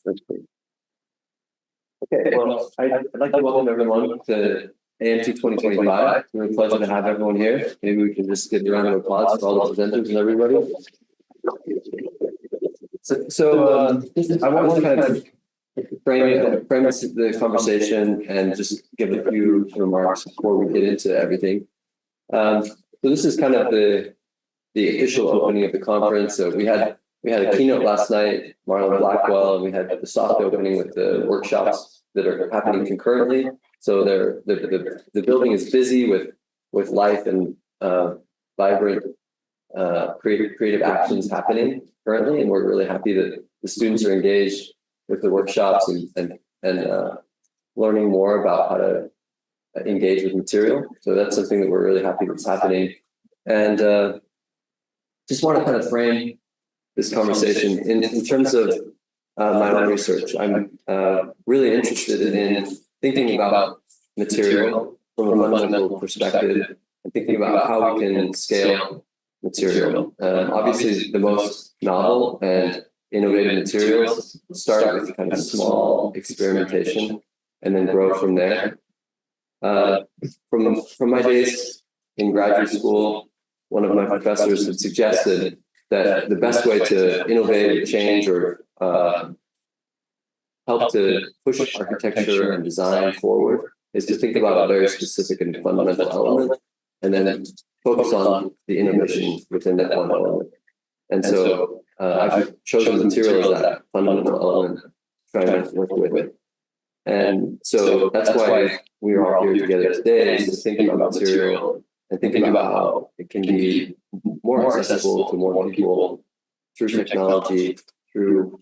Okay, well, I'd like to welcome everyone to AMT2025. It's a pleasure to have everyone here. Maybe we can just give a round of applause for all the presenters and everybody. I want to kind of frame the conversation and just give a few remarks before we get into everything. So this is kind of the official opening of the conference. So we had a keynote last night, Marlon Blackwell, and we had the soft opening with the workshops that are happening concurrently. So the building is busy with life and vibrant creative actions happening currently, and we're really happy that the students are engaged with the workshops and learning more about how to engage with material. So that's something that we're really happy that's happening, and just want to kind of frame this conversation in terms of my own research. I'm really interested in thinking about material from a fundamental perspective and thinking about how we can scale material. Obviously, the most novel and innovative materials start with kind of small experimentation and then grow from there. From my days in graduate school, one of my professors had suggested that the best way to innovate, change, or help to push architecture and design forward is to think about a very specific and fundamental element and then focus on the innovation within that one element. And so I've chosen material as that fundamental element to try and work with. And so that's why we are all here together today, is to think about material and thinking about how it can be more accessible to more people through technology, through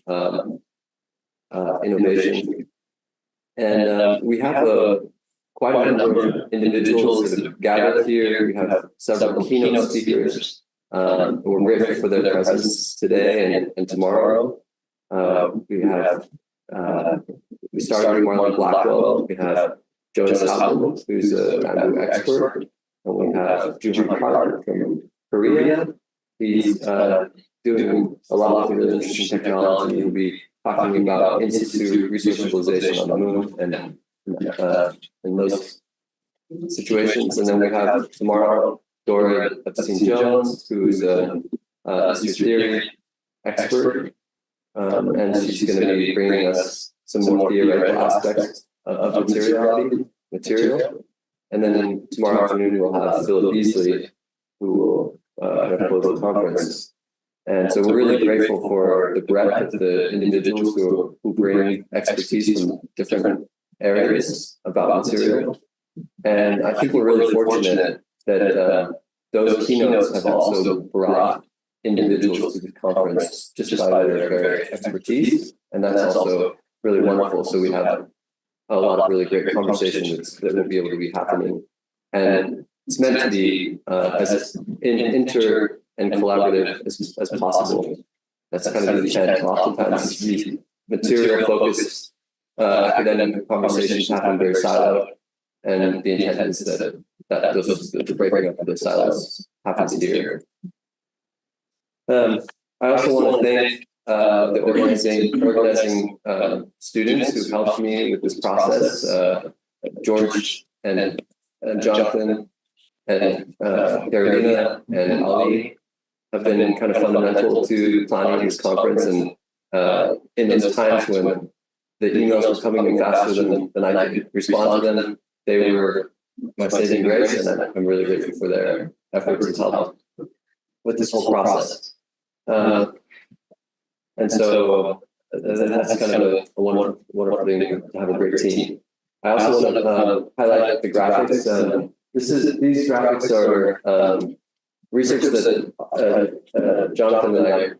innovation. And we have quite a number of individuals that have gathered here. We have several keynote speakers. We're grateful for their presence today and tomorrow. We started with Marlon Blackwell. We have Jonas, who's a bamboo expert. And we have Juhong from Korea. He's doing a lot of really interesting technology. He'll be talking about in-situ resource utilization on the moon and in those situations. And then we have tomorrow Day02, who's a history theory expert. And she's going to be bringing us some more theoretical aspects of material. And then tomorrow afternoon, we'll have Philip Beasley, who will close the conference. And so we're really grateful for the breadth of the individuals who bring expertise from different areas about material. And I think we're really fortunate that those keynotes have also brought individuals to the conference just by their expertise. And that's also really wonderful. So we have a lot of really great conversations that will be able to be happening. And it's meant to be as inter and collaborative as possible. That's kind of the intent. Oftentimes these material-focused academic conversations happen very siloed, and the intent is that the breaking up of the silos happens here. I also want to thank the organizing students who helped me with this process. George and Jonathan and Carolina and Ali have been kind of fundamental to planning this conference. And in those times when the emails were coming in faster than I could respond to them, they were my saving grace, and I'm really grateful for their efforts to help with this whole process. And so that's kind of a wonderful thing to have a great team. I also want to highlight the graphics. These graphics are research that Jonathan and I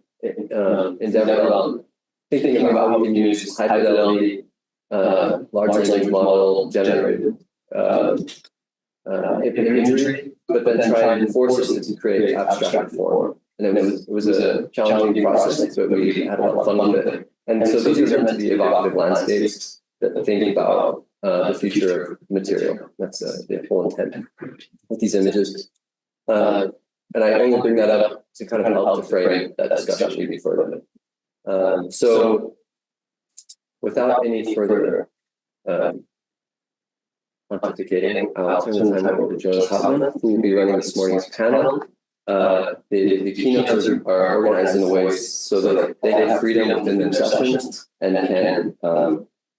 endeavored on, thinking about how we can use high fidelity, large language model generated imagery, but then try and force it to create abstract form. And it was a challenging process, but we had a lot of fun with it. And so these are meant to be evocative landscapes that think about the future of material. That's the whole intent with these images. And I only bring that up to kind of help to frame that discussion even further. So without any further pontificating, I'll turn the time over to Jonas Hauptman, who will be running this morning's panel. The keynotes are organized in a way so that they have freedom within their sessions and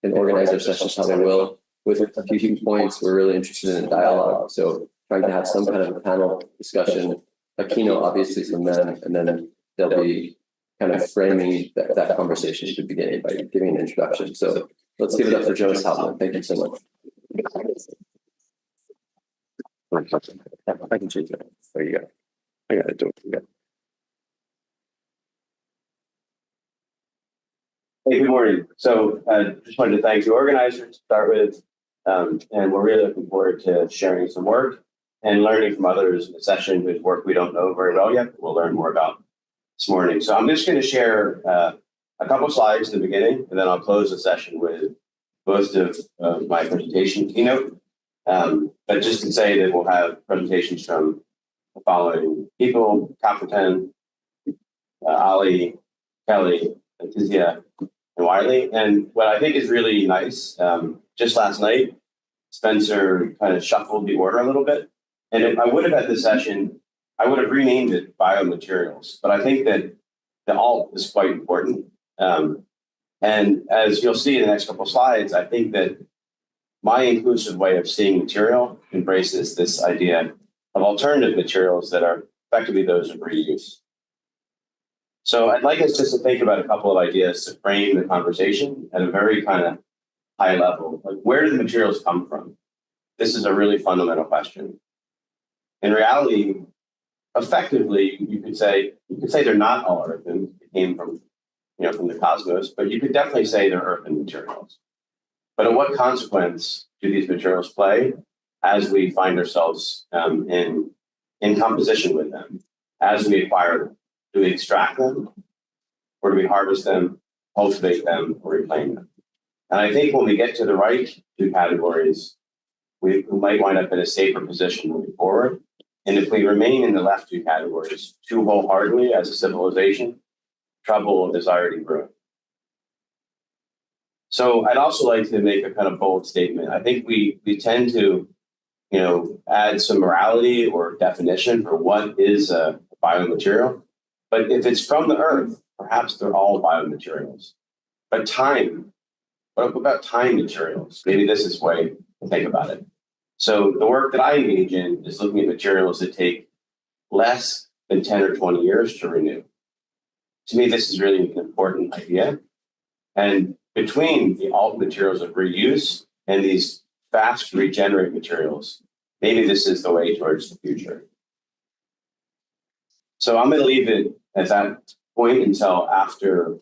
can organize their sessions how they will. With a few key points, we're really interested in a dialogue. So trying to have some kind of a panel discussion, a keynote obviously from them, and then they'll be kind of framing that conversation to begin by giving an introduction. So let's give it up for Jonas Hauptman. Thank you so much. I can change that. There you go. I got it. Hey, good morning. So I just wanted to thank the organizers to start with, and we're really looking forward to sharing some work and learning from others in the session whose work we don't know very well yet, but we'll learn more about this morning. So I'm just going to share a couple slides in the beginning, and then I'll close the session with most of my presentation keynote. But just to say that we'll have presentations from the following people: Kalkidan, Ali, Kelly, Letizia, and Wiley. And what I think is really nice, just last night, Spencer kind of shuffled the order a little bit. And if I would have had this session, I would have renamed it biomaterials. But I think that the alt is quite important. And as you'll see in the next couple of slides, I think that my inclusive way of seeing material embraces this idea of alternative materials that are effectively those of reuse. So I'd like us just to think about a couple of ideas to frame the conversation at a very kind of high level. Like, where do the materials come from? This is a really fundamental question. In reality, effectively, you could say they're not all earthen. It came from the cosmos, but you could definitely say they're earthen materials. But at what consequence do these materials play as we find ourselves in composition with them, as we acquire them? Do we extract them, or do we harvest them, cultivate them, or reclaim them? And I think when we get to the right two categories, we might wind up in a safer position moving forward. And if we remain in the left two categories too wholeheartedly as a civilization, trouble is already brewing. So I'd also like to make a kind of bold statement. I think we tend to, add some morality or definition for what is a biomaterial. But if it's from the earth, perhaps they're all biomaterials. But time, what about time materials? Maybe this is a way to think about it. So the work that I engage in is looking at materials that take less than 10 or 20 years to renew. To me, this is really an important idea. And between the alt materials of reuse and these fast regenerate materials, maybe this is the way towards the future. So I'm going to leave it at that point until after,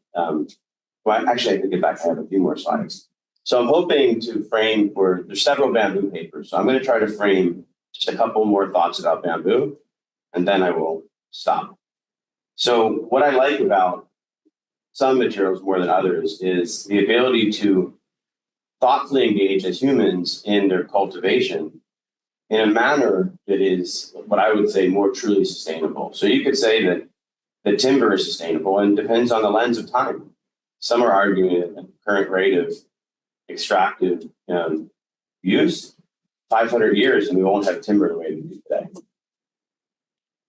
actually I can get back, I have a few more slides. So I'm hoping to frame there's several bamboo papers. So I'm going to try to frame just a couple more thoughts about bamboo, and then I will stop. So what I like about some materials more than others is the ability to thoughtfully engage as humans in their cultivation in a manner that is what I would say more truly sustainable. So you could say that the timber is sustainable and depends on the lens of time. Some are arguing at the current rate of extractive use, 500 years, and we won't have timber the way we do today.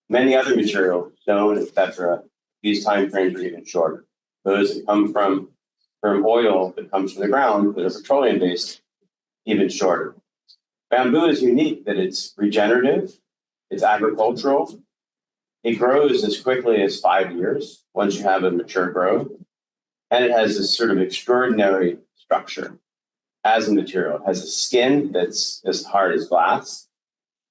Many other materials, stone, etc., these time frames are even shorter. Those that come from oil that comes from the ground that are petroleum-based, even shorter. Bamboo is unique that it's regenerative, it's agricultural, it grows as quickly as 5 years once you have a mature growth, and it has this sort of extraordinary structure as a material. It has a skin that's as hard as glass.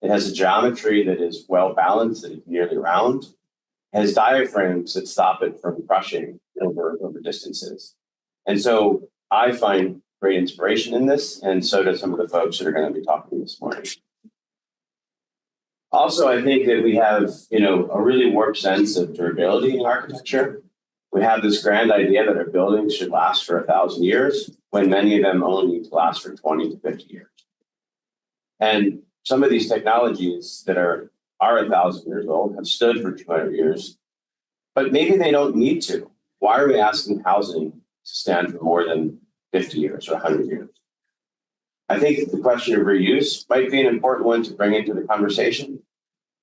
It has a geometry that is well balanced, that is nearly round. It has diaphragms that stop it from crushing over distances. And so I find great inspiration in this, and so do some of the folks that are going to be talking this morning. Also, I think that we have, a really warped sense of durability in architecture. We have this grand idea that our buildings should last for 1,000 years, when many of them only need to last for 20 to 50 years. And some of these technologies that are 1,000 years old have stood for 200 years, but maybe they don't need to. Why are we asking housing to stand for more than 50 years or 100 years. I think the question of reuse might be an important one to bring into the conversation,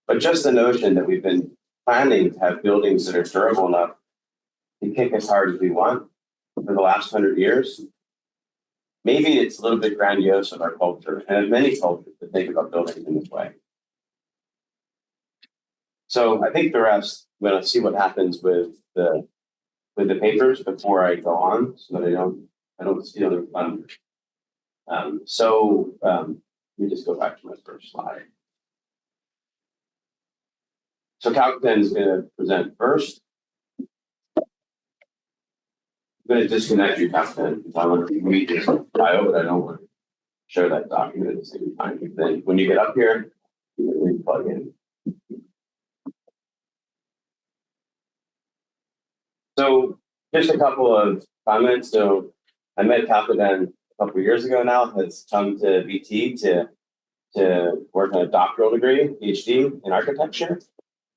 but just the notion that we've been planning to have buildings that are durable enough to kick as hard as we want for the last 100 years, maybe it's a little bit grandiose of our culture and of many cultures that think about buildings in this way. So I think the rest, I'm going to see what happens with the papers before I go on, so that I don't steal their thunder. Let me just go back to my first slide. So Kalkidan is going to present first. I'm going to disconnect you, Kalkidan, because I want to read this bio, but I don't want to share that document at the same time. Then when you get up here, you can plug in. So just a couple of comments. So I met Kalkidan a couple of years ago now, has come to BT to work on a doctoral degree, PhD in architecture,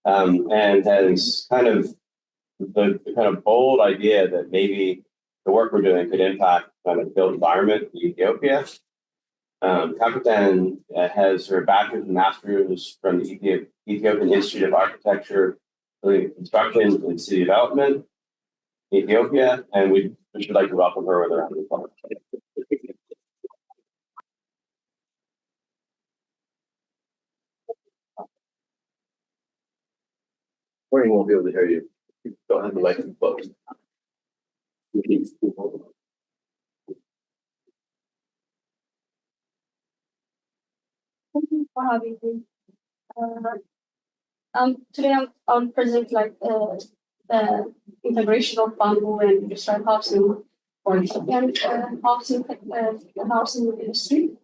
and has kind of the kind of bold idea that maybe the work we're doing could impact kind of built environment in Ethiopia. Kalkidan has her bachelor's and master's from the Ethiopian Institute of Architecture, Construction and City Development, Ethiopia, and we should like to welcome her with a round of applause. Morning won't be able to hear you. You don't have the mic closed. Thank you for having me. Today I'm present the integration of bamboo and industrial housing for Ethiopian housing industry.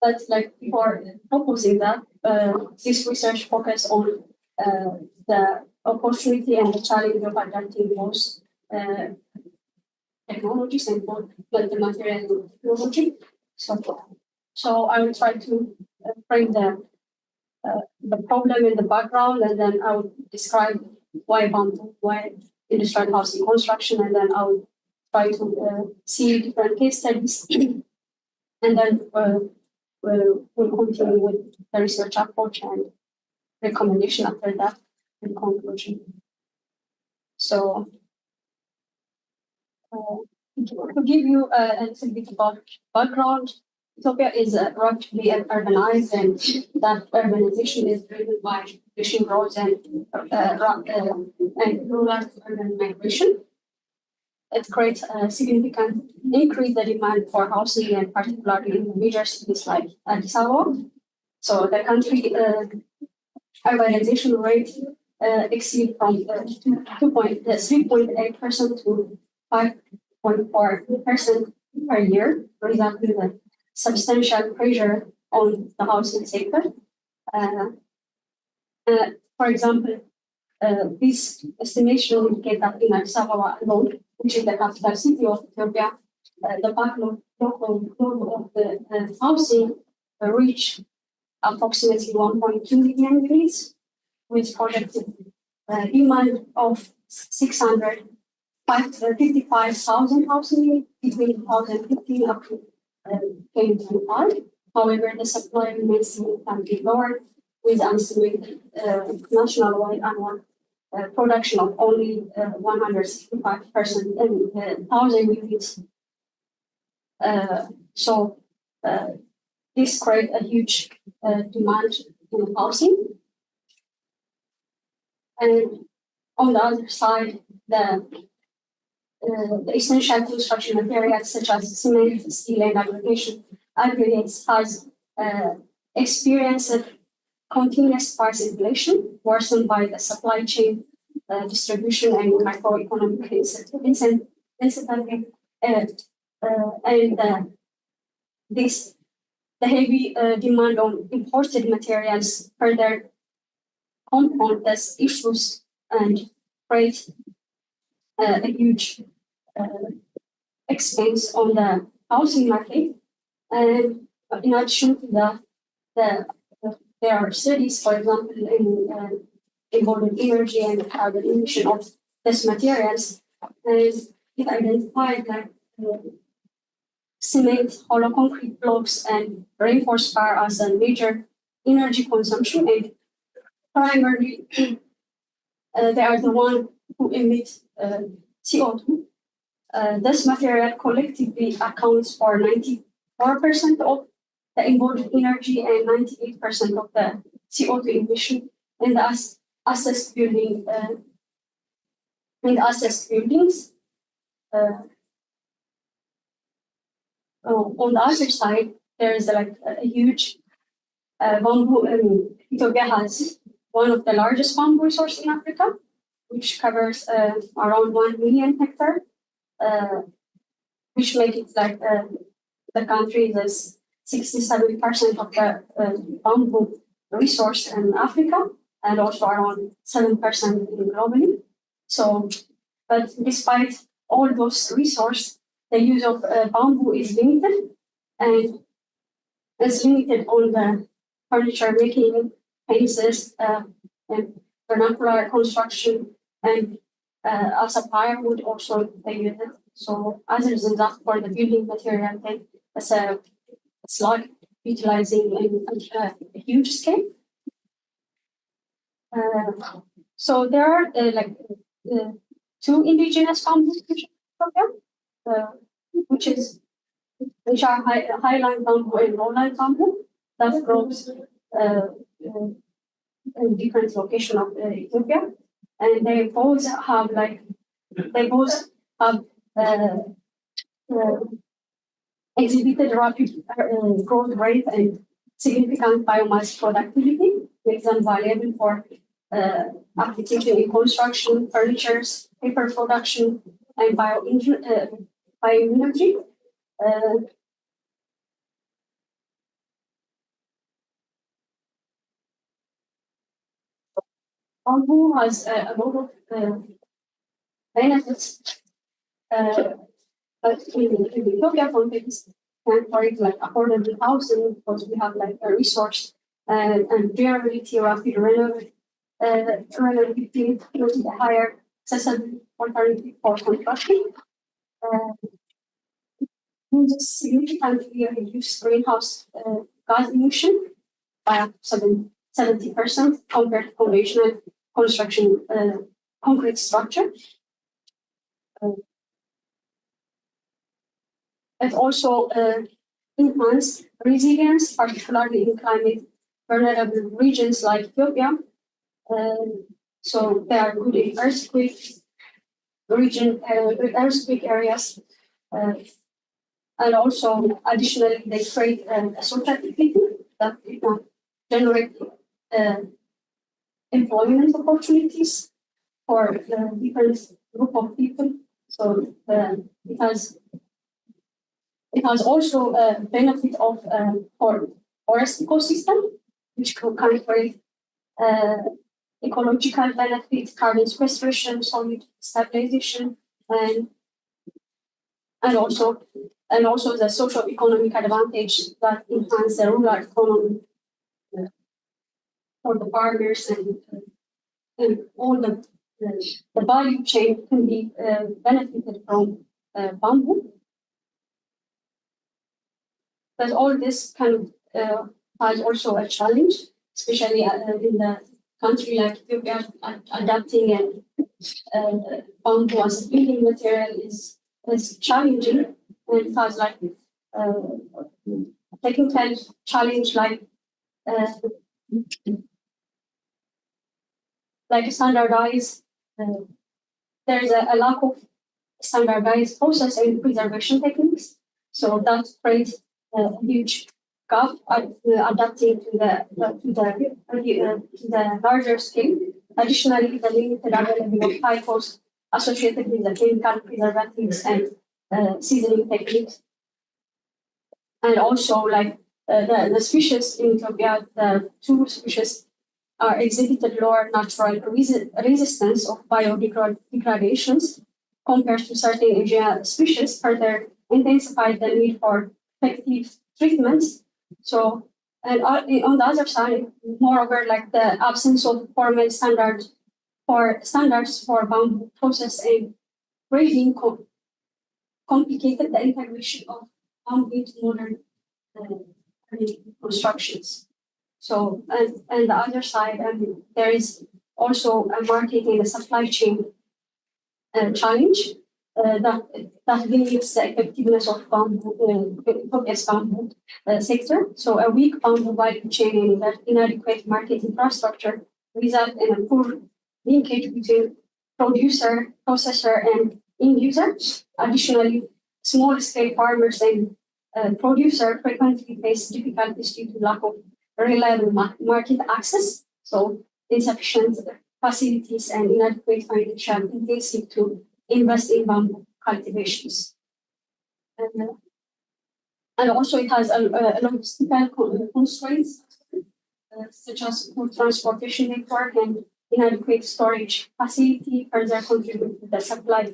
But before proposing that, this research focused on the opportunity and the challenge of adapting both technologies and both the material and technology. So I will try to frame the problem in the background, and then I will describe why bamboo, why industrial housing construction, and then I will try to see different case studies, and then we'll continue with the research approach and recommendation after that and conclusion. So to give you a little bit about background, Ethiopia is rapidly urbanized, and that urbanization is driven by population growth and rural-urban migration. It creates a significant increase in the demand for housing, and particularly in major cities like Addis Ababa. So the country urbanization rate exceeds from 3.8% to 5.4% per year, resulting in substantial pressure on the housing sector. For example, this estimation will indicate that in Addis Ababa alone, which is the capital city of Ethiopia, the backlog of the housing reached approximately 1.2 million units, with projected demand of 655,000 housing units between 2015 up to 2025. However, the supply remains significantly lower, with an estimated nationwide annual production of only 165% in 1,000 units. So this creates a huge demand in housing. And on the other side, the essential construction materials such as cement, steel, and aggregates has experienced continuous price inflation, worsened by the supply chain distribution and macroeconomic incentive, the heavy demand on imported materials further compound these issues and create a huge expense on the housing market. And in addition to that, there are studies, for example, involving energy and carbon emission of these materials, and it identified that cement, hollow concrete blocks, and reinforced bar as a major energy consumption. And primarily, they are the one who emit CO2. This material collectively accounts for 94% of the embodied energy and 98% of the CO2 emission in the assessed building. In the assessed buildings. On the other side, there is like a huge bamboo. Ethiopia has one of the largest bamboo resources in Africa, which covers around 1 million hectares, which makes it like the country is 67% of the bamboo resource in Africa, and also around 7% globally. So, but despite all those resources, the use of bamboo is limited, and it's limited on the furniture making, fences, and vernacular construction, and as a firewood also they use it. So as a result, for the building material, it's like utilizing a huge scale. So there are two indigenous bamboo species which are highland bamboo and lowland bamboo that grows in different locations of Ethiopia, and they both have exhibited rapid growth rate and significant biomass productivity, makes them valuable for application in construction, furniture, paper production, and bioenergy. Bamboo has a lot of benefits, but in the Ethiopia context, and for it like affordable housing, because we have like a resource and durability, rapid renewability, the higher accessible alternative for construction. This significantly reduce greenhouse gas emission by 70% compared to conventional construction concrete structure. It also enhanced resilience, particularly in climate vulnerable regions like Ethiopia. So they are good in earthquake areas. And also, additionally, they create a social activity that generate employment opportunities for different group of people. So it has also a benefit of for forest ecosystem, which can create ecological benefit, carbon sequestration, solid stabilization, and also the social economic advantage that enhance the rural economy for the farmers, and all the value chain can be benefited from bamboo. But all this kind of has also a challenge, especially in the country like Ethiopia, adapting bamboo as a building material is challenging, and it has like technical challenge like standardized. There is a lack of standardized process and preservation techniques, so that creates a huge gap adapting to the larger scale. Additionally, the limited availability of high cost associated with the chemical preservatives and seasoning techniques, and also like the species in Ethiopia, the two species are exhibited lower natural resistance of biodegradations compared to certain Asian species, further intensify the need for effective treatments. So, and on the other side, moreover, like the absence of formal standards for bamboo process and grading complicated the integration of bamboo into modern constructions. So, and the other side, there is also a market and a supply chain challenge that limits the effectiveness of Ethiopia's bamboo sector. So, a weak bamboo value chain and inadequate market infrastructure result in a poor linkage between producer, processor, and end user. Additionally, small-scale farmers and producer frequently face difficulties due to lack of reliable market access, so insufficient facilities and inadequate financial incentive to invest in bamboo cultivations. And also it has a logistical constraints, such as poor transportation network and inadequate storage facility, further contribute to the supply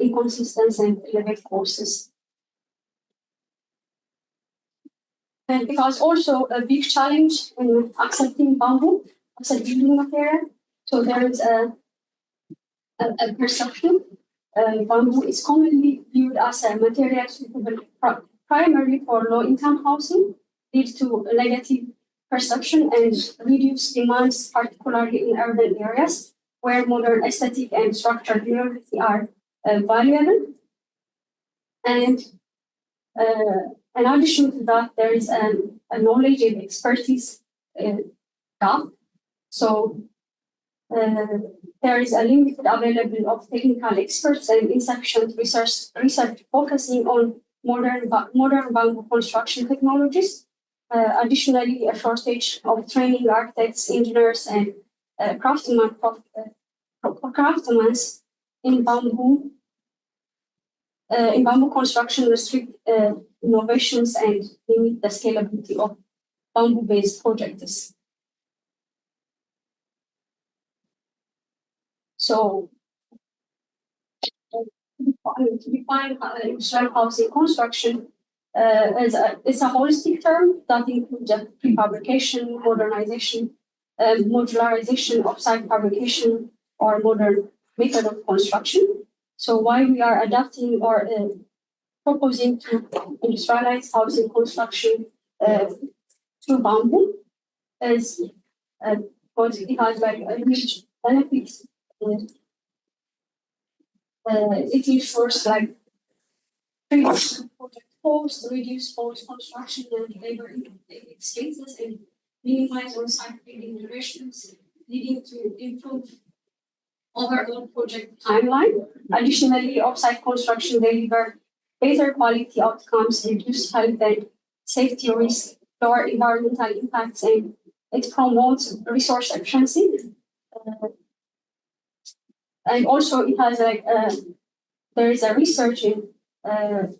inconsistency and elevated costs. And it was also a big challenge in accepting bamboo as a building material. So there is a perception. Bamboo is commonly viewed as a material suitable primarily for low-income housing, lead to negative perception and reduced demands, particularly in urban areas where modern aesthetic and structural durability are valuable. And in addition to that, there is a knowledge and expertise gap. So there is a limited availability of technical experts and insufficient research focusing on modern bamboo construction technologies. Additionally, a shortage of training architects, engineers, and craftsmen in bamboo construction restrict innovations and limit the scalability of bamboo-based projects. So, to define industrial housing construction is a holistic term that includes prefabrication, modernization, modularization, offsite fabrication, or modern method of construction. So why we are adapting or proposing to industrialize housing construction through bamboo is because it has like a huge benefits. It ensures like reduce project costs, reduce post-construction and labor expenses, and minimize on-site building durations, leading to improved overall project timeline. Additionally, off-site construction deliver better quality outcomes, reduce health and safety risk, lower environmental impacts, and it promotes resource efficiency. And also, it has like there is a research in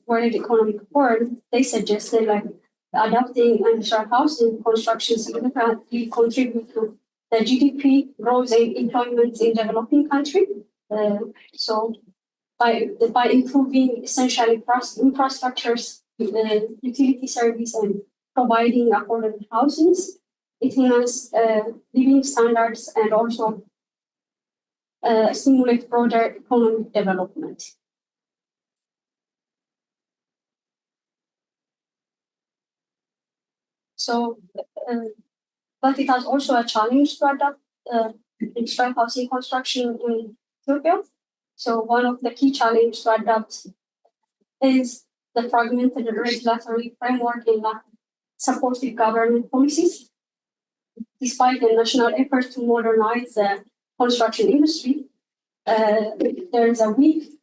World Economic Forum. They suggested like adapting industrial housing construction significantly contribute to the GDP growth and employment in developing countries. So by improving essential infrastructures, utility service, and providing affordable housings, it enhances living standards and also stimulate broader economic development. So, but it has also a challenge to adapt industrial housing construction in Ethiopia. So one of the key challenges to adapt is the fragmented regulatory framework and lack of supportive government policies. Despite the national effort to modernize the construction industry, there is a weak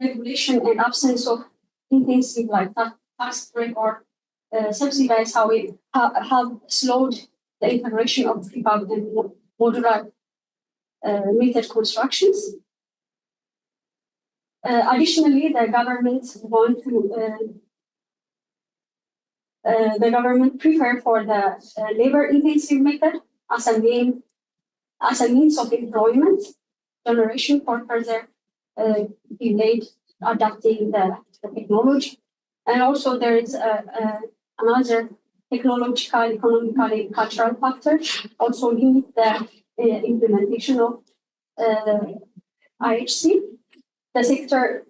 regulation and absence of intensive like tax break or subsidize how we have slowed the integration of prefab and modular method constructions. Additionally, the government prefer for the labor-intensive method as a means of employment generation for further delayed adapting the technology. And also there is another technological, economical, and cultural factor also limit the implementation of IHC. The sector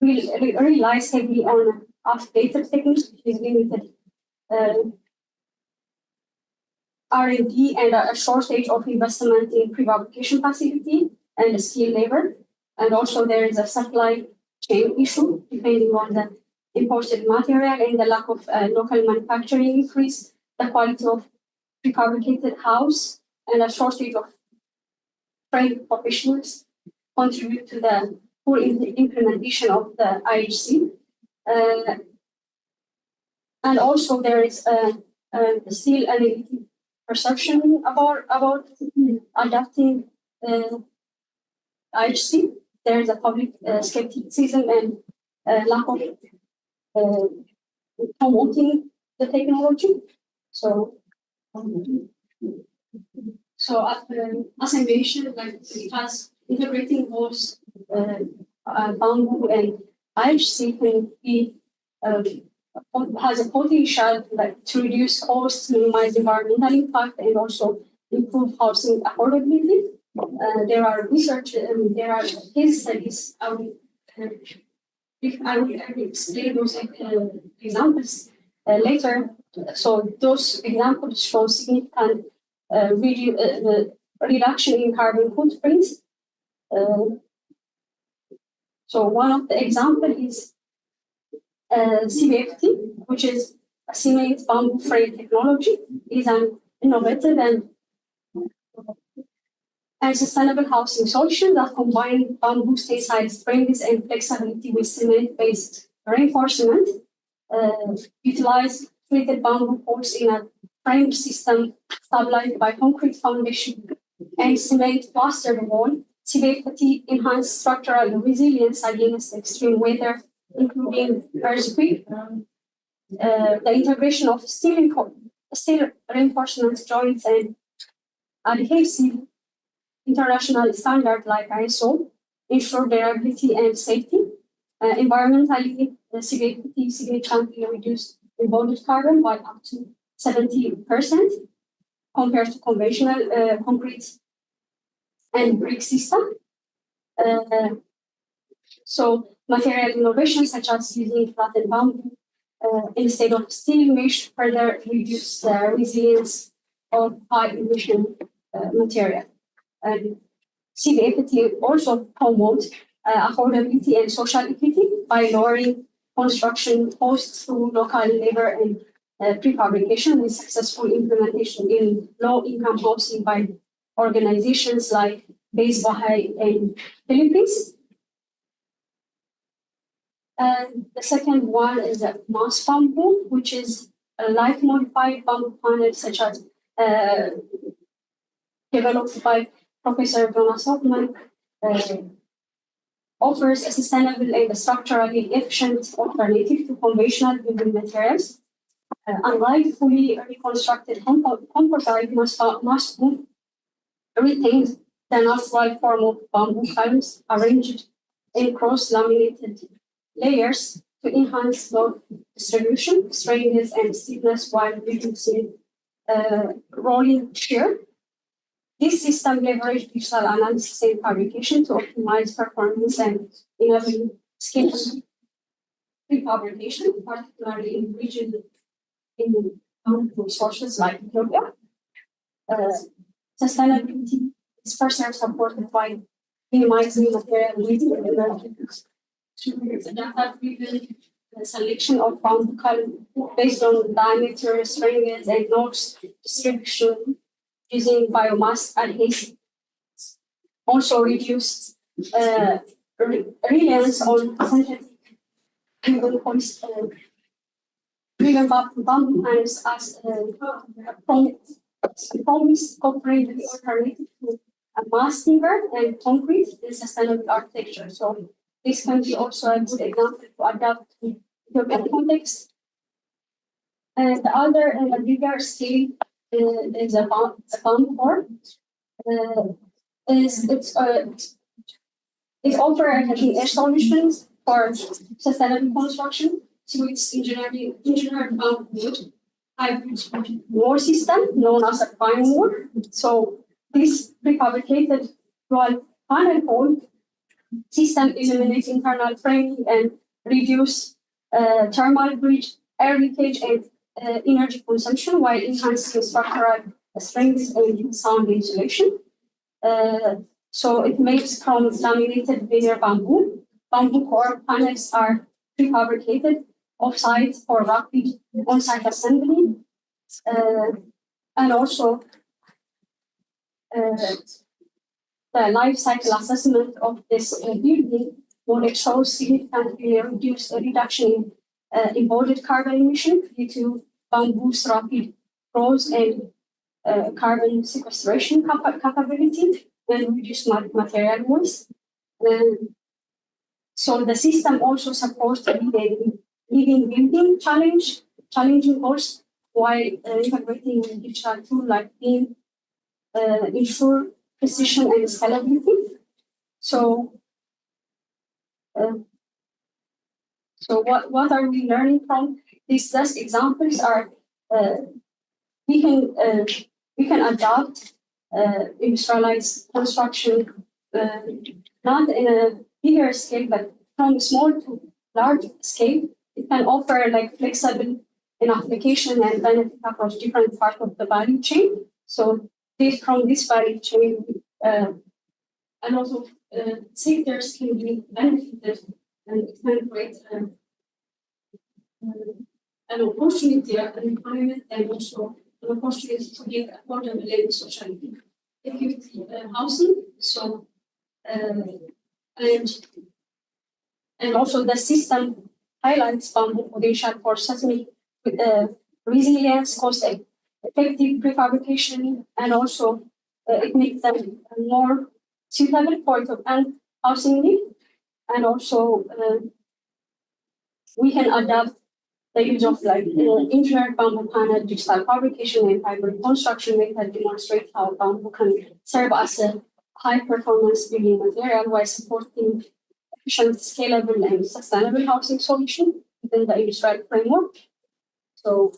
relies heavily on outdated techniques, which is limited R&D and a shortage of investment in prefabrication facility and skilled labor. And also there is a supply chain issue, depending on the imported material and the lack of local manufacturing increase the quality of prefabricated house, and a shortage of trained professionals contribute to the poor implementation of the IHC. And also there is still a negative perception about adapting IHC. There is a public skepticism and lack of promoting the technology. So as I mentioned, like it has integrating both bamboo and IHC can be has a potential like to reduce costs, minimize environmental impact, and also improve housing affordability. There are research, there are case studies. I will explain those examples later. So those examples show significant reduction in carbon footprint. So one of the examples is CBFT, which is a cement bamboo frame technology. It is an innovative and sustainable housing solution that combines bamboo stay-sized frames and flexibility with cement-based reinforcement. Utilize treated bamboo poles in a frame system stabilized by concrete foundation and cement plastered wall. CBFT enhanced structural resilience against extreme weather, including earthquake. The integration of steel reinforcement joints and adhesive international standards like ISO ensure durability and safety. Environmentally, the CBFT can be reduced embodied carbon by up to 70% compared to conventional concrete and brick system. So material innovations such as using flattened bamboo instead of steel mesh further reduce the resilience of high emission material. CBFT also promotes affordability and social equity by lowering construction costs through local labor and prefabrication, with successful implementation in low-income housing by organizations like Bair and Philippines. And the second one is a mass bamboo, which is a light modified bamboo panel, such as developed by Professor Jonas Hauptman, offers a sustainable and structurally efficient alternative to conventional building materials. Unlike fully reconstructed composite mass bamboo, retains the natural form of bamboo columns arranged in cross-laminated layers to enhance load distribution, straightness, and stiffness while reducing rolling shear. This system leverages digital analysis and fabrication to optimize performance and enable scalable prefabrication, particularly in regions in resources like Ethiopia. Sustainability is further supported by minimizing material waste and energy use. Data-driven selection of bamboo column based on diameter, straightness, and nodes distribution using biomass adhesive. Also reduced reliance on synthetic driven bamboo panels as promise offering the alternative to a mass timber and concrete in sustainable architecture. So this can be also a good example to adapt to Ethiopian context. And the other and a bigger scale is a bamboo core. It offers cutting-edge solutions for sustainable construction through its engineered bamboo wood hybrid wall system known as a prime wall. So this prefabricated wall panel hole system eliminates internal framing and reduce thermal bridge, air leakage, and energy consumption while enhancing structural strength and sound insulation. So it makes from laminated Bair bamboo. Bamboo core panels are prefabricated off-site for rapid on-site assembly. And also the life cycle assessment of this building model shows significantly reduction in embodied carbon emission due to bamboo's rapid growth and carbon sequestration capability and reduced material waste. So the system also supports the living building challenging goals while integrating digital tools like BIM ensure precision and scalability. So what are we learning from these test examples are we can adopt industrialized construction not in a bigger scale, but from small to large scale. It can offer like flexible in application and benefit across different parts of the value chain. So from this value chain, a lot of sectors can be benefited and it can create an opportunity, an employment, and also an opportunity to give affordable and social equity housing. So and also the system highlights bamboo potential for seismic resilience, cost-effective prefabrication, and also it makes them more suitable for the housing need. And also we can adapt the use of like engineered bamboo panel, digital fabrication, and hybrid construction method demonstrate how bamboo can serve as a high-performance building material while supporting efficient, scalable, and sustainable housing solution within the industrial framework. So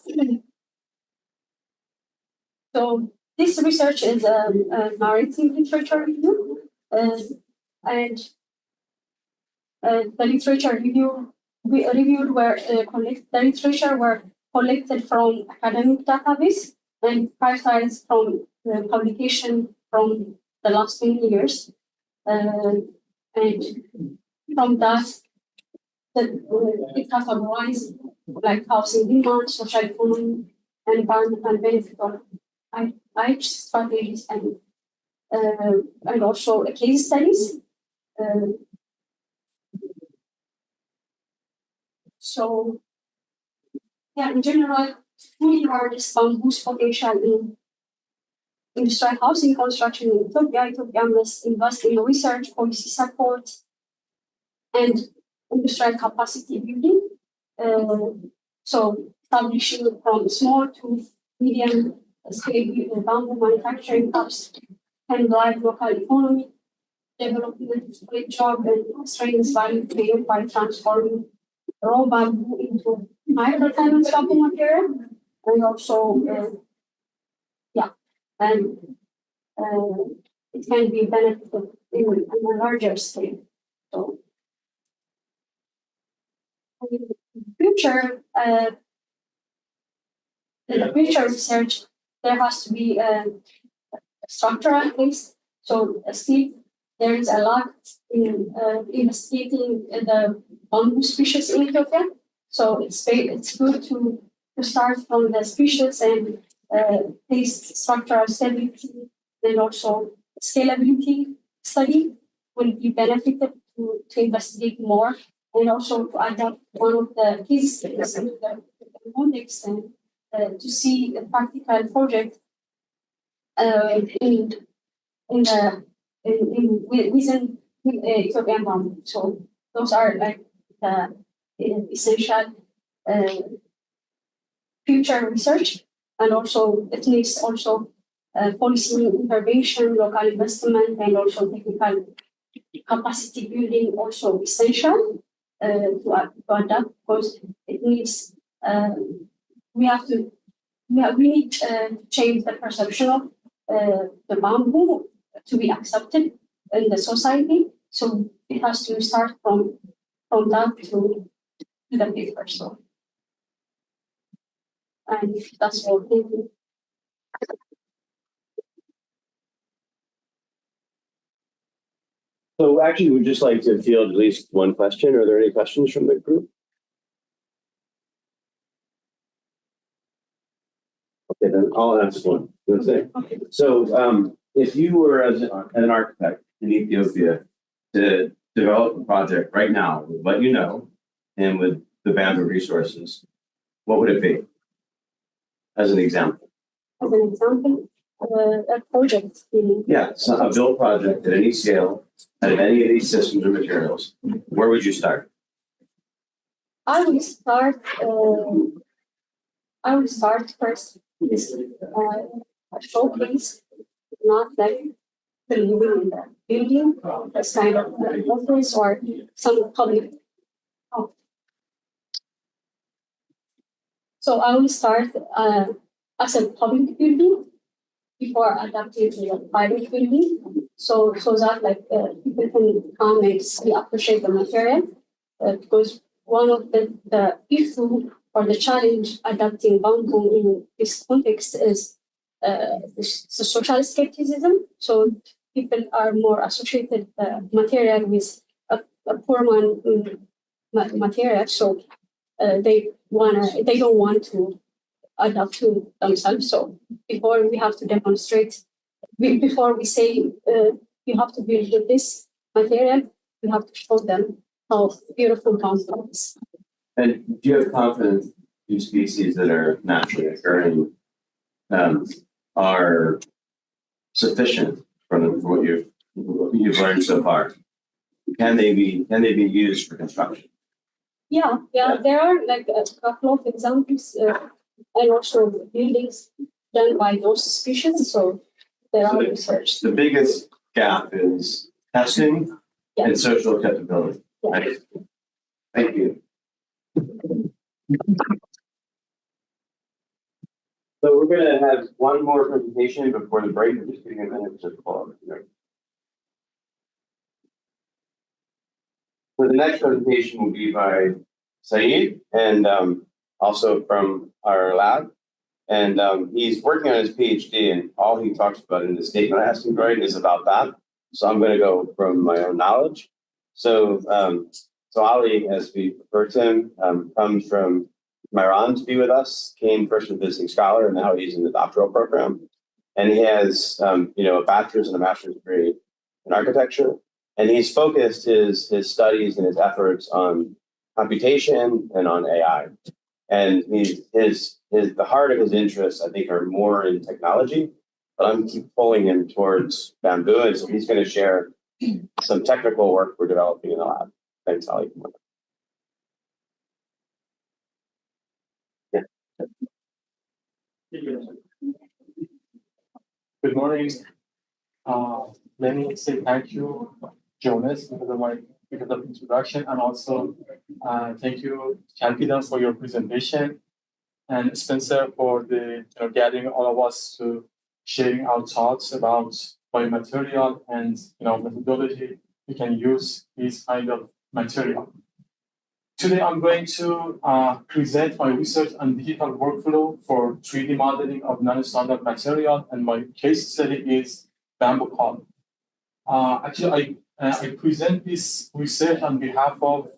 this research is a narrative literature review, and the literature review we reviewed were the literature were collected from academic database and prioritized from publication from the last 10 years, and from that, it categorized like housing demand, social economy, and environmental benefit of each strategies and also case studies. So, yeah, in general, we harness bamboo's potential in industrial housing construction in Ethiopia. Ethiopia must invest in research, policy support, and industrial capacity building. So, establishing from small to medium scale bamboo manufacturing hubs can drive local economy, development, great job, and strengthens value chain by transforming raw bamboo into high performance bamboo material, and also, and it can be benefited in a larger scale. So, in the future research, there has to be a structural base. So still, there is a lot in investigating the bamboo species in Ethiopia. So it's good to start from the species and taste structural stability and also scalability study will be benefited to investigate more and also to adapt one of the case studies in the context and to see a practical project within Ethiopian bamboo. So those are like the essential future research, and also it needs also policy intervention, local investment, and also technical capacity building also essential to adapt, because it needs we need to change the perception of the bamboo to be accepted in the society. So it has to start from that to the paper. So, and that's all. Thank you. So actually, we'd just like to field at least one question. Are there any questions from the group? Okay, then I'll ask one. Okay. So if you were as an architect in Ethiopia to develop a project right now with what you know and with the bamboo resources, what would it be? As an example. As an example, a project. Yeah, so a built project at any scale, out of any of these systems or materials, where would you start? I will start first with a showcase, not like believing in the building, as kind of office or some public. So I will start as a public building before adapting to the private building. So that like people can come and see, appreciate the material. Because one of the issue or the challenge adapting bamboo in this context is the social skepticism. So people are more associated material with a poor material. So they don't want to adapt to themselves. So before we have to demonstrate, before we say you have to build with this material, we have to show them how beautiful bamboo is. And do you have confidence in species that are naturally occurring are sufficient from what you've learned so far? Can they be used for construction? Yeah. There are like a couple of examples and also buildings done by those species. So there are research. The biggest gap is testing and social acceptability. Yeah. Right? Thank you. So we're going to have one more presentation before the break. I'm just giving a minute to call. So the next presentation will be by Saeed, and also from our lab. And he's working on his PhD, and all he talks about in the statement I asked him to write is about that. So I'm going to go from my own knowledge. So Ali, as we refer to him, comes from Marlon to be with us, came first as a visiting scholar, and now he's in the doctoral program. And he has a bachelor's and a master's degree in architecture. And he's focused his studies and his efforts on computation and on AI. And the heart of his interests, I think, are more in technology, but I'm keep pulling him towards bamboo. And so he's going to share some technical work we're developing in the lab. Thanks, Ali. Yeah. Good morning. Let me say thank you, Jonas, because of introduction, and also thank you, Kalkidan, for your presentation, and Spencer for the gathering all of us to sharing our thoughts about biomaterial and methodology we can use this kind of material. Today, I'm going to present my research on digital workflow for 3D modeling of non-standard material, and my case study is bamboo culm. Actually, I present this research on behalf of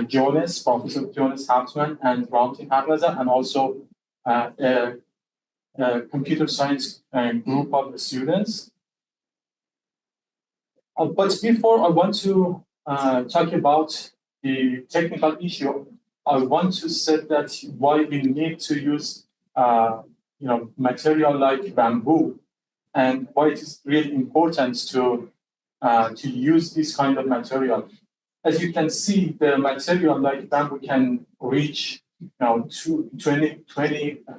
Jonas, Professor Jonas Hauptman, and Fressa, and also a computer science group of students. But before I want to talk about the technical issue, I want to say that why we need to use material like bamboo, and why it is really important to use this kind of material. As you can see, the material like bamboo can reach 20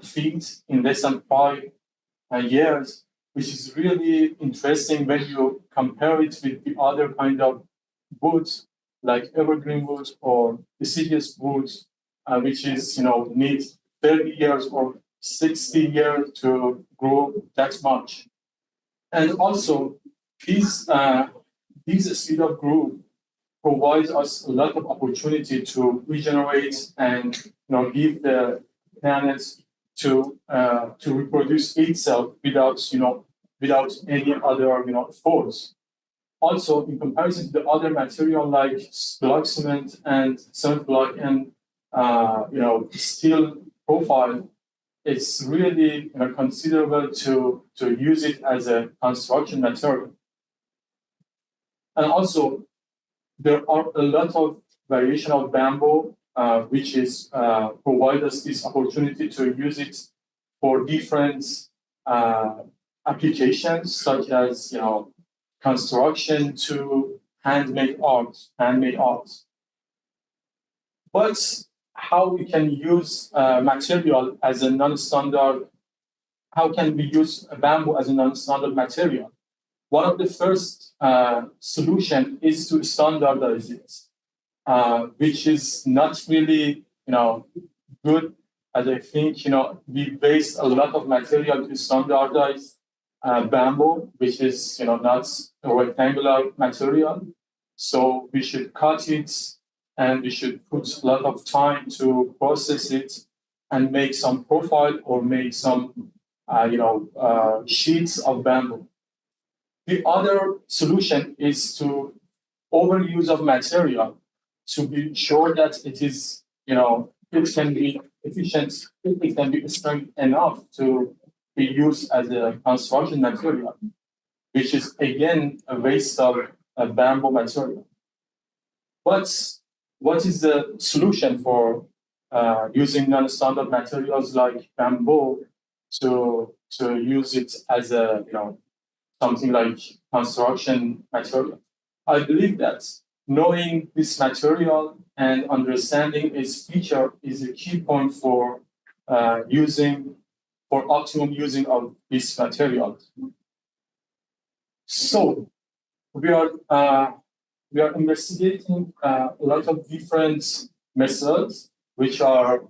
feet in less than 5 years, which is really interesting when you compare it with the other kind of woods like evergreen woods or deciduous woods, which is needs 30 years or 60 years to grow that much. And also, these speed of growth provides us a lot of opportunity to regenerate and give the planet to reproduce itself without without any other force. Also, in comparison to the other material like block cement and cement block and steel profile, it's really considerable to use it as a construction material. And also, there are a lot of variation of bamboo, which is provide us this opportunity to use it for different applications, such as construction to handmade art. But how we can use material as a non-standard? How can we use bamboo as a non-standard material? One of the first solution is to standardize it, which is not really good. As I think we waste a lot of material to standardize bamboo, which is not a rectangular material. So we should cut it, and we should put a lot of time to process it and make some profile or make some sheets of bamboo. The other solution is to overuse of material to be sure that it is it can be efficient, it can be strong enough to be used as a construction material, which is again a waste of a bamboo material. But what is the solution for using non-standard materials like bamboo to use it as a something like construction material? I believe that knowing this material and understanding its feature is a key point for optimum using of this material. So we are investigating a lot of different methods which are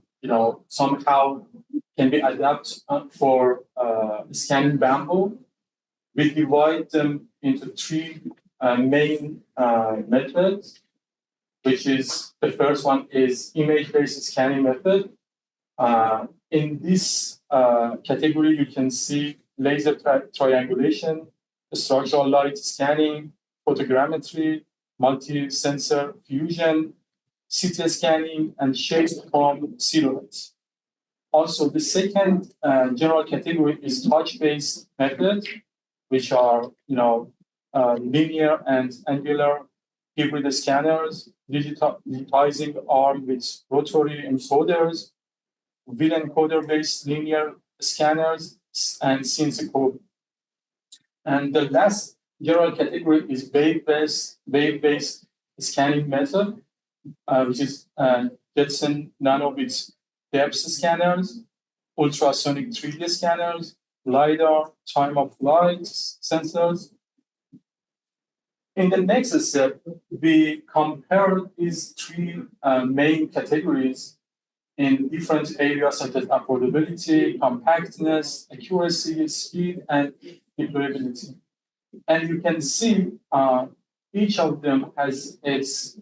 somehow can be adapted for scanning bamboo. We divide them into three main methods, which is the first one is image-based scanning method. In this category, you can see laser triangulation, structural light scanning, photogrammetry, multi-sensor fusion, CT scanning, and shapes from silhouettes. Also, the second general category is touch-based method, which are linear and angular hybrid scanners, digitizing arm with rotary encoders, wheel encoder-based linear scanners, and CNC code. And the last general category is wave-based scanning method, which is Jetson nano with depth scanners, ultrasonic 3D scanners, LiDAR, time of flight sensors. In the next step, we compare these three main categories in different areas such as affordability, compactness, accuracy, speed, and deployability. And you can see each of them has its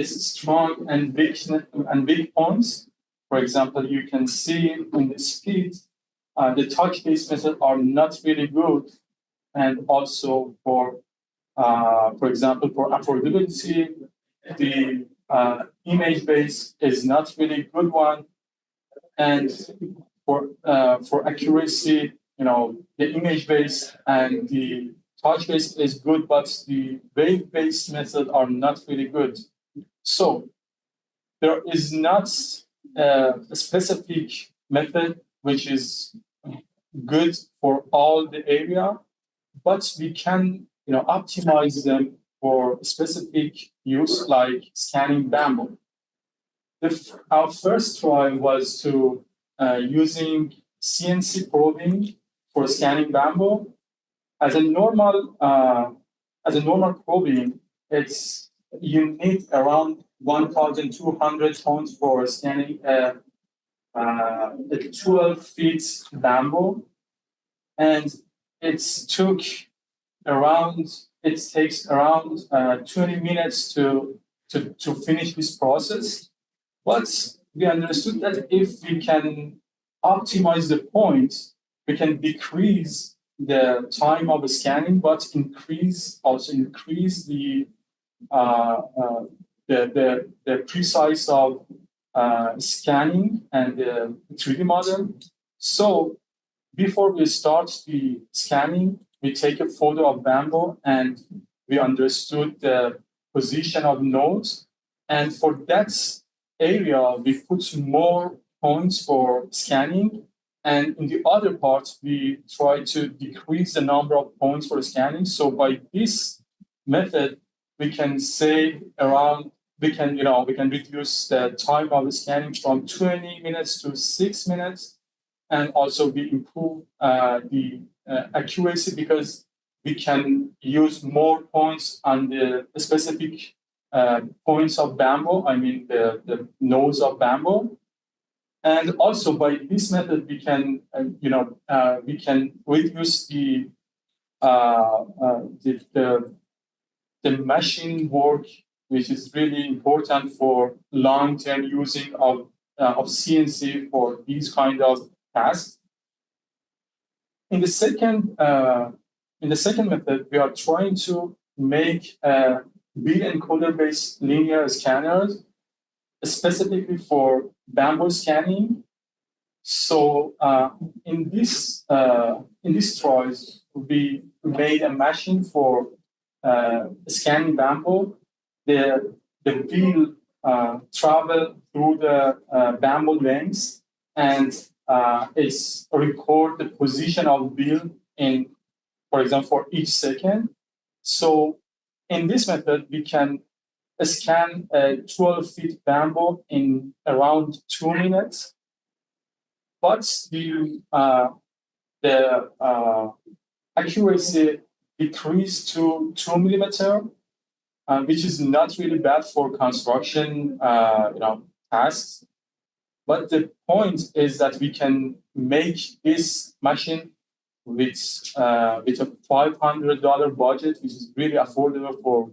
strong and big points. For example, you can see in the speed, the touch-based methods are not really good. And also for example, for affordability, the image-based is not really good one. And for accuracy, the image-based and the touch-based is good, but the wave-based methods are not really good. So there is not a specific method which is good for all the area, but we can optimize them for specific use like scanning bamboo. Our first try was to using CNC probing for scanning bamboo. As a normal probing, you need around 1,200 tons for scanning a 12 feet bamboo, and it took around it takes around 20 minutes to finish this process. But we understood that if we can optimize the points, we can decrease the time of scanning, but also increase the precise of scanning and the 3D model. So before we start the scanning, we take a photo of bamboo and we understood the position of nodes. And for that area, we put more points for scanning. And in the other part, we try to decrease the number of points for scanning. So by this method, we can save around, we can reduce the time of scanning from 20 minutes to 6 minutes. And also we improve the accuracy because we can use more points on the specific points of bamboo, I mean the nodes of bamboo. And also by this method, we can, we can reduce the machine work, which is really important for long-term using of CNC for these kind of tasks. In the second method, we are trying to make bit encoder-based linear scanners specifically for bamboo scanning. So in this trials, we made a machine for scanning bamboo. The wheel travel through the bamboo lengths and it's record the position of wheel in, for example, for each second. So in this method, we can scan 12 feet bamboo in around 2 minutes. But the accuracy decreased to 2 millimeter, which is not really bad for construction tasks. But the point is that we can make this machine with a $500 budget, which is really affordable for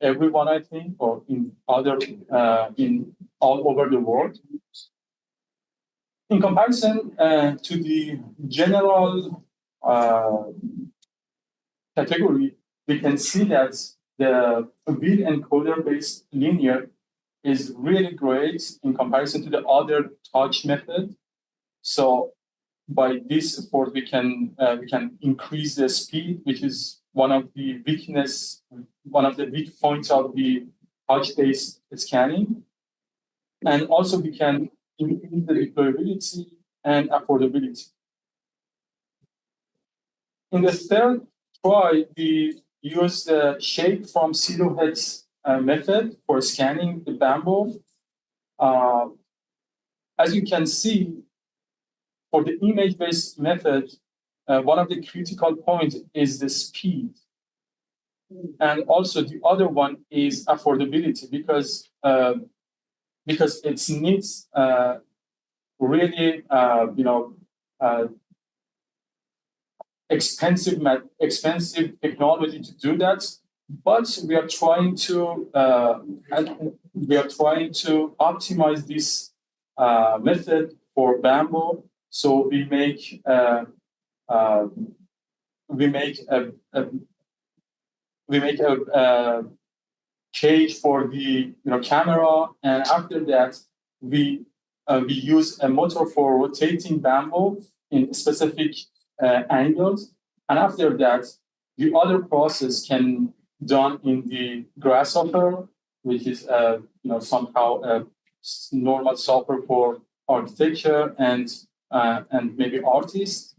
everyone, I think, or in all over the world. In comparison to the general category, we can see that the bit encoder-based linear is really great in comparison to the other touch method. So by this effort, we can increase the speed, which is one of the weak points of the touch-based scanning. And also we can increase the deployability and affordability. In the third try, we use the shape from silhouettes method for scanning the bamboo. As you can see, for the image-based method, one of the critical points is the speed. And also the other one is affordability because it needs really expensive technology to do that. But we are trying to optimize this method for bamboo. So we make a cage for the camera, and after that we use a motor for rotating bamboo in specific angles, and after that the other process can done in the grasshopper, which is somehow a normal software for architecture and maybe artists.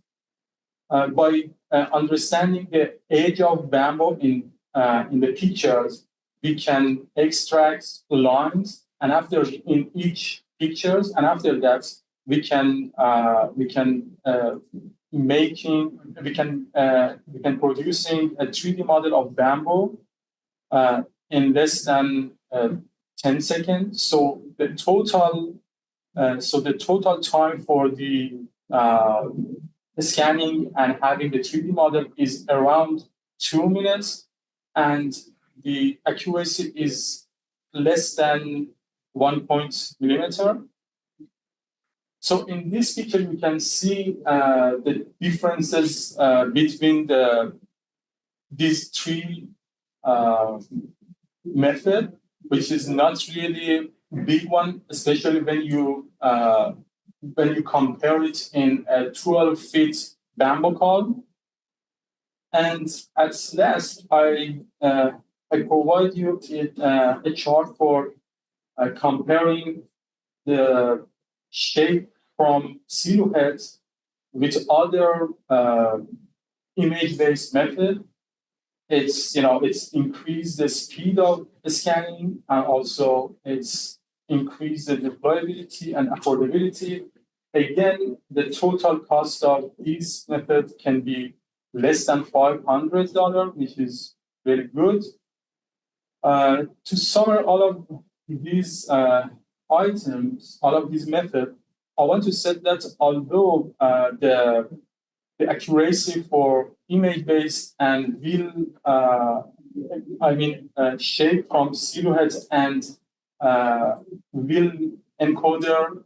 By understanding the age of bamboo in the pictures, we can extract lines, and after in each pictures, and after that we can producing a 3D model of bamboo in less than 10 seconds. So the total time for the scanning and having the 3D model is around 2 minutes. and the accuracy is less than 1 millimeter. So in this picture, you can see the differences between these three methods, which is not really a big one, especially when you compare it in a 12-feet bamboo column. And at last, I provide you a chart for comparing the shape from silhouettes with other image-based method. It's increased the speed of scanning, and also it's increased the deployability and affordability. Again, the total cost of this method can be less than $500, which is very good. To summarize all of these items, all of these methods, I want to say that although the accuracy for image-based and shape from silhouettes and will encoder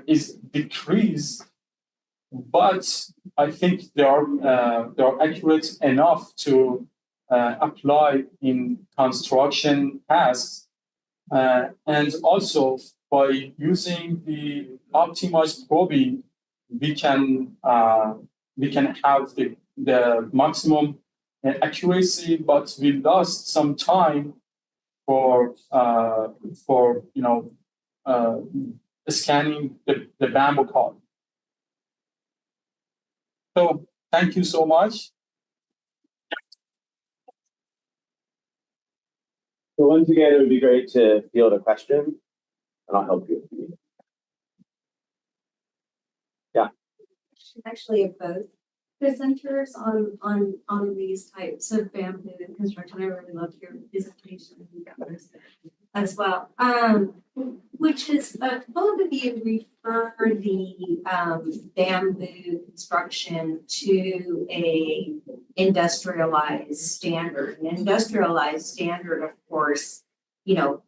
is decreased, but I think they are accurate enough to apply in construction tasks, and also by using the optimized probing, we can have the maximum accuracy, but we lost some time for scanning the bamboo column. So thank you so much. So once again, it would be great to field a question, and I'll help you. Yeah. Actually, of both presenters on these types of bamboo construction. I really loved your presentation as well. Which is both of you refer the bamboo construction to a industrialized standard. An industrialized standard, of course,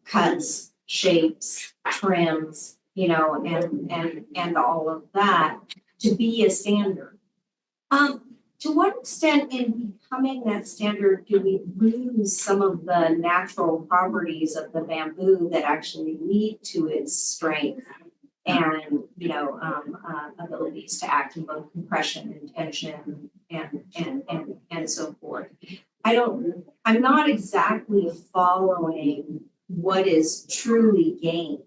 cuts, shapes, trims, and all of that to be a standard. To what extent in becoming that standard do we lose some of the natural properties of the bamboo that actually lead to its strength and abilities to act in both compression and tension and so forth? I'm not exactly following what is truly gained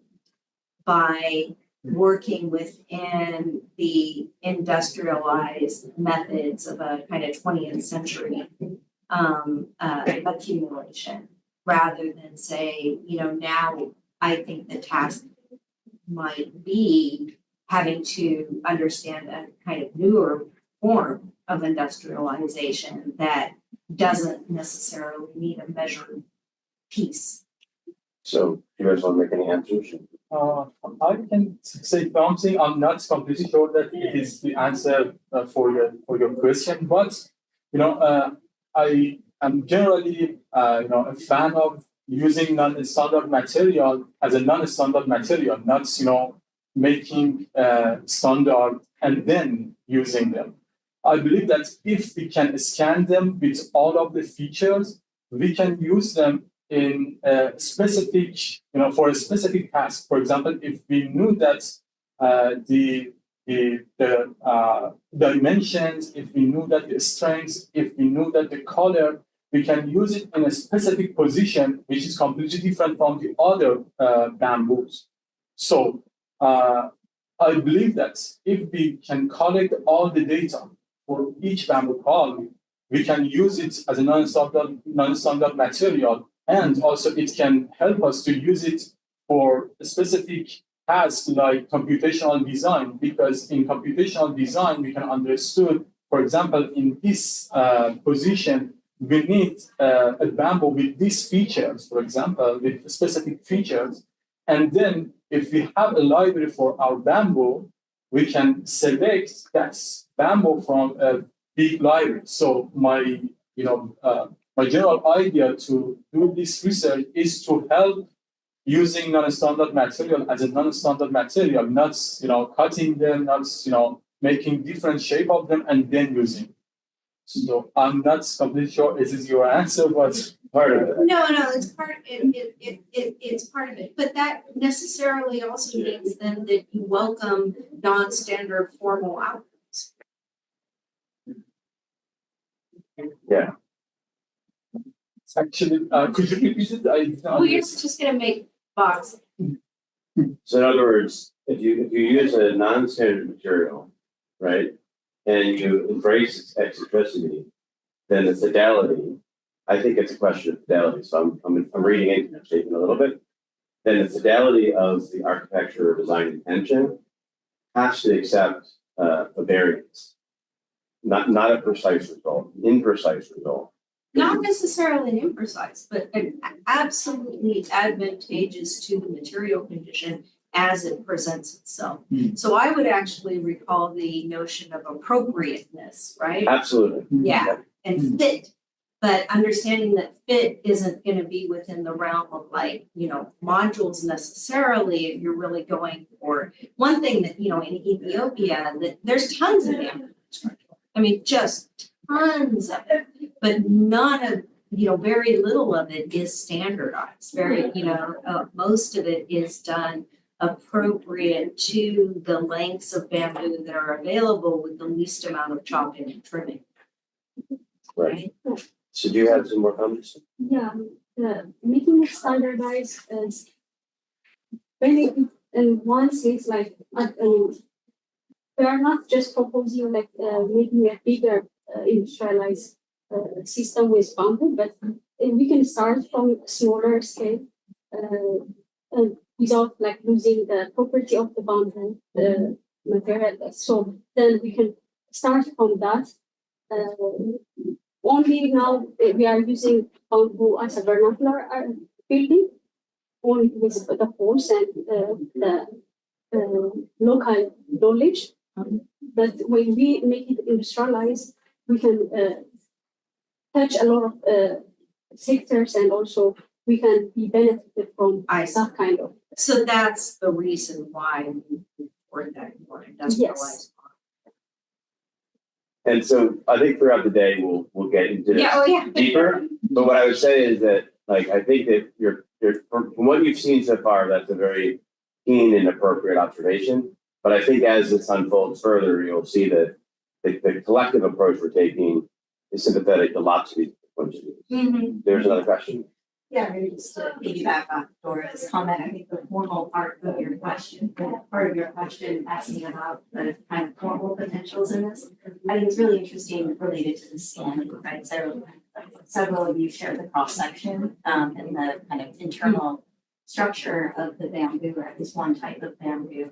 by working within the industrialized methods of a kind of 20th century accumulation, rather than say, now I think the task might be having to understand a kind of newer form of industrialization that doesn't necessarily need a measured piece. So you guys want to make any answers? I can say something. I'm not completely sure that it is the answer for your question, but I am generally a fan of using non-standard material as a non-standard material, not making standard and then using them. I believe that if we can scan them with all of the features, we can use them in a specific, for a specific task. For example, if we knew that the dimensions, if we knew that the strengths, if we knew that the color, we can use it in a specific position, which is completely different from the other bamboos. So I believe that if we can collect all the data for each bamboo column, we can use it as a non-standard material, and also it can help us to use it for a specific tasks like computational design, because in computational design, we can understand, for example, in this position, we need a bamboo with these features, for example, with specific features. And then if we have a library for our bamboo, we can select that bamboo from a big library. So my my general idea to do this research is to help using non-standard material as a non-standard material, not cutting them, not making different shape of them and then using. So I'm not completely sure this is your answer, but part of it. No, it's part. It's part of it. But that necessarily also means then that you welcome non-standard formal outcomes. Yeah. Actually, could you repeat it? Well, you're just going to make boxes. So in other words, if you use a non-standard material, right, and you embrace its eccentricity, then the fidelity, I think it's a question of fidelity. So I'm reading into that statement a little bit. Then the fidelity of the architecture or design intention has to accept a variance, not a precise result, imprecise result. Not necessarily imprecise, but absolutely advantageous to the material condition as it presents itself. So I would actually recall the notion of appropriateness, right? Absolutely. Yeah, and fit. But understanding that fit isn't going to be within the realm of modules necessarily. You're really going for one thing that, in Ethiopia, that there's tons of them. I mean, just tons of it, but none of, very little of it is standardized. Very, most of it is done appropriate to the lengths of bamboo that are available with the least amount of chopping and trimming. Right. So do you have some more comments? Yeah, making it standardized is very good in one sense, we are not just proposing making a bigger industrialized system with bamboo, but we can start from smaller scale without losing the property of the bamboo material. So then we can start from that. Only now we are using bamboo as a vernacular building, only with the poles and the local knowledge. But when we make it industrialized, we can touch a lot of sectors, and also we can be benefited from that kind of. So that's the reason why we support that more industrialized. And so I think throughout the day we'll get into this deeper. But what I would say is that I think that you're from what you've seen so far, that's a very keen and appropriate observation. But I think as this unfolds further, you'll see that the collective approach we're taking is sympathetic to lots of these points of view. There's another question. Yeah, maybe just to piggyback off Dora's comment, I think the formal part of your question, asking about the kind of formal potentials in this, I think it's really interesting related to the scanning, right? So several of you shared the cross section and the kind of internal structure of the bamboo, or at least one type of bamboo.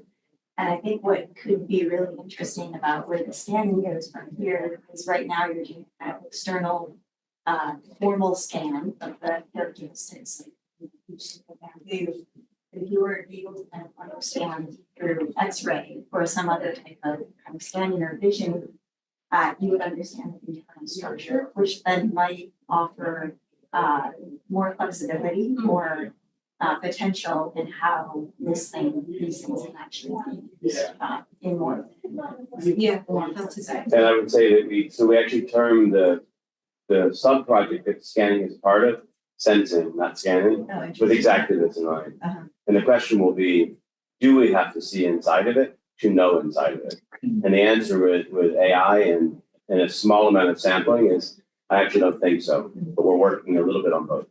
And I think what could be really interesting about where the scanning goes from here is right now you're doing an external formal scan of the characteristics of each single bamboo. If you were able to kind of understand through X-ray or some other type of kind of scanning or vision, you would understand the internal structure, which then might offer more flexibility, more potential in how these things can actually be used in more. And I would say that we actually term the sub-project that scanning is part of sensing, not scanning, with exactly this in mind. And the question will be, do we have to see inside of it to know inside of it? And the answer with AI and a small amount of sampling is, I actually don't think so, but we're working a little bit on both.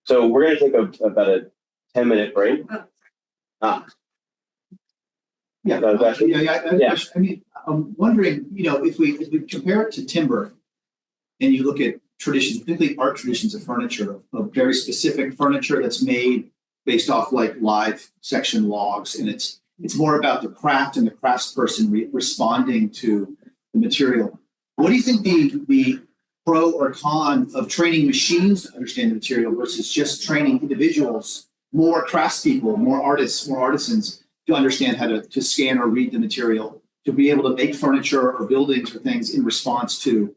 So we're going to take about a 10-minute break. I mean, I'm wondering, if we compare it to timber, and you look at traditions, particularly art traditions of furniture, of very specific furniture that's made based off live section logs, and it's more about the craft and the craftsperson responding to the material. What do you think the pro or con of training machines to understand the material versus just training individuals, more craftspeople, more artists, more artisans to understand how to scan or read the material, to be able to make furniture or buildings or things in response to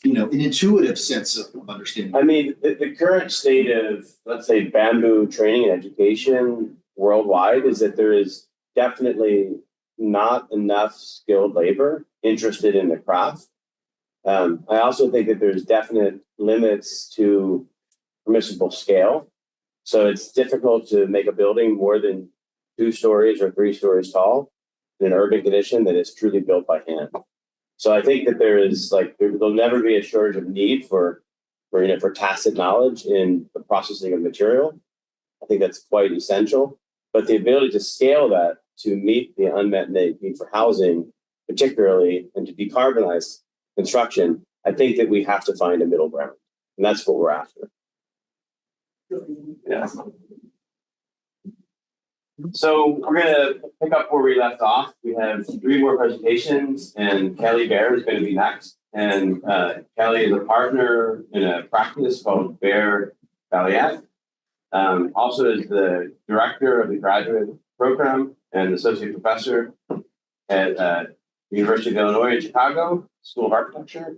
an intuitive sense of understanding? I mean, the current state of, let's say, bamboo training and education worldwide is that there is definitely not enough skilled labor interested in the craft. I also think that there's definite limits to permissible scale. So it's difficult to make a building more than 2 stories or 3 stories tall in an urban condition that is truly built by hand. So I think that there'll never be a shortage of need for tacit knowledge in the processing of material. I think that's quite essential. But the ability to scale that to meet the unmet need for housing, particularly, and to decarbonize construction, I think that we have to find a middle ground. And that's what we're after. Yeah. So we're going to pick up where we left off. We have 3 more presentations, and Kelly Bair is going to be next. And Kelly is a partner in a practice called Bair. Also is the director of the graduate program and associate professor at the University of Illinois in Chicago School of Architecture.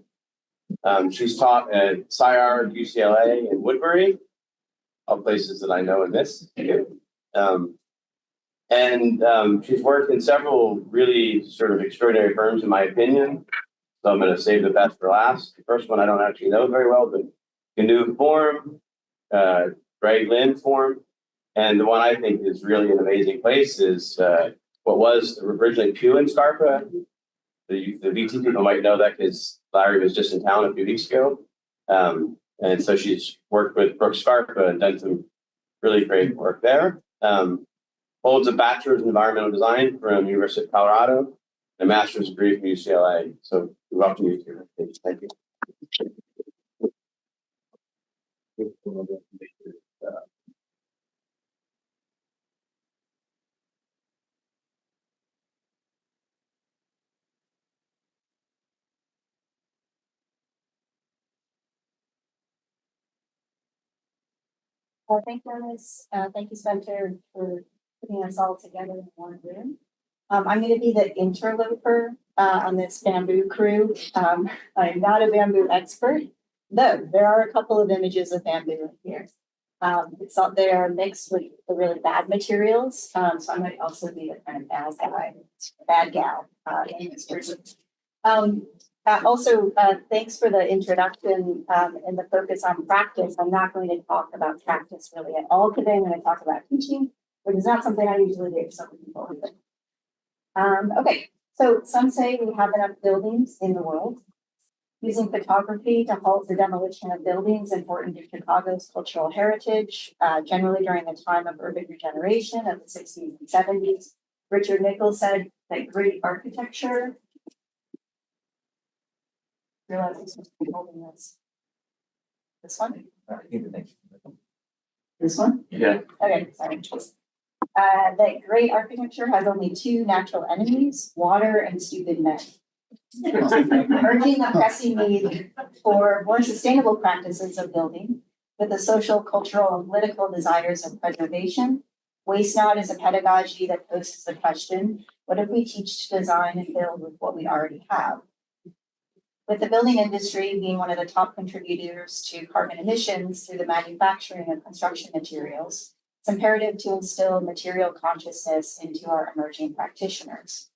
She's taught at SCIAR, UCLA, and Woodbury, all places that I know in this. She's worked in several really sort of extraordinary firms, in my opinion. So I'm going to save the best for last. The first one I don't actually know very well, but Canoe Form, Greg Lynn Form, and the one I think is really an amazing place is what was originally Pew and Scarpa. The VT people might know that because Larry was just in town a few weeks ago. And so she's worked with Brooke Scarpa and done some really great work there. Holds a bachelor's in environmental design from the University of Colorado, and a master's degree from UCLA. So we welcome you here. Thank you. Well, thank you, Jonas. Thank you, Spencer, for putting us all together in one room. I'm going to be the interloper on this bamboo crew. I am not a bamboo expert, though there are a couple of images of bamboo here. They are mixed with the really bad materials, so I might also be a kind of bad gal in this person. Thanks for the introduction and the focus on practice. I'm not going to talk about practice really at all today. I'm going to talk about teaching, which is not something I usually do. Some people do. Okay, so some say we have enough buildings in the world. Using photography to halt the demolition of buildings important to Chicago's cultural heritage, generally during the time of urban regeneration of the 60s and 70s. Richard Nichols said that great architecture. Realize I'm supposed to be holding this. This one? This one? Yeah. Okay, sorry. That great architecture has only 2 natural enemies, water and stupid men. Urging the pressing need for more sustainable practices of building with the social, cultural, and political desires of preservation. Waste Not is a pedagogy that poses the question, what if we teach to design and build with what we already have? With the building industry being one of the top contributors to carbon emissions through the manufacturing of construction materials, it's imperative to instill material consciousness into our emerging practitioners.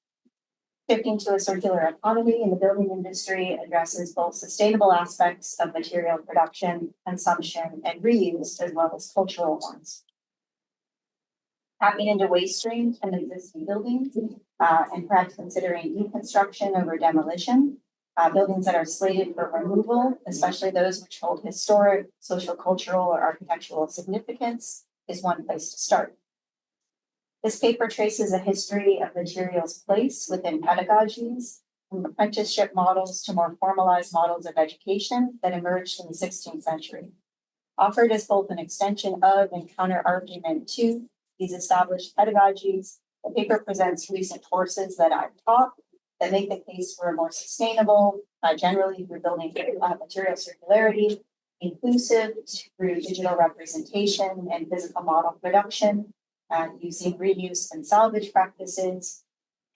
Shifting to a circular economy in the building industry addresses both sustainable aspects of material production, consumption, and reuse, as well as cultural ones. Tapping into waste streams from existing buildings, and perhaps considering deconstruction over demolition, buildings that are slated for removal, especially those which hold historic, social, cultural, or architectural significance, is one place to start. This paper traces a history of materials place within pedagogies, from apprenticeship models to more formalized models of education that emerged in the 16th century. Offered as both an extension of and counter-argument to these established pedagogies, the paper presents recent courses that I've taught that make the case for a more sustainable, generally through building material circularity, inclusive through digital representation and physical model production, using reuse and salvage practices,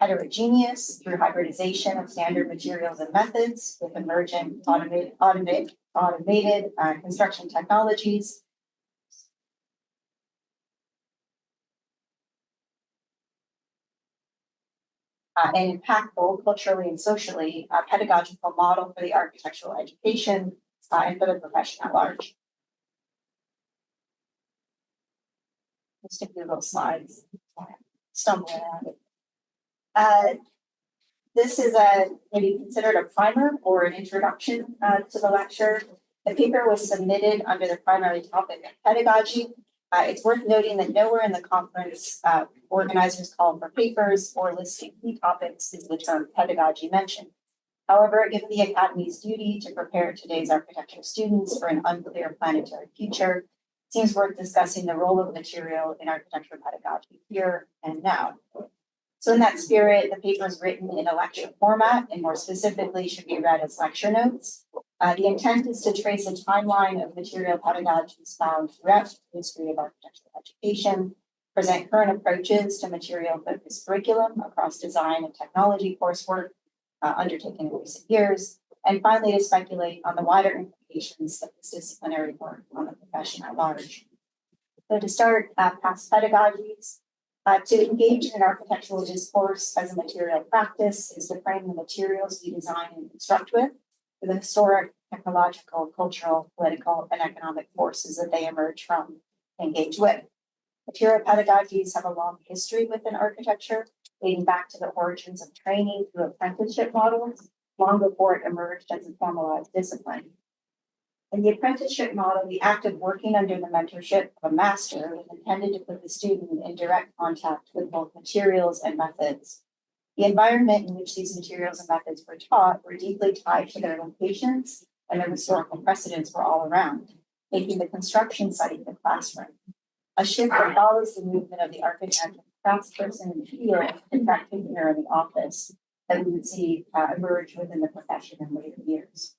heterogeneous through hybridization of standard materials and methods with emergent automated construction technologies. An impactful culturally and socially pedagogical model for the architectural education and for the profession at large. Just a few little slides. Stumbling around. This is maybe considered a primer or an introduction to the lecture. The paper was submitted under the primary topic of pedagogy. It's worth noting that nowhere in the conference organizers call for papers or listing key topics is the term pedagogy mentioned. However, given the Academy's duty to prepare today's architecture students for an unclear planetary future, it seems worth discussing the role of material in architecture pedagogy here and now. So in that spirit, the paper is written in a lecture format and more specifically should be read as lecture notes. The intent is to trace a timeline of material pedagogies found throughout the history of architectural education, present current approaches to material-focused curriculum across design and technology coursework undertaken in recent years, and finally to speculate on the wider implications of this disciplinary work on the profession at large. So to start, past pedagogies. To engage in an architectural discourse as a material practice is to frame the materials we design and construct with, the historic, technological, cultural, political, and economic forces that they emerge from and engage with. Material pedagogies have a long history within architecture, dating back to the origins of training through apprenticeship models, long before it emerged as a formalized discipline. In the apprenticeship model, the act of working under the mentorship of a master was intended to put the student in direct contact with both materials and methods. The environment in which these materials and methods were taught were deeply tied to their locations, and their historical precedents were all around, making the construction site the classroom. A shift that follows the movement of the architect, craftsperson in the field, and practitioner in the office that we would see emerge within the profession in later years.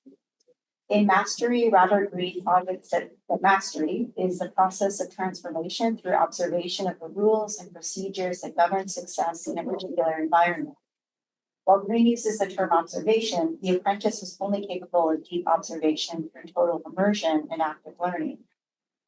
In mastery, Robert Greene posits that mastery is the process of transformation through observation of the rules and procedures that govern success in a particular environment. While Greene uses the term observation, the apprentice was only capable of deep observation through total immersion and active learning.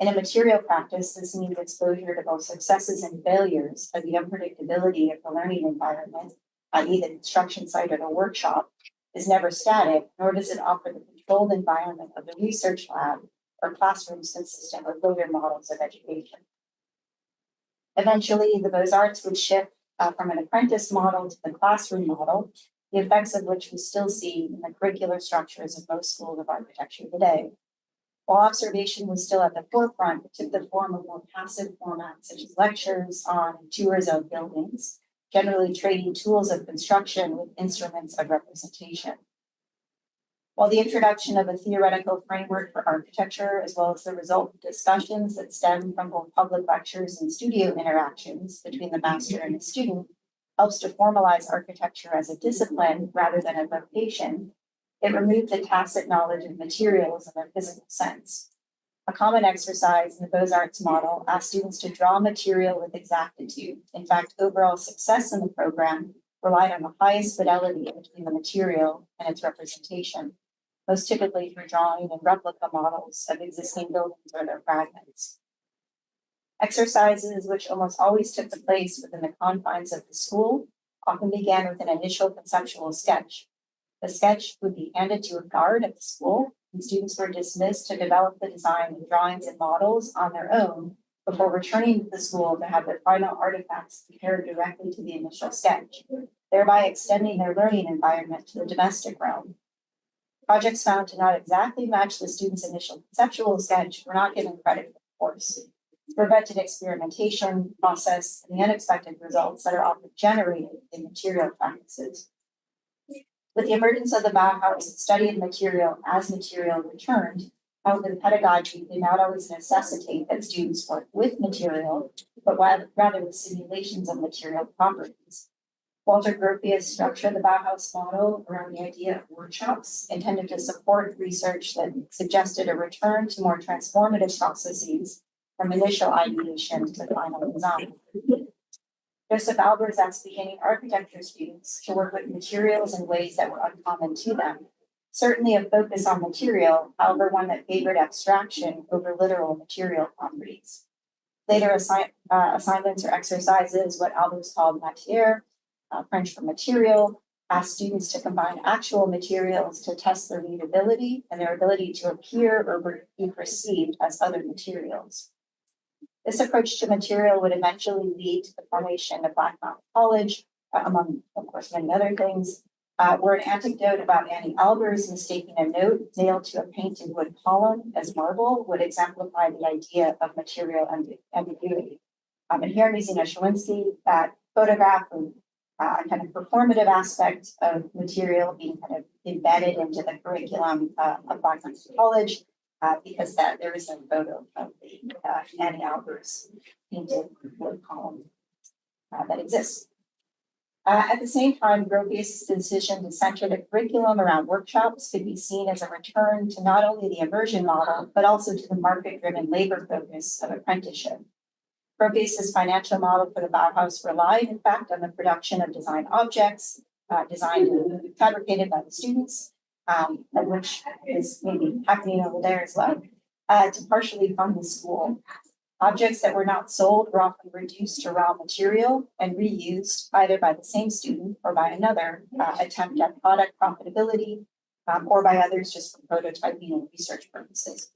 In a material practice, this means exposure to both successes and failures of the unpredictability of the learning environment, i.e. the construction site or the workshop, is never static, nor does it offer the controlled environment of the research lab or classrooms consistent with earlier models of education. Eventually, the Beaux-Arts would shift from an apprentice model to the classroom model, the effects of which we still see in the curricular structures of most schools of architecture today. While observation was still at the forefront, it took the form of more passive formats such as lectures on tours of buildings, generally trading tools of construction with instruments of representation. While the introduction of a theoretical framework for architecture, as well as the result of discussions that stem from both public lectures and studio interactions between the master and the student, helps to formalize architecture as a discipline rather than a vocation, it removed the tacit knowledge of materials in their physical sense. A common exercise in the Beaux-Arts model asked students to draw material with exactitude. In fact, overall success in the program relied on the highest fidelity between the material and its representation, most typically through drawing and replica models of existing buildings or their fragments. Exercises, which almost always took the place within the confines of the school, often began with an initial conceptual sketch. The sketch would be handed to a guard at the school, and students were dismissed to develop the design and drawings and models on their own before returning to the school to have their final artifacts compared directly to the initial sketch, thereby extending their learning environment to the domestic realm. Projects found to not exactly match the student's initial conceptual sketch were not given credit for the course. It prevented experimentation, process, and the unexpected results that are often generated in material practices. With the emergence of the Bauhaus, the study of material as material returned. However, the pedagogy did not always necessitate that students work with material, but rather with simulations of material properties. Walter Gropius structured the Bauhaus model around the idea of workshops intended to support research that suggested a return to more transformative processes from initial ideation to final design. Joseph Albers asked beginning architecture students to work with materials in ways that were uncommon to them. Certainly a focus on material, however, one that favored abstraction over literal material properties. Later assignments or exercises, what Albers called matière, French for material, asked students to combine actual materials to test their readability and their ability to appear or be perceived as other materials. This approach to material would eventually lead to the formation of Blackwell College, among, of course, many other things, where an anecdote about Annie Albers mistaking a note nailed to a painted wood column as marble would exemplify the idea of material ambiguity. And here I'm using a Shawinski photograph of kind of performative aspect of material being kind of embedded into the curriculum of Blackwell College, because there is a photo of the Annie Albers painted wood column that exists. At the same time, Gropius's decision to center the curriculum around workshops could be seen as a return to not only the immersion model, but also to the market-driven labor focus of apprenticeship. Gropius's financial model for the Bauhaus relied, in fact, on the production of design objects, designed and fabricated by the students, which is maybe happening over there as well, to partially fund the school. Objects that were not sold were often reduced to raw material and reused either by the same student or by another attempt at product profitability, or by others just for prototyping and research purposes.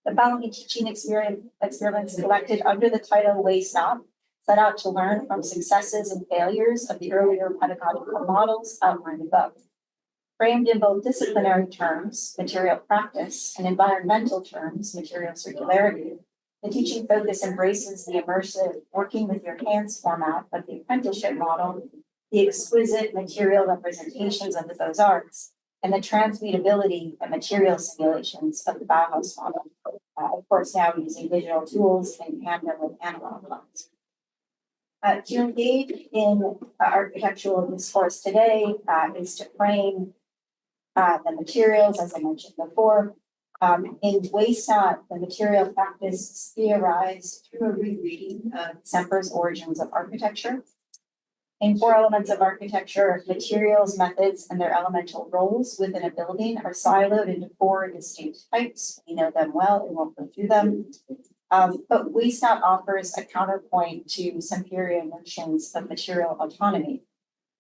The following teaching experiments collected under the title Waste Not set out to learn from successes and failures of the earlier pedagogical models outlined above. Framed in both disciplinary terms, material practice, and environmental terms, material circularity, the teaching focus embraces the immersive working with your hands format of the apprenticeship model, the exquisite material representations of the Beaux-Arts, and the transmutability and material simulations of the Bauhaus model, of course now using digital tools in tandem with analog ones. To engage in architectural discourse today is to frame the materials, as I mentioned before. In Waste Not, the material practice is theorized through a rereading of Semper's Origins of Architecture. In 4 Elements of Architecture, materials, methods, and their elemental roles within a building are siloed into 4 distinct types. We know them well and won't go through them. But Waste Not offers a counterpoint to Semperian notions of material autonomy.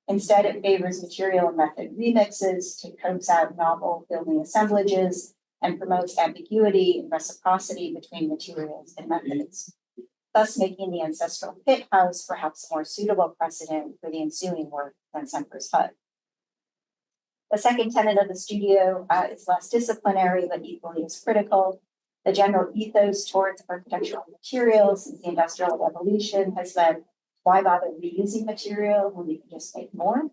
Instead, it favors material and method remixes to coax out novel building assemblages and promotes ambiguity and reciprocity between materials and methods, thus making the ancestral pit house perhaps a more suitable precedent for the ensuing work than Semper's hut. The second tenet of the studio is less disciplinary, but equally as critical. The general ethos towards architectural materials since the Industrial Revolution has been, why bother reusing material when we can just make more?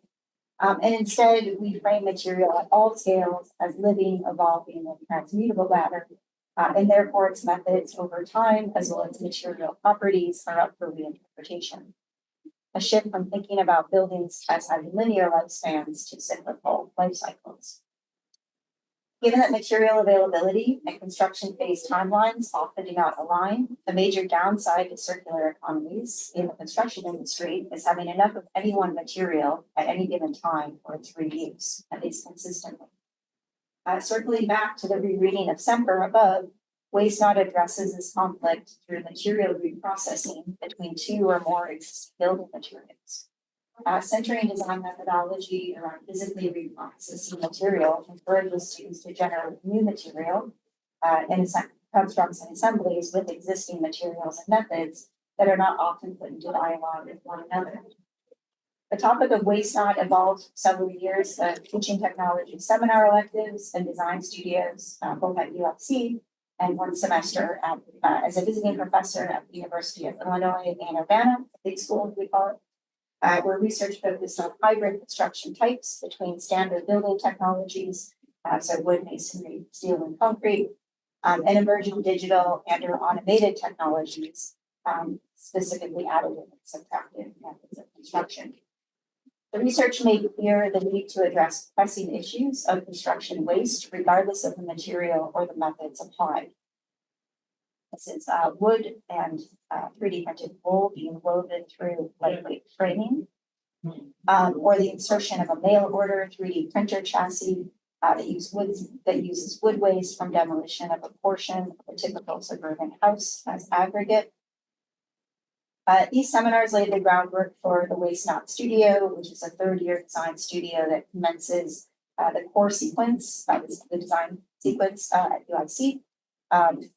And instead, we frame material at all scales as living, evolving, and transmutable matter, and therefore its methods over time, as well as material properties, are up for reinterpretation. A shift from thinking about buildings as having linear lifespans to cyclical life cycles. Given that material availability and construction phase timelines often do not align, the major downside to circular economies in the construction industry is having enough of any one material at any given time for its reuse, at least consistently. Circling back to the rereading of Semper above, Waste Not addresses this conflict through material reprocessing between 2 or more existing building materials. Centering design methodology around physically reprocessing material encourages students to generate new material and constructs and assemblies with existing materials and methods that are not often put into dialogue with one another. The topic of Waste Not evolved several years of teaching technology seminar electives and design studios, both at USC and 1 semester as a visiting professor at the University of Illinois in Urbana, big school as we call it. Where research focused on hybrid construction types between standard building technologies, so wood, masonry, steel, and concrete, and emerging digital and or automated technologies, specifically additive and subtractive methods of construction. The research made clear the need to address pressing issues of construction waste, regardless of the material or the methods applied. This is wood and 3D printed wool being woven through lightweight framing, or the insertion of a mail order 3D printer chassis that uses wood waste from demolition of a portion of a typical suburban house as aggregate. These seminars laid the groundwork for the Waste Not Studio, which is a third-year design studio that commences the core sequence, the design sequence at UIC.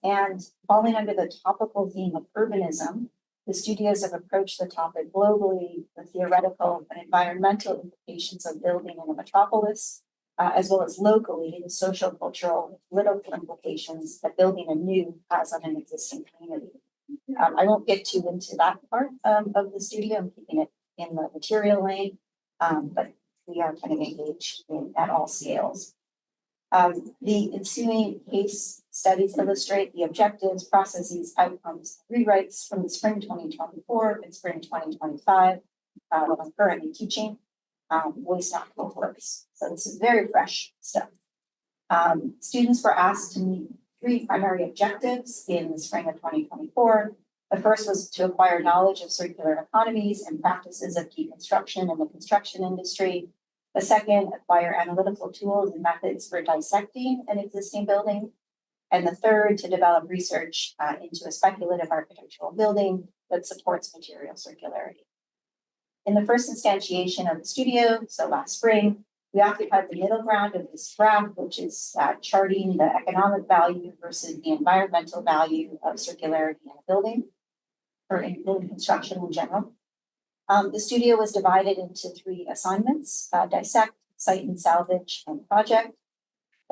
And falling under the topical theme of urbanism, the studios have approached the topic globally, the theoretical and environmental implications of building in a metropolis, as well as locally, the social, cultural, and political implications that building anew has on an existing community. I won't get too into that part of the studio. I'm keeping it in the material lane, but we are kind of engaged at all scales. The ensuing case studies illustrate the objectives, processes, outcomes, rewrites from the spring 2024 and spring 2025, what I'm currently teaching, Waste Not cohorts. So this is very fresh stuff. Students were asked to meet 3 primary objectives in the spring of 2024. The first was to acquire knowledge of circular economies and practices of deconstruction in the construction industry. The second, acquire analytical tools and methods for dissecting an existing building. And the third, to develop research into a speculative architectural building that supports material circularity. In the first instantiation of the studio, so last spring, we occupied the middle ground of this graph, which is charting the economic value versus the environmental value of circularity in a building, or in building construction in general. The studio was divided into 3 assignments, dissect, site and salvage, and project.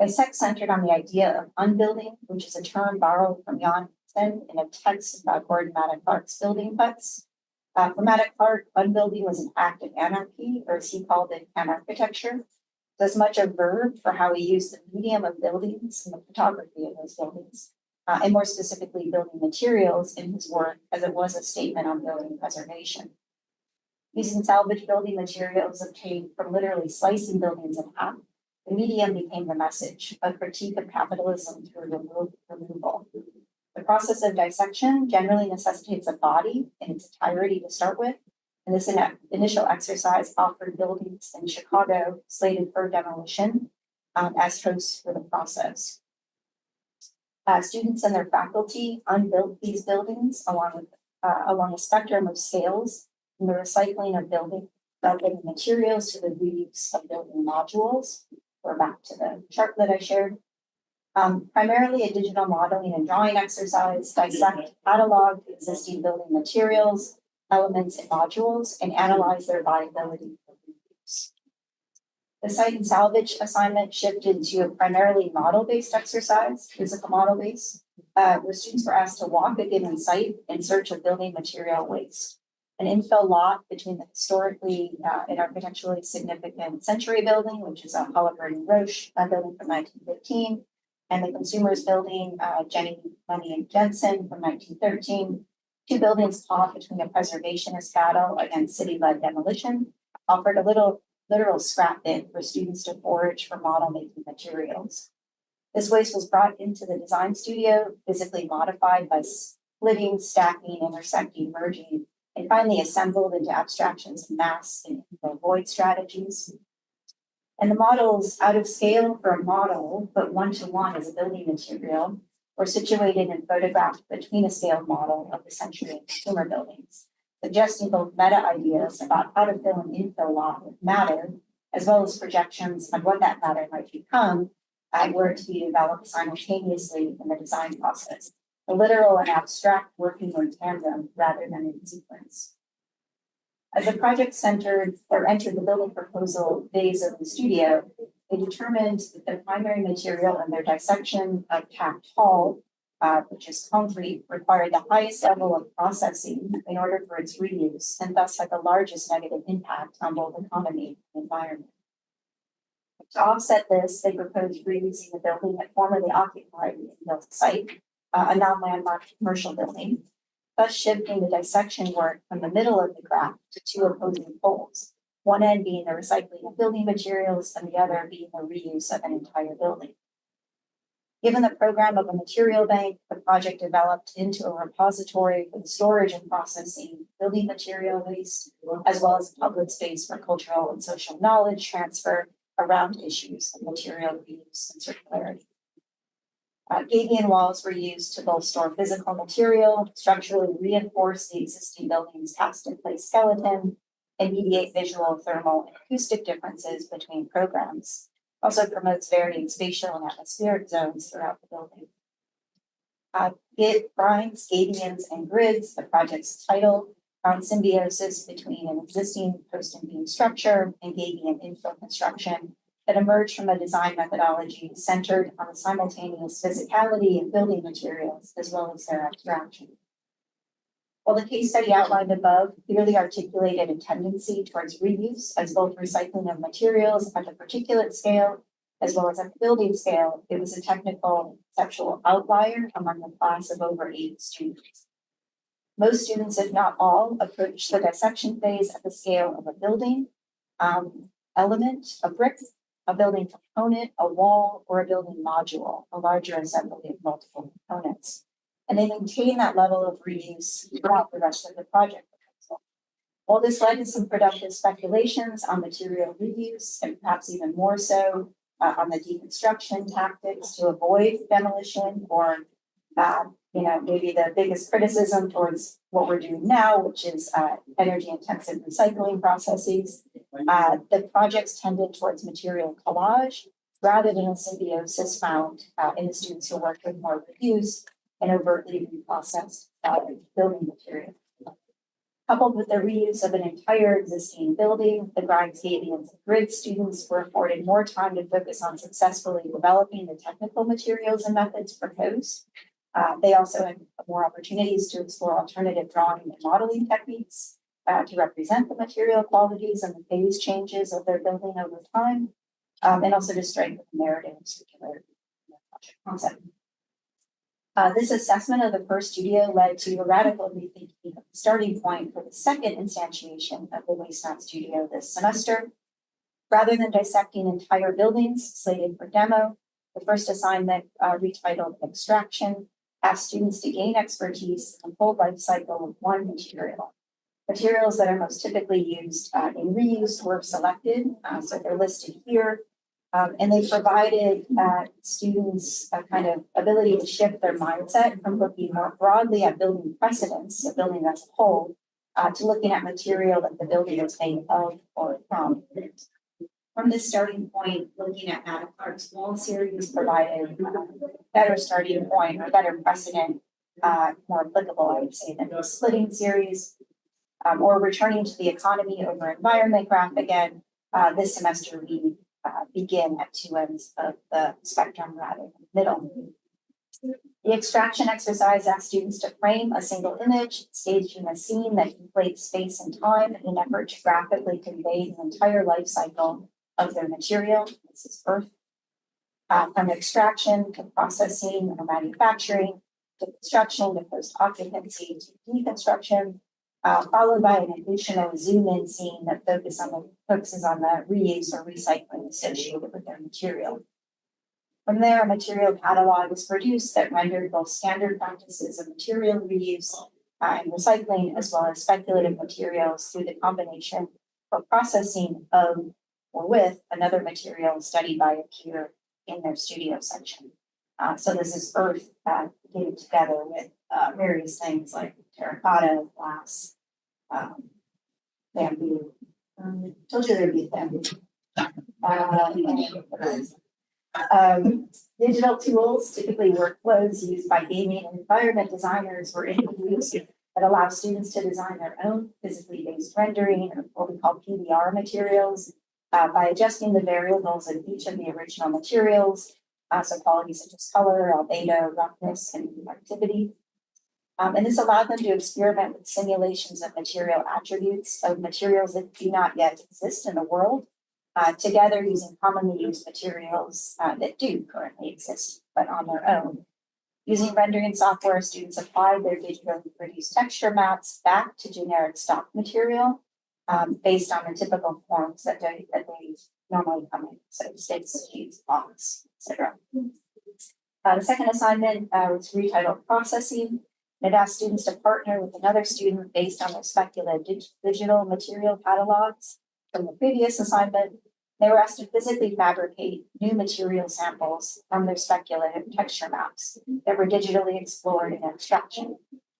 Dissect centered on the idea of unbuilding, which is a term borrowed from Jan in a text about Gordon Matta Clark's building huts. For Matta Clark, unbuilding was an act of anarchy, or as he called it, anarchitecture. As much a verb for how he used the medium of buildings and the photography of those buildings, and more specifically building materials in his work, as it was a statement on building preservation. Using salvage building materials obtained from literally slicing buildings in half, the medium became the message, a critique of capitalism through removal. The process of dissection generally necessitates a body in its entirety to start with, and this initial exercise offered buildings in Chicago slated for demolition as hosts for the process. Students and their faculty unbuilt these buildings along a spectrum of scales, from the recycling of building materials to the reuse of building modules. We're back to the chart that I shared. Primarily a digital modeling and drawing exercise, dissect, catalog existing building materials, elements, and modules, and analyze their viability for reuse. The site and salvage assignment shifted to a primarily model-based exercise, physical model-based, where students were asked to walk a given site in search of building material waste. An infill lot between the historically and architecturally significant Century building, which is a Halliburton Roche building from 1915, and the Consumers building, Jenny, Money, and Jensen from 1913. 2 buildings caught between a preservationist battle against city-led demolition, offered a literal scrap bin for students to forage for model-making materials. This waste was brought into the design studio, physically modified by splitting, stacking, intersecting, merging, and finally assembled into abstractions of mass and void strategies. And the models, out of scale for a model, but one-to-one as a building material, were situated and photographed between a scaled model of the Century and Consumer buildings, suggesting both meta ideas about how to fill an infill lot with matter, as well as projections on what that matter might become, were to be developed simultaneously in the design process. The literal and abstract working in tandem rather than in sequence. As the project entered the building proposal phase of the studio, they determined that the primary material in their dissection of tacked hull, which is concrete, required the highest level of processing in order for its reuse, and thus had the largest negative impact on both economy and environment. To offset this, they proposed reusing the building that formerly occupied the site, a non-landmark commercial building, thus shifting the dissection work from the middle of the graph to 2 opposing poles, one end being the recycling of building materials and the other being the reuse of an entire building. Given the program of a material bank, the project developed into a repository for the storage and processing building material waste, as well as a public space for cultural and social knowledge transfer around issues of material reuse and circularity. Gabion walls were used to both store physical material, structurally reinforce the existing building's cast-in-place skeleton, and mediate visual, thermal, and acoustic differences between programs. Also promotes varying spatial and atmospheric zones throughout the building. Grinds, gabions, and grids, the project's title, found symbiosis between an existing post and beam structure and gabion infill construction that emerged from a design methodology centered on the simultaneous physicality of building materials as well as their abstraction. While the case study outlined above clearly articulated a tendency towards reuse as both recycling of materials at the particulate scale as well as at the building scale, it was a technical conceptual outlier among a class of over 80 students. Most students, if not all, approached the dissection phase at the scale of a building element, a brick, a building component, a wall, or a building module, a larger assembly of multiple components. And they maintain that level of reuse throughout the rest of the project. While this led to some productive speculations on material reuse, and perhaps even more so on the deconstruction tactics to avoid demolition, or maybe the biggest criticism towards what we're doing now, which is energy-intensive recycling processes, the projects tended towards material collage rather than a symbiosis found in the students who worked with more reuse and overtly reprocessed building material. Coupled with the reuse of an entire existing building, the grinds, gabions, and grid students were afforded more time to focus on successfully developing the technical materials and methods proposed. They also had more opportunities to explore alternative drawing and modeling techniques to represent the material qualities and the phase changes of their building over time, and also to strengthen the narrative and circularity project concept. This assessment of the first studio led to a radical rethinking of the starting point for the second instantiation of the Waste Not Studio this semester. Rather than dissecting entire buildings slated for demo, the first assignment, retitled Extraction, asked students to gain expertise in the full life cycle of one material. Materials that are most typically used in reuse were selected, so they're listed here. And they provided students a kind of ability to shift their mindset from looking more broadly at building precedents, a building as a whole, to looking at material that the building is made of or from. From this starting point, looking at Adam Clark's wall series provided a better starting point, or better precedent, more applicable, I would say, than the splitting series, or returning to the economy over environment graph again. This semester, we begin at two ends of the spectrum rather than the middle. The extraction exercise asks students to frame a single image, staging a scene that inflates space and time in an effort to graphically convey the entire life cycle of their material. This is earth. From extraction to processing or manufacturing, to construction, to post-occupancy, to deconstruction, followed by an additional zoom-in scene that focuses on the reuse or recycling associated with their material. From there, a material catalog was produced that rendered both standard practices of material reuse and recycling, as well as speculative materials through the combination or processing of or with another material studied by a peer in their studio section. So this is earth getting together with various things like terracotta, glass, bamboo. Told you there'd be bamboo. Digital tools, typically workflows used by gaming and environment designers, were introduced that allow students to design their own physically based rendering, or what we call PBR materials, by adjusting the variables of each of the original materials, so qualities such as color, albedo, roughness, and activity. And this allowed them to experiment with simulations of material attributes of materials that do not yet exist in the world, together using commonly used materials that do currently exist, but on their own. Using rendering software, students applied their digitally produced texture maps back to generic stock material based on the typical forms that they normally come in, so sticks, sheets, blocks, etc. The second assignment was retitled processing. It asked students to partner with another student based on their speculative digital material catalogs from the previous assignment. They were asked to physically fabricate new material samples from their speculative texture maps that were digitally explored in abstraction.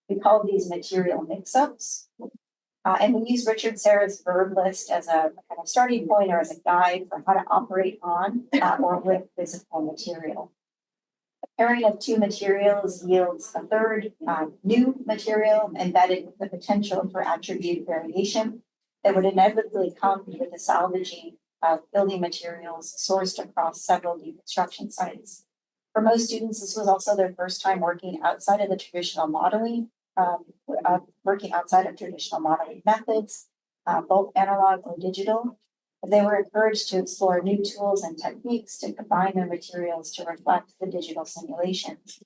We called these material mix-ups. And we use Richard Serra's verb list as a kind of starting point or as a guide for how to operate on or with physical material. The pairing of two materials yields a third new material embedded with the potential for attribute variation that would inevitably come with the salvaging of building materials sourced across several deconstruction sites. For most students, this was also their first time working outside of the traditional modeling, methods, both analog or digital. They were encouraged to explore new tools and techniques to combine their materials to reflect the digital simulations.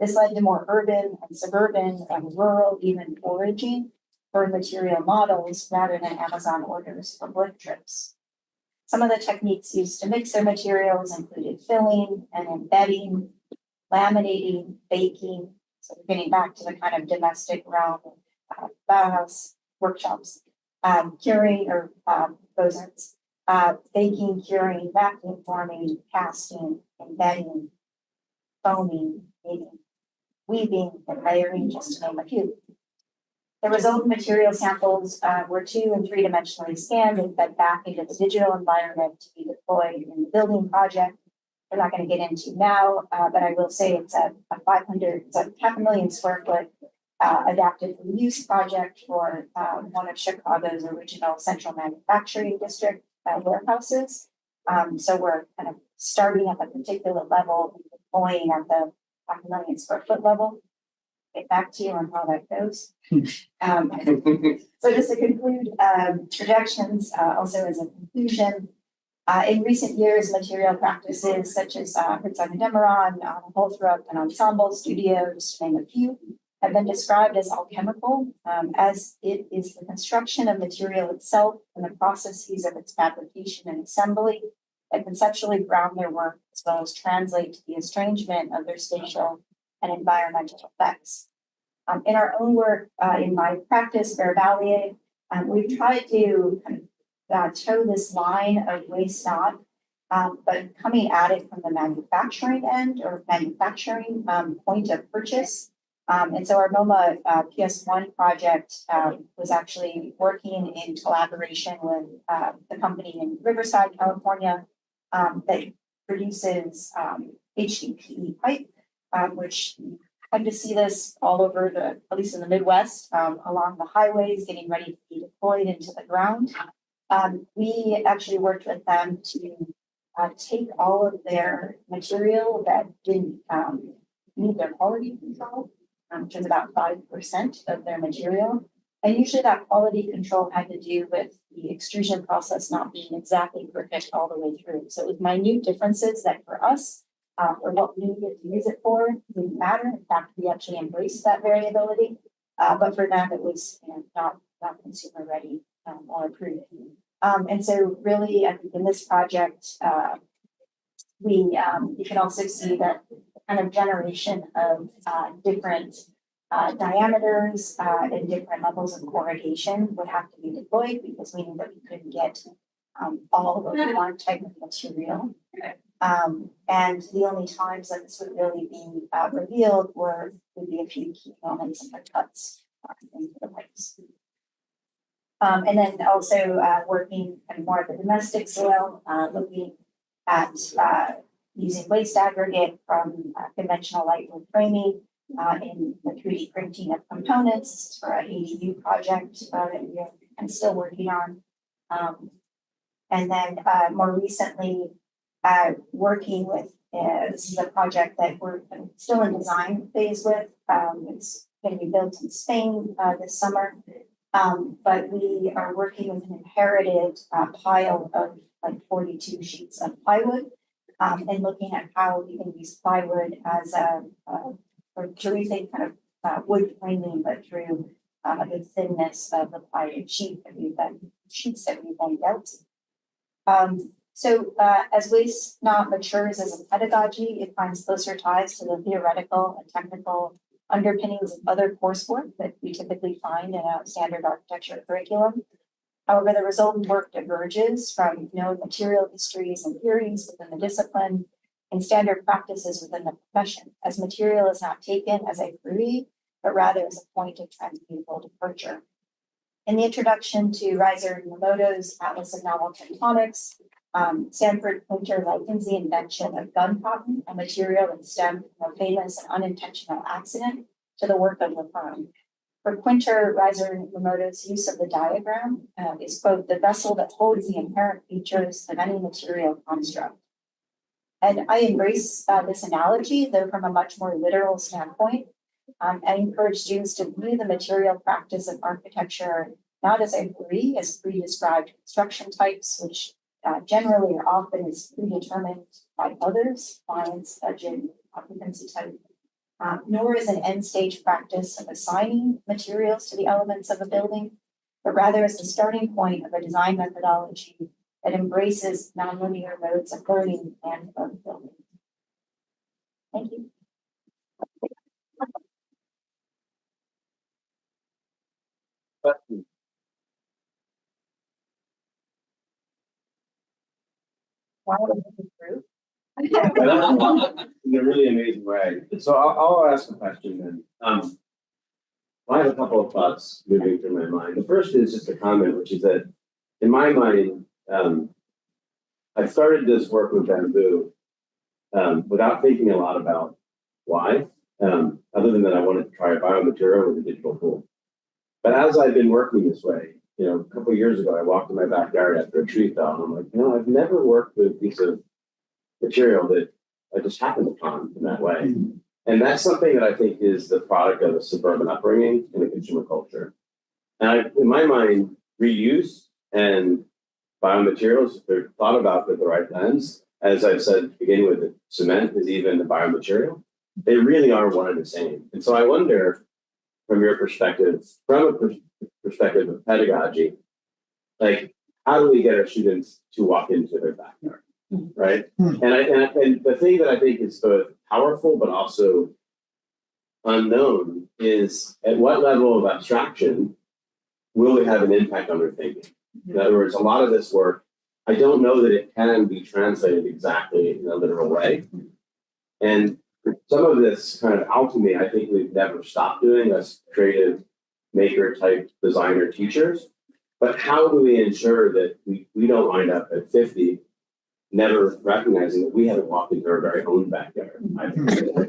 This led to more urban and suburban and rural, even foraging for material models rather than Amazon orders for work trips. Some of the techniques used to mix their materials included filling and embedding, laminating, baking. So we're getting back to the kind of domestic realm of Bauhaus workshops, curing or bosons, baking, curing, vacuum forming, casting, embedding, foaming, knitting, weaving, and layering, just to name a few. The resultant material samples were 2- and 3-dimensionally scanned and fed back into the digital environment to be deployed in the building project. We're not going to get into now, but I will say it's a 500,000 square foot adaptive reuse project for one of Chicago's original central manufacturing district warehouses. So we're kind of starting at a particular level and deploying at the 500,000 square foot level. Get back to you on how that goes. So just to conclude, projections also as a conclusion. In recent years, material practices such as Demeron, Holthrop, and Ensemble Studios, to name a few, have been described as alchemical, as it is the construction of material itself and the processes of its fabrication and assembly that conceptually ground their work as well as translate to the estrangement of their spatial and environmental effects. In our own work, in my practice, Bair, we've tried to kind of toe this line of waste not, but coming at it from the manufacturing end or manufacturing point of purchase. And so our MoMA PS1 project was actually working in collaboration with the company in Riverside, California, that produces HDPE pipe, which I to see this all over at least in the Midwest, along the highways, getting ready to be deployed into the ground. We actually worked with them to take all of their material that didn't meet their quality control, which is about 5% of their material. And usually that quality control had to do with the extrusion process not being exactly perfect all the way through. So it was minute differences that for us, for what we needed to use it for, didn't matter. In fact, we actually embraced that variability. But for them, it was not consumer ready or approved. And so really, I think in this project, you can also see that kind of generation of different diameters and different levels of corrugation would have to be deployed because we knew that we couldn't get all of one type of material. And the only times that this would really be revealed would be a few key moments in the cuts into the pipes. And then also working kind of more at the domestic soil, looking at using waste aggregate from conventional light wood framing in the 3D printing of components. This is for an ADU project that we are still working on. And then more recently, working with, this is a project that we're still in design phase with. It's going to be built in Spain this summer. But we are working with an inherited pile of like 42 sheets of plywood and looking at how we can use plywood as or to rethink kind of wood framing, but through the thinness of the plywood sheets that we've been built. So as waste not matures as a pedagogy, it finds closer ties to the theoretical and technical underpinnings of other coursework that we typically find in a standard architecture curriculum. However, the resultant work diverges from known material histories and theories within the discipline and standard practices within the profession, as material is not taken as a free, but rather as a point of transmutable departure. In the introduction to Reiser Yamamoto's Atlas of Novel Tectonics, Sanford Quinter likens the invention of gun cotton, a material that stemmed from a famous and unintentional accident, to the work of the firm. For Quinter, Reiser Yamamoto's use of the diagram is, quote, the vessel that holds the inherent features of any material construct. And I embrace this analogy, though from a much more literal standpoint. I encourage students to view the material practice of architecture not as a free, as pre-described construction types, which generally or often is predetermined by others, clients, budget, occupancy type, nor is an end stage practice of assigning materials to the elements of a building, but rather as the starting point of a design methodology that embraces nonlinear modes of learning and of building. Thank you. Why would it be true? In a really amazing way. So I'll ask a question then. I have a couple of thoughts moving through my mind. The first is just a comment, which is that in my mind, I started this work with bamboo without thinking a lot about why, other than that I wanted to try a biomaterial with a digital tool. But as I've been working this way, a couple of years ago, I walked in my backyard after a tree fell, and I'm like, I've never worked with a piece of material that I just happened upon in that way. And that's something that I think is the product of a suburban upbringing in a consumer culture. And in my mind, reuse and biomaterials, if they're thought about with the right lens, as I've said, beginning with cement is even a biomaterial, they really are one and the same. And so I wonder, from your perspective, perspective of pedagogy, like, how do we get our students to walk into their backyard, right? And the thing that I think is both powerful but also unknown is at what level of abstraction will we have an impact on their thinking? In other words, a lot of this work, I don't know that it can be translated exactly in a literal way. And some of this kind of alchemy, I think we've never stopped doing as creative maker type designer teachers. But how do we ensure that we don't wind up at 50 never recognizing that we haven't walked into our very own backyard?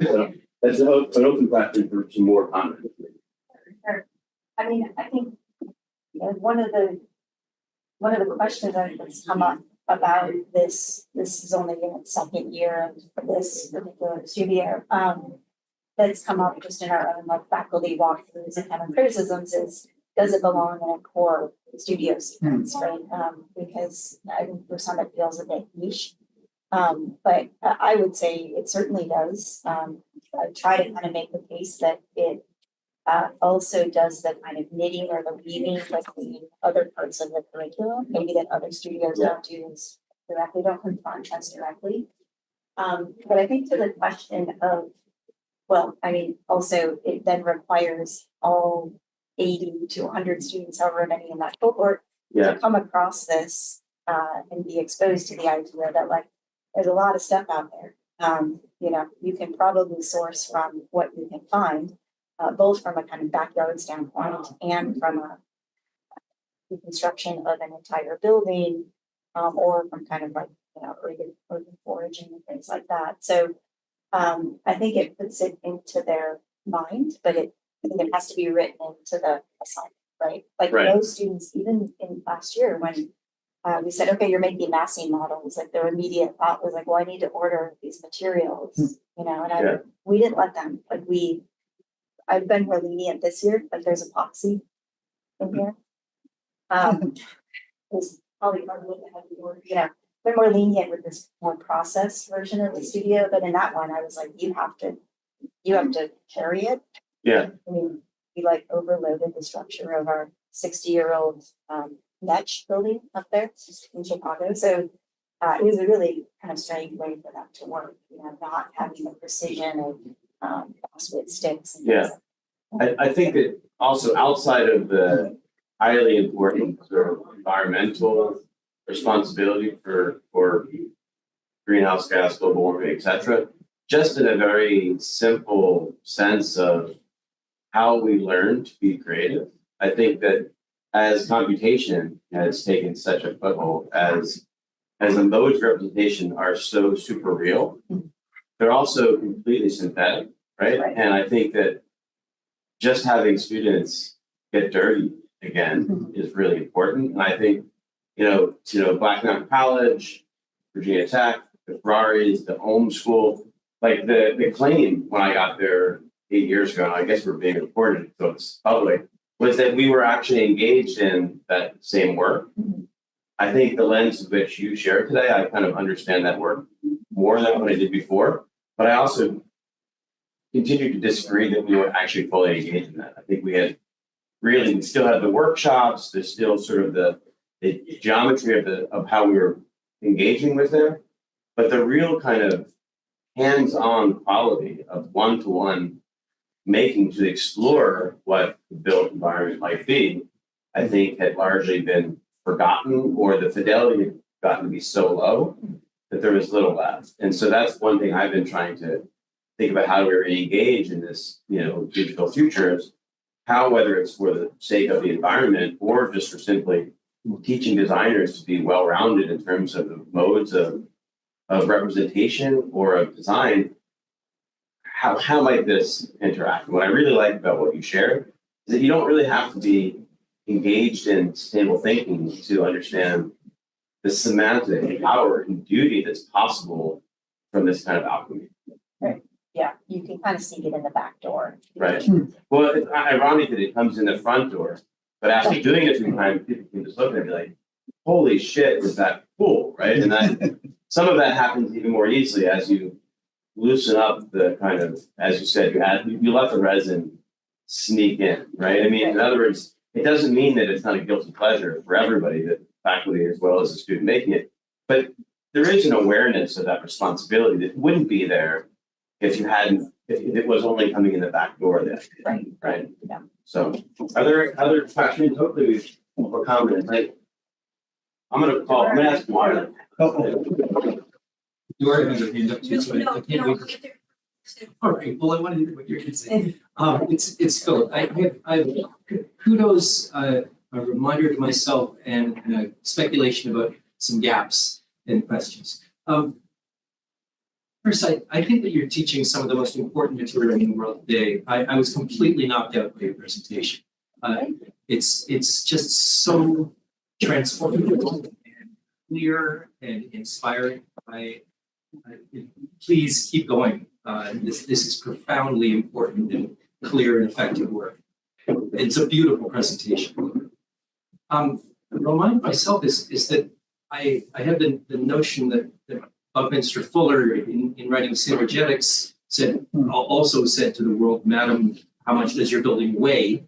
So that's an open question for some more comments. Sure. I mean, I think one of the questions that's come up about this is only in its second year of this particular studio, that's come up just in our own faculty walkthroughs and kind of criticisms is, does it belong in a core studio sequence, right? Because I think for some it feels a bit niche. But I would say it certainly does. I try to kind of make the case that it also does the kind of knitting or the weaving between other parts of the curriculum, maybe that other studios don't do as directly, don't confront us directly. But I think to the question of, well, I mean, also it then requires all 80 to 100 students, however many in that cohort, to come across this and be exposed to the idea that there's a lot of stuff out there. You can probably source from what you can find, both from a kind of backyard standpoint and from a reconstruction of an entire building, or from kind of urban foraging and things like that. So I think it puts it into their mind, but I think it has to be written into the assignment, right? Those students, even in last year when we said, okay, you're making massing models, their immediate thought was well, I need to order these materials, and we didn't let them, I've been more lenient this year, there's epoxy in here. It's probably hard to look at the order, been more lenient with this more processed version of the studio, but in that one, I was you have to carry it. Yeah. I mean, we overloaded the structure of our 60-year-old Netch building up there in Chicago. So it was a really kind of strange way for that to work, not having the precision of with sticks. And Yeah. I think that also outside of the highly important sort of environmental responsibility for greenhouse gas, global warming, et cetera, just in a very simple sense of how we learn to be creative. I think that as computation has taken such a foothold, as the modes of representation are so super real, they're also completely synthetic, right? And I think that just having students get dirty again is really important. And I think, Black Mountain College, Virginia Tech, the Ferraris, the Ulm School, like the claim when I got there 8 years ago, and I guess we're being recorded, so it's public, was that we were actually engaged in that same work. I think the lens of which you shared today, I kind of understand that work more than what I did before, but I also continue to disagree that we were actually fully engaged in that. I think we still had the workshops, there's still sort of the geometry of how we were engaging with there, but the real kind of hands-on quality of one-to-one making to explore what the built environment might be, I think had largely been forgotten, or the fidelity had gotten to be so low that there was little left. And so that's one thing I've been trying to think about, how we engage in this, digital future, is how, whether it's for the sake of the environment or just for simply teaching designers to be well-rounded in terms of the modes of representation or of design, how might this interact? What I really like about what you shared is that you don't really have to be engaged in sustainable thinking to understand the semantic power and beauty that's possible from this kind of alchemy. Right. Yeah, you can kind of see it in the back door. Right. Well, it's ironic that it comes in the front door, but after doing it a few times, people can just look at it and be like, holy shit, is that cool, right? And that some of that happens even more easily as you loosen up the kind of, as you said, you let the resin sneak in, right? I mean, in other words, it doesn't mean that it's not a guilty pleasure for everybody, the faculty as well as the student making it, but there is an awareness of that responsibility that wouldn't be there if it was only coming in the back door there. Right. Yeah. So are there other questions? Hopefully we're confident. I'm gonna ask Marlon. You already have your hand up too, so I can't wait. All right, well, I want to hear what you're going to say. It's Philip. I have kudos, a reminder to myself, and a speculation about some gaps in questions. First, I think that you're teaching some of the most important material in the world today. I was completely knocked out by your presentation. It's just so transformative and clear and inspiring. Please keep going. This is profoundly important and clear and effective work. It's a beautiful presentation. Remind myself is that I have the notion that Buckminster Fuller, in writing Synergetics, also said to the world, "Madam, how much does your building weigh?"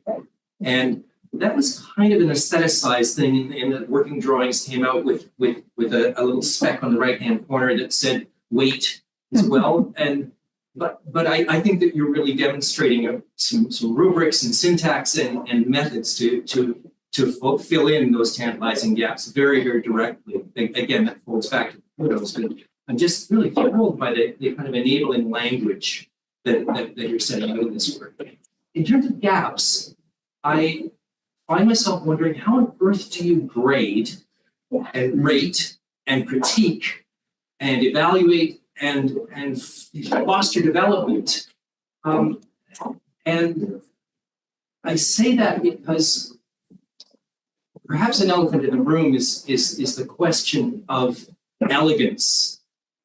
And that was kind of an aestheticized thing, in that working drawings came out with a little speck on the right-hand corner that said weight as well. But I think that you're really demonstrating some rubrics and syntax and methods to fill in those tantalizing gaps very, very directly. Again, that folds back to kudos, but I'm just really thrilled by the kind of enabling language that you're setting out in this work. In terms of gaps, I find myself wondering, how on earth do you grade and rate and critique and evaluate and foster development? And I say that because perhaps an elephant in the room is the question of elegance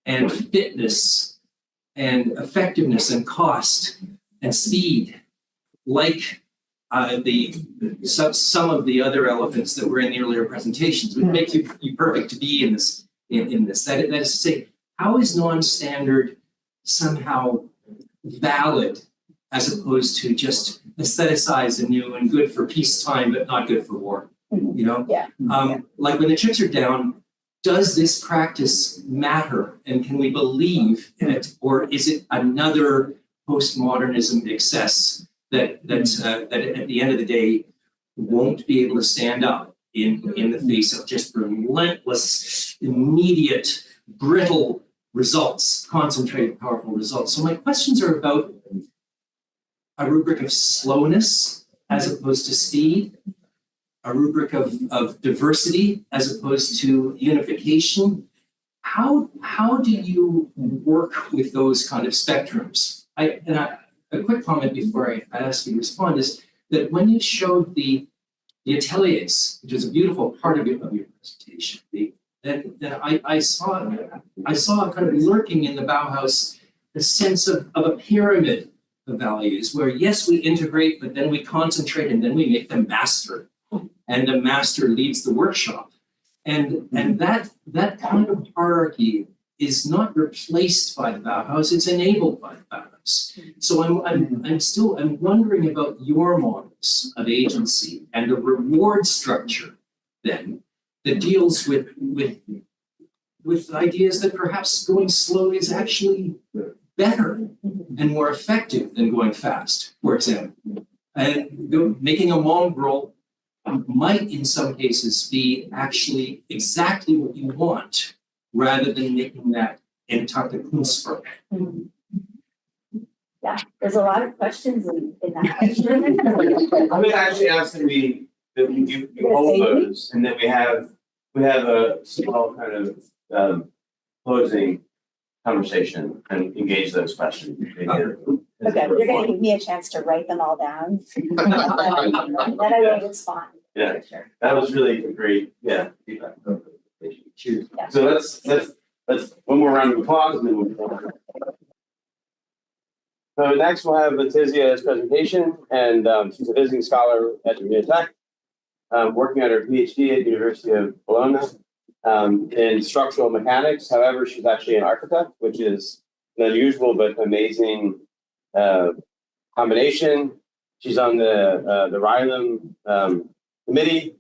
and fitness and effectiveness and cost and speed, like some of the other elephants that were in the earlier presentations, would make you perfect to be in this. That is to say, how is non-standard somehow valid as opposed to just aestheticized and new and good for peacetime but not good for war? Yeah. Like when the chips are down, does this practice matter, and can we believe in it, or is it another postmodernism excess that at the end of the day won't be able to stand up in the face of just relentless, immediate, brittle results, concentrated, powerful results? So my questions are about a rubric of slowness as opposed to speed, a rubric of diversity as opposed to unification. How do you work with those kind of spectrums? A quick comment before I ask you to respond is that when you showed the ateliers, which was a beautiful part of your presentation, I saw kind of lurking in the Bauhaus a sense of a pyramid of values where, yes, we integrate, but then we concentrate and then we make them master. And the master leads the workshop. And that kind of hierarchy is not replaced by the Bauhaus, it's enabled by the Bauhaus. So I'm wondering about your models of agency and the reward structure then that deals with ideas that perhaps going slowly is actually better and more effective than going fast, for example. And making a mongrel might in some cases be actually exactly what you want, rather than making that intakte Kunstwerk. Yeah, there's a lot of questions in that question. I'm going to actually ask that you hold those, and that we have a small kind of closing conversation and engage those questions. Okay, you're going to give me a chance to write them all down. Then I will respond. Yeah, for sure. that was really great. Yeah, feedback. Cheers. Yeah. So let's one more round of applause, and then we'll. So next we'll have Letizia's presentation, and she's a visiting scholar at Virginia Tech, working on her PhD at the University of Bologna in structural mechanics. However, she's actually an architect, which is an unusual but amazing combination. She's on the RILEM committee,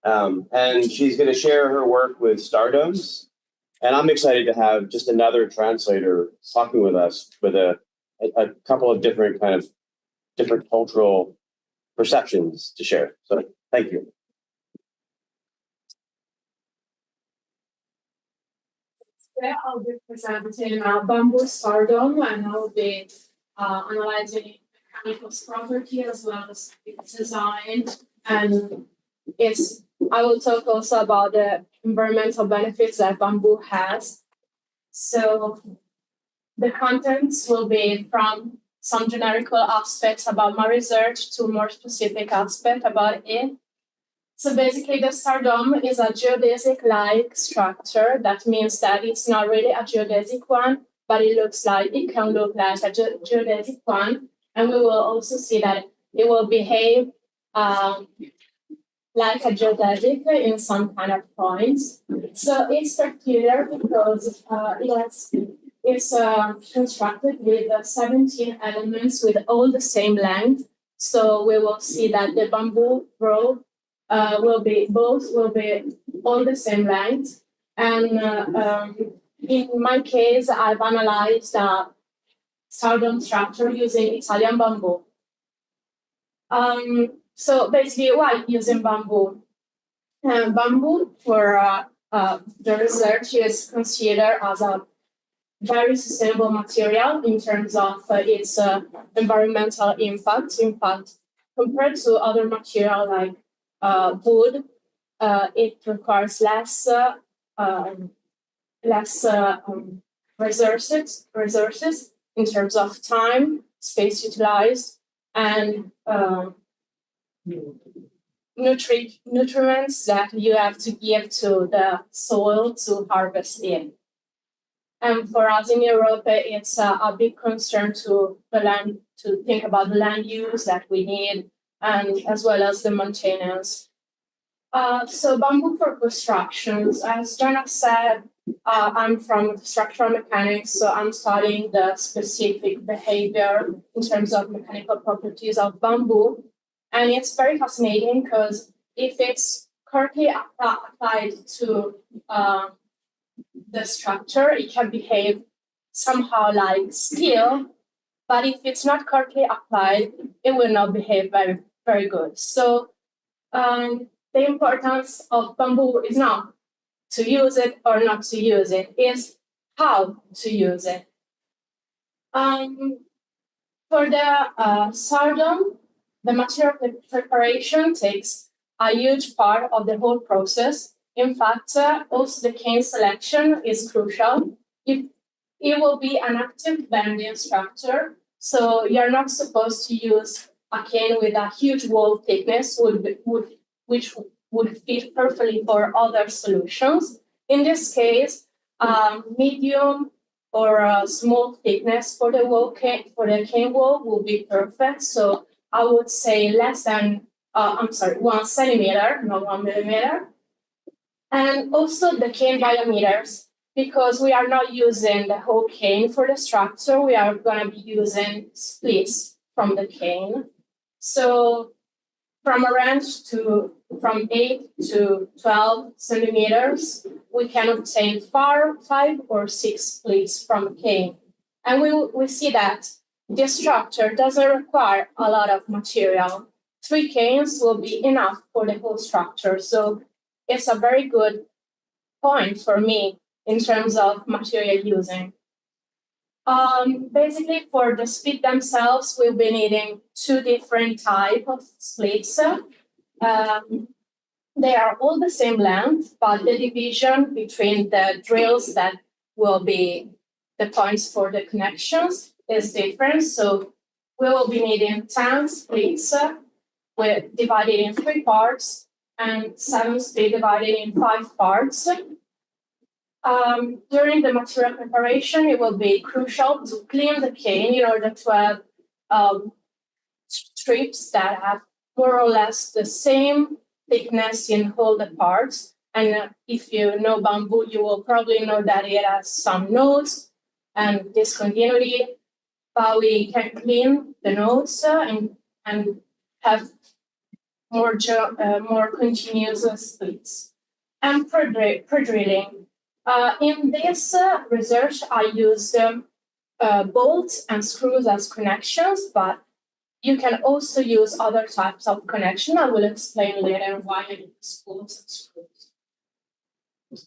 and she's going to share her work with stardomes. And I'm excited to have just another translator talking with us with a couple of different cultural perceptions to share. So thank you. Today I'll be presenting bamboo stardome, and I'll be analyzing mechanical property as well as its design. And I will talk also about the environmental benefits that bamboo has. So the contents will be from some generical aspects about my research to more specific aspect about it. So basically, the stardome is a geodesic-like structure. That means that it's not really a geodesic one, but it can look like a geodesic one. And we will also see that it will behave like a geodesic in some kind of points. So it's peculiar because it's constructed with 17 elements with all the same length. So we will see that the bamboo row will be all the same length. And in my case, I've analyzed stardome structure using Italian bamboo. So basically, why using bamboo? Bamboo for the research is considered as a very sustainable material in terms of its environmental impact. In fact, compared to other material like wood, it requires less resources in terms of time, space utilized, and nutrients that you have to give to the soil to harvest in. And for us in Europe, it's a big concern to think about the land use that we need, and as well as the maintenance. So bamboo for constructions, as Jonas said, I'm from structural mechanics, so I'm studying the specific behavior in terms of mechanical properties of bamboo. And it's very fascinating because if it's correctly applied to the structure, it can behave somehow like steel, but if it's not correctly applied, it will not behave very, very good. So the importance of bamboo is not to use it or not to use it, is how to use it. For the stardome, the material preparation takes a huge part of the whole process. In fact, also the cane selection is crucial. It will be an active bending structure, so you're not supposed to use a cane with a huge wall thickness, which would fit perfectly for other solutions. In this case, medium or a small thickness for the cane wall will be perfect. So I would say less than 1 centimeter, not 1 millimeter. And also the cane diameters, because we are not using the whole cane for the structure, we are going to be using splits from the cane. So from a range from 8 to 12 centimeters, we can obtain 5 or 6 splits from a cane. And we see that this structure doesn't require a lot of material. 3 canes will be enough for the whole structure. So it's a very good point for me in terms of material using. Basically, for the split themselves, we'll be needing 2 different types of splits. They are all the same length, but the division between the drills that will be the points for the connections is different. So we will be needing 10 splits divided in 3 parts and 7 splits divided in 5 parts. During the material preparation, it will be crucial to clean the cane in order to have strips that have more or less the same thickness in all the parts. And if you know bamboo, you will probably know that it has some nodes and discontinuity, but we can clean the nodes and have more continuous splits. And pre-drilling. In this research, I used bolts and screws as connections, but you can also use other types of connection. I will explain later why I use bolts and screws.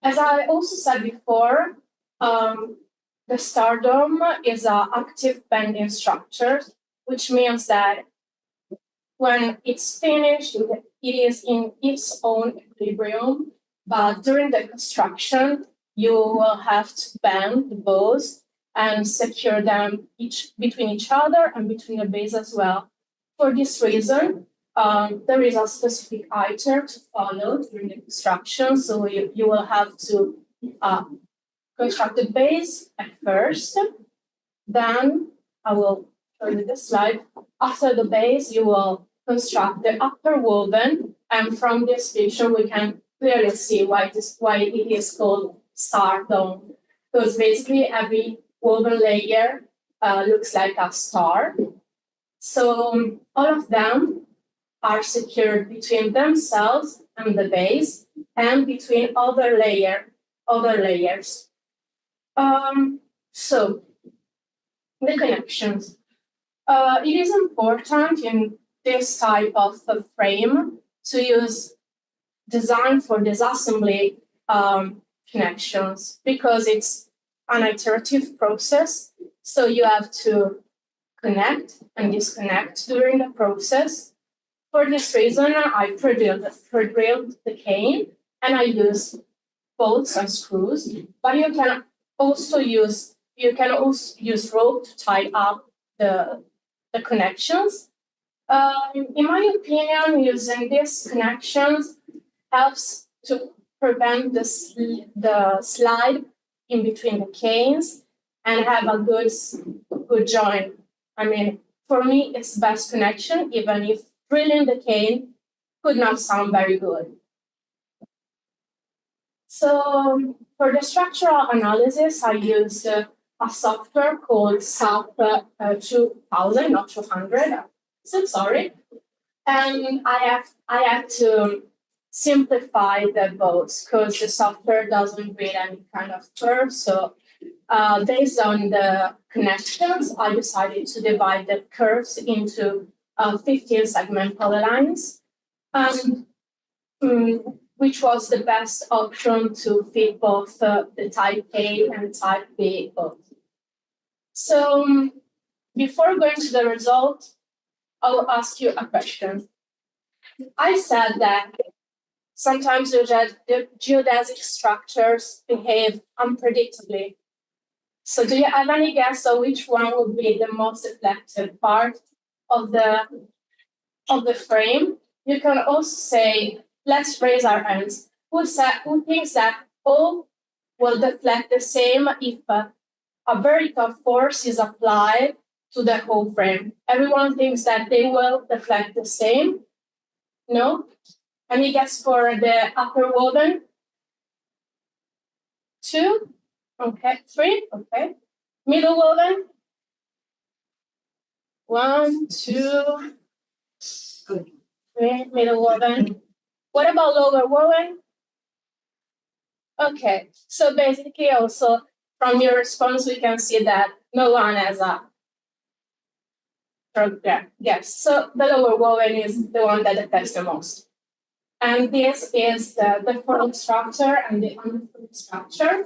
As I also said before, the stardome is an active bending structure, which means that when it's finished, it is in its own equilibrium. But during the construction, you will have to bend the bows and secure them between each other and between the base as well. For this reason, there is a specific item to follow during the construction. So you will have to construct the base at first. Then I will show you this slide. After the base, you will construct the upper woven. And from this picture, we can clearly see why it is called stardome, because basically every woven layer looks like a star. So all of them are secured between themselves and the base, and between other layers. So the connections. It is important in this type of frame to use design for disassembly connections, because it's an iterative process. So you have to connect and disconnect during the process. For this reason, I pre-drilled the cane and I use bolts and screws, but you can also use rope to tie up the connections. In my opinion, using these connections helps to prevent the slide in between the canes and have a good joint. I mean, for me, it's the best connection, even if drilling the cane could not sound very good. So for the structural analysis, I used a software called SAP 2000, not 200. So sorry. And I had to simplify the boats because the software doesn't read any kind of curve. So based on the connections, I decided to divide the curves into 15 segment polylines, which was the best option to fit both the type A and type B boat. So before going to the result, I'll ask you a question. I said that sometimes the geodesic structures behave unpredictably. So do you have any guess on which one would be the most reflective part of the frame? You can also say, let's raise our hands. Who thinks that all will deflect the same if a vertical force is applied to the whole frame? Everyone thinks that they will deflect the same? No? Any guess for the upper woven? 2? Okay. 3? Okay. Middle woven? 1, 2, 3. Middle woven. What about lower woven? Okay. So basically also from your response, we can see that no one has a yes. So the lower woven is the one that affects the most. And this is the form structure and the underform structure.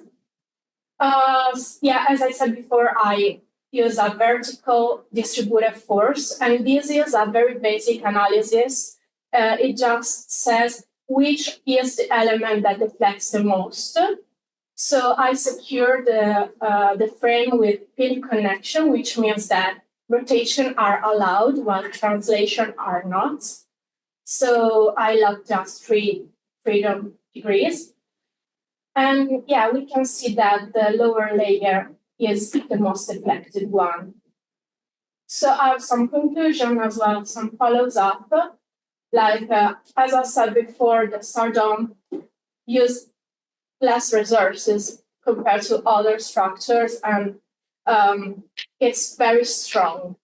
Yeah, as I said before, I use a vertical distributed force, and this is a very basic analysis. It just says which is the element that deflects the most. So I secure the frame with pin connection, which means that rotation are allowed while translation are not. So I love just 3 freedom degrees. And yeah, we can see that the lower layer is the most deflected one. So I have some conclusion as well, some follows up. Like, as I said before, the stardome use less resources compared to other structures, and it's very strong.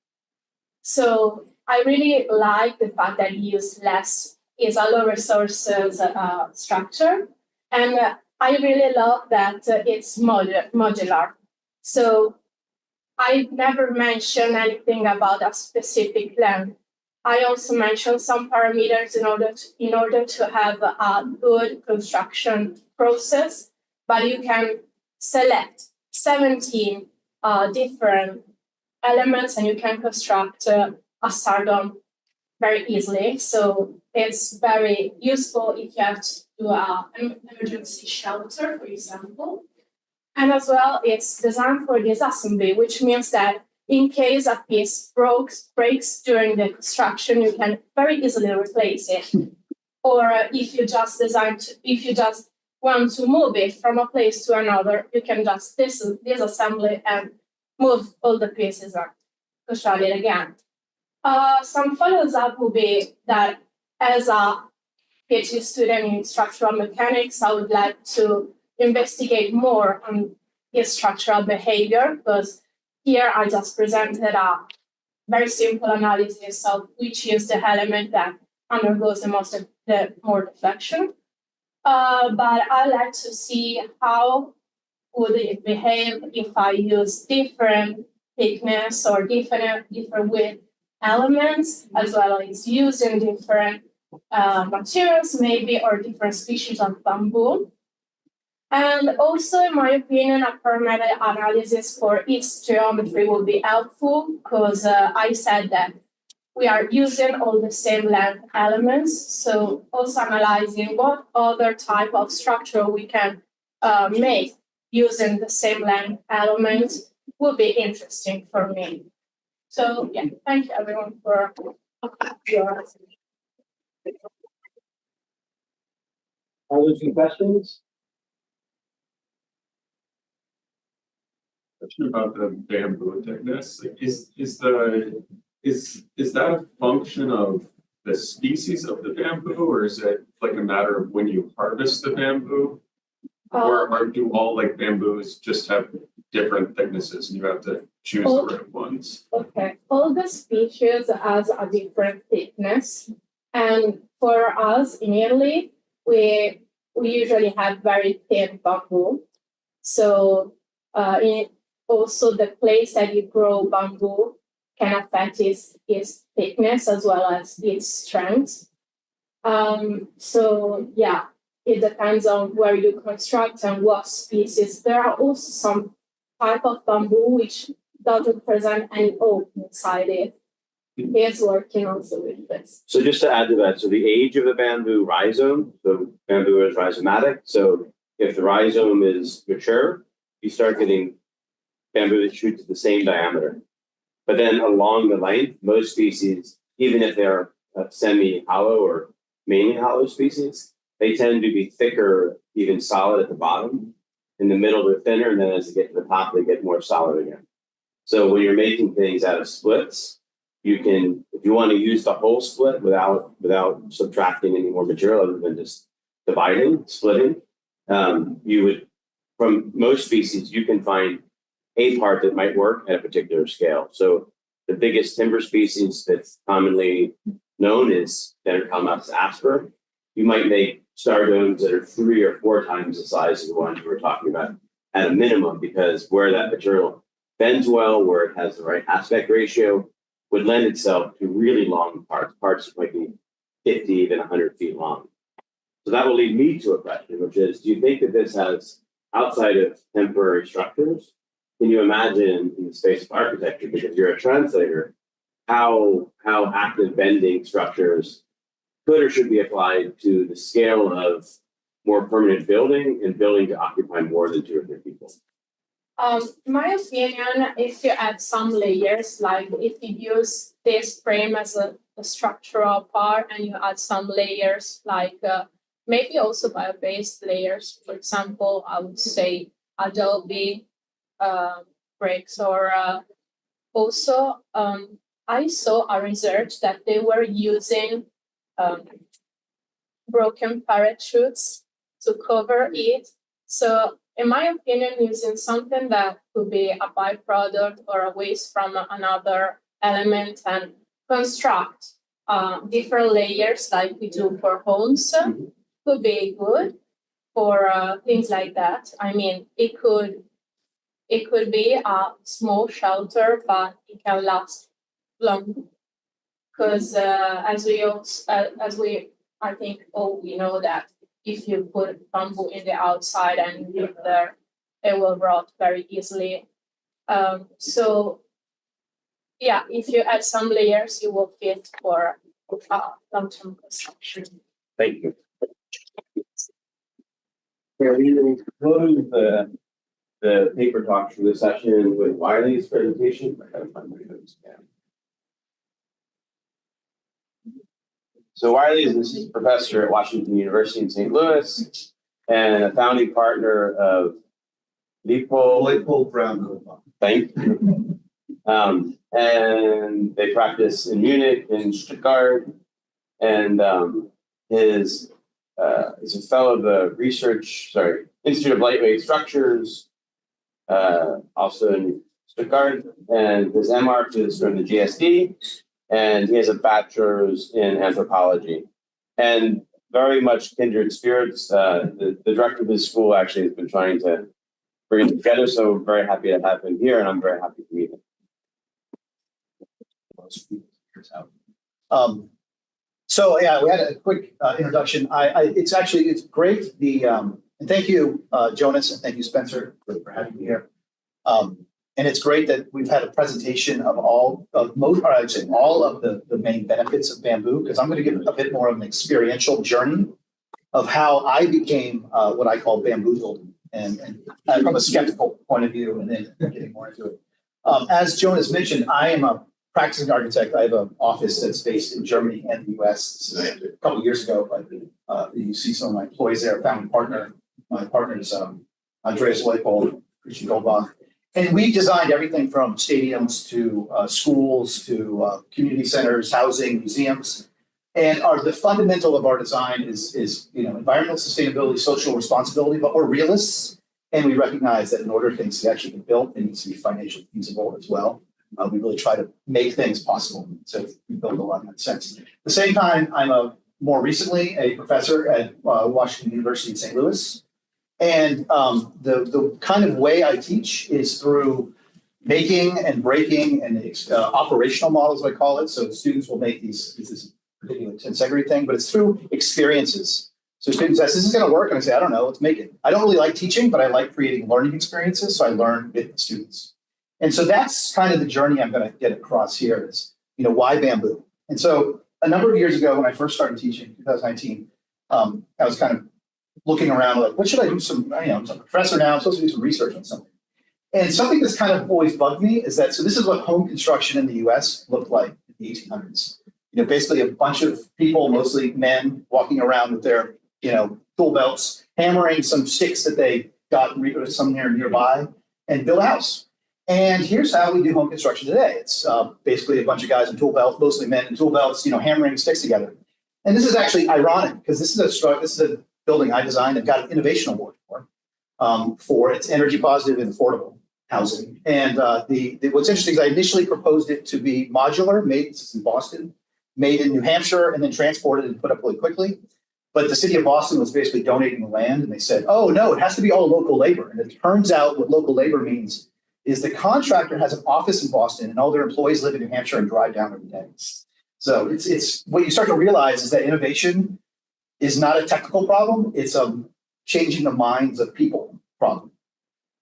So I really like the fact that it used less, is a low resources structure. And I really love that it's modular. So I never mentioned anything about a specific length. I also mentioned some parameters in order to have a good construction process, but you can select 17 different elements and you can construct a stardome very easily. So it's very useful if you have to do an emergency shelter, for example. And as well, it's designed for disassembly, which means that in case a piece breaks during the construction, you can very easily replace it. Or if you just want to move it from a place to another, you can just disassemble it and move all the pieces and construct it again. Some follows up will be that as a PhD student in structural mechanics, I would like to investigate more on its structural behavior, because here I just presented a very simple analysis of which is the element that undergoes the more deflection. But I like to see how would it behave if I use different thickness or different width elements, as well as using different materials maybe, or different species of bamboo. And also, in my opinion, a parameter analysis for each geometry will be helpful, because I said that we are using all the same length elements. So also analyzing what other type of structure we can make using the same length elements will be interesting for me. So yeah, thank you everyone for your attention. Are there some questions? Question about the bamboo thickness. Is that a function of the species of the bamboo, or is it like a matter of when you harvest the bamboo? Or do all like bamboos just have different thicknesses and you have to choose the right ones? Okay, all the species has a different thickness. And for us in Italy, we usually have very thin bamboo. So also the place that you grow bamboo can affect its thickness as well as its strength. So yeah, it depends on where you construct and what species. There are also some type of bamboo which doesn't present any oak inside it. He's working also with this. So just to add to that, so the age of the bamboo rhizome, so bamboo is rhizomatic. So if the rhizome is mature, you start getting bamboo that shoots the same diameter. But then along the length, most species, even if they're semi-hollow or mainly hollow species, they tend to be thicker, even solid at the bottom. In the middle, they're thinner, and then as they get to the top, they get more solid again. So when you're making things out of splits, you can, if you want to use the whole split without subtracting any more material other than just splitting, you would, from most species, you can find a part that might work at a particular scale. So the biggest timber species that's commonly known is Dendrocalamus asper. You might make stardomes that are 3 or 4 times the size of the ones we were talking about at a minimum, because where that material bends well, where it has the right aspect ratio, would lend itself to really long parts that might be 50, even 100 feet long. So that will lead me to a question, which is, do you think that this has, outside of temporary structures, can you imagine in the space of architecture, because you're a translator, how active bending structures could or should be applied to the scale of more permanent building and building to occupy more than 2 or 3 people? In my opinion, if you add some layers, like if you use this frame as a structural part and you add some layers, like maybe also bio-based layers, for example, I would say adobe bricks, or also I saw a research that they were using broken parachutes to cover it. So in my opinion, using something that could be a byproduct or a waste from another element and construct different layers like we do for homes could be good for things like that. I mean, it could be a small shelter, but it can last long. Because as we I think we know that if you put bamboo in the outside and you live there, it will rot very easily. So yeah, if you add some layers, you will fit for long-term construction. Thank you. We will close the paper talks for this session with Wiley's presentation. I gotta find my notes again. So Wiley is an assistant professor at Washington University in St. Louis and a founding partner of Leopold Brown. Thank you. And they practice in Munich, in Stuttgart, and he's a fellow of the Institute of Lightweight Structures, also in Stuttgart, and his MArch is from the GSD. And he has a bachelor's in anthropology, and very much kindred spirits. The director of his school actually has been trying to bring them together, so we're very happy to have him here, and I'm very happy to meet him. So yeah, we had a quick introduction. It's great. And thank you, Jonas, and thank you, Spencer, for having me here. And it's great that we've had a presentation of all of the main benefits of bamboo, because I'm going to give a bit more of an experiential journey of how I became what I call bamboozled, and from a skeptical point of view, and then getting more into it. As Jonas mentioned, I am a practicing architect. I have an office that's based in Germany and the US. A couple of years ago, but you see some of my employees there. Founding partner, my partner is Andreas Leopold, Christian Goldbach. And we designed everything from stadiums to schools to community centers, housing, museums. And the fundamental of our design is environmental sustainability, social responsibility, but we're realists. And we recognize that in order for things to actually get built, it needs to be financially feasible as well. We really try to make things possible. So we build a lot in that sense. At the same time, I'm a more recently a professor at Washington University in St. Louis. And the kind of way I teach is through making and breaking and operational models, I call it. So students will make these, this is a particular tensegrity thing, but it's through experiences. So students ask, this is going to work? And I say, I don't know, let's make it. I don't really like teaching, but I like creating learning experiences. So I learn with the students. And so that's kind of the journey I'm going to get across here is, why bamboo? And so a number of years ago, when I first started teaching, 2019, I was kind of looking around like, what should I do? I'm a professor now, I'm supposed to do some research on something. And something that's kind of always bugged me is that, so this is what home construction in the US looked like in the 1800s. Basically a bunch of people, mostly men, walking around with their, tool belts, hammering some sticks that they got somewhere nearby and build a house. And here's how we do home construction today. It's basically a bunch of guys in tool belts, mostly men in tool belts, hammering sticks together. And this is actually ironic because this is a building I designed and got an innovation award for its energy positive and affordable housing. And what's interesting is I initially proposed it to be modular, this is in Boston, made in New Hampshire, and then transported and put up really quickly. But the city of Boston was basically donating the land, and they said, oh, no, it has to be all local labor. And it turns out what local labor means is the contractor has an office in Boston, and all their employees live in New Hampshire and drive down every day. So it's what you start to realize is that innovation is not a technical problem. It's a changing the minds of people problem.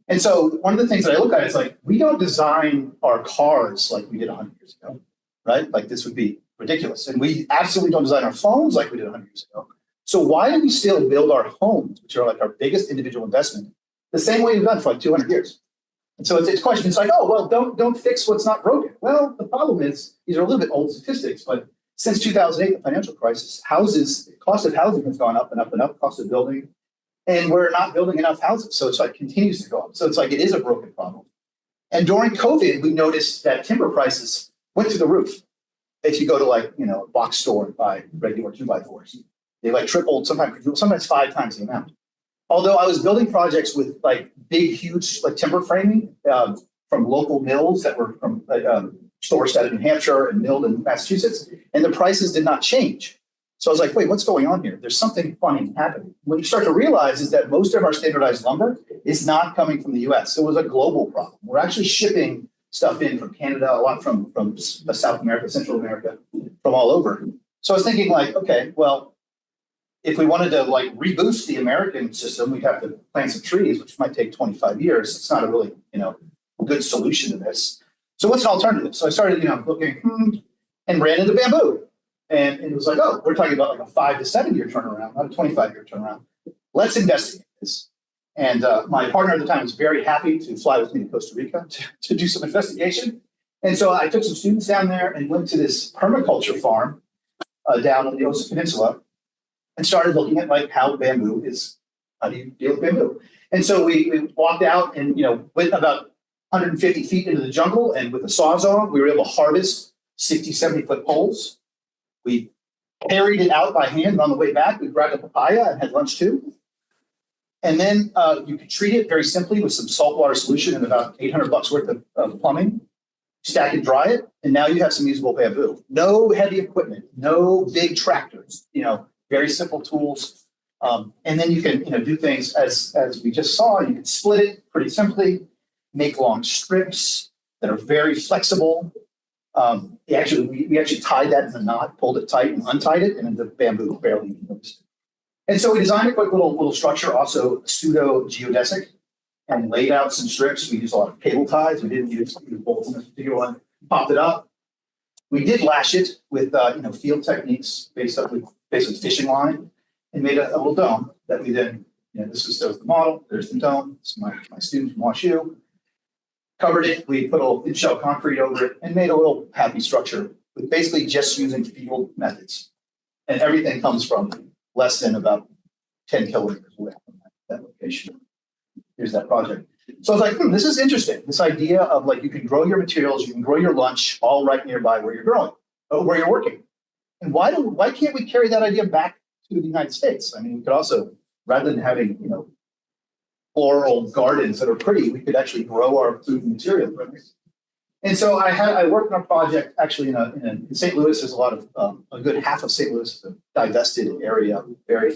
And so one of the things that I look at is like, we don't design our cars like we did 100 years ago, right? Like this would be ridiculous. And we absolutely don't design our phones like we did 100 years ago. So why do we still build our homes, which are like our biggest individual investment, the same way we've done for like 200 years? And so it's a question. It's like, oh, well, don't fix what's not broken. Well, the problem is, these are a little bit old statistics, but since 2008, the financial crisis, cost of housing has gone up and up and up, cost of building, and we're not building enough houses. So it's like continues to go up. So it's like it is a broken problem. And during COVID, we noticed that timber prices went through the roof. If you go to like, a box store and buy regular 2x4s, they like tripled, sometimes 5 times the amount. Although I was building projects with like big, huge like timber framing from local mills that were from stores out of New Hampshire and milled in Massachusetts, and the prices did not change. So I was like, wait, what's going on here? There's something funny happening. What you start to realize is that most of our standardized lumber is not coming from the US. So it was a global problem. We're actually shipping stuff in from Canada, a lot from South America, Central America, from all over. So I was thinking like, okay, well, if we wanted to like reboost the American system, we'd have to plant some trees, which might take 25 years. It's not a really, good solution to this. So what's an alternative? So I started, looking and ran into bamboo. And it was like, oh, we're talking about like a 5 to 7 year turnaround, not a 25-year turnaround. Let's investigate this. And my partner at the time was very happy to fly with me to Costa Rica to do some investigation. And so I took some students down there and went to this permaculture farm down on the Osa Peninsula and started looking at like how do you deal with bamboo? And so we walked out and, went about 150 feet into the jungle, and with a sawzall, we were able to harvest 60, 70-foot poles. We carried it out by hand, and on the way back, we grabbed a papaya and had lunch too. And then you could treat it very simply with some saltwater solution and about $800 worth of plumbing. Stack and dry it, and now you have some usable bamboo. No heavy equipment, no big tractors, very simple tools. And then you can, do things as we just saw. You can split it pretty simply, make long strips that are very flexible. We actually tied that in a knot, pulled it tight and untied it, and the bamboo barely even noticed. And so we designed a quick little structure, also pseudo geodesic, and laid out some strips. We used a lot of cable ties. We didn't use bolts in this particular one. Popped it up. We did lash it with field techniques based on basically fishing line, and made a little dome that we then, there's the model, there's the dome. This is my student from WashU. Covered it, we put a little in-shell concrete over it, and made a little happy structure with basically just using field methods. And everything comes from less than about 10 kilometers away from that location. Here's that project. So I was like, this is interesting. This idea of like you can grow your materials, you can grow your lunch all right nearby where you're where you're working. And why can't we carry that idea back to the United States? I mean, we could also, rather than having floral gardens that are pretty, we could actually grow our food and material. And so I worked on a project actually in St. Louis. There's a lot of a good half of St. Louis is a divested area, very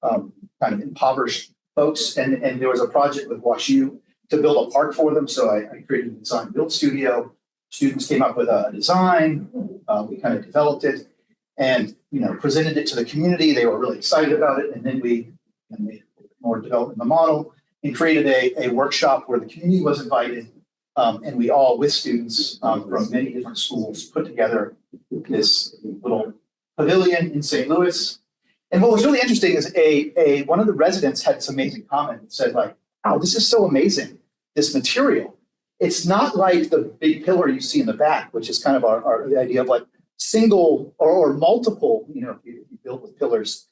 kind of impoverished folks. And there was a project with WashU to build a park for them. So I created a design build studio. Students came up with a design. We kind of developed it and presented it to the community. They were really excited about it. And then we made more development of the model and created a workshop where the community was invited. And we all, with students from many different schools, put together this little pavilion in St. Louis. And what was really interesting is one of the residents had this amazing comment and said, like, "Wow, this is so amazing, this material. It's not like the big pillar you see in the back, which is kind of the idea of like single or multiple, if you build with pillars,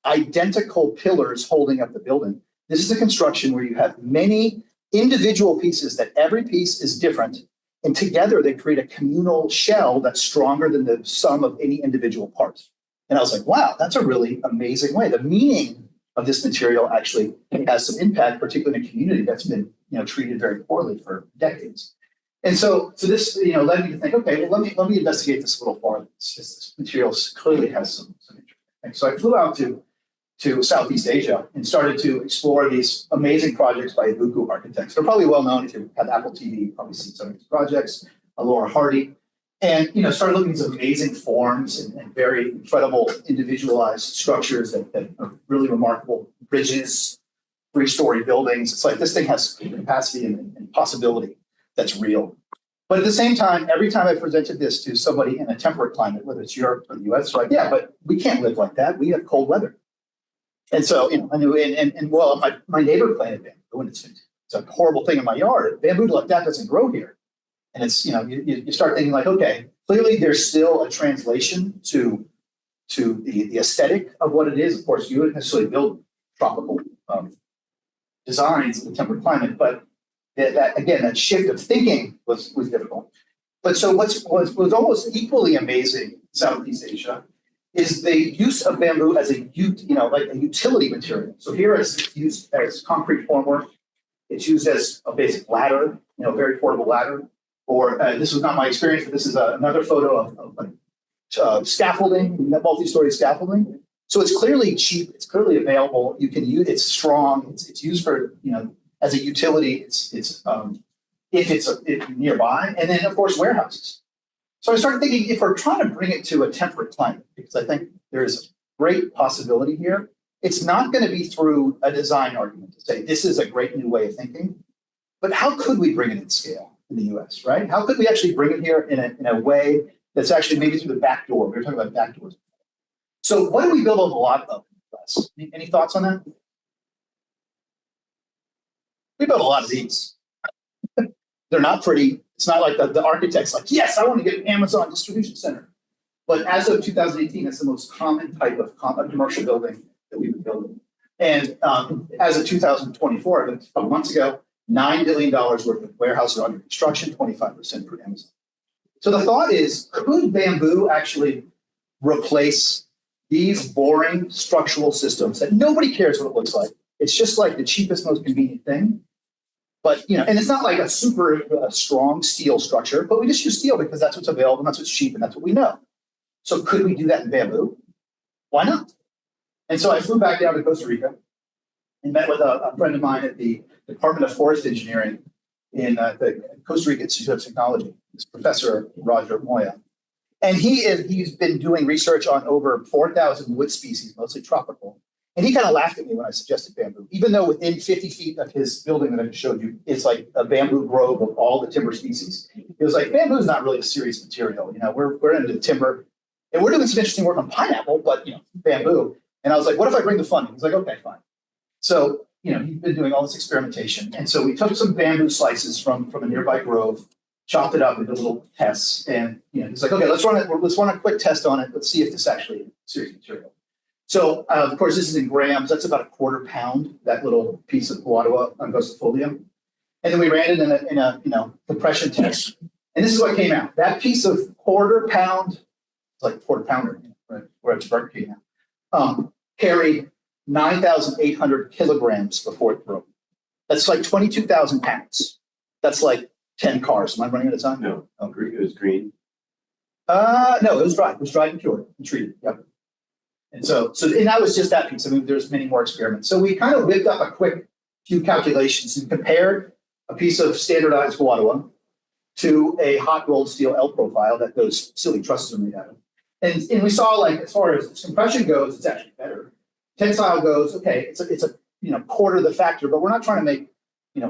identical pillars holding up the building. This is a construction where you have many individual pieces that every piece is different, and together they create a communal shell that's stronger than the sum of any individual parts." And I was like, wow, that's a really amazing way. The meaning of this material actually has some impact, particularly in a community that's been treated very poorly for decades. And so this led me to think, okay, well, let me investigate this a little farther. This material clearly has some interesting things. So I flew out to Southeast Asia and started to explore these amazing projects by Ibuku architects. They're probably well known if you have Apple TV, you've probably seen some of these projects, Laura Hardy, and started looking at these amazing forms and very incredible individualized structures that are really remarkable, bridges, 3-story buildings. It's like this thing has capacity and possibility that's real. But at the same time, every time I presented this to somebody in a temperate climate, whether it's Europe or the US, they're like, yeah, but we can't live like that. We have cold weather. And so, I knew, well, my neighbor planted bamboo, and it's a horrible thing in my yard. Bamboo like that doesn't grow here. And it's, you start thinking like, okay, clearly there's still a translation to the aesthetic of what it is. Of course, you wouldn't necessarily build tropical designs in the temperate climate, but that shift of thinking was difficult. But so was almost equally amazing in Southeast Asia is the use of bamboo as a utility material. So here it's used as concrete formwork. It's used as a basic ladder, very portable ladder. Or this was not my experience, but this is another photo of scaffolding, multi-story scaffolding. So it's clearly cheap. It's clearly available. You can use. It's strong. It's used for as a utility. It's if it's nearby, and then of course warehouses. So I started thinking, if we're trying to bring it to a temperate climate, because I think there is a great possibility here, it's not going to be through a design argument to say this is a great new way of thinking, but how could we bring it at scale in the US, right? How could we actually bring it here in a way that's actually maybe through the back door? We were talking about back doors. So what do we build a lot of in the US? Any thoughts on that? We build a lot of these. They're not pretty. It's not like the architect's like, yes, I want to get an Amazon distribution center. But as of 2018, it's the most common type of commercial building that we've been building. And as of 2024, a couple months ago, $9 billion worth of warehouses are under construction, 25% for Amazon. So the thought is, could bamboo actually replace these boring structural systems that nobody cares what it looks like? It's just like the cheapest, most convenient thing. But, and it's not like a super strong steel structure, but we just use steel because that's what's available, and that's what's cheap, and that's what we know. So could we do that in bamboo? Why not? And so I flew back down to Costa Rica and met with a friend of mine at the Department of Forest Engineering in the Costa Rica Institute of Technology, this Professor Roger Moya. And he's been doing research on over 4,000 wood species, mostly tropical. And he kind of laughed at me when I suggested bamboo, even though within 50 feet of his building that I just showed you, it's like a bamboo grove of all the timber species. He was like, bamboo is not really a serious material. We're into timber, and we're doing some interesting work on pineapple, but bamboo. And I was like, what if I bring the funding? He's like, okay, fine. So he's been doing all this experimentation, and so we took some bamboo slices from a nearby grove, chopped it up into little tests, and he's like, okay, let's run a quick test on it. Let's see if this actually is serious material. So, of course, this is in grams. That's about a quarter pound, that little piece of Guadua angustifolia. And then we ran it in a compression test. And this is what came out. That piece of quarter pound, it's like a quarter pounder, right? We're at Burger King now, carried 9,800 kilograms before it broke. That's like 22,000 pounds. That's like 10 cars. Am I running out of time? No, it was green. No, it was dried. It was dried and cured and treated. Yep. And and that was just that piece. I mean, there's many more experiments. So we kind of whipped up a quick few calculations and compared a piece of standardized guadua to a hot rolled steel L profile that those silly trusses are made out of. And we saw, like, as far as compression goes, it's actually better. Tensile goes, okay, it's a quarter of the factor, but we're not trying to make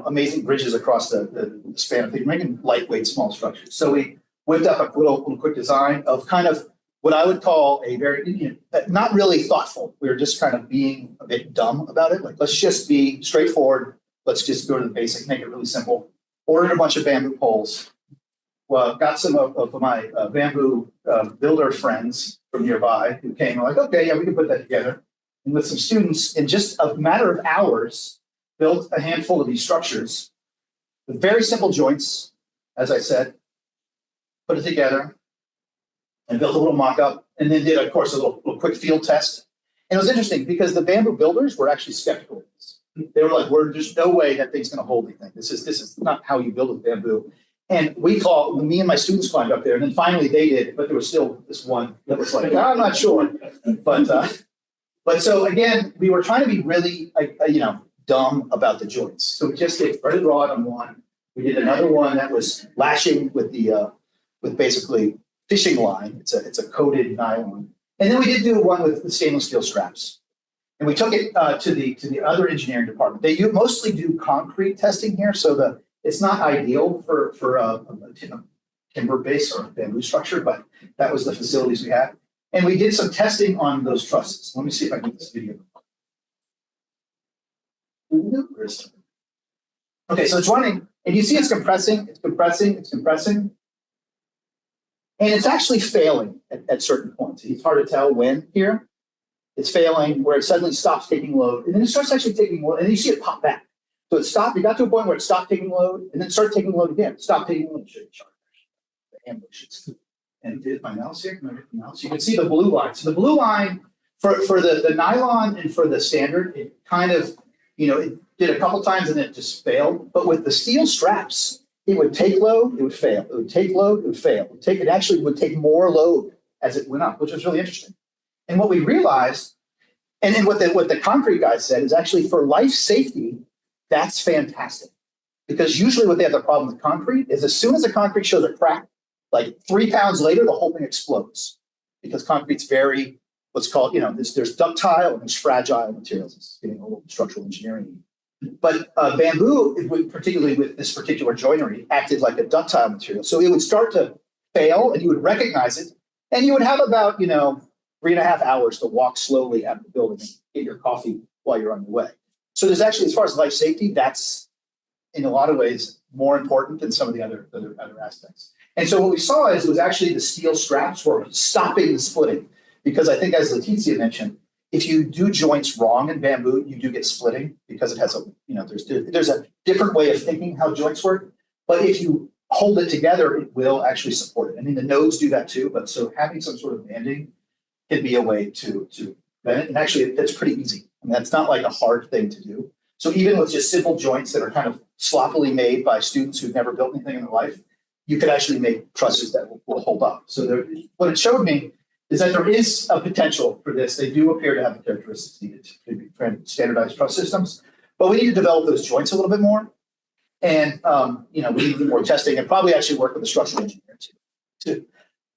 amazing bridges across the span of things. We're making lightweight, small structures. So we whipped up a little quick design of kind of what I would call a very, not really thoughtful. We were just kind of being a bit dumb about it. Like, let's just be straightforward. Let's just go to the basics, make it really simple. Ordered a bunch of bamboo poles. Well, got some of my bamboo builder friends from nearby who came and were like, okay, yeah, we can put that together. And with some students, in just a matter of hours, built a handful of these structures with very simple joints, as I said, put it together and built a little mock-up, and then did, of course, a little quick field test. And it was interesting because the bamboo builders were actually skeptical of this. They were like, there's no way that thing's going to hold anything. This is not how you build with bamboo. And me and my students climbed up there, and then finally they did, but there was still this one that was like, I'm not sure. But so again, we were trying to be really, dumb about the joints. So we just did threaded rod on one. We did another one that was lashing with with basically fishing line. It's a coated nylon. And then we did do one with the stainless steel straps. And we took it to the other engineering department. They mostly do concrete testing here, so it's not ideal for a timber base or bamboo structure, but that was the facilities we had. And we did some testing on those trusses. Let me see if I can get this video. Okay, so it's running, and you see it's compressing, it's compressing, it's compressing. And it's actually failing at certain points. It's hard to tell when here. It's failing where it suddenly stops taking load, and then it starts actually taking load, and then you see it pop back. So it stopped, it got to a point where it stopped taking load, and then started taking load again. Stop taking load. The ambushes. And did my mouse here? You can see the blue line. So the blue line for the nylon and for the standard, it kind of, it did a couple times and it just failed. But with the steel straps, it would take load, it would fail. It would take load, it would fail. It actually would take more load as it went up, which was really interesting. And what we realized, and then what the concrete guys said is actually for life safety, that's fantastic. Because usually what they have the problem with concrete is as soon as the concrete shows a crack, like 3 pounds later, the whole thing explodes. Because concrete's very, what's called, there's ductile and there's fragile materials. It's getting a little structural engineering. But bamboo, particularly with this particular joinery, acted like a ductile material. So it would start to fail and you would recognize it. And you would have about, 3.5 hours to walk slowly out of the building and get your coffee while you're on your way. So there's actually, as far as life safety, that's in a lot of ways more important than some of the other aspects. And so what we saw is it was actually the steel straps were stopping the splitting. Because I think, as Letizia mentioned, if you do joints wrong in bamboo, you do get splitting because it has there's a different way of thinking how joints work. But if you hold it together, it will actually support it. I mean, the nodes do that too, but so having some sort of banding can be a way to bend it. And actually, it's pretty easy. I mean, that's not like a hard thing to do. So even with just simple joints that are kind of sloppily made by students who've never built anything in their life, you could actually make trusses that will hold up. So what it showed me is that there is a potential for this. They do appear to have the characteristics needed to be standardized truss systems, but we need to develop those joints a little bit more. And we need to do more testing and probably actually work with the structural engineer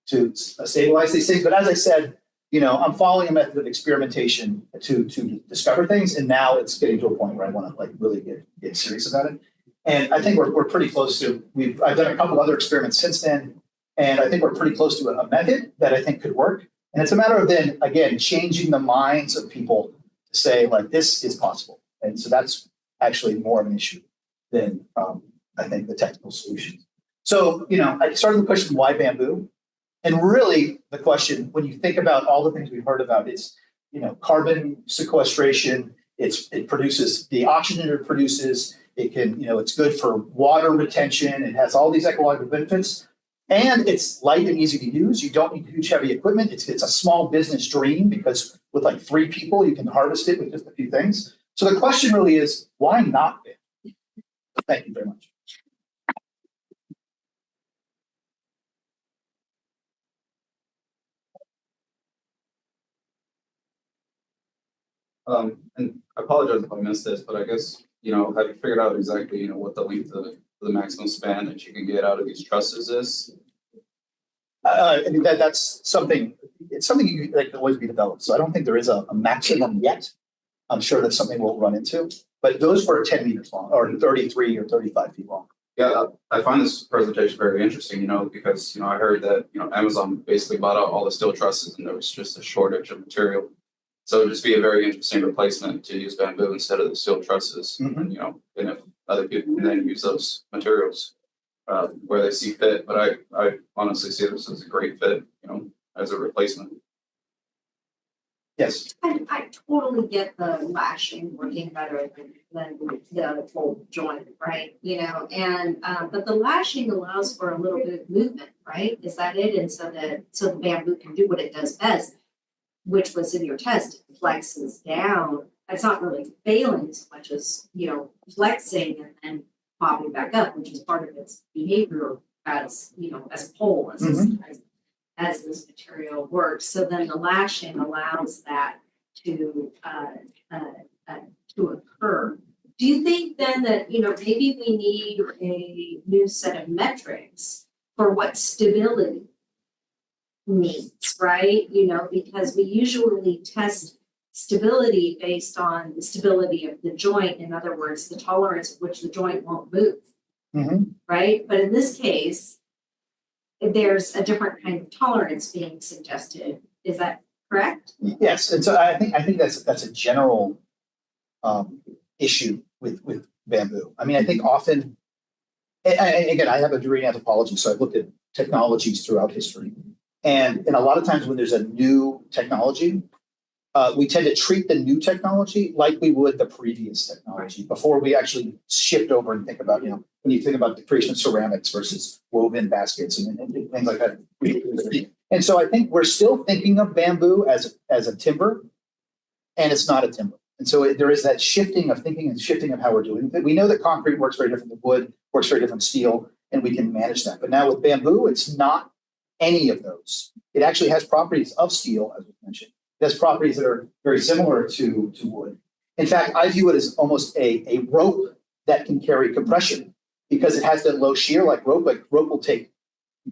to stabilize these things. But as I said, I'm following a method of experimentation to discover things, and now it's getting to a point where I want to really get serious about it. And I think we're pretty close to. I've done a couple other experiments since then, and I think we're pretty close to a method that I think could work. And it's a matter of then again changing the minds of people to say like this is possible. And so that's actually more of an issue than I think the technical solutions. So I started the question why bamboo. And really, the question, when you think about all the things we've heard about, it's carbon sequestration. It produces the oxygen it produces. It can, it's good for water retention. It has all these ecological benefits, and it's light and easy to use. You don't need huge, heavy equipment. It's a small business dream because with like 3 people, you can harvest it with just a few things. So the question really is, why not bamboo? Thank you very much. And I apologize if I missed this, but I guess, have you figured out exactly, what the length of the maximum span that you can get out of these trusses is? I mean, that's something, it's something that can always be developed. So I don't think there is a maximum yet. I'm sure that's something we'll run into, but those were 10 meters long or 33 or 35 feet long. Yeah, I find this presentation very interesting, because, I heard that, Amazon basically bought out all the steel trusses and there was just a shortage of material. So it'd just be a very interesting replacement to use bamboo instead of the steel trusses. And, and if other people can then use those materials where they see fit. But I honestly see this as a great fit, as a replacement. Yes. I totally get the lashing working better than the full joint, right? But the lashing allows for a little bit of movement, right? Is that it? And so the bamboo can do what it does best, which was in your test, it flexes down. It's not really failing so much as, flexing and then popping back up, which is part of its behavior as, as a whole, as this material works. So then the lashing allows that to occur. Do you think then that, maybe we need a new set of metrics for what stability means, right? Because we usually test stability based on the stability of the joint. In other words, the tolerance at which the joint won't move, right? But in this case, there's a different kind of tolerance being suggested. Is that correct? Yes, and so I think that's a general issue with bamboo. I mean, I think often, and again, I have a degree in anthropology, so I've looked at technologies throughout history. And a lot of times when there's a new technology, we tend to treat the new technology like we would the previous technology before we actually shift over and think about, when you think about the creation of ceramics versus woven baskets and things like that. And so I think we're still thinking of bamboo as a timber, and it's not a timber. And so there is that shifting of thinking and shifting of how we're doing it. We know that concrete works very different than wood, works very different than steel, and we can manage that. But now with bamboo, it's not any of those. It actually has properties of steel, as we mentioned. It has properties that are very similar to wood. In fact, I view it as almost a rope that can carry compression because it has that low shear like rope. Like rope will take,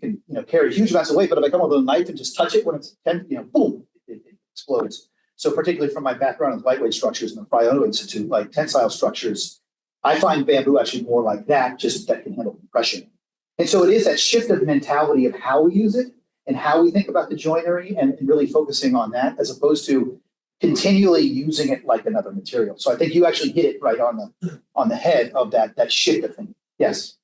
you can carry huge amounts of weight, but if I come with a knife and just touch it when it's boom, it explodes. So particularly from my background in lightweight structures in the Fressa Institute, like tensile structures, I find bamboo actually more like that, just that can handle compression. And so it is that shift of mentality of how we use it and how we think about the joinery and really focusing on that as opposed to continually using it like another material. So I think you actually hit it right on the head of that shift of thinking. Yes.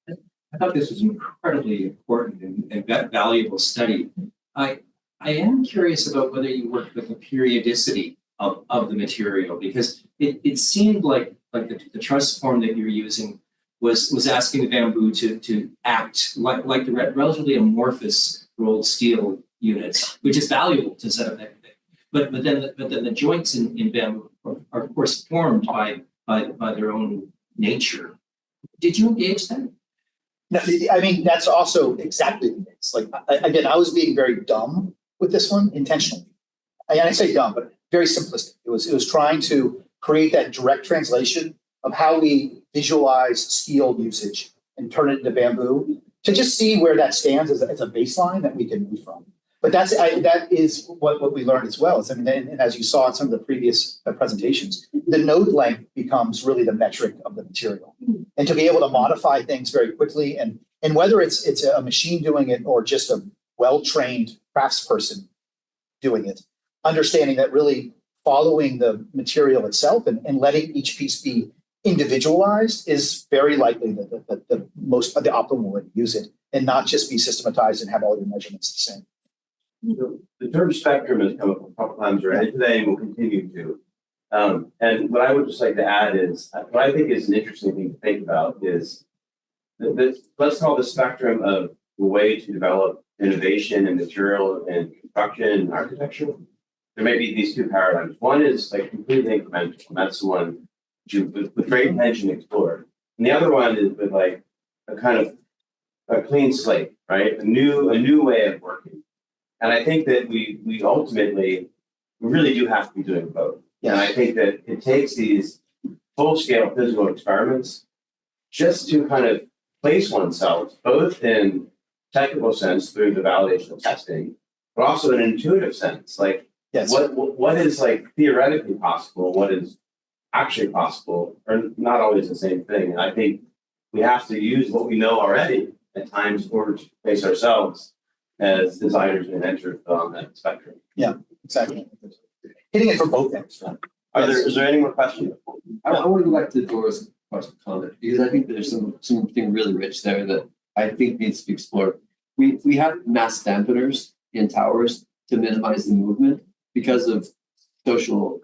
I thought this was an incredibly important and valuable study. I am curious about whether you worked with the periodicity of the material, because it seemed like the truss form that you're using was asking the bamboo to act like the relatively amorphous rolled steel units, which is valuable to set up everything. But then the joints in bamboo are of course formed by their own nature. Did you engage them? No, I mean, that's also exactly the case. Like, again, I was being very dumb with this one intentionally. And I say dumb, but very simplistic. It was trying to create that direct translation of how we visualize steel usage and turn it into bamboo to just see where that stands as a baseline that we can move from. But that is what we learned as well. And as you saw in some of the previous presentations, the node length becomes really the metric of the material. And to be able to modify things very quickly, and whether it's a machine doing it or just a well-trained craftsperson doing it, understanding that really following the material itself and letting each piece be individualized is very likely the optimal way to use it, and not just be systematized and have all your measurements the same. The term spectrum has come up a couple times already today and will continue to. And what I would just like to add is, what I think is an interesting thing to think about is, let's call the spectrum of the way to develop innovation and material and construction and architecture. There may be these two paradigms. One is like completely incremental, and that's the one with great intention explored. And the other one is with like a kind of a clean slate, right? A new way of working. And I think that we ultimately really do have to be doing both. And I think that it takes these full-scale physical experiments just to kind of place oneself both in technical sense through the validation of testing, but also in an intuitive sense. Like Yes. what is like theoretically possible, what is actually possible, are not always the same thing. And I think we have to use what we know already at times or to place ourselves as designers and inventors on that spectrum. Yeah, exactly. Hitting it from both ends. Is there any more questions? I want to go back to Dora's question comment because I think there's something really rich there that I think needs to be explored. We have mass dampeners in towers to minimize the movement because of social,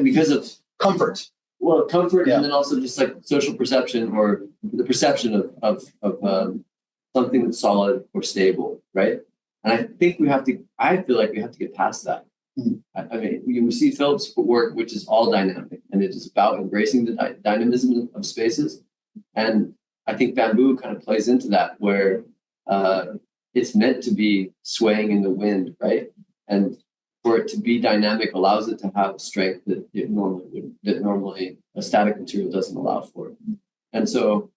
because of Comfort. well, comfort, Yeah. and then also just like social perception or the perception of something that's solid or stable, right? And I think I feel like we have to get past that. I mean, we see Philip's work, which is all dynamic, and it is about embracing the dynamism of spaces. And I think bamboo kind of plays into that, where it's meant to be swaying in the wind, right? And for it to be dynamic allows it to have strength that normally a static material doesn't allow for. And so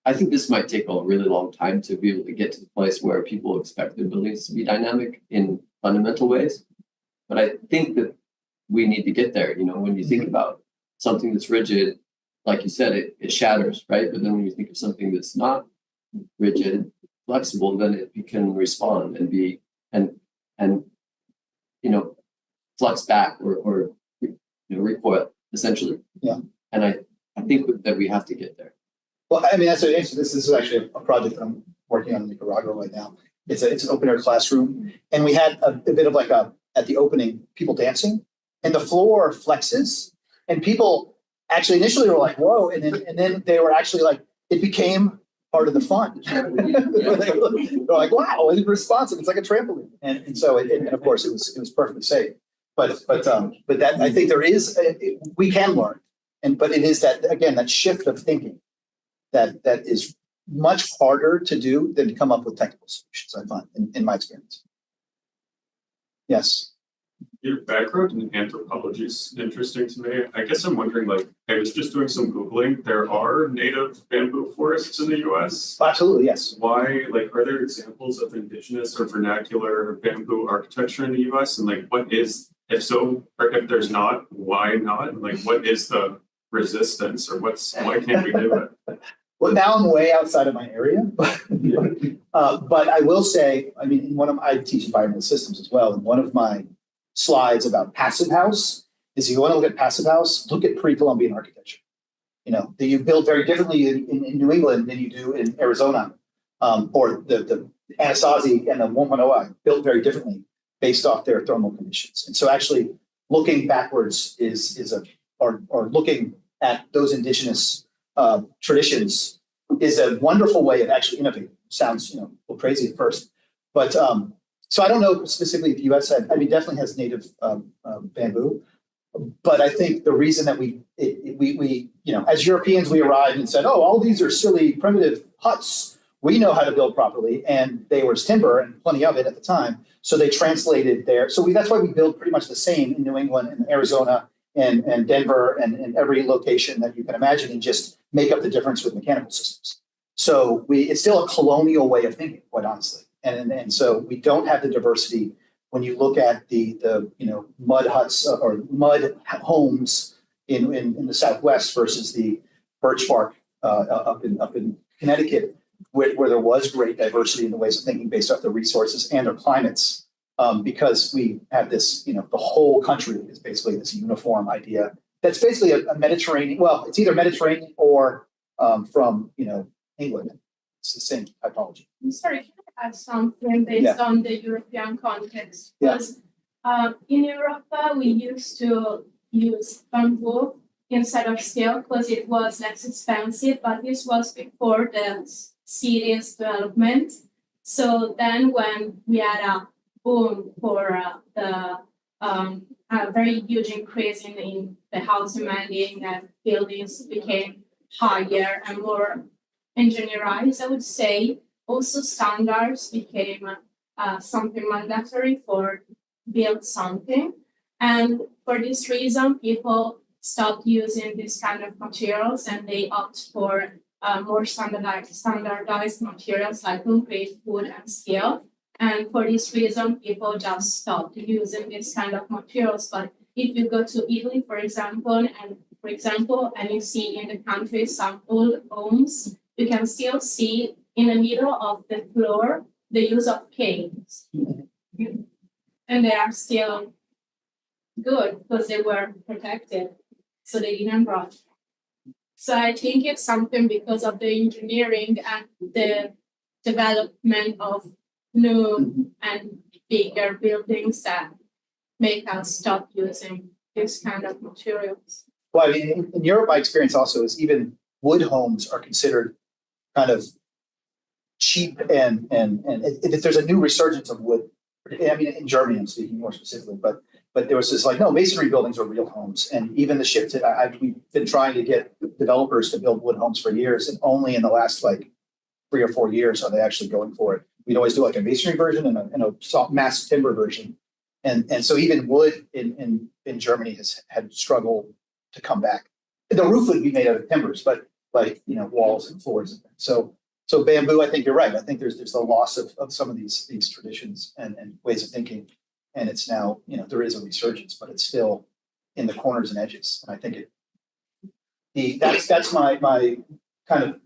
I think this might take a really long time to be able to get to the place where people expect their buildings to be dynamic in fundamental ways. But I think that we need to get there. When you think about something that's rigid, like you said, it shatters, right? But then when you think of something that's not rigid, flexible, then it can respond and be and flux back or recoil essentially. Yeah. And I think that we have to get there. Well, I mean, this is actually a project that I'm working on in Nicaragua right now. It's an open air classroom, and we had a bit of like at the opening, people dancing, and the floor flexes, and people actually initially were like, "Whoa!" and then they were actually like, it became part of the fun. They're like, "Wow, it's responsive. It's like a trampoline," and so and of course it was perfectly safe. But that I think there is we can learn, but it is that shift of thinking that is much harder to do than to come up with technical solutions, I find, in my experience. Yes. Your background in anthropology is interesting to me. I guess I'm wondering, I was just doing some Googling. There are native bamboo forests in the US. Absolutely, yes. Why, are there examples of indigenous or vernacular bamboo architecture in the US? And what is, if so, or if there's not, why not? And what is the resistance or why can't we do it? Well, now I'm way outside of my area, but I will say, I mean, I teach environmental systems as well, and one of my slides about passive house is if you want to look at passive house, look at pre-Columbian architecture. That you build very differently in New England than you do in Arizona, or the Anasazi and the Wampanoag built very differently based off their thermal conditions. And so actually looking backwards or looking at those indigenous traditions is a wonderful way of actually innovating. Sounds a little crazy at first, but so I don't know specifically if the U.S. definitely has native bamboo, but I think the reason that we as Europeans we arrived and said, oh, all these are silly primitive huts. We know how to build properly, and they were timber and plenty of it at the time. So they translated there. So that's why we build pretty much the same in New England and Arizona and Denver and every location that you can imagine, and just make up the difference with mechanical systems. So it's still a colonial way of thinking, quite honestly. And so we don't have the diversity when you look at the mud huts or mud homes in the Southwest versus the birch bark up in Connecticut, where there was great diversity in the ways of thinking based off the resources and their climates. Because we have this, the whole country is basically this uniform idea that's basically a Mediterranean. Well, it's either Mediterranean or from England. It's the same typology. I'm sorry, can I add something based on the European context? Because in Europe, we used to use bamboo instead of steel because it was less expensive, but this was before the city's development. So then when we had a boom for a very huge increase in the house demanding that buildings became higher and more engineerized, I would say. Also standards became something mandatory for build something. And for this reason, people stopped using this kind of materials and they opt for more standardized materials like concrete, wood, and steel. And for this reason, people just stopped using this kind of materials. But if you go to Italy, for example, and you see in the country some old homes, you can still see in the middle of the floor the use of canes. And they are still good because they were protected, so they didn't rot. So I think it's something because of the engineering and the development of new and bigger buildings that make us stop using this kind of materials. Well, I mean, in Europe, my experience also is even wood homes are considered kind of cheap and if there's a new resurgence of wood. I mean, in Germany, I'm speaking more specifically, but there was this like, no, masonry buildings are real homes. And even the shift to, we've been trying to get developers to build wood homes for years. And only in the last like 3 or 4 years are they actually going for it. We'd always do like a masonry version and a soft mass timber version. And so even wood in Germany has had struggled to come back. The roof would be made out of timbers, but like, you know, walls and floors. So bamboo, I think you're right. I think there's a loss of some of these traditions and ways of thinking. And it's now, you know, there is a resurgence, but it's still in the corners and edges. And I think that's my kind of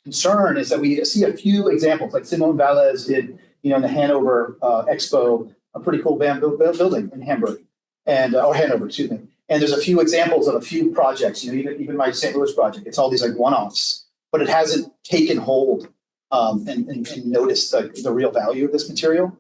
concern is that we see a few examples, like Simone Valles did, you know, in the Hanover Expo, a pretty cool bamboo building in Hamburg or Hanover, excuse me. And there's a few examples of a few projects, you know, even my St. Louis project, it's all these like one-offs, but it hasn't taken hold and noticed the real value of this material.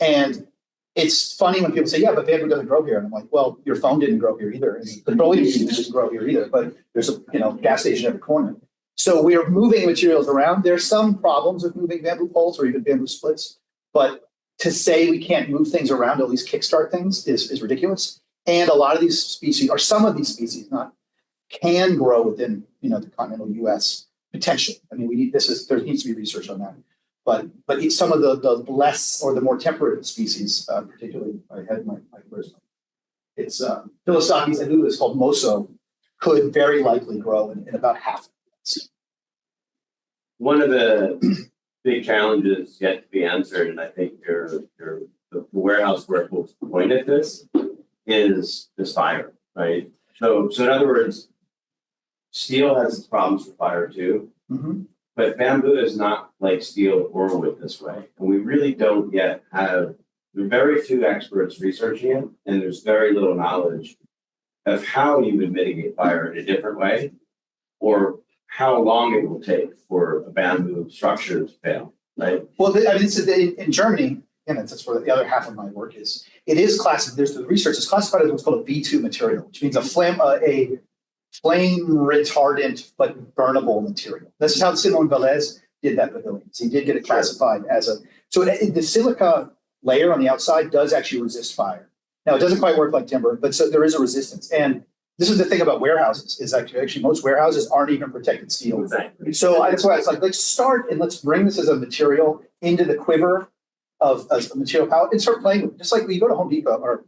And it's funny when people say, yeah, but bamboo doesn't grow here. And I'm like, well, your phone didn't grow here either. And petroleum didn't grow here either, but there's a gas station every corner. So we are moving materials around. There's some problems with moving bamboo poles or even bamboo splits, but to say we can't move things around, at least kickstart things is ridiculous. And a lot of these species, or some of these species, can grow within, you know, the continental U.S. potentially. I mean, there needs to be research on that. But some of the less or the more temperate species, particularly I had my first, it's Philosophes and is called moso, could very likely grow in about half. One of the big challenges yet to be answered, and I think the warehouse work will point at this, is this fire, right? So in other words, steel has its problems with fire too. Mm-hmm. But bamboo is not like steel or wood this way. And we really don't yet have, there are very few experts researching it, and there's very little knowledge of how you would mitigate fire in a different way, or how long it will take for a bamboo structure to fail, right? Well, I mean, in Germany, and that's where the other half of my work is, it is classified, there's the research, it's classified as what's called a B2 material, which means a flame retardant but burnable material. This is how Simone Valles did that pavilion. So he did get it classified as so the silica layer on the outside does actually resist fire. Now it doesn't quite work like timber, but so there is a resistance. And this is the thing about warehouses is actually most warehouses aren't even protected steel. Exactly. So that's why it's like, let's start and let's bring this as a material into the quiver of a material palette and start playing with it. Just like when you go to Home Depot or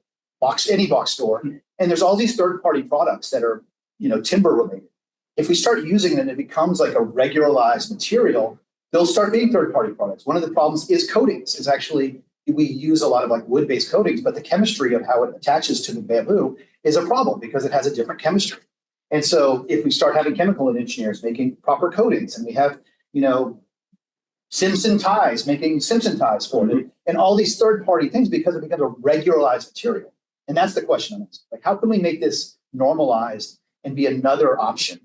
any box store, and there's all these third-party products that are, you know, timber related. If we start using it and it becomes like a regularized material, they'll start being third-party products. One of the problems is coatings. Is actually we use a lot of like wood-based coatings, but the chemistry of how it attaches to the bamboo is a problem because it has a different chemistry. And so if we start having chemical engineers making proper coatings, and we have, you know, Simpson ties making Simpson ties for it, and all these third-party things because it becomes a regularized material. And that's the question on this. Like, how can we make this normalized and be another option,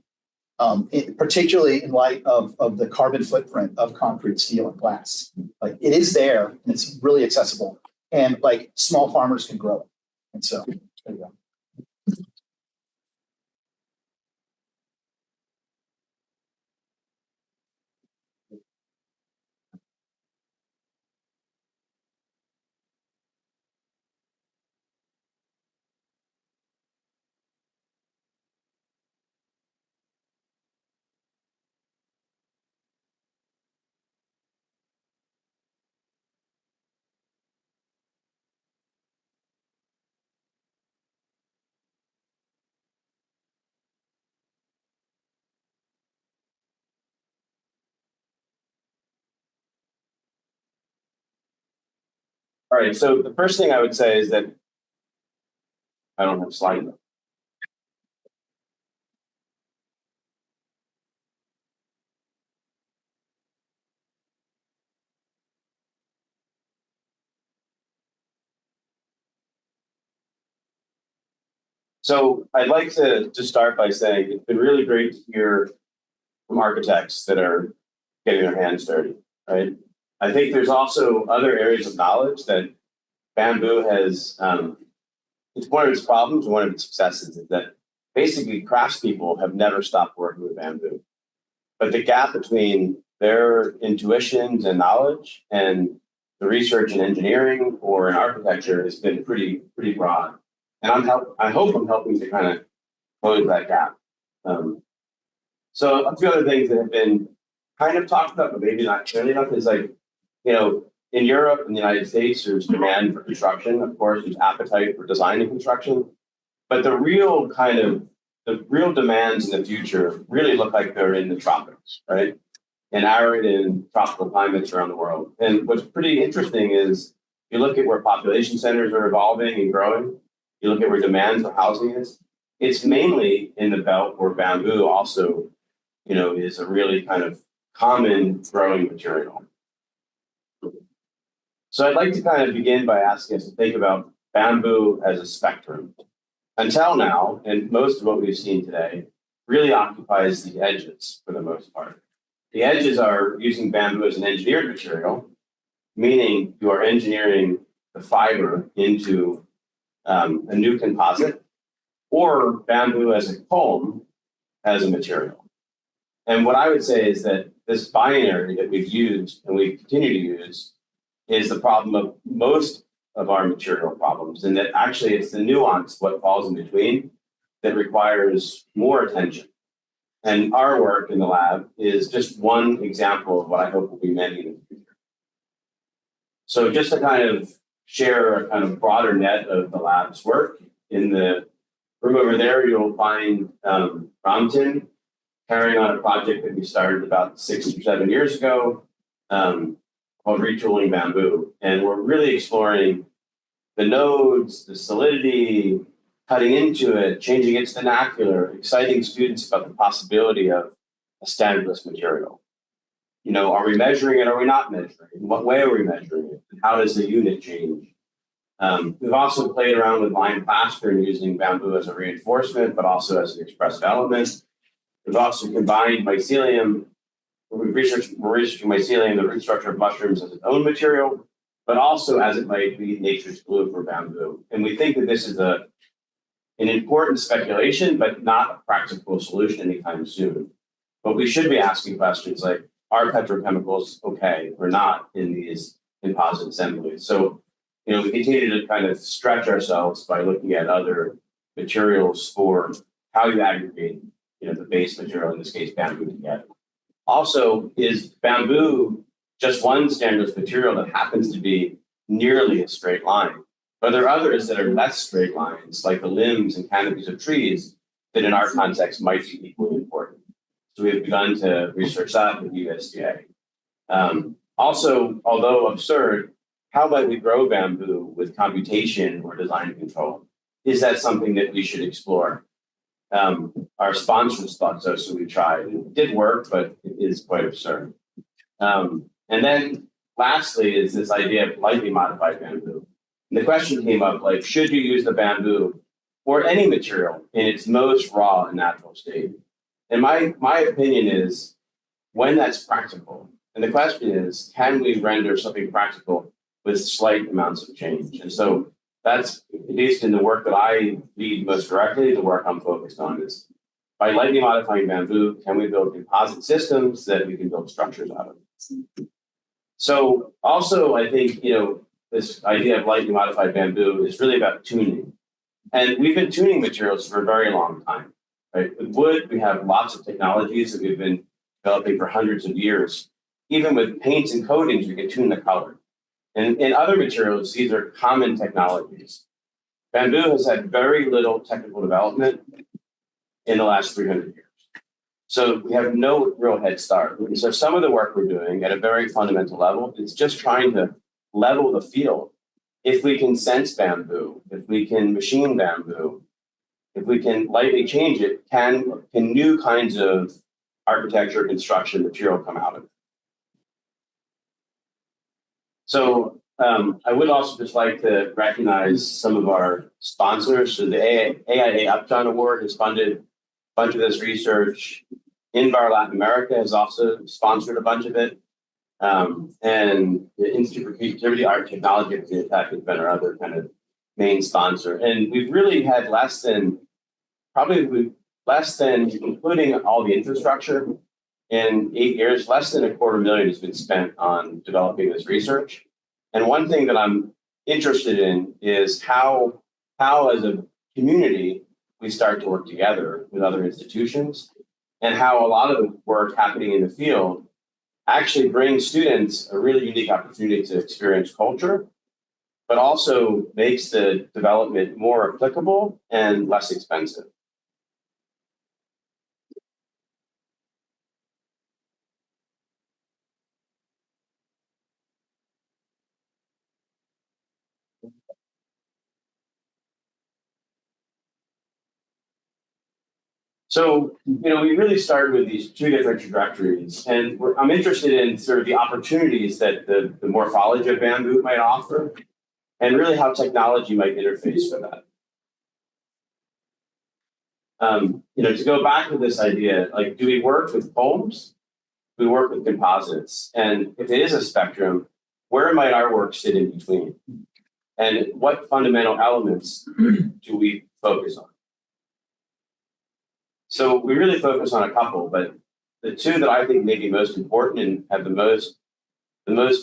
particularly in light of the carbon footprint of concrete, steel, and glass? Like, it is there, and it's really accessible, and like small farmers can grow it. And so there you go. All right, so the first thing I would say is that I don't have a slide. So I'd like to start by saying it's been really great to hear from architects that are getting their hands dirty, right? I think there's also other areas of knowledge that bamboo has, it's one of its problems, one of its successes is that basically craftspeople have never stopped working with bamboo. But the gap between their intuitions and knowledge and the research in engineering or in architecture has been pretty broad. And I hope I'm helping to kind of close that gap. So a few other things that have been kind of talked about, but maybe not clearly enough, is like, you know, in Europe and the United States, there's demand for construction. Of course, there's appetite for design and construction. But the real demands in the future really look like they're in the tropics, right? In arid and tropical climates around the world. And what's pretty interesting is you look at where population centers are evolving and growing, you look at where demand for housing is, it's mainly in the belt where bamboo also, you know, is a really kind of common growing material. So I'd like to kind of begin by asking us to think about bamboo as a spectrum. Until now, and most of what we've seen today, really occupies the edges for the most part. The edges are using bamboo as an engineered material, meaning you are engineering the fiber into a new composite, or bamboo as a culm as a material. And what I would say is that this binary that we've used and we continue to use is the problem of most of our material problems, and that actually it's the nuance, what falls in between, that requires more attention. And our work in the lab is just one example of what I hope will be many in the future. So just to kind of share a kind of broader net of the lab's work, in the room over there, you'll find Ramtin carrying on a project that we started about 6 or 7 years ago called Retooling Bamboo. And we're really exploring the nodes, the solidity, cutting into it, changing its vernacular, exciting students about the possibility of a standardless material. You know, are we measuring it? Are we not measuring it? In what way are we measuring it? And how does the unit change? We've also played around with lime plaster and using bamboo as a reinforcement, but also as an expressive element. We've also combined mycelium. We're researching mycelium, the root structure of mushrooms, as its own material, but also as it might be nature's glue for bamboo. And we think that this is an important speculation, but not a practical solution anytime soon. But we should be asking questions like, are petrochemicals okay or not in these composite assemblies? So, you know, we continue to kind of stretch ourselves by looking at other materials for how you aggregate, you know, the base material, in this case, bamboo, together. Also, is bamboo just one standardless material that happens to be nearly a straight line? But there are others that are less straight lines, like the limbs and canopies of trees, that in our context might be equally important. So we've begun to research that with USDA. Also, although absurd, how might we grow bamboo with computation or design control? Is that something that we should explore? Our sponsors thought so, so we tried. It did work, but it is quite absurd. And then lastly is this idea of lightly modified bamboo. And the question came up, like, should you use the bamboo or any material in its most raw and natural state? And my opinion is when that's practical. And the question is, can we render something practical with slight amounts of change? And so that's, at least in the work that I lead most directly, the work I'm focused on is, by lightly modifying bamboo, can we build composite systems that we can build structures out of? So also, I think, you know, this idea of lightly modified bamboo is really about tuning. And we've been tuning materials for a very long time. Right? With wood, we have lots of technologies that we've been developing for hundreds of years. Even with paints and coatings, we can tune the color. And in other materials, these are common technologies. Bamboo has had very little technical development in the last 300 years. So we have no real head start. And so some of the work we're doing at a very fundamental level is just trying to level the field if we can sense bamboo, if we can machine bamboo, if we can lightly change it, can new kinds of architecture, construction, material come out of it? So I would also just like to recognize some of our sponsors. So the AIA Upjohn Award has funded a bunch of this research. Invar Latin America has also sponsored a bunch of it. And the Institute for Creativity, Art, Technology, and Impact has been our other kind of main sponsor. And we've really had less than, including all the infrastructure, in 8 years, less than $250,000 has been spent on developing this research. And one thing that I'm interested in is how as a community, we start to work together with other institutions, and how a lot of the work happening in the field actually brings students a really unique opportunity to experience culture, but also makes the development more applicable and less expensive. So, we really started with these two different trajectories, and I'm interested in sort of the opportunities that the morphology of bamboo might offer, and really how technology might interface with that. To go back to this idea, like, do we work with poems? Do we work with composites? And if it is a spectrum, where might our work sit in between? And what fundamental elements do we focus on? So we really focus on a couple, but the two that I think may be most important and have the most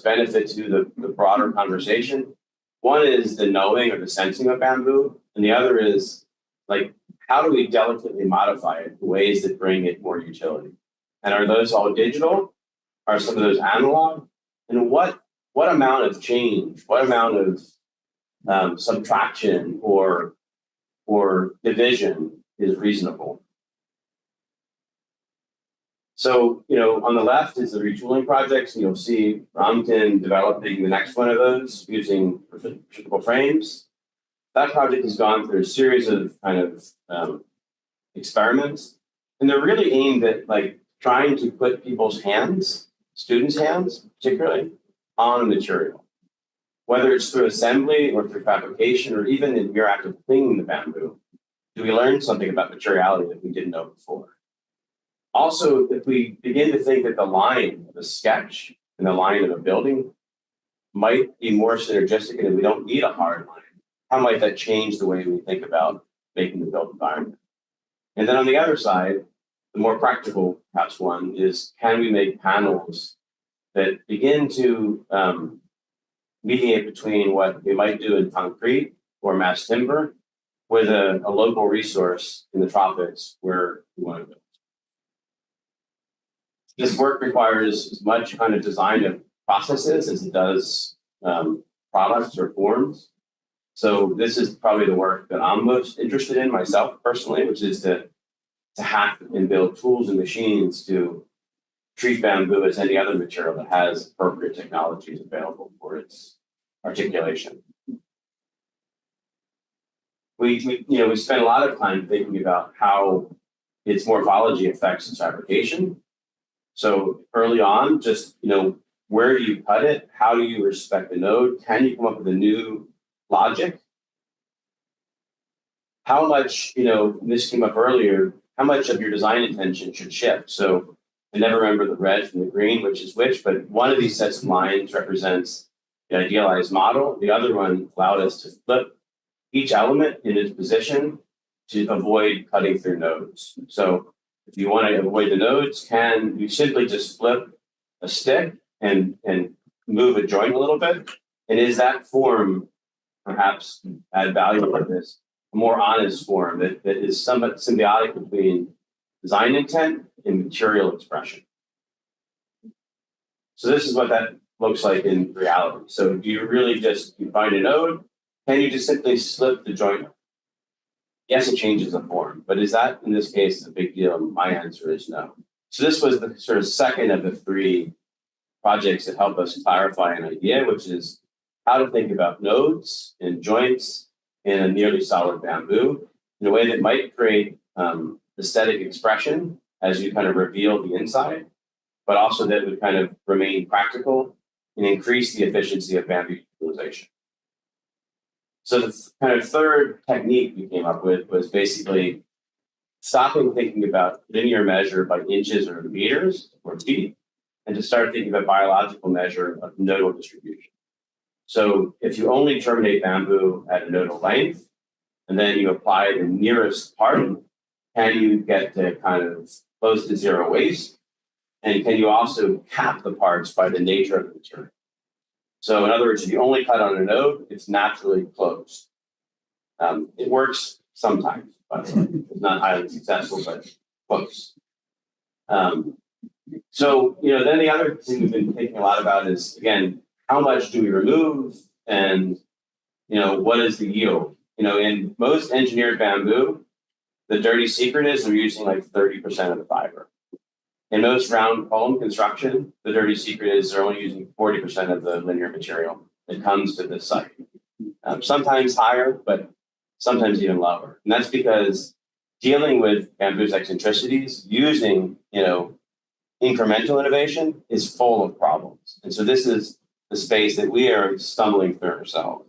benefit to the broader conversation, one is the knowing or the sensing of bamboo, and the other is, like, how do we delicately modify it in ways that bring it more utility? And are those all digital? Are some of those analog? And what amount of change, what amount of subtraction or division is reasonable? So, on the left is the retooling projects, and you'll see Ramtin developing the next one of those using retractable frames. That project has gone through a series of kind of experiments, and they're really aimed at, like, trying to put people's hands, students' hands particularly, on a material, whether it's through assembly or through fabrication or even in mere act of cleaning the bamboo. Do we learn something about materiality that we didn't know before? Also, if we begin to think that the line of a sketch and the line of a building might be more synergistic and that we don't need a hard line, how might that change the way we think about making the built environment? And then on the other side, the more practical, perhaps one, is can we make panels that begin to mediate between what we might do in concrete or mass timber with a local resource in the tropics where we want to build. This work requires as much kind of design of processes as it does products or forms. So this is probably the work that I'm most interested in myself personally, which is to hack and build tools and machines to treat bamboo as any other material that has appropriate technologies available for its articulation. We spend a lot of time thinking about how its morphology affects its fabrication. So early on, just, where do you cut it? How do you respect the node? Can you come up with a new logic? How much, this came up earlier, how much of your design intention should shift? So I never remember the red from the green, which is which, but one of these sets of lines represents the idealized model. The other one allowed us to flip each element in its position to avoid cutting through nodes. So if you want to avoid the nodes, can you simply just flip a stick and move a joint a little bit? And is that form perhaps add value to this, a more honest form that is somewhat symbiotic between design intent and material expression? So this is what that looks like in reality. So do you really you find a node? Can you just simply slip the joint? Yes, it changes the form, but is that, in this case, a big deal? My answer is no. So this was the sort of second of the three projects that help us clarify an idea, which is how to think about nodes and joints in a nearly solid bamboo in a way that might create aesthetic expression as you kind of reveal the inside, but also that would kind of remain practical and increase the efficiency of bamboo utilization. So the kind of third technique we came up with was basically stopping thinking about linear measure by inches or meters or feet, and to start thinking about biological measure of nodal distribution. So if you only terminate bamboo at a nodal length, and then you apply the nearest part, can you get to kind of close to zero waste? And can you also cap the parts by the nature of the material? So in other words, if you only cut on a node, it's naturally closed. It works sometimes, but it's not highly successful, but close. So, then the other thing we've been thinking a lot about is, again, how much do we remove and, what is the yield? In most engineered bamboo, the dirty secret is they're using like 30% of the fiber. In most round culm construction, the dirty secret is they're only using 40% of the linear material that comes to the site. Sometimes higher, but sometimes even lower. And that's because dealing with bamboo's eccentricities using, incremental innovation is full of problems. And so this is the space that we are stumbling through ourselves.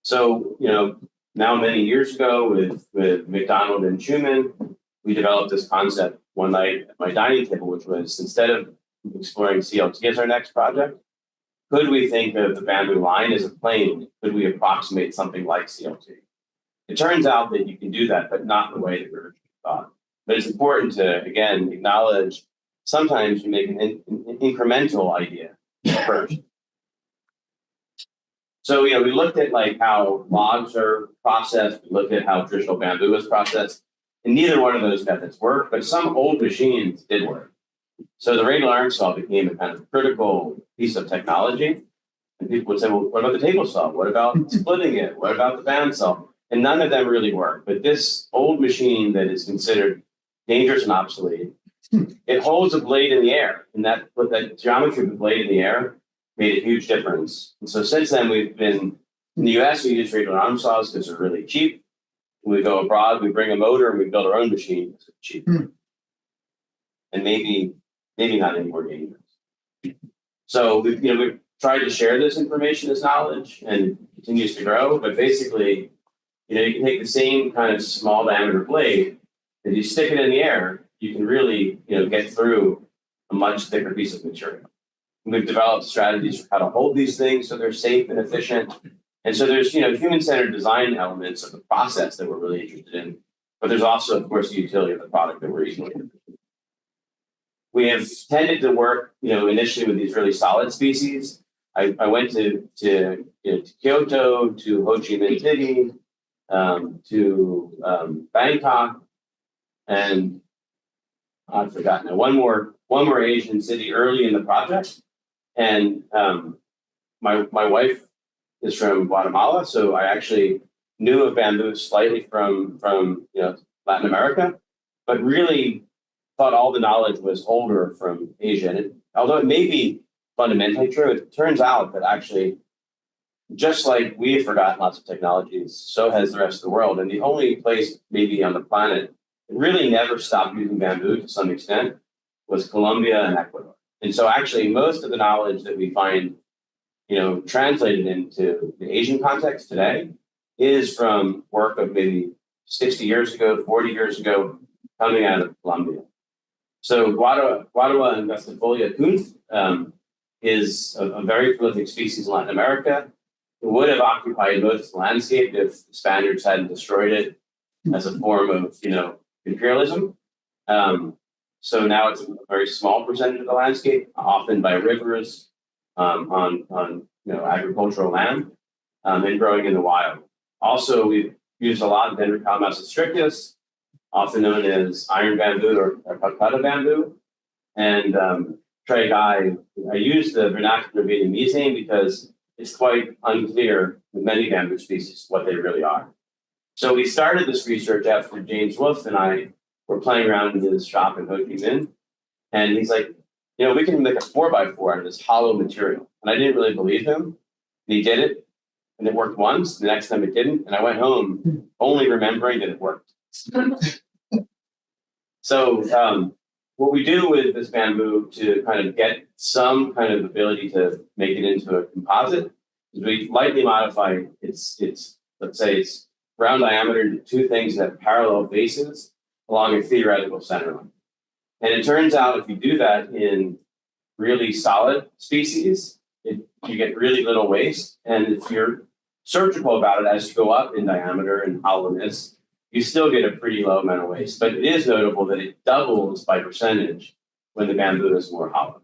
So, now many years ago with McDonald and Schumann, we developed this concept one night at my dining table, which was instead of exploring CLT as our next project, could we think of the bamboo line as a plane? Could we approximate something like CLT? It turns out that you can do that, but not the way that we originally thought. But it's important to, again, acknowledge sometimes you make an incremental idea first. So, we looked at like how logs are processed, we looked at how traditional bamboo is processed, and neither one of those methods worked, but some old machines did work. So the radial arm saw became a kind of critical piece of technology. And people would say, well, what about the table saw? What about splitting it? What about the band saw? And none of them really work. But this old machine that is considered dangerous and obsolete, it holds a blade in the air. And that geometry of the blade in the air made a huge difference. And so since then, we've been, in the US, we use radial arm saws because they're really cheap. When we go abroad, we bring a motor and we build our own machine because it's cheap. And maybe not any more dangerous. So we've tried to share this information as knowledge and it continues to grow. But basically, you can take the same kind of small diameter blade, and you stick it in the air, you can really get through a much thicker piece of material. And we've developed strategies for how to hold these things so they're safe and efficient. And so there's human-centered design elements of the process that we're really interested in. But there's also, of course, the utility of the product that we're easily interested in. We have tended to work, initially with these really solid species. I went to Kyoto, to Ho Chi Minh City, to Bangkok, and I've forgotten now, one more Asian city early in the project. And my wife is from Guatemala, so I actually knew of bamboo slightly from Latin America, but really thought all the knowledge was older from Asia. And although it may be fundamentally true, it turns out that actually, just like we have forgotten lots of technologies, so has the rest of the world. And the only place maybe on the planet that really never stopped using bamboo to some extent was Colombia and Ecuador. And so actually most of the knowledge that we find, translated into the Asian context today is from work of maybe 60 years ago, 40 years ago, coming out of Colombia. So Guadua angustifolia kunth is a very prolific species in Latin America. It would have occupied most of the landscape if the Spaniards hadn't destroyed it as a form of, imperialism. So now it's a very small percentage of the landscape, often by rivers, on agricultural land, and growing in the wild. Also, we've used a lot of Dendrocalamus strictus, often known as iron bamboo or Calcutta bamboo. And I use the vernacular Vietnamese name because it's quite unclear with many bamboo species what they really are. So we started this research after James Wolfe and I were playing around in his shop in Ho Chi Minh. And he's like, we can make a 4x4 out of this hollow material. And I didn't really believe him. And he did it, and it worked once. The next time it didn't, and I went home only remembering that it worked. So what we do with this bamboo to kind of get some kind of ability to make it into a composite is we lightly modify its let's say its round diameter into two things that have parallel faces along a theoretical center line. And it turns out if you do that in really solid species, you get really little waste. And if you're surgical about it as you go up in diameter and hollowness, you still get a pretty low amount of waste. But it is notable that it doubles by percentage when the bamboo is more hollow.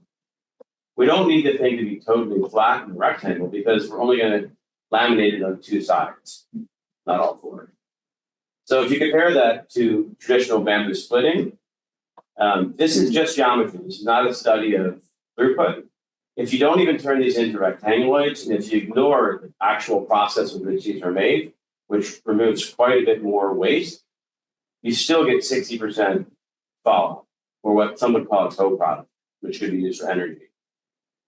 We don't need the thing to be totally flat and rectangle because we're only going to laminate it on two sides, not all four. So if you compare that to traditional bamboo splitting, this is just geometry. This is not a study of throughput. If you don't even turn these into rectanguloids, and if you ignore the actual process with which these are made, which removes quite a bit more waste, you still get 60% fall, or what some would call a co-product, which could be used for energy.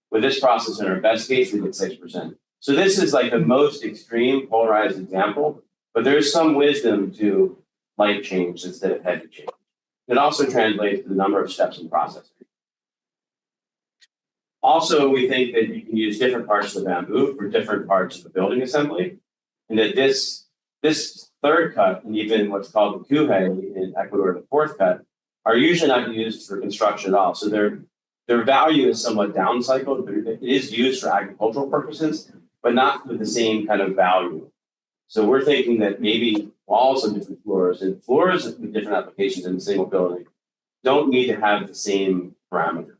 With this process, in our best case, we get 6%. So this is like the most extreme polarized example, but there's some wisdom to light change instead of heavy change. It also translates to the number of steps in processing. Also, we think that you can use different parts of the bamboo for different parts of the building assembly, and that this third cut, and even what's called the kuhe in Ecuador, the fourth cut, are usually not used for construction at all. So their value is somewhat downcycled, but it is used for agricultural purposes, but not with the same kind of value. So we're thinking that maybe walls of different floors and floors with different applications in a single building don't need to have the same parameter.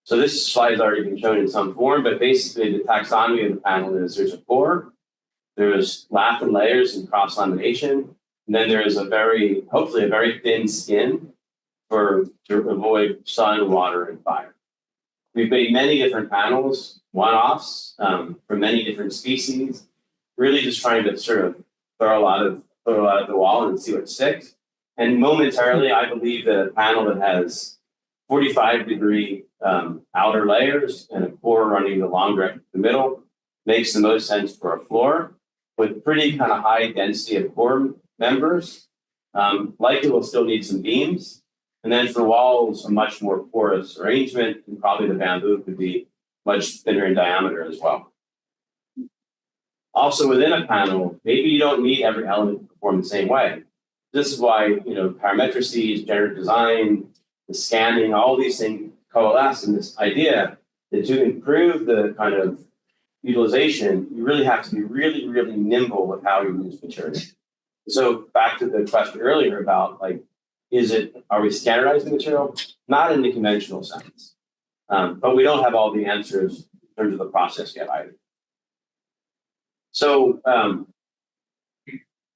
So this slide has already been shown in some form, but basically the taxonomy of the panel is there's a core, there's lath and layers and cross lamination, and then there is hopefully a very thin skin to avoid sun, water, and fire. We've made many different panels, one-offs for many different species, really just trying to sort of throw a lot at the wall and see what sticks. And momentarily, I believe that a panel that has 45-degree outer layers and a core running the long direction to the middle makes the most sense for a floor with pretty kind of high density of core members. Likely we'll still need some beams. And then for walls, a much more porous arrangement, and probably the bamboo could be much thinner in diameter as well. Also within a panel, maybe you don't need every element to perform the same way. This is why, parametrices, generative design, the scanning, all these things coalesce in this idea that to improve the kind of utilization, you really have to be really, really nimble with how you use material. So back to the question earlier about are we standardizing material? Not in the conventional sense, but we don't have all the answers in terms of the process yet either. So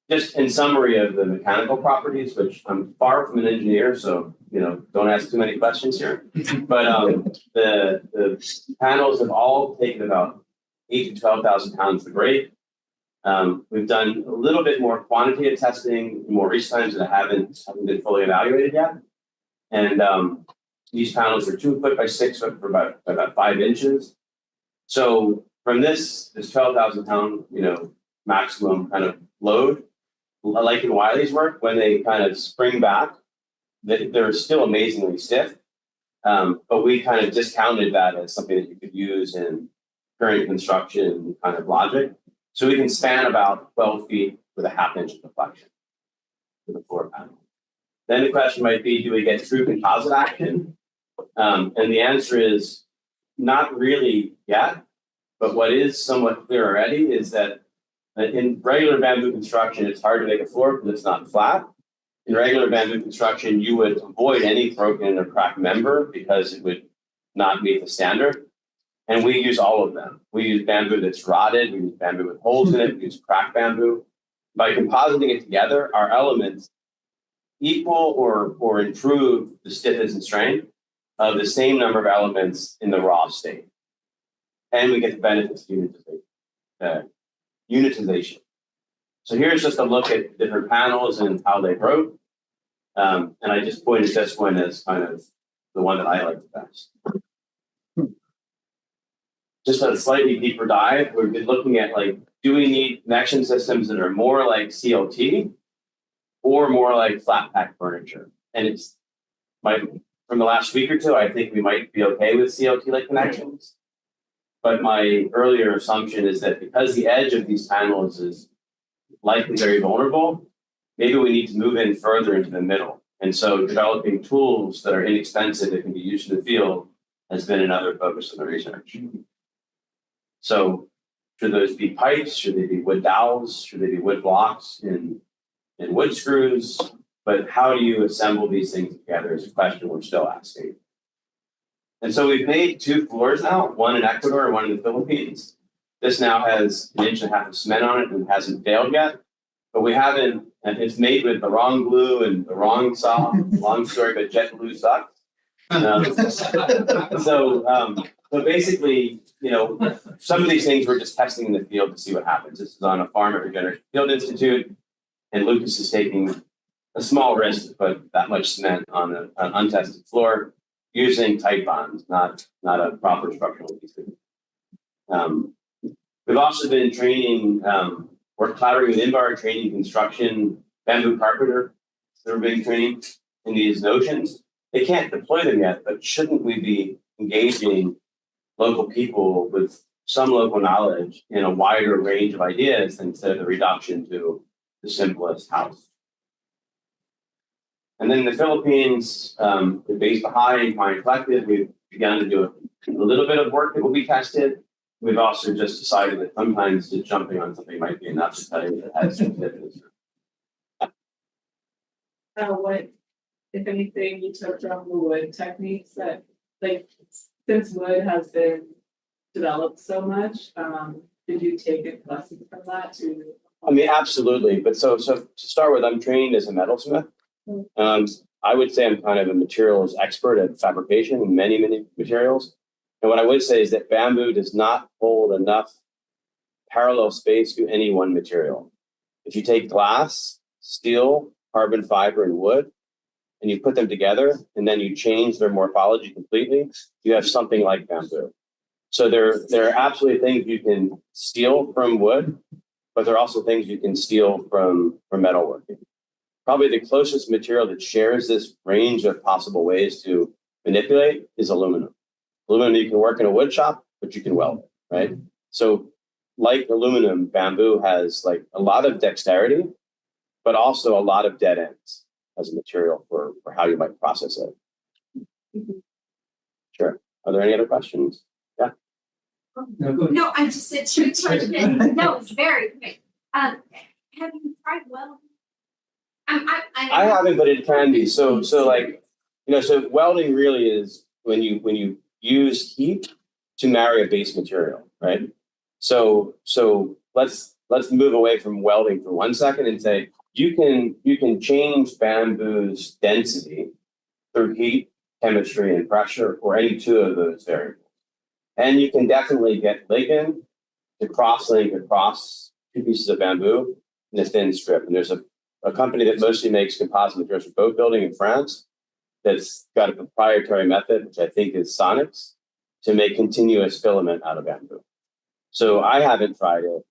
just in summary of the mechanical properties, which I'm far from an engineer, so don't ask too many questions here. But the panels have all taken about 8,000 to 12,000 pounds to grade. We've done a little bit more quantitative testing in more recent times that haven't been fully evaluated yet. And these panels are 2 foot by 6 foot for about 5 inches. So from this 12,000 pound, maximum kind of load, like in Wiley's work, when they kind of spring back, they're still amazingly stiff. But we kind of discounted that as something that you could use in current construction kind of logic. So we can span about 12 feet with a ½ inch of deflection to the floor panel. Then the question might be, do we get true composite action? And the answer is not really yet. But what is somewhat clear already is that in regular bamboo construction, it's hard to make a floor because it's not flat. In regular bamboo construction, you would avoid any broken or cracked member because it would not meet the standard. And we use all of them. We use bamboo that's rotted. We use bamboo with holes in it. We use cracked bamboo. By compositing it together, our elements equal or improve the stiffness and strength of the same number of elements in the raw state. And we get the benefits of unitization. So here's just a look at different panels and how they broke. And I just pointed this one as kind of the one that I like the best. just a slightly deeper dive, we've been looking at like, do we need connection systems that are more like CLT or more like flat pack furniture? And it's from the last week or two, I think we might be okay with CLT-like connections. But my earlier assumption is that because the edge of these panels is likely very vulnerable, maybe we need to move in further into the middle. And so developing tools that are inexpensive that can be used in the field has been another focus of the research. So should those be pipes? Should they be wood dowels? Should they be wood blocks and wood screws? But how do you assemble these things together is a question we're still asking. And so we've made 2 floors now, one in Ecuador and one in the Philippines. This now has 1.5 inches of cement on it and hasn't failed yet. But we haven't, and it's made with the wrong glue and the wrong saw. Long story, but jet glue sucks. So basically, you know, some of these things we're just testing in the field to see what happens. This is on a farm at Regenerative Field Institute, and Lucas is taking a small risk to put that much cement on an untested floor using tight bonds, not a proper structural adhesive. We've also been training, we're collaborating with Inbar, training construction bamboo carpenter that are being trained in these notions. They can't deploy them yet, but shouldn't we be engaging local people with some local knowledge in a wider range of ideas instead of the reduction to the simplest house? And then in the Philippines, we're based behind Mind Collective. We've begun to do a little bit of work that will be tested. We've also just decided that sometimes just jumping on something might be enough to study that has some fitness. What, if anything, you took from the wood techniques that, like, since wood has been developed so much, did you take a lesson from that to? I mean, absolutely. But so to start with, I'm trained as a metalsmith. I would say I'm kind of a materials expert at fabrication in many, many materials. And what I would say is that bamboo does not hold enough parallel space to any one material. If you take glass, steel, carbon fiber, and wood, and you put them together, and then you change their morphology completely, you have something like bamboo. So there are absolutely things you can steal from wood, but there are also things you can steal from metalworking. Probably the closest material that shares this range of possible ways to manipulate is aluminum. Aluminum, you can work in a wood shop, but you can weld it, right? So like aluminum, bamboo has like a lot of dexterity, but also a lot of dead ends as a material for how you might process it. Sure. Are there any other questions? Yeah. No, I just said to no, it's very quick. Have you tried welding? I haven't, but it can be. So like, you know, so welding really is when you use heat to marry a base material, right? So let's move away from welding for 1 second and say you can change bamboo's density through heat, chemistry, and pressure, or any 2 of those variables. And you can definitely get ligand to cross-link across 2 pieces of bamboo in a thin strip. And there's a company that mostly makes composite materials for boat building in France that's got a proprietary method, which I think is Sonics, to make continuous filament out of bamboo. So I haven't tried it,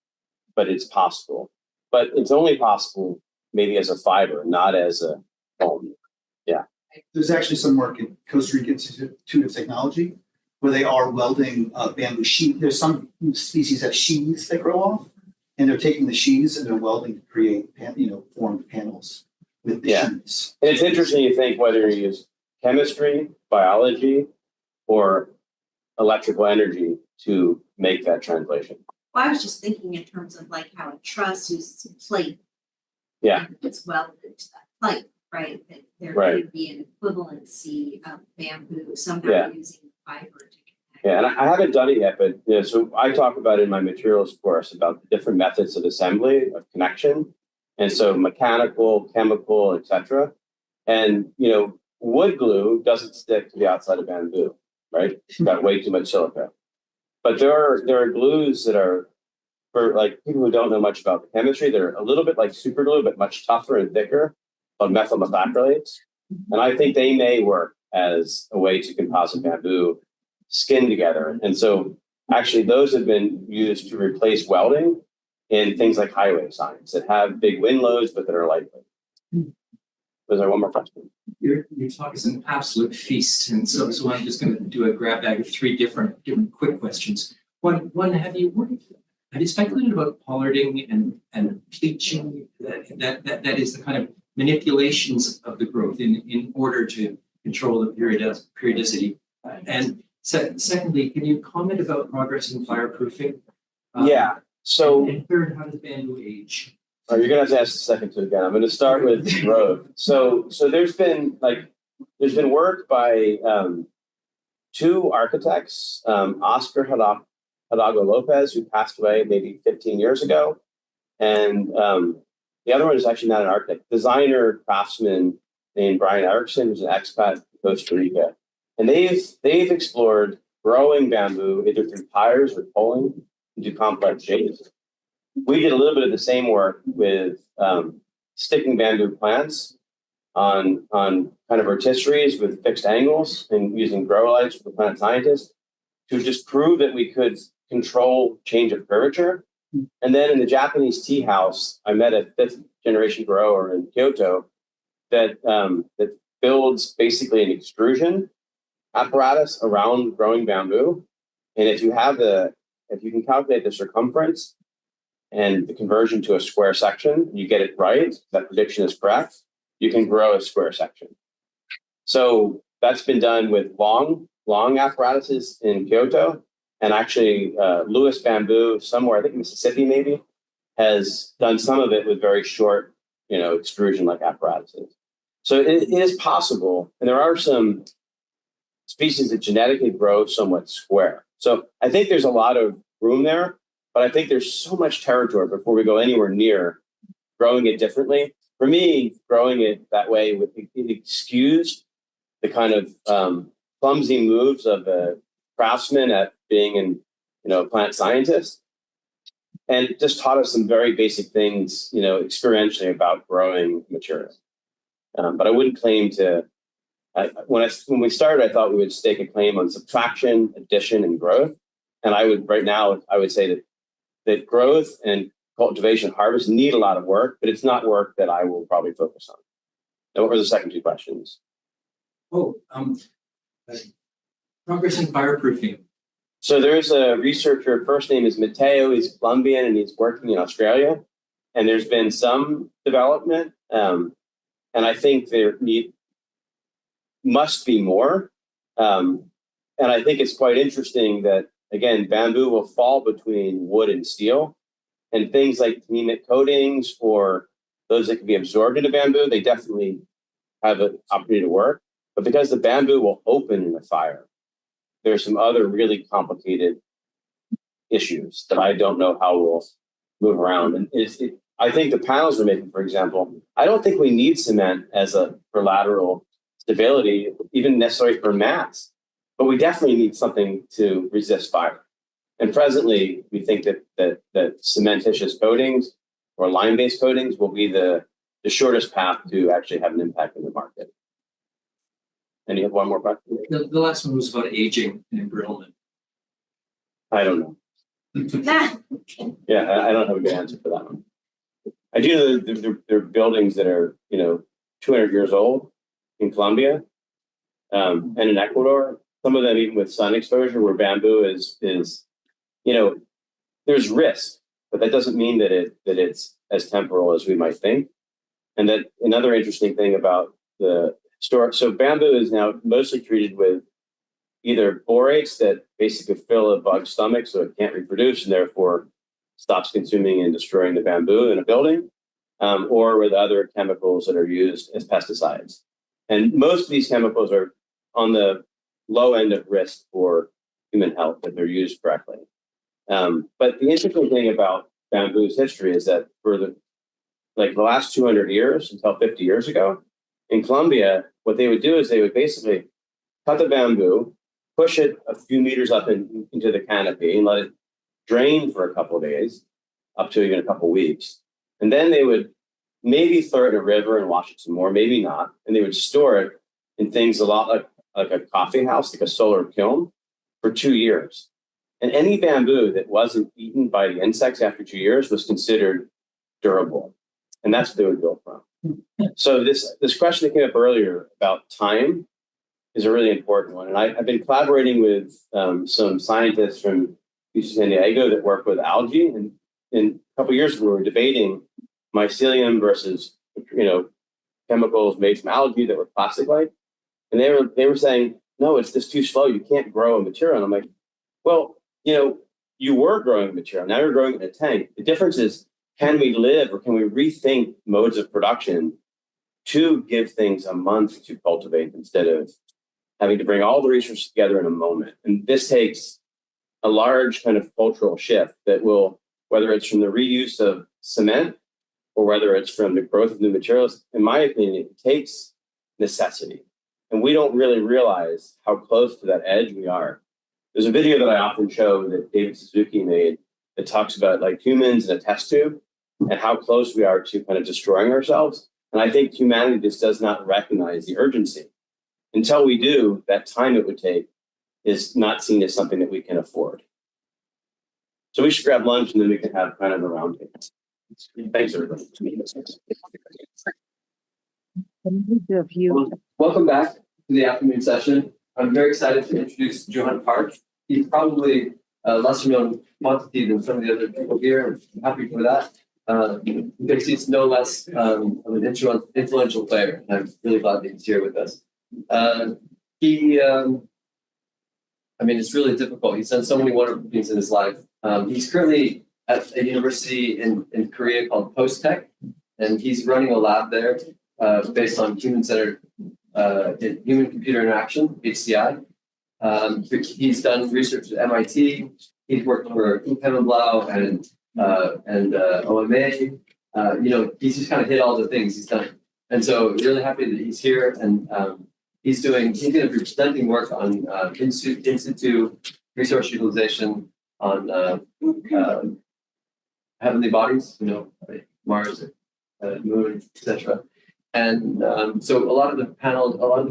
but it's possible. But it's only possible maybe as a fiber, not as a foam. Yeah. There's actually some work in Costa Rica Institute of Technology where they are welding bamboo sheet. There's some species have sheaths that grow off, and they're taking the sheaths and they're welding to create, formed panels with the sheaths. And it's interesting you think whether you use chemistry, biology, or electrical energy to make that translation. Well, I was just thinking in terms of like how a truss uses a plate. Yeah. It's welded to that plate, right? That there could be an equivalency of bamboo somehow using fiber to connect. Yeah, and I haven't done it yet, but so I talk about in my materials course about the different methods of assembly, of connection. And so mechanical, chemical, etc. And wood glue doesn't stick to the outside of bamboo, right? It's got way too much silica. But there are glues that are, for like people who don't know much about the chemistry, they're a little bit like super glue, but much tougher and thicker, called methyl methacrylates. And I think they may work as a way to composite bamboo skin together. And so Actually, those have been used to replace welding in things like highway signs that have big wind loads, but that are lightweight. Was there one more question? Your talk is an absolute feast, and so I'm just going to do a grab bag of three different quick questions. One, have you speculated about pollarding and bleaching? That is the kind of manipulations of the growth in order to control the periodicity. And secondly, can you comment about progress in fireproofing? Yeah. So, and third, how does bamboo age? Oh, you're gonna have to ask the second two again. I'm gonna start with growth. So there's been work by two architects, Oscar Hidalgo Lopez, who passed away maybe 15 years ago, and the other one is actually not an architect, designer craftsman named Brian Erickson, who's an expat in Costa Rica, and they've explored growing bamboo either through tires or pulling into complex shapes. We did a little bit of the same work with sticking bamboo plants on kind of rotisseries with fixed angles and using grow lights for the plant scientists to just prove that we could control change of curvature. And then in the Japanese tea house, I met a 5th generation grower in Kyoto that builds basically an extrusion apparatus around growing bamboo. And if you can calculate the circumference and the conversion to a square section, you get it right, that prediction is correct, you can grow a square section. So that's been done with long apparatuses in Kyoto. And actually, Lewis Bamboo, somewhere, I think Mississippi maybe, has done some of it with very short, extrusion-like apparatuses. So it is possible, and there are some species that genetically grow somewhat square. So I think there's a lot of room there, but I think there's so much territory before we go anywhere near growing it differently. For me, growing it that way would excuse the kind of clumsy moves of a craftsman at being a plant scientist, and it just taught us some very basic things, experientially about growing materials. But I wouldn't claim to. When we started, I thought we would stake a claim on subtraction, addition, and growth. And I would say that growth and cultivation harvest need a lot of work, but it's not work that I will probably focus on. And what were the second two questions? Progress in fireproofing. So there's a researcher, first name is Mateo, he's Colombian and he's working in Australia. And there's been some development. And I think there must be more. And I think it's quite interesting that, again, bamboo will fall between wood and steel. And things like anemic coatings or those that can be absorbed into bamboo, they definitely have an opportunity to work. But because the bamboo will open in a fire, there's some other really complicated issues that I don't know how we'll move around. And I think the panels we're making, for example, I don't think we need cement for lateral stability, even necessary for mass, but we definitely need something to resist fire. And presently, we think that cementitious coatings or lime-based coatings will be the shortest path to actually have an impact in the market. And you have one more question? The last one was about aging and embrittlement. I don't know. Yeah, I don't have a good answer for that one. I do know there are buildings that are 200 years old in Colombia and in Ecuador. Some of them even with sun exposure, where bamboo is there's risk, but that doesn't mean that it's as temporal as we might think. And that another interesting thing about the historic, so bamboo is now mostly treated with either borates that basically fill a bug's stomach so it can't reproduce and therefore stops consuming and destroying the bamboo in a building, or with other chemicals that are used as pesticides. And most of these chemicals are on the low end of risk for human health if they're used correctly. But the interesting thing about bamboo's history is that for the last 200 years until 50 years ago, in Colombia, what they would do is they would basically cut the bamboo, push it a few meters up into the canopy and let it drain for a couple of days, up to even a couple of weeks. And then they would maybe throw it in a river and wash it some more, maybe not. And they would store it in things a lot like a coffee house, like a solar kiln, for 2 years. And any bamboo that wasn't eaten by the insects after 2 years was considered durable. And that's what they were built from. So this question that came up earlier about time is a really important one. And I've been collaborating with some scientists from UC San Diego that work with algae. And a couple of years ago, we were debating mycelium versus, chemicals made from algae that were plastic-like. And they were saying, no, it's just too slow. You can't grow a material. And I'm like, well, you were growing material. Now you're growing in a tank. The difference is, can we live or can we rethink modes of production to give things a month to cultivate instead of having to bring all the resources together in a moment? And this takes a large kind of cultural shift that will, whether it's from the reuse of cement or whether it's from the growth of new materials, in my opinion, it takes necessity. And we don't really realize how close to that edge we are. There's a video that I often show that David Suzuki made that talks about like humans in a test tube and how close we are to kind of destroying ourselves. And I think humanity just does not recognize the urgency. Until we do, that time it would take is not seen as something that we can afford. So we should grab lunch and then we can have kind of a round table. Thanks, everybody. Welcome back to the afternoon session. I'm very excited to introduce Juhong Park. He's probably a lesser known quantity than some of the other people here. I'm happy for that. Because he's no less of an influential player. And I'm really glad that he's here with us. It's really difficult. He's done so many wonderful things in his life. He's currently at a university in Korea called Post-Tech, and he's running a lab there based on human-centered human-computer interaction, HCI. He's done research at MIT. He's worked for Blau and OMA. He's just kind of hit all the things he's done. And so really happy that he's here, and he's going to be presenting work on in situ resource utilization on heavenly bodies, Mars, Moon, etc. And so a lot of the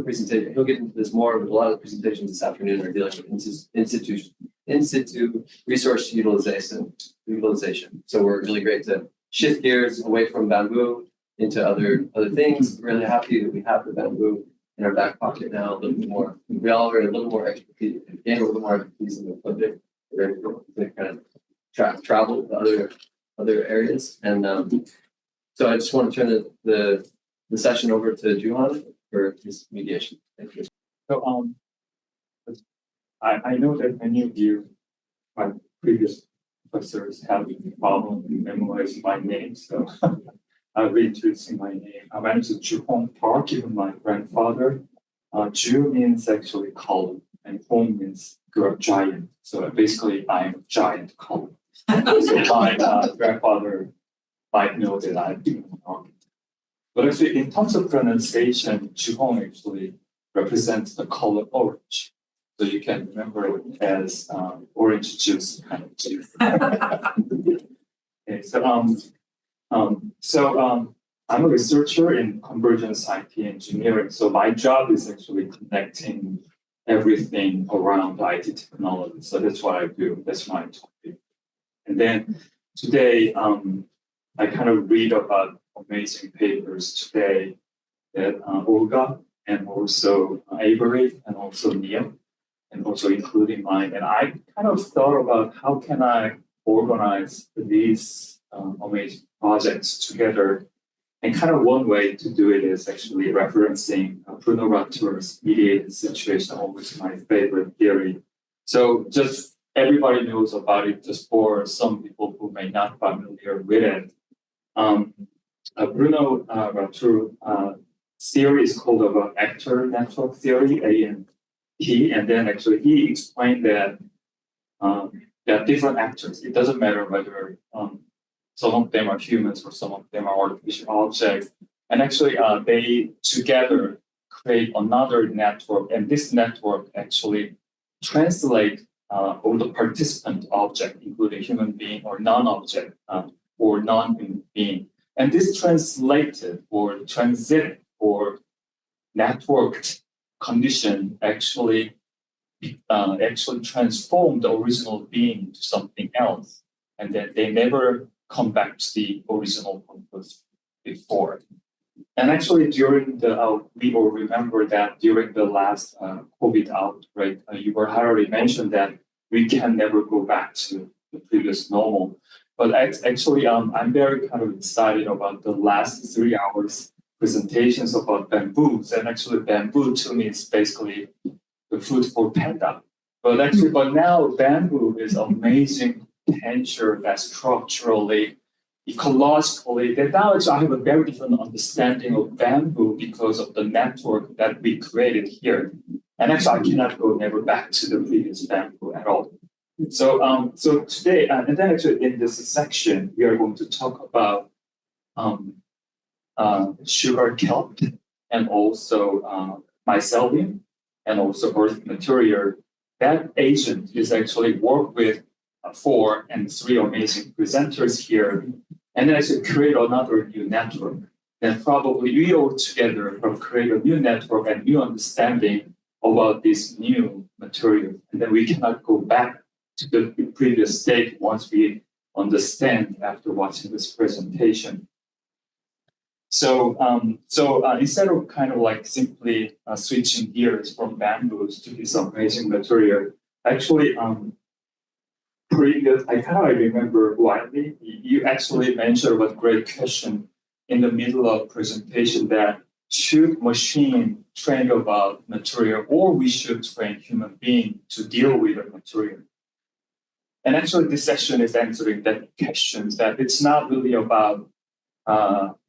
presentation, he'll get into this more, but a lot of the presentations this afternoon are dealing with in situ resource utilization. So we're really great to shift gears away from bamboo into other things. Really happy that we have the bamboo in our back pocket now a little bit more. We all are a little more expertise, gain a little more expertise in the subject. We're ready to kind of travel to other areas. And so I just want to turn the session over to Juhong for his mediation. Thank you. So I know that many of you, my previous professors, have been problem in memorizing my name, so I'll be introducing my name. My name is Juhong Park, even my grandfather. Ju means actually column, and Hong means giant. So basically, I'm a giant column. So my grandfather might know that I've been an architect. But actually, in terms of pronunciation, Juhong actually represents the color orange. So you can remember it as orange juice kind of juice. Okay, so I'm a researcher in convergence IT engineering. So my job is actually connecting everything around IT technology. So that's what I do. That's my topic. And then today, I kind of read about amazing papers today that Olga and also Avery and also Neil, and also including mine. And I kind of thought about how can I organize these amazing projects together. And kind of one way to do it is actually referencing Bruno Latour's mediated situation, always my favorite theory. So just everybody knows about it, just for some people who may not be familiar with it. Bruno Latour theory is called the actor network theory, AMT. And then actually he explained that there are different actors. It doesn't matter whether some of them are humans or some of them are artificial objects. And actually they together create another network. And this network actually translates all the participant object, including human being or non-object or non-human being. And this translated or transited or networked condition actually actually transform the original being to something else, and then they never come back to the original purpose before. And actually, during we all remember that during the last COVID outbreak, you already mentioned that we can never go back to the previous normal. But actually, I'm very kind of excited about the last 3 hours presentations about bamboos. And actually, bamboo to me is basically the food for panda. But actually, but now bamboo is amazing potential that structurally, ecologically, then now I have a very different understanding of bamboo because of the network that we created here. And actually, I cannot go never back to the previous bamboo at all. So, so today, and then actually in this section, we are going to talk about sugar kelp and also mycelium and also earth material. That agent is actually work with 4 and 3 amazing presenters here, and then actually create another new network. Then probably we all together will create a new network and new understanding about this new material. And then we cannot go back to the previous state once we understand after watching this presentation. So, instead of kind of like simply switching gears from bamboos to this amazing material, actually, previous, I kind of remember widely, you actually mentioned about great question in the middle of presentation that should machine train about material or we should train human being to deal with the material? And actually this session is answering that questions that it's not really about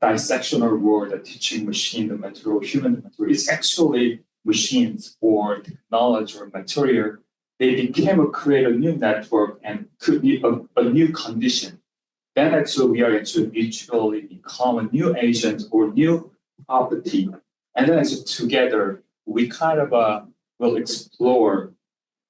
dissectional word that teaching machine the material, human material. It's actually machines or technology or material. They became create a new network and could be a new condition. Then actually we are actually mutually become a new agent or new property. And then actually together we kind of will explore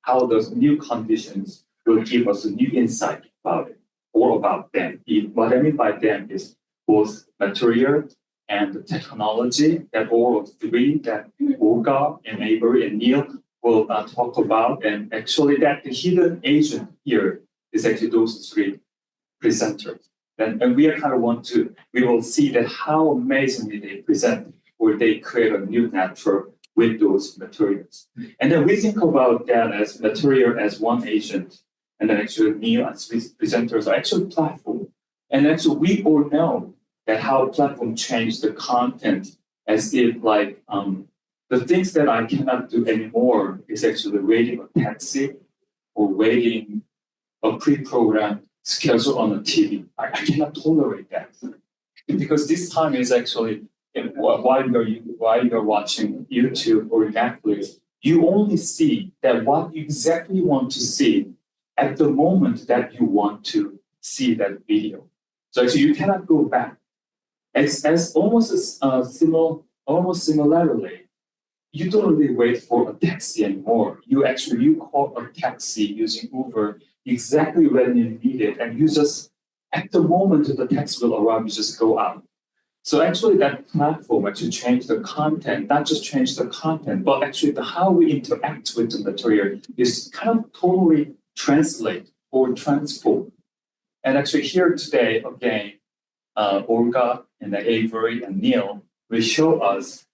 how those new conditions will give us a new insight about it or about them. What I mean by them is both material and the technology that all of 3 that Olga and Avery and Neil will talk about. And actually that the hidden agent here is actually those 3 presenters. And we are kind of we will see that how amazingly they present or they create a new network with those materials. And then we think about that as material as one agent. And then actually Neil and presenters are actually platform. And actually we all know that how platform changed the content as if like the things that I cannot do anymore is actually waiting a taxi or waiting a pre-programmed schedule on a TV. I cannot tolerate that because this time is actually while you're watching YouTube or Netflix, you only see that what you exactly want to see at the moment that you want to see that video. So actually you cannot go back. As almost similarly, you don't really wait for a taxi anymore. You call a taxi using Uber exactly when you need it, and you just at the moment that the taxi will arrive, you just go out. So actually, that platform actually changed the content, not just changed the content, but actually how we interact with the material is kind of totally translate or transform. And actually here today, again, Olga and Avery and Neil will show us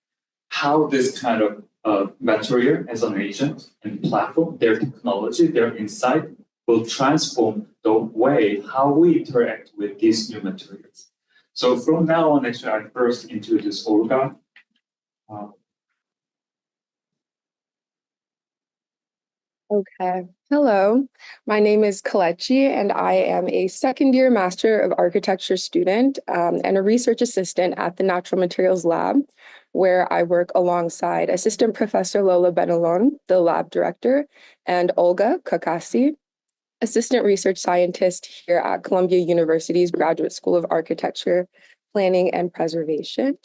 how this kind of material as an agent and platform, their technology, their insight will transform the way how we interact with these new materials. So from now on, actually, I first introduce Olga. Okay. Hello, my name is Kalechi, and I am a second-year Master of Architecture student and a research assistant at the Natural Materials Lab, where I work alongside Assistant Professor Lola Benelon, the lab director, and Olga Kakasi, Assistant Research Scientist here at Columbia University's Graduate School of Architecture, Planning, and Preservation.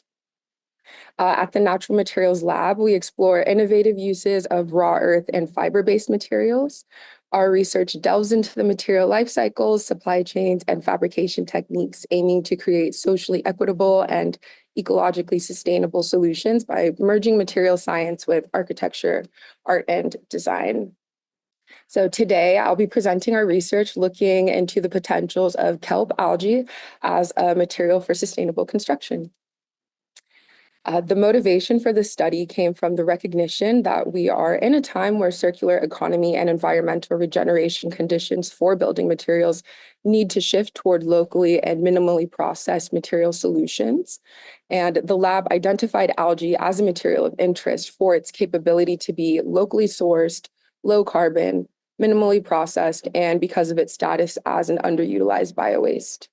At the Natural Materials Lab, we explore innovative uses of raw earth and fiber-based materials. Our research delves into the material life cycles, supply chains, and fabrication techniques, aiming to create socially equitable and ecologically sustainable solutions by merging material science with architecture, art, and design. So today I'll be presenting our research looking into the potentials of kelp algae as a material for sustainable construction. The motivation for this study came from the recognition that we are in a time where circular economy and environmental regeneration conditions for building materials need to shift toward locally and minimally processed material solutions. And the lab identified algae as a material of interest for its capability to be locally sourced, low carbon, minimally processed, and because of its status as an underutilized biowaste.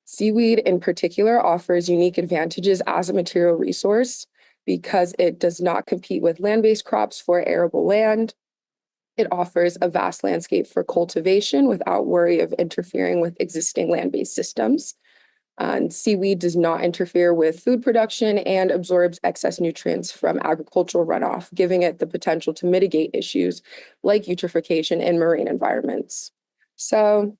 Seaweed in particular offers unique advantages as a material resource because it does not compete with land-based crops for arable land. It offers a vast landscape for cultivation without worry of interfering with existing land-based systems. And seaweed does not interfere with food production and absorbs excess nutrients from agricultural runoff, giving it the potential to mitigate issues like eutrophication in marine environments. So,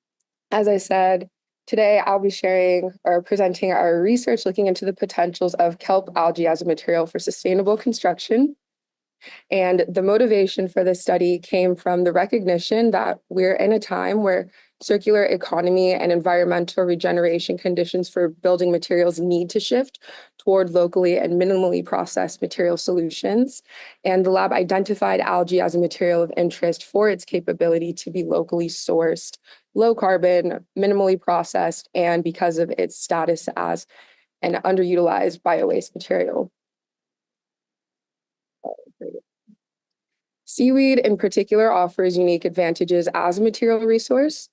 as I said, today I'll be sharing or presenting our research looking into the potentials of kelp algae as a material for sustainable construction. And the motivation for this study came from the recognition that we're in a time where circular economy and environmental regeneration conditions for building materials need to shift toward locally and minimally processed material solutions. And the lab identified algae as a material of interest for its capability to be locally sourced, low carbon, minimally processed, and because of its status as an underutilized biowaste material. Seaweed in particular offers unique advantages as a material resource.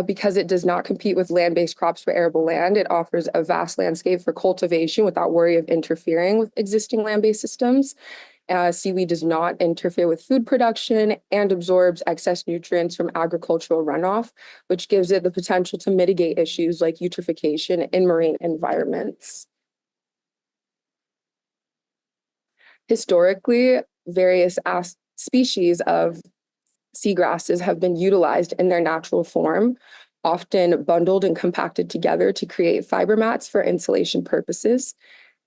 Because it does not compete with land-based crops for arable land, it offers a vast landscape for cultivation without worry of interfering with existing land-based systems. Seaweed does not interfere with food production and absorbs excess nutrients from agricultural runoff, which gives it the potential to mitigate issues like eutrophication in marine environments. Historically, various species of seagrasses have been utilized in their natural form, often bundled and compacted together to create fiber mats for insulation purposes.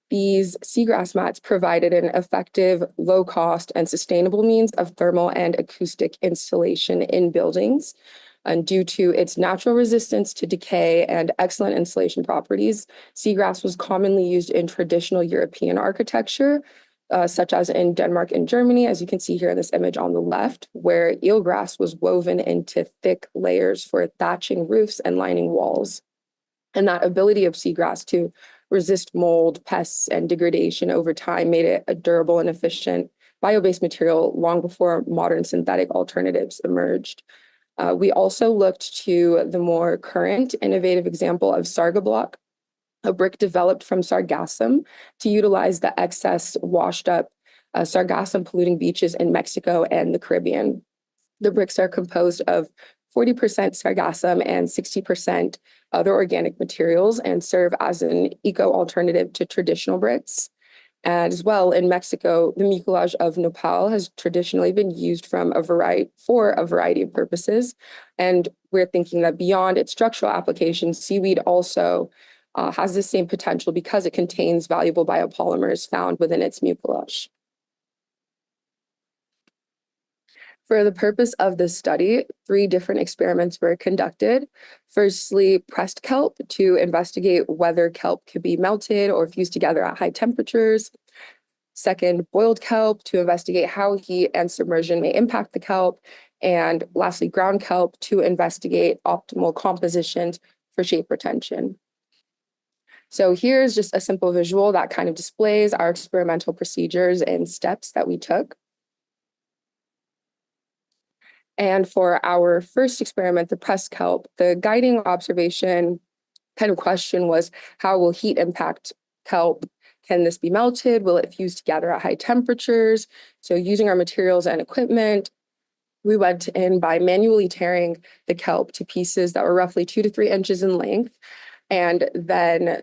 These seagrass mats provided an effective, low-cost, and sustainable means of thermal and acoustic insulation in buildings. And due to its natural resistance to decay and excellent insulation properties, seagrass was commonly used in traditional European architecture, such as in Denmark and Germany, as you can see here in this image on the left, where eelgrass was woven into thick layers for thatching roofs and lining walls. And that ability of seagrass to resist mold, pests, and degradation over time made it a durable and efficient bio-based material long before modern synthetic alternatives emerged. We also looked to the more current innovative example of sargablock, a brick developed from sargassum to utilize the excess washed up sargassum polluting beaches in Mexico and the Caribbean. The bricks are composed of 40% sargassum and 60% other organic materials and serve as an eco-alternative to traditional bricks. And as well, in Mexico, the mucilage of nopal has traditionally been used for a variety of purposes. And we're thinking that beyond its structural applications, seaweed also has the same potential because it contains valuable biopolymers found within its mucilage. For the purpose of this study, 3 different experiments were conducted. Firstly, pressed kelp to investigate whether kelp could be melted or fused together at high temperatures. Second, boiled kelp to investigate how heat and submersion may impact the kelp. And lastly, ground kelp to investigate optimal compositions for shape retention. So here's just a simple visual that kind of displays our experimental procedures and steps that we took. And for our first experiment, the pressed kelp, the guiding observation kind of question was, how will heat impact kelp? Can this be melted? Will it fuse together at high temperatures? So using our materials and equipment, we went in by manually tearing the kelp to pieces that were roughly 2 to 3 inches in length. And then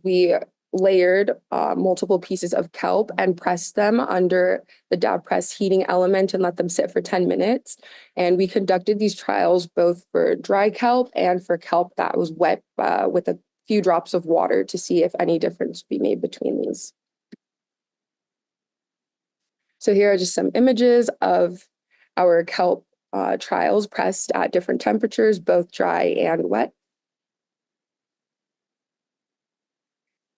we layered multiple pieces of kelp and pressed them under the dab press heating element and let them sit for 10 minutes. And we conducted these trials both for dry kelp and for kelp that was wet with a few drops of water to see if any difference would be made between these. So here are just some images of our kelp trials pressed at different temperatures, both dry and wet.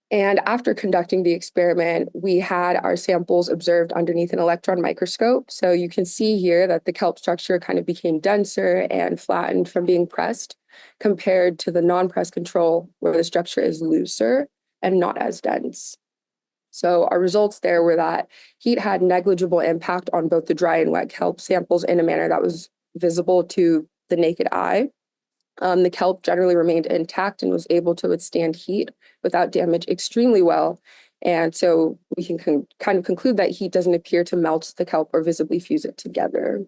And after conducting the experiment, we had our samples observed underneath an electron microscope. So you can see here that the kelp structure kind of became denser and flattened from being pressed, compared to the non-pressed control, where the structure is looser and not as dense. So our results there were that heat had negligible impact on both the dry and wet kelp samples in a manner that was visible to the naked eye. The kelp generally remained intact and was able to withstand heat without damage extremely well. And so we can kind of conclude that heat doesn't appear to melt the kelp or visibly fuse it together.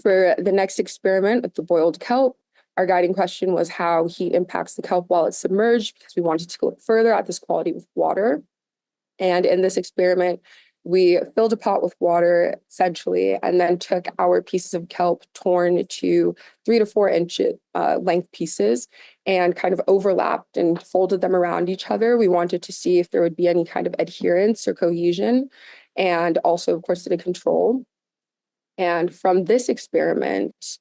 For the next experiment with the boiled kelp, our guiding question was how heat impacts the kelp while it's submerged, because we wanted to look further at this quality with water. And in this experiment, we filled a pot with water essentially, and then took our pieces of kelp torn to 3 to 4 inch length pieces and kind of overlapped and folded them around each other. We wanted to see if there would be any kind of adherence or cohesion, and also, of course, did a control. And from this experiment,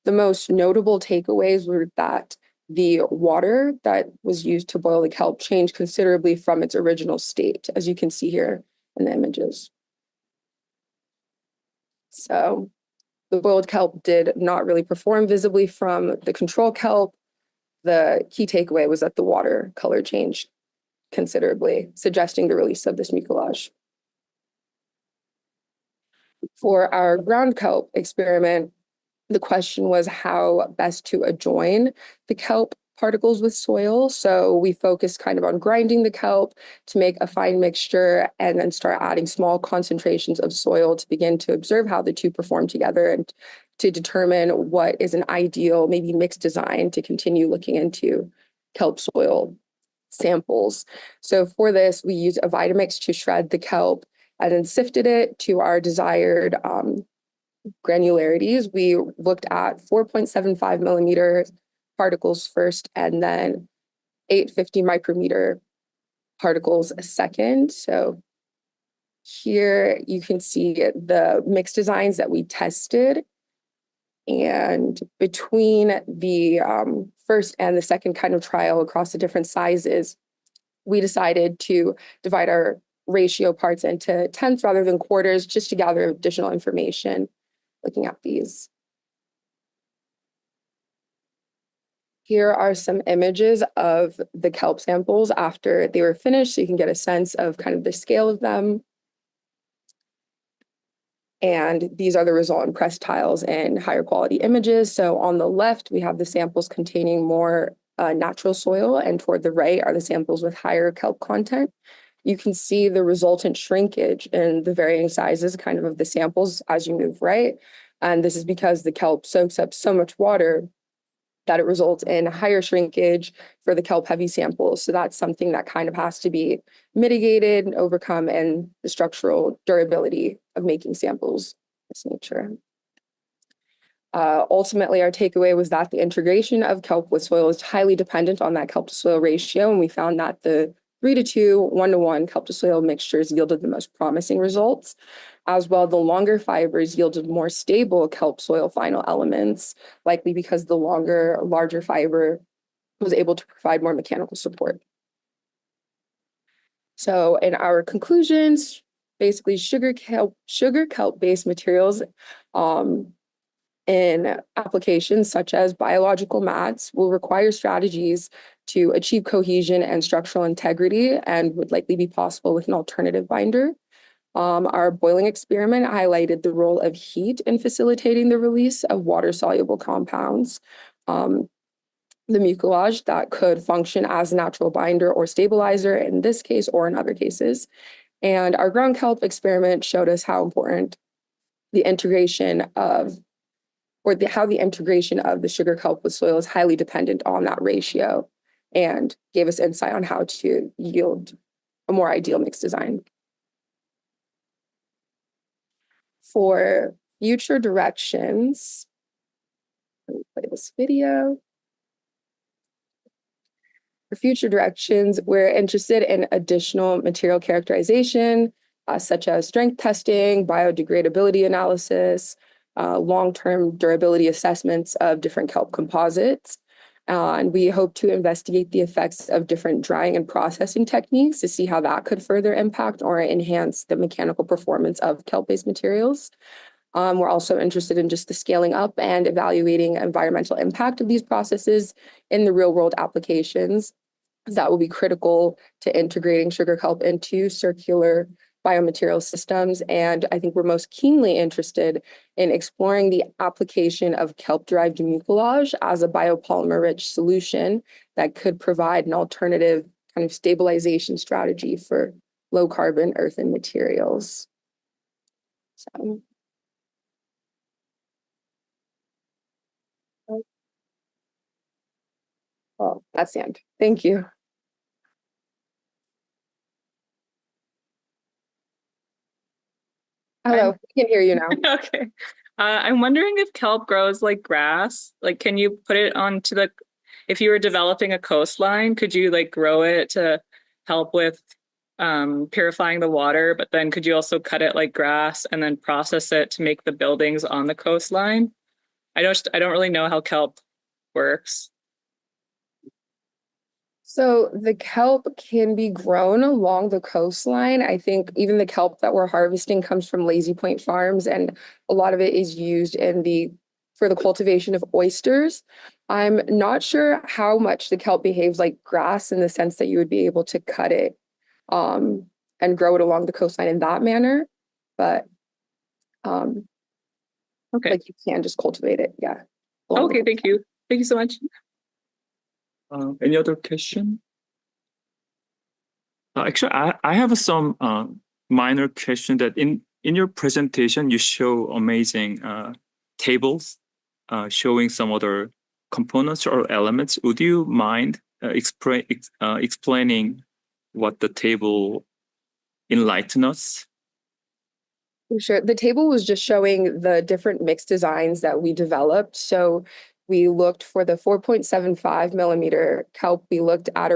the most notable takeaways were that the water that was used to boil the kelp changed considerably from its original state, as you can see here in the images. So the boiled kelp did not really perform visibly from the control kelp. The key takeaway was that the water color changed considerably, suggesting the release of this mucilage. For our ground kelp experiment, the question was how best to adjoin the kelp particles with soil. So we focused kind of on grinding the kelp to make a fine mixture, and then start adding small concentrations of soil to begin to observe how the two perform together, and to determine what is an ideal, maybe mixed design to continue looking into kelp soil samples. So for this, we used a Vitamix to shred the kelp and then sifted it to our desired granularities. We looked at 4.75 millimeter particles first, and then 850 micrometer particles a second. So here you can see the mixed designs that we tested. And between the first and the second kind of trial across the different sizes, we decided to divide our ratio parts into tenths rather than quarters, just to gather additional information looking at these. Here are some images of the kelp samples after they were finished, so you can get a sense of kind of the scale of them. And these are the resultant pressed tiles in higher quality images. So on the left, we have the samples containing more natural soil, and toward the right are the samples with higher kelp content. You can see the resultant shrinkage in the varying sizes kind of the samples as you move right. And this is because the kelp soaks up so much water that it results in higher shrinkage for the kelp heavy samples. So that's something that kind of has to be mitigated and overcome in the structural durability of making samples of this nature. Ultimately, our takeaway was that the integration of kelp with soil is highly dependent on that kelp to soil ratio. And we found that the 3 to 2, 1 to 1 kelp to soil mixtures yielded the most promising results. As well, the longer fibers yielded more stable kelp soil final elements, likely because the longer, larger fiber was able to provide more mechanical support. So in our conclusions, basically sugar kelp-based materials in applications such as biological mats will require strategies to achieve cohesion and structural integrity, and would likely be possible with an alternative binder. Our boiling experiment highlighted the role of heat in facilitating the release of water-soluble compounds, the mucilage that could function as a natural binder or stabilizer in this case or in other cases. And our ground kelp experiment showed us how important the integration of, how the integration of the sugar kelp with soil is highly dependent on that ratio, and gave us insight on how to yield a more ideal mixed design. For future directions, let me play this video. For future directions, we're interested in additional material characterization, such as strength testing, biodegradability analysis, long-term durability assessments of different kelp composites. And we hope to investigate the effects of different drying and processing techniques to see how that could further impact or enhance the mechanical performance of kelp-based materials. We're also interested in just the scaling up and evaluating environmental impact of these processes in the real-world applications. That will be critical to integrating sugar kelp into circular biomaterial systems. And I think we're most keenly interested in exploring the application of kelp-derived mucilage as a biopolymer-rich solution that could provide an alternative kind of stabilization strategy for low-carbon earthen materials. So. Well, that's the end. Thank you. Hello, I can hear you now. Okay. I'm wondering if kelp grows like grass. Like, can you put it onto the, if you were developing a coastline, could you like grow it to help with purifying the water, but then could you also cut it like grass and then process it to make the buildings on the coastline? I don't really know how kelp works. So the kelp can be grown along the coastline. I think even the kelp that we're harvesting comes from Lazy Point farms, and a lot of it is used for the cultivation of oysters. I'm not sure how much the kelp behaves like grass in the sense that you would be able to cut it and grow it along the coastline in that manner, but okay, like you can just cultivate it, yeah. Okay, thank you. Thank you so much. Any other question? Actually, I have some minor question that in your presentation, you show amazing tables showing some other components or elements. Would you mind explaining what the table enlighten us? Sure. The table was just showing the different mix designs that we developed. So we looked for the 4.75 millimeter kelp. We looked at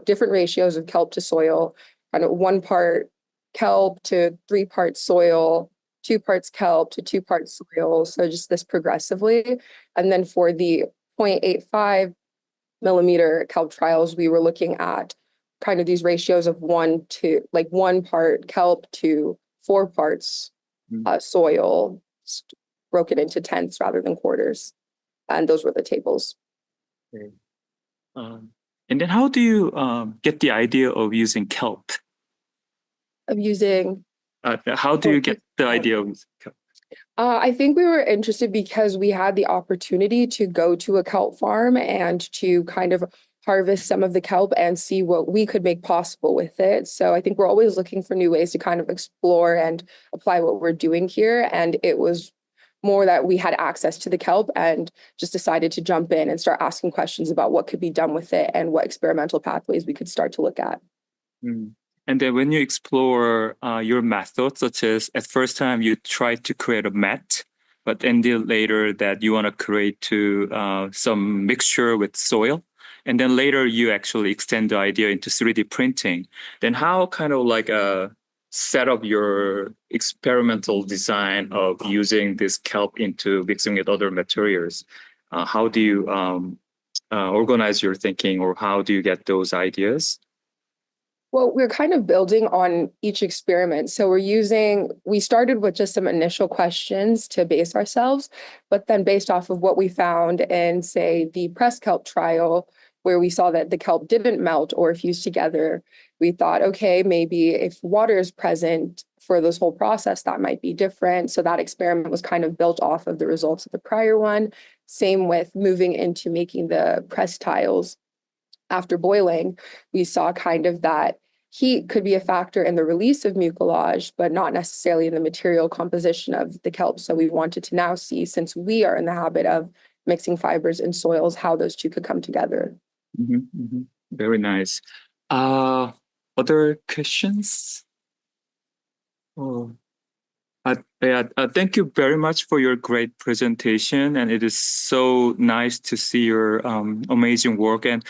different ratios of kelp to soil, kind of 1 part kelp to 3 parts soil, 2 parts kelp to 2 parts soil. So just this progressively. And then for the 0.85 millimeter kelp trials, we were looking at kind of these ratios of 1 part kelp to 4 parts soil, broken into tenths rather than quarters. And those were the tables. Okay. And then how do you get the idea of using kelp? Of using? How do you get the idea of using kelp? I think we were interested because we had the opportunity to go to a kelp farm and to kind of harvest some of the kelp and see what we could make possible with it. So I think we're always looking for new ways to kind of explore and apply what we're doing here. And it was more that we had access to the kelp and just decided to jump in and start asking questions about what could be done with it and what experimental pathways we could start to look at. And then when you explore your methods, such as at first time you try to create a mat, but then later that you want to create some mixture with soil, and then later you actually extend the idea into 3D printing, then how kind of like set up your experimental design of using this kelp into mixing with other materials? How do you organize your thinking, or how do you get those ideas? Well, we're kind of building on each experiment. So we started with just some initial questions to base ourselves, but then based off of what we found in, say, the pressed kelp trial, where we saw that the kelp didn't melt or fuse together, we thought, okay, maybe if water is present for this whole process, that might be different. So that experiment was kind of built off of the results of the prior one. Same with moving into making the pressed tiles. After boiling, we saw kind of that heat could be a factor in the release of mucilage, but not necessarily in the material composition of the kelp. So we wanted to now see, since we are in the habit of mixing fibers in soils, how those two could come together. Very nice. Other questions? Thank you very much for your great presentation, and it is so nice to see your amazing work. And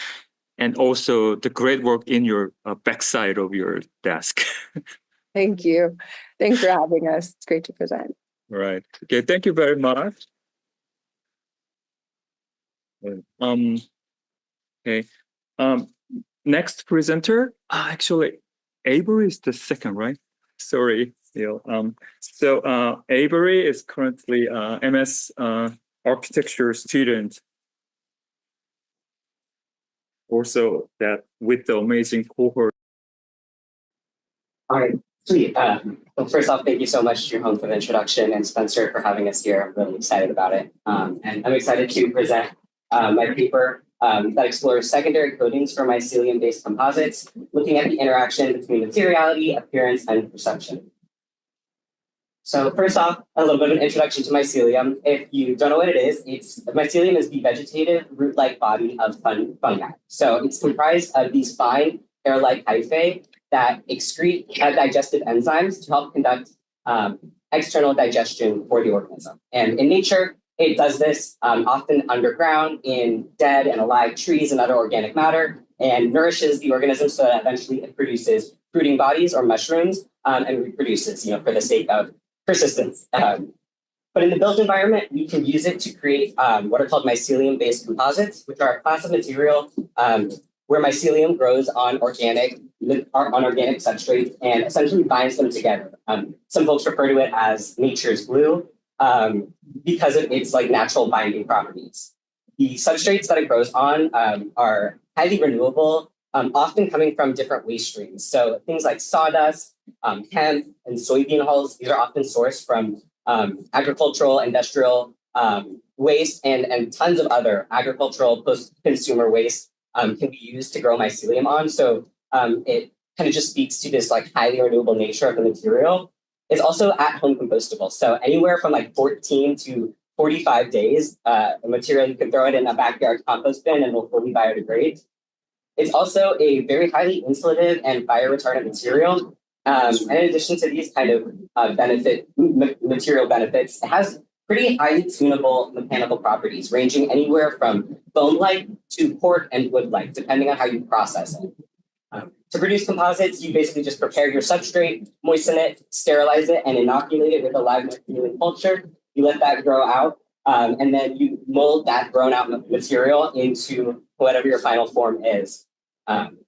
and also the great work in your backside of your desk. Thank you. Thanks for having us. It's great to present. Right. Okay. Thank you very much. Okay. Next presenter. Actually, Avery is the second, right? Sorry, Neil. So Avery is currently MS architecture student. Also, that with the amazing cohort. All right, sweet. Well, first off, thank you so much, Juhong, for the introduction, and Spencer for having us here. I'm really excited about it. And I'm excited to present my paper that explores secondary coatings for mycelium-based composites, looking at the interaction between materiality, appearance, and perception. So first off, a little bit of an introduction to mycelium. If you don't know what it is, mycelium is the vegetative root-like body of fungi. So it's comprised of these fine hair-like hyphae that excrete digestive enzymes to help conduct external digestion for the organism. And in nature, it does this often underground in dead and alive trees and other organic matter, and nourishes the organism so that eventually it produces fruiting bodies or mushrooms and reproduces, for the sake of persistence. But in the built environment, we can use it to create what are called mycelium-based composites, which are a class of material where mycelium grows on organic substrates and essentially binds them together. Some folks refer to it as nature's glue because of its natural binding properties. The substrates that it grows on are highly renewable, often coming from different waste streams. So things like sawdust, hemp, and soybean hulls, these are often sourced from agricultural, industrial waste, and tons of other agricultural post-consumer waste can be used to grow mycelium on. So it kind of just speaks to this highly renewable nature of the material. It's also at-home compostable. So anywhere from 14 to 45 days, a material, you can throw it in a backyard compost bin and it will fully biodegrade. It's also a very highly insulative and fire retardant material. And in addition to these kind of material benefits, it has pretty highly tunable mechanical properties, ranging anywhere from bone-like to cork and wood-like, depending on how you process it. To produce composites, you basically just prepare your substrate, moisten it, sterilize it, and inoculate it with a live mycelium culture. You let that grow out, and then you mold that grown out material into whatever your final form is. And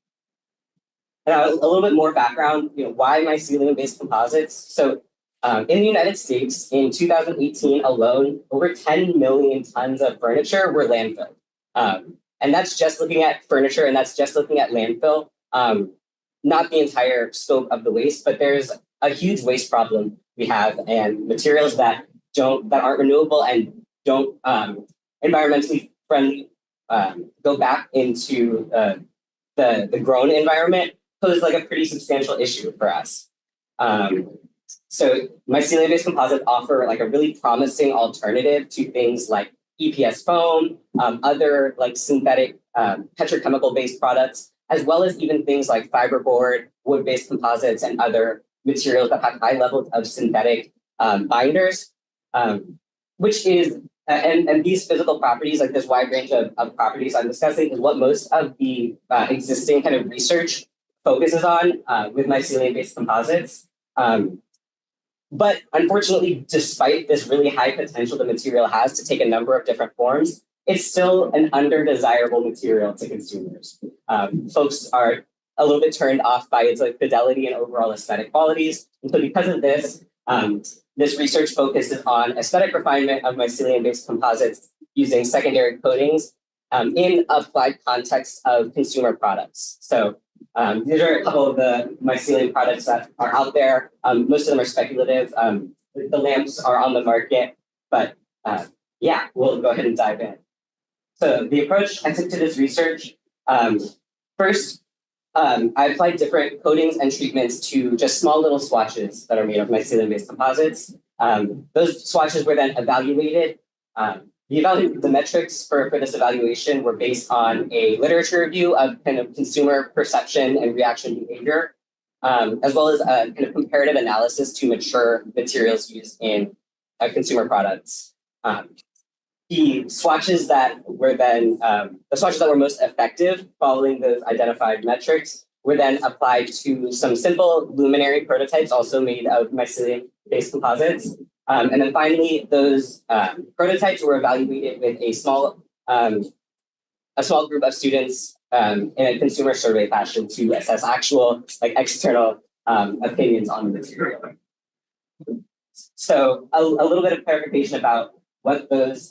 a little bit more background, why mycelium-based composites? So in the United States, in 2018 alone, over 10 million tons of furniture were landfilled. And that's just looking at furniture, and that's just looking at landfill. Not the entire scope of the waste, but there's a huge waste problem we have, and materials that aren't renewable and don't environmentally friendly go back into the grown environment pose a pretty substantial issue for us. So mycelium-based composites offer a really promising alternative to things like EPS foam, other synthetic petrochemical-based products, as well as even things like fiberboard, wood-based composites, and other materials that have high levels of synthetic binders, which is, and these physical properties, this wide range of properties I'm discussing, is what most of the existing kind of research focuses on with mycelium-based composites. But unfortunately, despite this really high potential the material has to take a number of different forms, it's still an undesirable material to consumers. Folks are a little bit turned off by its fidelity and overall aesthetic qualities. And so because of this, this research focuses on aesthetic refinement of mycelium-based composites using secondary coatings in applied context of consumer products. So these are a couple of the mycelium products that are out there. Most of them are speculative. The lamps are on the market, but yeah, we'll go ahead and dive in. So the approach I took to this research, first, I applied different coatings and treatments to just small little swatches that are made of mycelium-based composites. Those swatches were then evaluated. The metrics for this evaluation were based on a literature review of kind of consumer perception and reaction behavior, as well as a kind of comparative analysis to mature materials used in consumer products. the swatches that were then, the swatches that were most effective following those identified metrics were then applied to some simple luminary prototypes also made of mycelium-based composites. And then finally, those prototypes were evaluated with a small group of students in a consumer survey fashion to assess actual external opinions on the material. So a little bit of clarification about what those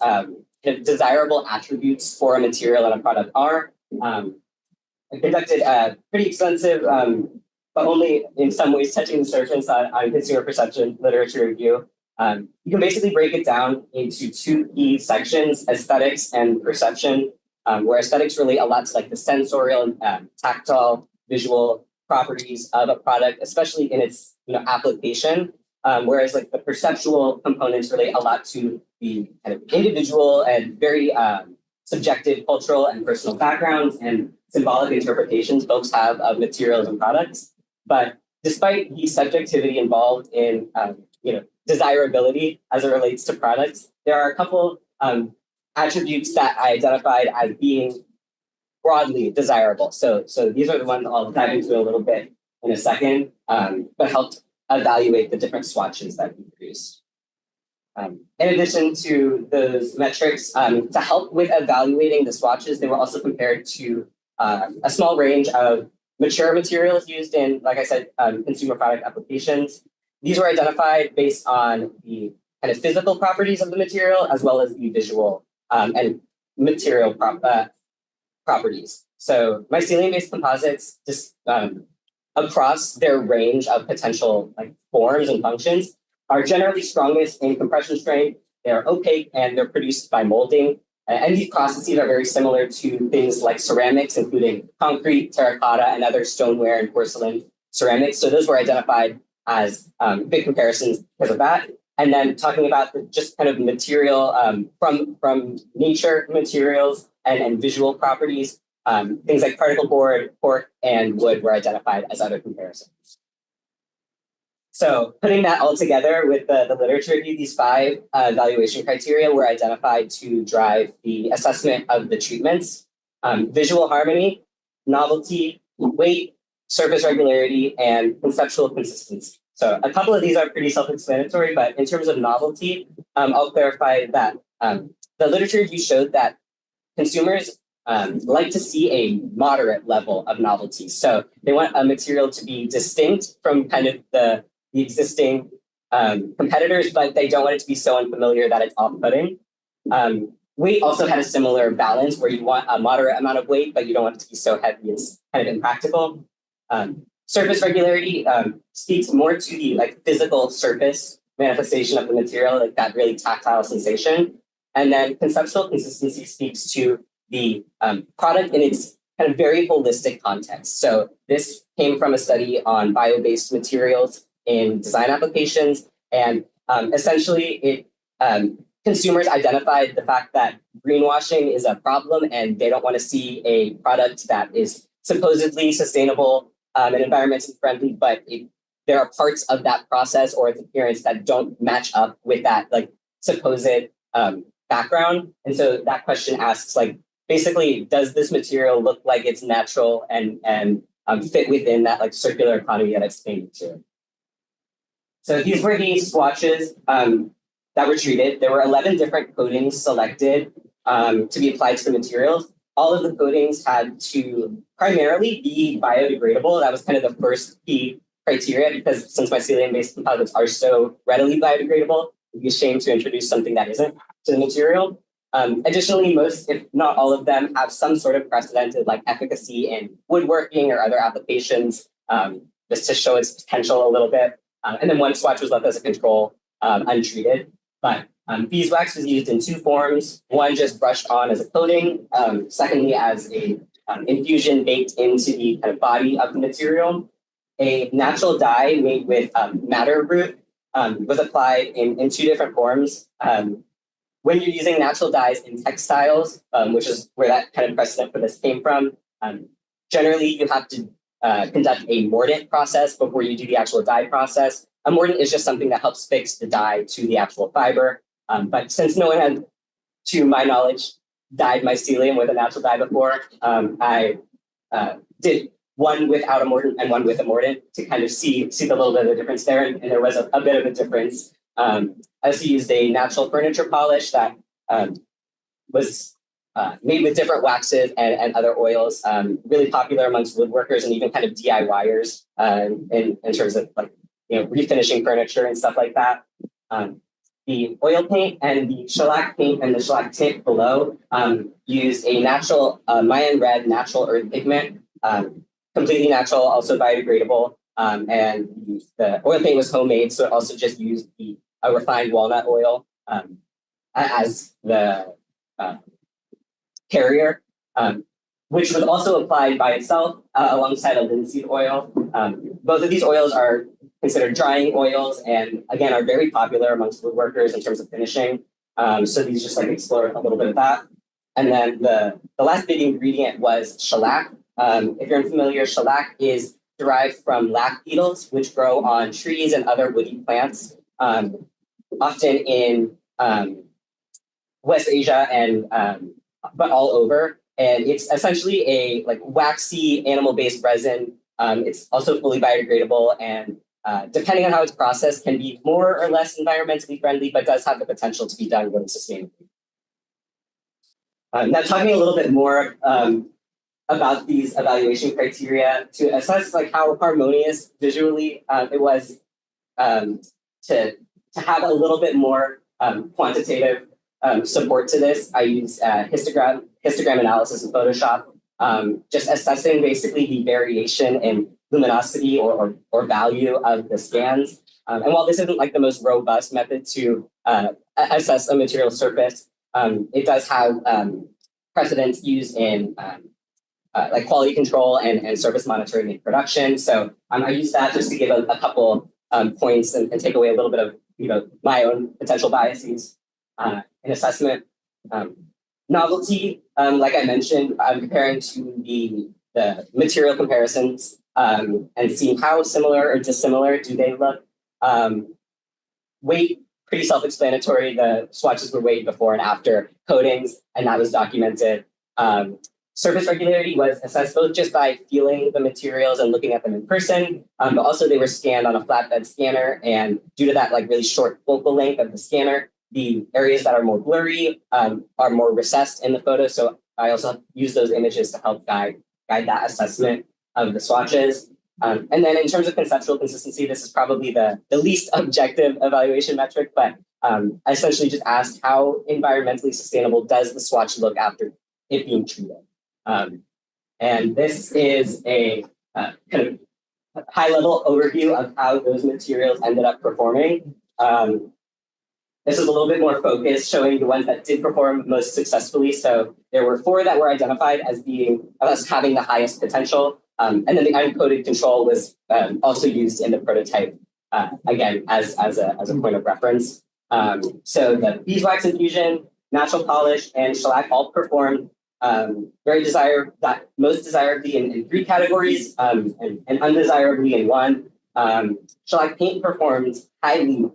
desirable attributes for a material and a product are. I conducted a pretty extensive, but only in some ways touching the surface on consumer perception literature review. You can basically break it down into two key sections, aesthetics and perception, where aesthetics relate a lot to the sensorial and tactile, visual properties of a product, especially in its application. Whereas the perceptual components relate a lot to the kind of individual and very subjective cultural and personal backgrounds and symbolic interpretations folks have of materials and products. But despite the subjectivity involved in desirability as it relates to products, there are a couple attributes that I identified as being broadly desirable. So these are the ones I'll dive into a little bit in a second, but helped evaluate the different swatches that we produced. In addition to those metrics, to help with evaluating the swatches, they were also compared to a small range of mature materials used in, like I said, consumer product applications. These were identified based on the kind of physical properties of the material as well as the visual and material properties. So mycelium-based composites just across their range of potential forms and functions are generally strongest in compression strength. They're opaque and they're produced by molding. And these processes are very similar to things like ceramics, including concrete, terracotta, and other stoneware and porcelain ceramics. So those were identified as big comparisons because of that. And then talking about just kind of material from nature materials and visual properties, things like particle board, cork, and wood were identified as other comparisons. So putting that all together with the literature review, these 5 evaluation criteria were identified to drive the assessment of the treatments: visual harmony, novelty, weight, surface regularity, and conceptual consistency. So a couple of these are pretty self-explanatory, but in terms of novelty, I'll clarify that the literature review showed that consumers like to see a moderate level of novelty. So they want a material to be distinct from kind of the existing competitors, but they don't want it to be so unfamiliar that it's off-putting. Weight also had a similar balance where you want a moderate amount of weight, but you don't want it to be so heavy it's kind of impractical. Surface regularity speaks more to the physical surface manifestation of the material, that really tactile sensation. And then conceptual consistency speaks to the product in its kind of very holistic context. So this came from a study on bio-based materials in design applications. And essentially, consumers identified the fact that greenwashing is a problem and they don't want to see a product that is supposedly sustainable and environmentally friendly, but there are parts of that process or its appearance that don't match up with that supposed background. And so that question asks, basically, does this material look like it's natural and fit within that circular economy that it's aimed to? So these were the swatches that were treated. There were 11 different coatings selected to be applied to the materials. All of the coatings had to primarily be biodegradable. That was kind of the first key criteria, because since mycelium-based composites are so readily biodegradable, it'd be a shame to introduce something that isn't to the material. Additionally, most, if not all of them, have some sort of precedented efficacy in woodworking or other applications, just to show its potential a little bit. And then one swatch was left as a control, untreated. But beeswax was used in 2 forms. One just brushed on as a coating. Secondly, as a infusion baked into the kind of body of the material. A natural dye made with madder root was applied in 2 different forms. When you're using natural dyes in textiles, which is where that kind of precedent for this came from, generally you have to conduct a mordant process before you do the actual dye process. A mordant is just something that helps fix the dye to the actual fiber. But since no one had to my knowledge, dyed mycelium with a natural dye before. I did one without a mordant and one with a mordant to kind of see the little bit of the difference there, and there was a bit of a difference. I also used a natural furniture polish that was made with different waxes and other oils, really popular amongst woodworkers and even kind of DIYers in terms of like, refinishing furniture and stuff like that. The oil paint and the shellac paint and the shellac tint below used a natural Mayan red natural earth pigment, completely natural, also biodegradable. And the oil paint was homemade, so it also just used a refined walnut oil as the carrier, which was also applied by itself alongside a linseed oil. Both of these oils are considered drying oils and again are very popular amongst woodworkers in terms of finishing. So these just like explore a little bit of that. And then the last big ingredient was shellac. If you're unfamiliar, shellac is derived from lac beetles, which grow on trees and other woody plants, often in West Asia and but all over. And it's essentially a like waxy animal-based resin. It's also fully biodegradable and depending on how it's processed can be more or less environmentally friendly, but does have the potential to be done really sustainably. Now talking a little bit more about these evaluation criteria to assess like how harmonious visually it was to have a little bit more quantitative support to this. I used histogram analysis in Photoshop, just assessing basically the variation in luminosity or value of the scans. And while this isn't like the most robust method to assess a material surface, it does have precedents used in like quality control and surface monitoring in production. So I use that just to give a couple points and take away a little bit of my own potential biases in assessment. Novelty, like I mentioned, I'm comparing to the material comparisons and seeing how similar or dissimilar do they look. Weight, pretty self-explanatory. The swatches were weighed before and after coatings, and that was documented. Surface regularity was assessed both just by feeling the materials and looking at them in person, but also they were scanned on a flatbed scanner, and due to that like really short focal length of the scanner, the areas that are more blurry are more recessed in the photo. So I also use those images to help guide that assessment of the swatches. And then in terms of conceptual consistency, this is probably the least objective evaluation metric, but I essentially just asked how environmentally sustainable does the swatch look after it being treated. And this is a kind of high-level overview of how those materials ended up performing. This is a little bit more focused, showing the ones that did perform most successfully. So there were 4 that were identified as having the highest potential. And then the uncoated control was also used in the prototype, again, as a point of reference. So the beeswax infusion, natural polish, and shellac all performed most desirably in 3 categories and undesirably in 1. Shellac paint performed highly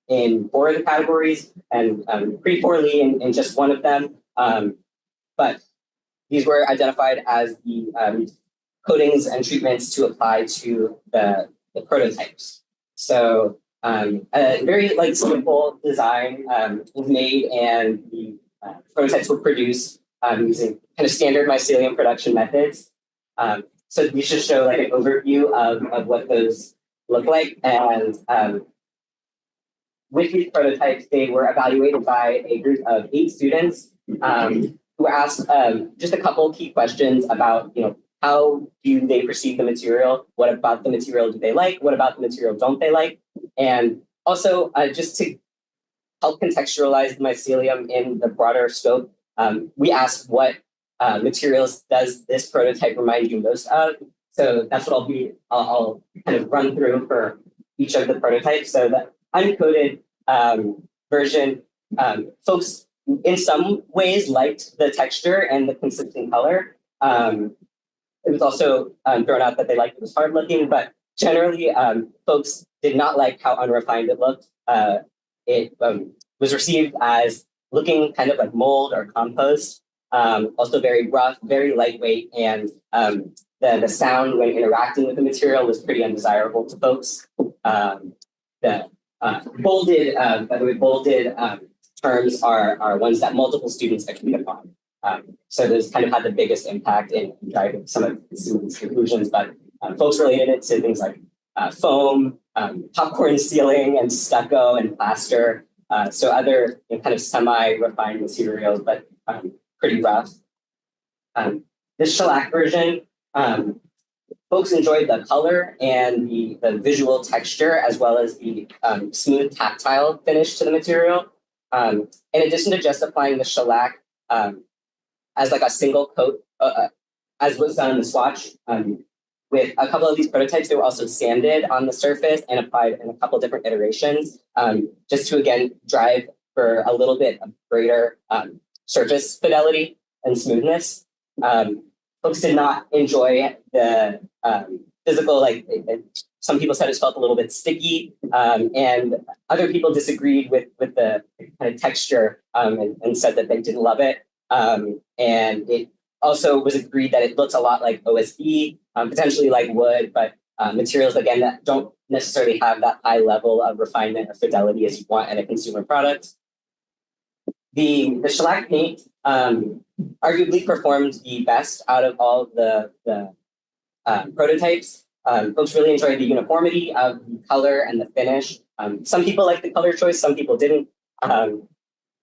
in 4 of the categories and pretty poorly in just 1 of them. But these were identified as the coatings and treatments to apply to the prototypes. So a very like simple design was made, and the prototypes were produced using kind of standard mycelium production methods. So we should show like an overview of what those look like. And with these prototypes, they were evaluated by a group of 8 students who were asked just a couple key questions about, how do they perceive the material? What about the material do they like? What about the material don't they like? And also just to help contextualize the mycelium in the broader scope, we asked what materials does this prototype remind you most of? So that's what I'll kind of run through for each of the prototypes. So the uncoated version, folks in some ways liked the texture and the consistent color. It was also thrown out that they liked it was hard looking, but generally folks did not like how unrefined it looked. It was received as looking kind of like mold or compost. Also very rough, very lightweight, and the sound when interacting with the material was pretty undesirable to folks. The bolded, by the way, bolded terms are ones that multiple students agreed upon. So those kind of had the biggest impact in driving some of the students' conclusions, but folks related it to things like foam, popcorn ceiling, and stucco and plaster. So other kind of semi-refined materials, but pretty rough. This shellac version, folks enjoyed the color and the visual texture, as well as the smooth tactile finish to the material. In addition to just applying the shellac as like a single coat, as was done in the swatch, with a couple of these prototypes, they were also sanded on the surface and applied in a couple different iterations, just to, again, drive for a little bit of greater surface fidelity and smoothness. Folks did not enjoy the physical, some people said it felt a little bit sticky, and other people disagreed with the kind of texture and said that they didn't love it. And it also was agreed that it looks a lot like OSB, potentially like wood, but materials, again, that don't necessarily have that high level of refinement or fidelity as you want in a consumer product. The shellac paint arguably performed the best out of all the prototypes. Folks really enjoyed the uniformity of the color and the finish. Some people liked the color choice, some people didn't.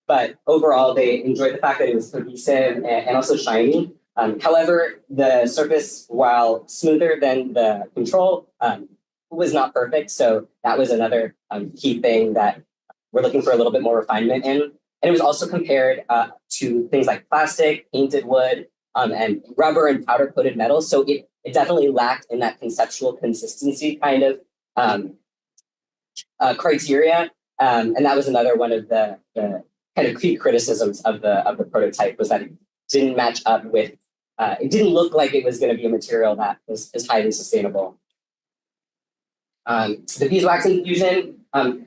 But overall, they enjoyed the fact that it was cohesive and also shiny. However, the surface, while smoother than the control, was not perfect. So that was another key thing that we're looking for a little bit more refinement in. And it was also compared to things like plastic, painted wood, and rubber and powder-coated metal. So it definitely lacked in that conceptual consistency kind of criteria. And that was another one of the kind of key criticisms of the prototype, was that it didn't match up with, it didn't look like it was going to be a material that was highly sustainable. The beeswax infusion,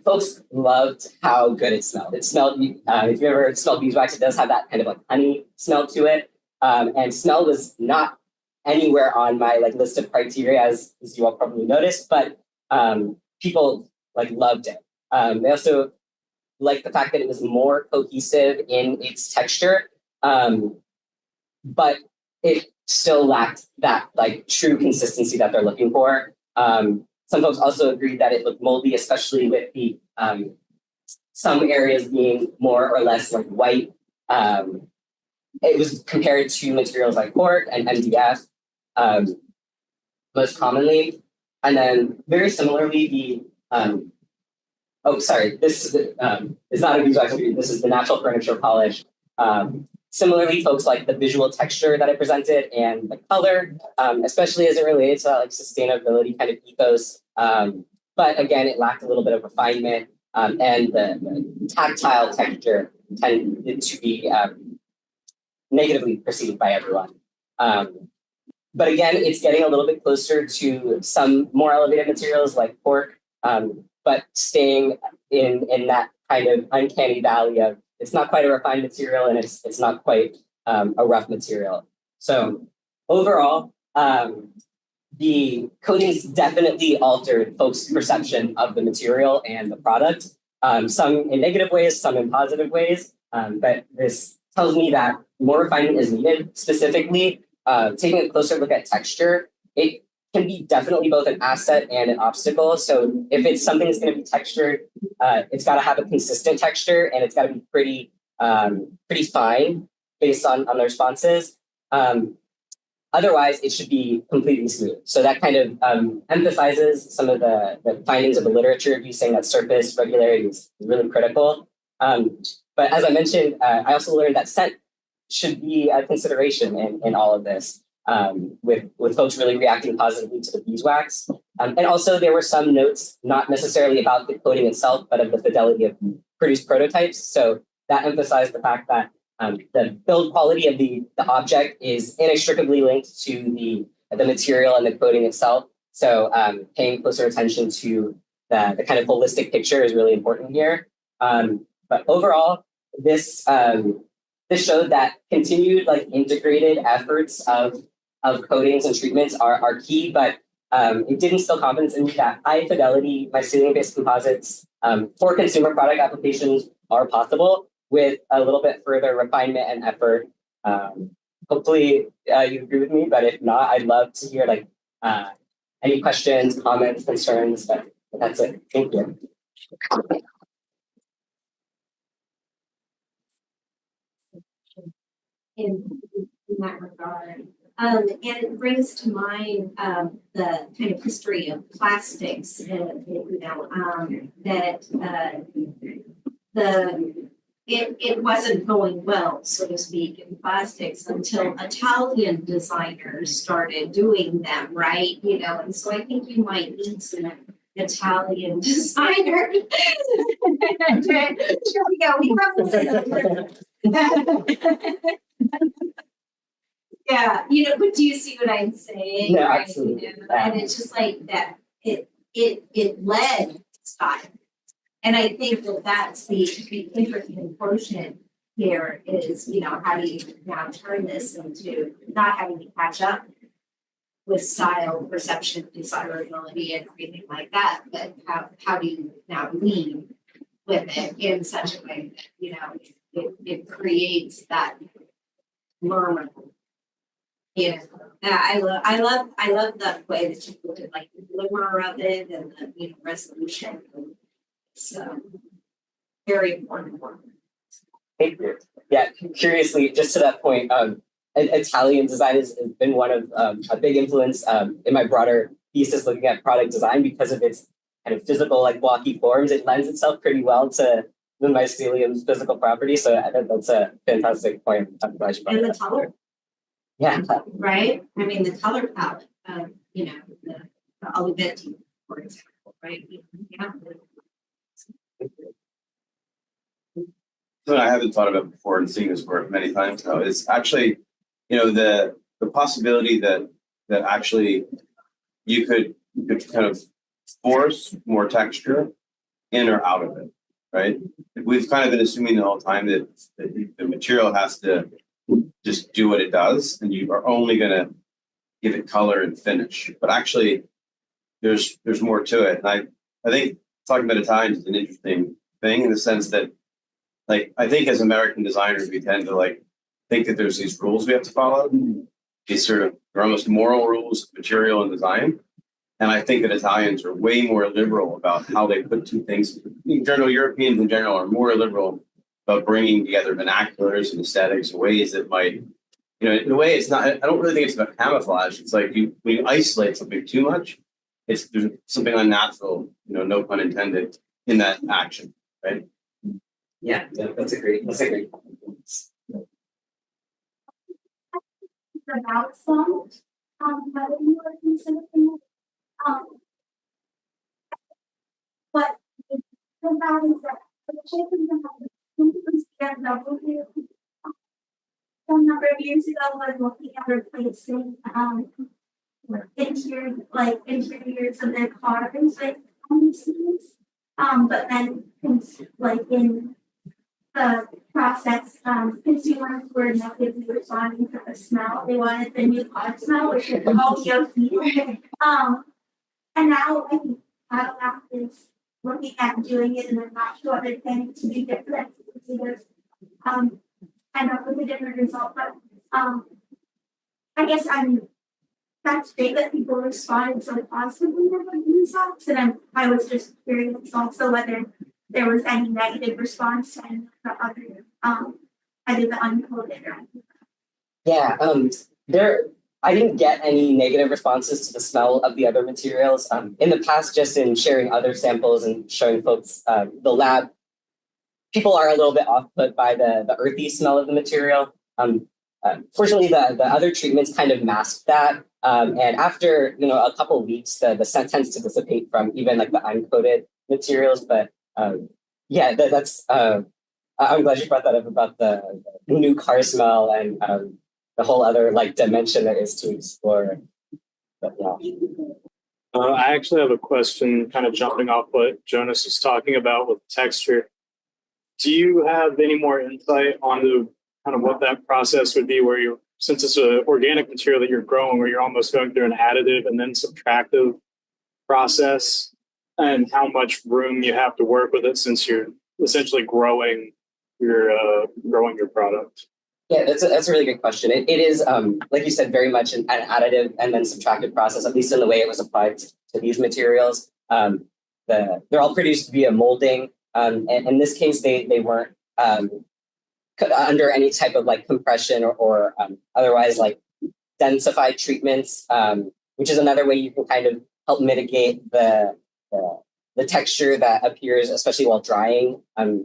folks loved how good it smelled. It smelled, if you ever smelled beeswax, it does have that kind of like honey smell to it. And smell was not anywhere on my list of criteria, as you all probably noticed, but people loved it. They also liked the fact that it was more cohesive in its texture, but it still lacked that true consistency that they're looking for. Some folks also agreed that it looked moldy, especially with the some areas being more or less white. It was compared to materials like cork and MDF most commonly. And then very similarly, the this is not a beeswax, this is the natural furniture polish. Similarly, folks like the visual texture that I presented and the color, especially as it related to sustainability kind of ethos. But again, it lacked a little bit of refinement, and the tactile texture tended to be negatively perceived by everyone. But again, it's getting a little bit closer to some more elevated materials like cork, but staying in that kind of uncanny valley of it's not quite a refined material and it's not quite a rough material. So overall, the coatings definitely altered folks' perception of the material and the product, some in negative ways, some in positive ways. But this tells me that more refinement is needed. Specifically, taking a closer look at texture, it can be definitely both an asset and an obstacle. So if it's something that's going to be textured, it's got to have a consistent texture, and it's got to be pretty fine based on the responses. Otherwise, it should be completely smooth. So that kind of emphasizes some of the findings of the literature review, saying that surface regularity is really critical. But as I mentioned, I also learned that scent should be a consideration in all of this, with folks really reacting positively to the beeswax. And also there were some notes, not necessarily about the coating itself, but of the fidelity of produced prototypes. So that emphasized the fact that the build quality of the object is inextricably linked to the material and the coating itself. So paying closer attention to the kind of holistic picture is really important here. But overall, this showed that continued like integrated efforts of coatings and treatments are key, but it didn't instill confidence in me that high fidelity mycelium-based composites for consumer product applications are possible with a little bit further refinement and effort. Hopefully you agree with me, but if not, I'd love to hear like any questions, comments, concerns, but that's it. Thank you. In that regard. And it brings to mind the kind of history of plastics, it wasn't going well, so to speak, in plastics until Italian designers started doing them, right? You know, and so I think you might need some Italian designers. Here we go. We Yeah, you know, but do you see what I'm saying? Yeah, right? absolutely. You know? And it's just like that. It led style, and I think that that's the interesting quotient here is, you know, how do you now turn this into not having to catch up with style, perception, desirability, and everything like that, but how do you now lead with it in such a way that, you know, it creates that murmur. Yeah, I love the way that you put it, like the glimmer of it and the, you know, resolution. So very important work. Thank you. Yeah, curiously, just to that point, Italian design has been one of a big influence in my broader thesis looking at product design because of its kind of physical, like blocky forms. It lends itself pretty well to the mycelium's physical property. So I think that's a fantastic point. I'm glad you brought And that the color. Yeah. Right? I mean, the color palette of, you know, the Olivetti, for example, right? Yeah. Something I haven't thought about before and seeing this work many times now is actually, you know, the possibility that actually you could kind of force more texture in or out of it, right? We've kind of been assuming the whole time that the material has to just do what it does, and you are only going to give it color and finish. But actually, there's more to it. And I think talking about Italians is an interesting thing in the sense that, like, I think as American designers, we tend to like think that there's these rules we have to follow. These sort of they're almost moral rules of material and design. And I think that Italians are way more liberal about how they put two things. In general, Europeans in general are more liberal about bringing together vernaculars and aesthetics in ways that might, you know, in a way it's not, I don't really think it's about camouflage. It's like when you isolate something too much, there's something unnatural, you know, no pun intended, in that action, right? Yeah, that's a great point. About some, whether you are considering, but the values that the children have BMW some number of years ago was looking at replacing interiors of their cars with scenes. But then like in the process, consumers were negatively responding to the smell. They wanted the new car smell, which is all EOC. And now I think Cadillac is looking at doing it, and I'm not sure they're planning to do different. End up with a different result, but I guess that's great that people responded so positively to the results, and I was just curious also whether there was any negative response to any of the other either the uncoded or anything. Yeah, I didn't get any negative responses to the smell of the other materials. In the past, just in sharing other samples and showing folks the lab, people are a little bit off-put by the earthy smell of the material. Fortunately, the other treatments kind of masked that. And after a couple of weeks, the scent tends to dissipate from even like the uncoated materials. But yeah, that's I'm glad you brought that up about the new car smell and the whole other like dimension there is to explore. But yeah. I actually have a question kind of jumping off what Jonas was talking about with texture. do you have any more insight on the kind of what that process would be where you're, since it's an organic material that you're growing, where you're almost going through an additive and then subtractive process, and how much room you have to work with it since you're essentially growing your product? Yeah, that's a really good question. It is, like you said, very much an additive and then subtractive process, at least in the way it was applied to these materials. They're all produced via molding. And in this case, they weren't under any type of like compression or otherwise like densified treatments, which is another way you can kind of help mitigate the texture that appears, especially while drying.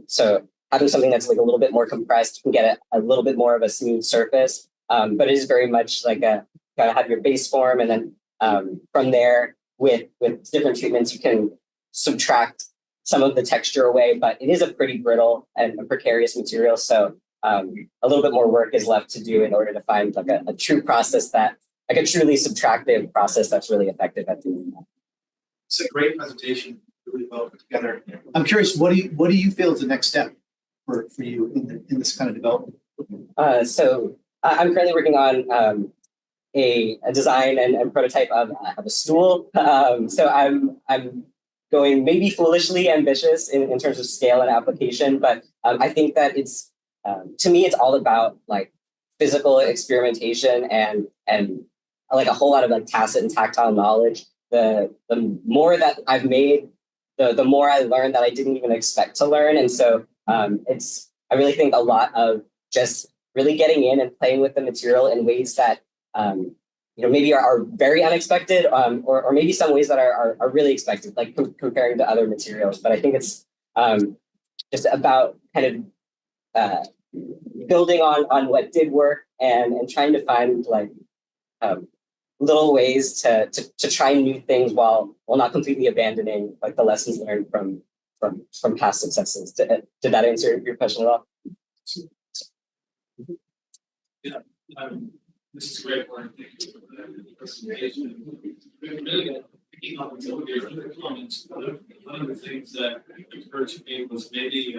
So having something that's like a little bit more compressed, you can get a little bit more of a smooth surface. But it is very much like a kind of have your base form, and then from there with different treatments, you can subtract some of the texture away. But it is a pretty brittle and a precarious material, so a little bit more work is left to do in order to find like a true process that, like a truly subtractive process that's really effective at doing that. It's a great presentation, really well put together. I'm curious, what do you feel is the next step for you in this kind of development? So I'm currently working on a design and prototype of a stool. So I'm going maybe foolishly ambitious in terms of scale and application, but I think that it's to me it's all about like physical experimentation and like a whole lot of like tacit and tactile knowledge. The more that I've made, the more I learned that I didn't even expect to learn, and so I really think a lot of just really getting in and playing with the material in ways that maybe are very unexpected, or maybe some ways that are really expected, like comparing to other materials. But I think it's just about kind of building on what did work and trying to find like little ways to try new things while not completely abandoning like the lessons learned from past successes. Did that answer your question at all? Yeah, this is great work. Thank you for the presentation. Really picking up on some of your other comments, one of the things that occurred to me was maybe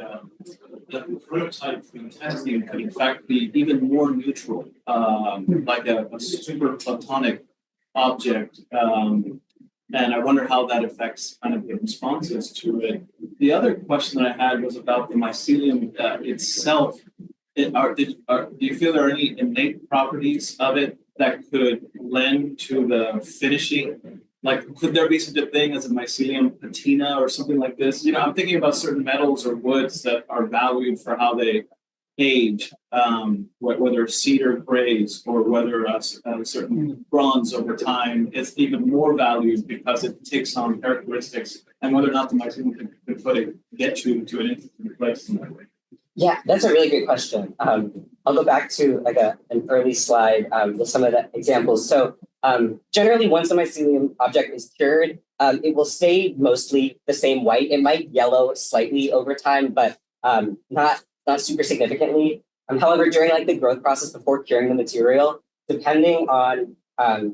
that the prototype from testing could in fact be even more neutral, like a super platonic object. And I wonder how that affects kind of the responses to it. The other question that I had was about the mycelium itself. Do you feel there are any innate properties of it that could lend to the finishing? Like, could there be such a thing as a mycelium patina or something like this? I'm thinking about certain metals or woods that are valued for how they age, whether cedar grays or whether a certain bronze over time is even more valued because it takes on characteristics, and whether or not the mycelium could get you to an interesting place in that way. Yeah, that's a really great question. I'll go back to like an early slide with some of the examples. So generally, once a mycelium object is cured, it will stay mostly the same white. It might yellow slightly over time, but not super significantly. However, during like the growth process before curing the material, depending on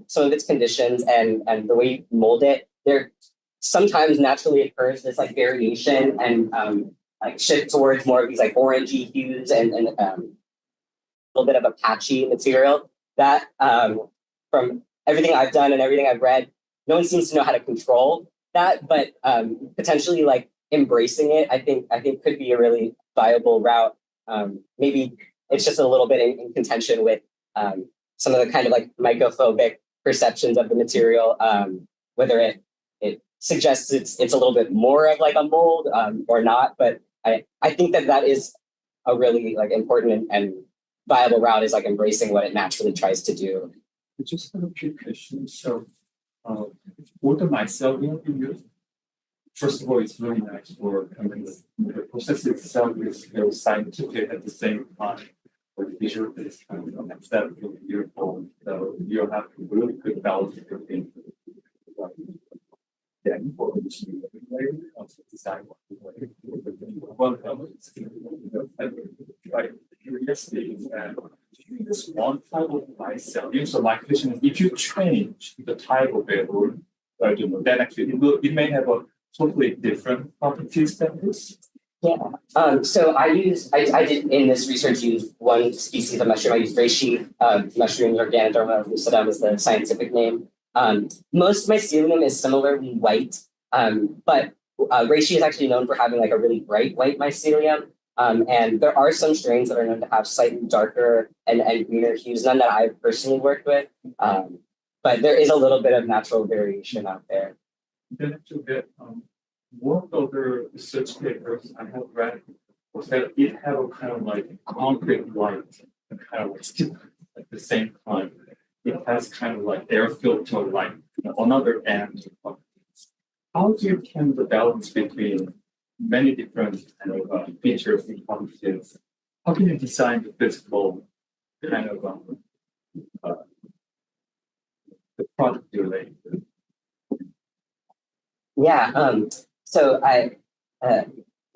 some of its conditions and the way you mold it, there sometimes naturally occurs this like variation and like shift towards more of these like orangey hues and a little bit of a patchy material that from everything I've done and everything I've read, no one seems to know how to control that, but potentially like embracing it, I think could be a really viable route. Maybe it's just a little bit in contention with some of the kind of like mycophobic perceptions of the material, whether it suggests it's a little bit more of like a mold or not, but I think that is a really like important and viable route, is like embracing what it naturally tries to do. Just a quick question. So, what the mycelium you use? First of all, it's really nice work. I mean, the process itself is very scientific at the same time. With visual, it's kind of aesthetically beautiful. So you have to really good balance between the importance of the design. Well, right. Curiosity is that this one type of mycelium. So my question is, if you change the type of it, or then actually it may have a totally different properties than this. Yeah. So I did in this research use one species of mushroom. I used reishi mushroom, Organoderma lucidum is the scientific name. Most mycelium is similarly white, but reishi is actually known for having like a really bright white mycelium. And there are some strains that are known to have slightly darker and greener hues, none that I've personally worked with. But there is a little bit of natural variation out there. Then to get one of the research papers I have read was that it had a kind of like concrete light and kind of like still at the same time. It has kind of like air filter light on other end. How do you can the balance between many different kind of features and functions? How can you design the physical kind of the product related? Yeah, so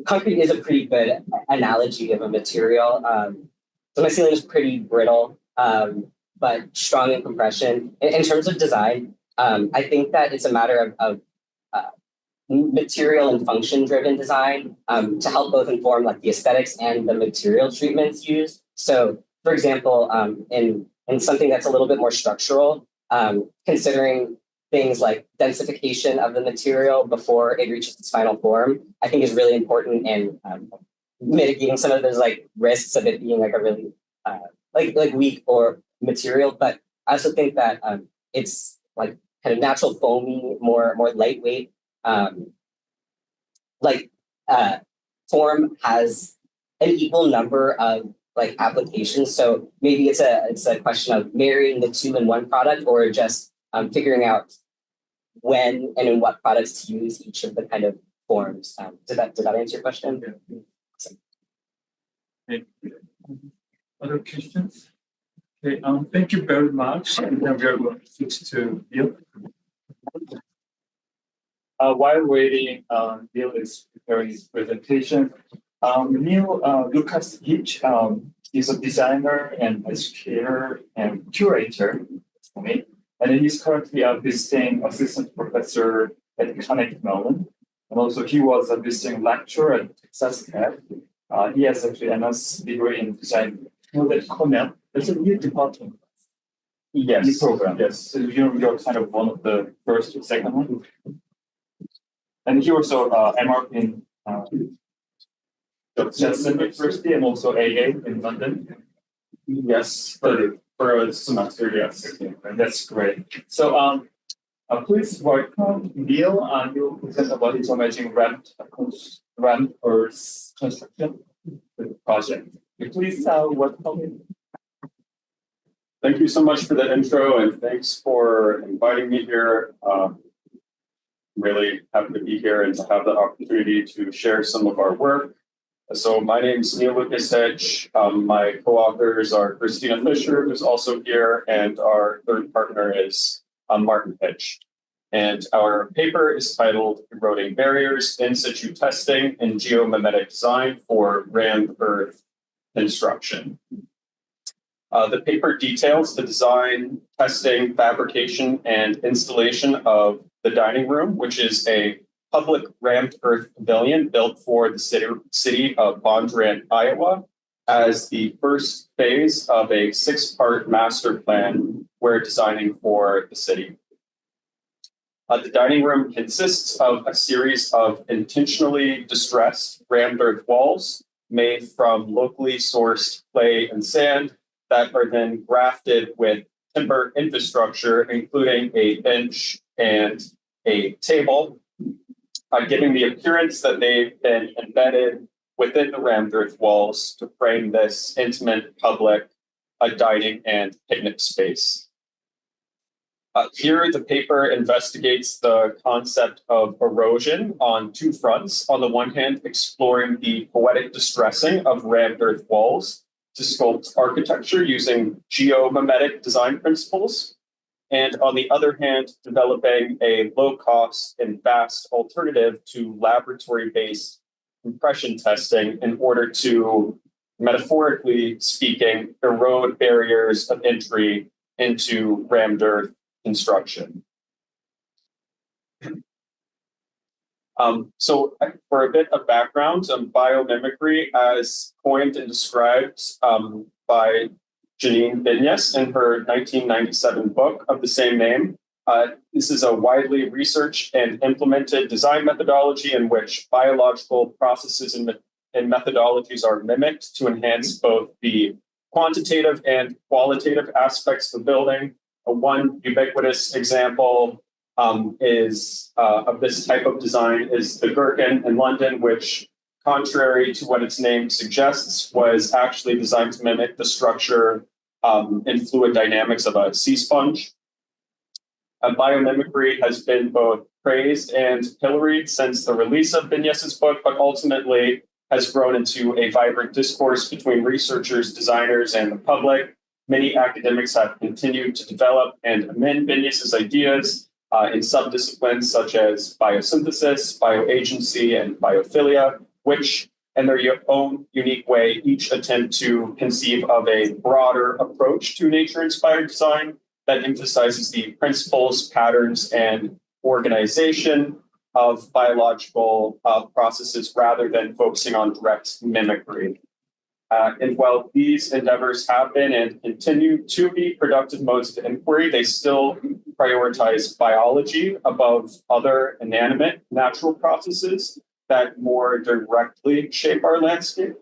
concrete is a pretty good analogy of a material. So mycelium is pretty brittle, but strong in compression. In terms of design, I think that it's a matter of material and function driven design to help both inform like the aesthetics and the material treatments used. So for example, in something that's a little bit more structural, considering things like densification of the material before it reaches its final form, I think is really important in mitigating some of those like risks of it being like a really like weak or material. But I also think that it's like kind of natural foamy, more lightweight. Form has an equal number of like applications. So maybe it's a question of marrying the two in one product, or just figuring out when and in what products to use each of the kind of forms. Did that answer your question? Yeah. Awesome. Okay. Other questions? Okay, thank you very much. And then we are going to switch to Neil. While waiting, Neil is preparing his presentation. Neil Lucas Hitch is a designer and educator and curator for me. And he's currently a visiting assistant professor at Carnegie Mellon. And also he was a visiting lecturer at Texas Tech. He has actually an MS degree in design at Cornell. It's a new department. Yes. New program. Yes. So you're kind of one of the first or second one. And he also MRP in Johnson University and also AA in London. Yes, for a semester, yes. Okay, that's great. So please welcome Neil. You'll present about his amazing ramp Earth construction project. Please welcome him. Thank you so much for the intro, and thanks for inviting me here. Really happy to be here and to have the opportunity to share some of our work. So my name is Neil Lucas Hitch. My co-authors are Christina Fisher, who's also here, and our third partner is Martin Hitch. And our paper is titled Eroding Barriers, In Situ Testing and Geomimetic Design for Rammed Earth Construction. The paper details the design, testing, fabrication, and installation of the dining room, which is a public rammed earth pavilion built for the city of Bondurant, Iowa, as the first phase of a 6-part master plan we're designing for the city. The dining room consists of a series of intentionally distressed rammed earth walls made from locally sourced clay and sand that are then grafted with timber infrastructure, including a bench and a table, giving the appearance that they've been embedded within the rammed earth walls to frame this intimate public dining and picnic space. Here, the paper investigates the concept of erosion on two fronts. On the one hand, exploring the poetic distressing of rammed earth walls to sculpt architecture using geomimetic design principles. And on the other hand, developing a low-cost and fast alternative to laboratory-based compression testing in order to, metaphorically speaking, erode barriers of entry into rammed earth construction. So for a bit of background, biomimicry, as coined and described by Janine Benyus in her 1997 book of the same name. This is a widely researched and implemented design methodology in which biological processes and methodologies are mimicked to enhance both the quantitative and qualitative aspects of building. One ubiquitous example is of this type of design is the Gherkin in London, which, contrary to what its name suggests, was actually designed to mimic the structure and fluid dynamics of a sea sponge. Biomimicry has been both praised and pilloried since the release of Benyus's book, but ultimately has grown into a vibrant discourse between researchers, designers, and the public. Many academics have continued to develop and amend Benyus's ideas in subdisciplines such as biosynthesis, bioagency, and biophilia, which, in their own unique way, each attempt to conceive of a broader approach to nature-inspired design that emphasizes the principles, patterns, and organization of biological processes rather than focusing on direct mimicry. And while these endeavors have been and continue to be productive modes of inquiry, they still prioritize biology above other inanimate natural processes that more directly shape our landscape.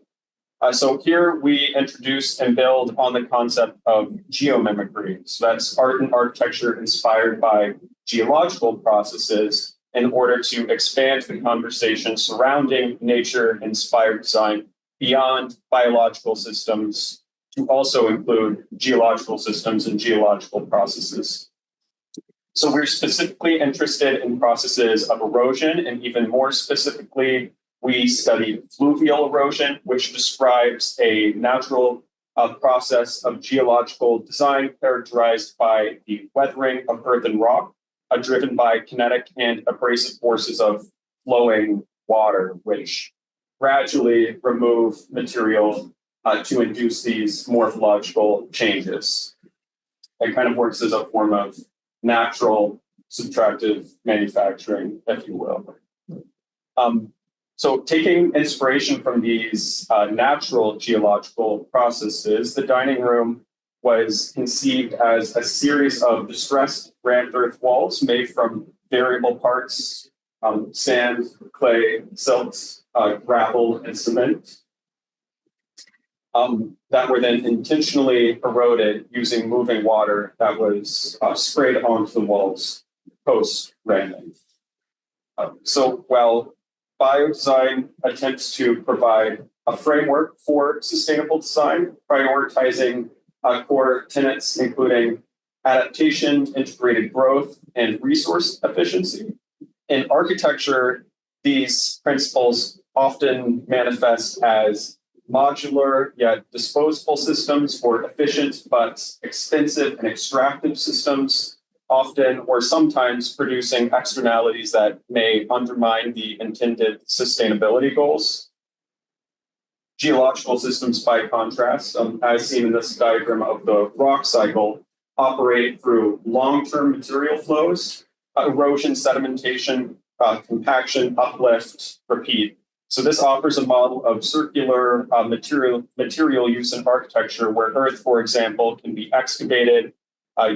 So here we introduce and build on the concept of geomimicry. So that's art and architecture inspired by geological processes in order to expand the conversation surrounding nature-inspired design beyond biological systems to also include geological systems and geological processes. So we're specifically interested in processes of erosion, and even more specifically, we studied fluvial erosion, which describes a natural process of geological design characterized by the weathering of earth and rock, driven by kinetic and abrasive forces of flowing water, which gradually remove material to induce these morphological changes. It kind of works as a form of natural subtractive manufacturing, if you will. So taking inspiration from these natural geological processes, the dining room was conceived as a series of distressed rammed earth walls made from variable parts, sand, clay, silt, gravel, and cement, that were then intentionally eroded using moving water that was sprayed onto the walls post-ramming. So while biodesign attempts to provide a framework for sustainable design, prioritizing core tenets including adaptation, integrated growth, and resource efficiency. In architecture, these principles often manifest as modular yet disposable systems for efficient but expensive and extractive systems, often or sometimes producing externalities that may undermine the intended sustainability goals. Geological systems, by contrast, as seen in this diagram of the rock cycle, operate through long-term material flows, erosion, sedimentation, compaction, uplift, repeat. So this offers a model of circular material use in architecture where earth, for example, can be excavated,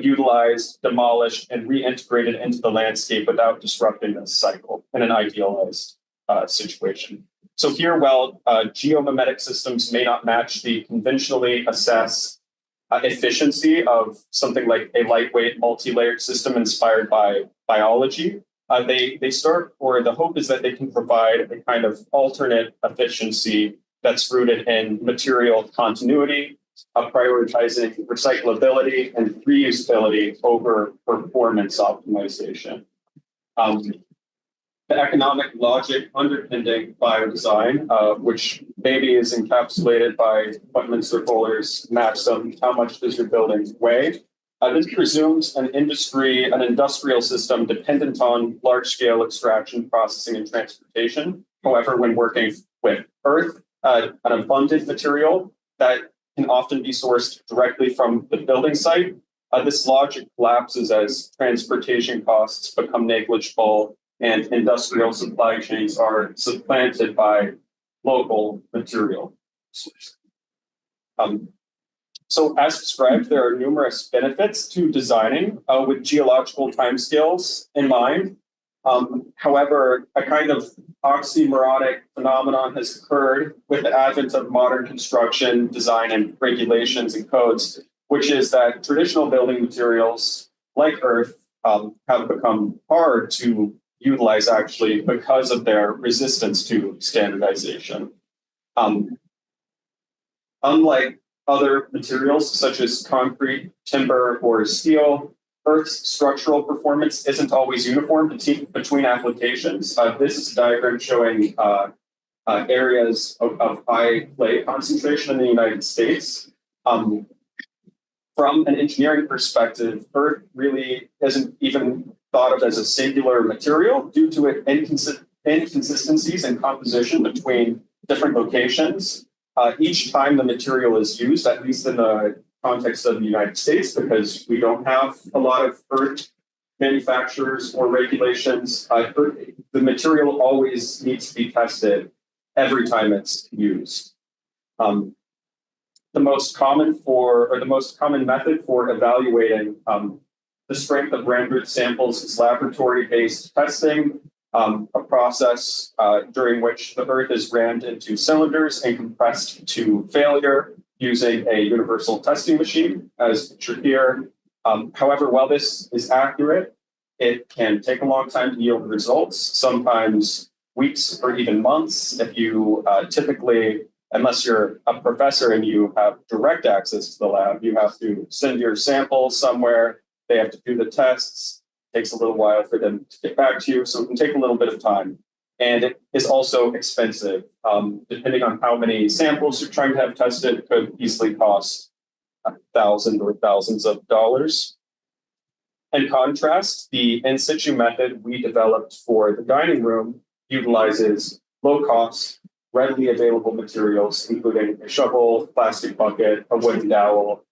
utilized, demolished, and reintegrated into the landscape without disrupting this cycle in an idealized situation. So here, while geomimetic systems may not match the conventionally assessed efficiency of something like a lightweight multi-layered system inspired by biology, they start, or the hope is that they can provide a kind of alternate efficiency that's rooted in material continuity, prioritizing recyclability and reusability over performance optimization. The economic logic underpinning biodesign, which maybe is encapsulated by Buckminster Fuller's maxim, how much does your building weigh? This presumes an industrial system dependent on large-scale extraction, processing, and transportation. However, when working with earth, an abundant material that can often be sourced directly from the building site, this logic collapses as transportation costs become negligible and industrial supply chains are supplanted by local material sources. So as described, there are numerous benefits to designing with geological timescales in mind. However, a kind of oxymoronic phenomenon has occurred with the advent of modern construction, design, and regulations and codes, which is that traditional building materials like earth have become hard to utilize actually because of their resistance to standardization. Unlike other materials such as concrete, timber, or steel, Earth's structural performance isn't always uniform between applications. This is a diagram showing areas of high clay concentration in the United States. From an engineering perspective, Earth really isn't even thought of as a singular material due to its inconsistencies in composition between different locations. Each time the material is used, at least in the context of the United States, because we don't have a lot of earth manufacturers or regulations, the material always needs to be tested every time it's used. The most common method for evaluating the strength of rendered samples is laboratory-based testing, a process during which the earth is rammed into cylinders and compressed to failure using a universal testing machine, as pictured here. However, while this is accurate, it can take a long time to yield results, sometimes weeks or even months. If you typically, unless you're a professor and you have direct access to the lab, you have to send your samples somewhere, they have to do the tests. It takes a little while for them to get back to you, so it can take a little bit of time. And it is also expensive. Depending on how many samples you're trying to have tested, it could easily cost thousands or thousands of dollars. In contrast, the in situ method we developed for the dining room utilizes low cost, readily available materials, including a shovel, plastic bucket, a wooden dowel,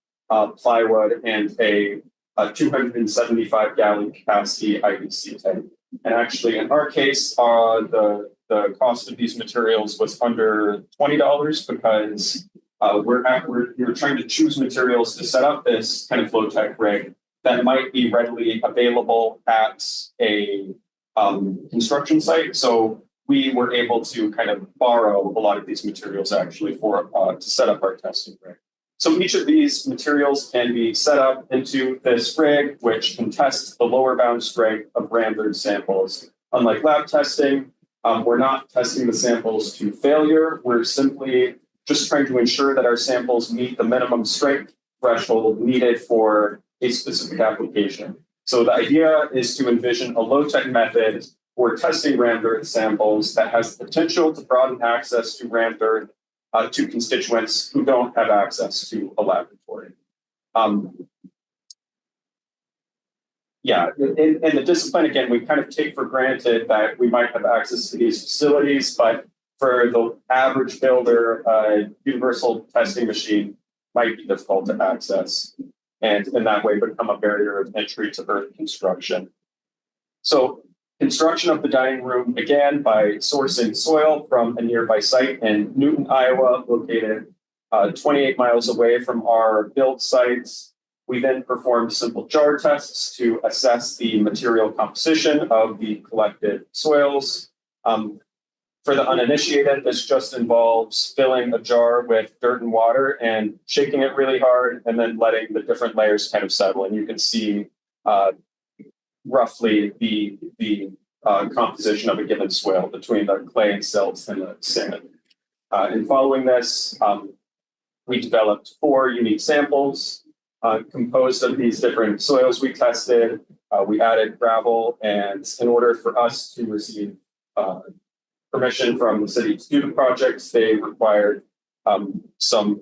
plywood, and a 275-gallon capacity IBC tank. And actually, in our case, the cost of these materials was under $20 because we're trying to choose materials to set up this kind of low-tech rig that might be readily available at a construction site. So we were able to kind of borrow a lot of these materials actually for to set up our testing rig. So each of these materials can be set up into this rig, which can test the lower bound strength of rendered samples. Unlike lab testing, we're not testing the samples to failure. We're simply just trying to ensure that our samples meet the minimum strength threshold needed for a specific application. So the idea is to envision a low-tech method for testing rendered samples that has the potential to broaden access to rendered to constituents who don't have access to a laboratory. In the discipline, again, we kind of take for granted that we might have access to these facilities, but for the average builder, a universal testing machine might be difficult to access, and in that way become a barrier of entry to earth construction. So construction of the dining room began by sourcing soil from a nearby site in Newton, Iowa, located 28 miles away from our build sites. We then performed simple jar tests to assess the material composition of the collected soils. For the uninitiated, this just involves filling a jar with dirt and water and shaking it really hard and then letting the different layers kind of settle. And you can see roughly the composition of a given soil between the clay and silt and the sand. And following this, we developed 4 unique samples composed of these different soils we tested. We added gravel, and in order for us to receive permission from the city to do the projects, they required some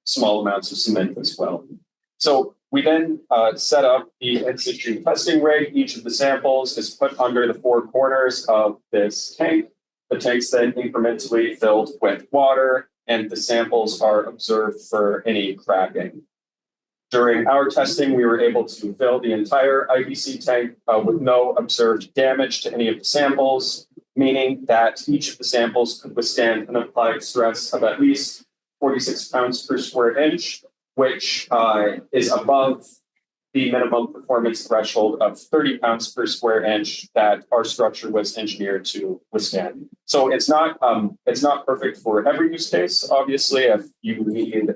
small amounts of cement as well. So we then set up the in situ testing rig. Each of the samples is put under the 4 corners of this tank. The tank's then incrementally filled with water, and the samples are observed for any cracking. During our testing, we were able to fill the entire IBC tank with no observed damage to any of the samples, meaning that each of the samples could withstand an applied stress of at least 46 pounds per square inch, which is above the minimum performance threshold of 30 pounds per square inch that our structure was engineered to withstand. So it's not perfect for every use case. Obviously, if you need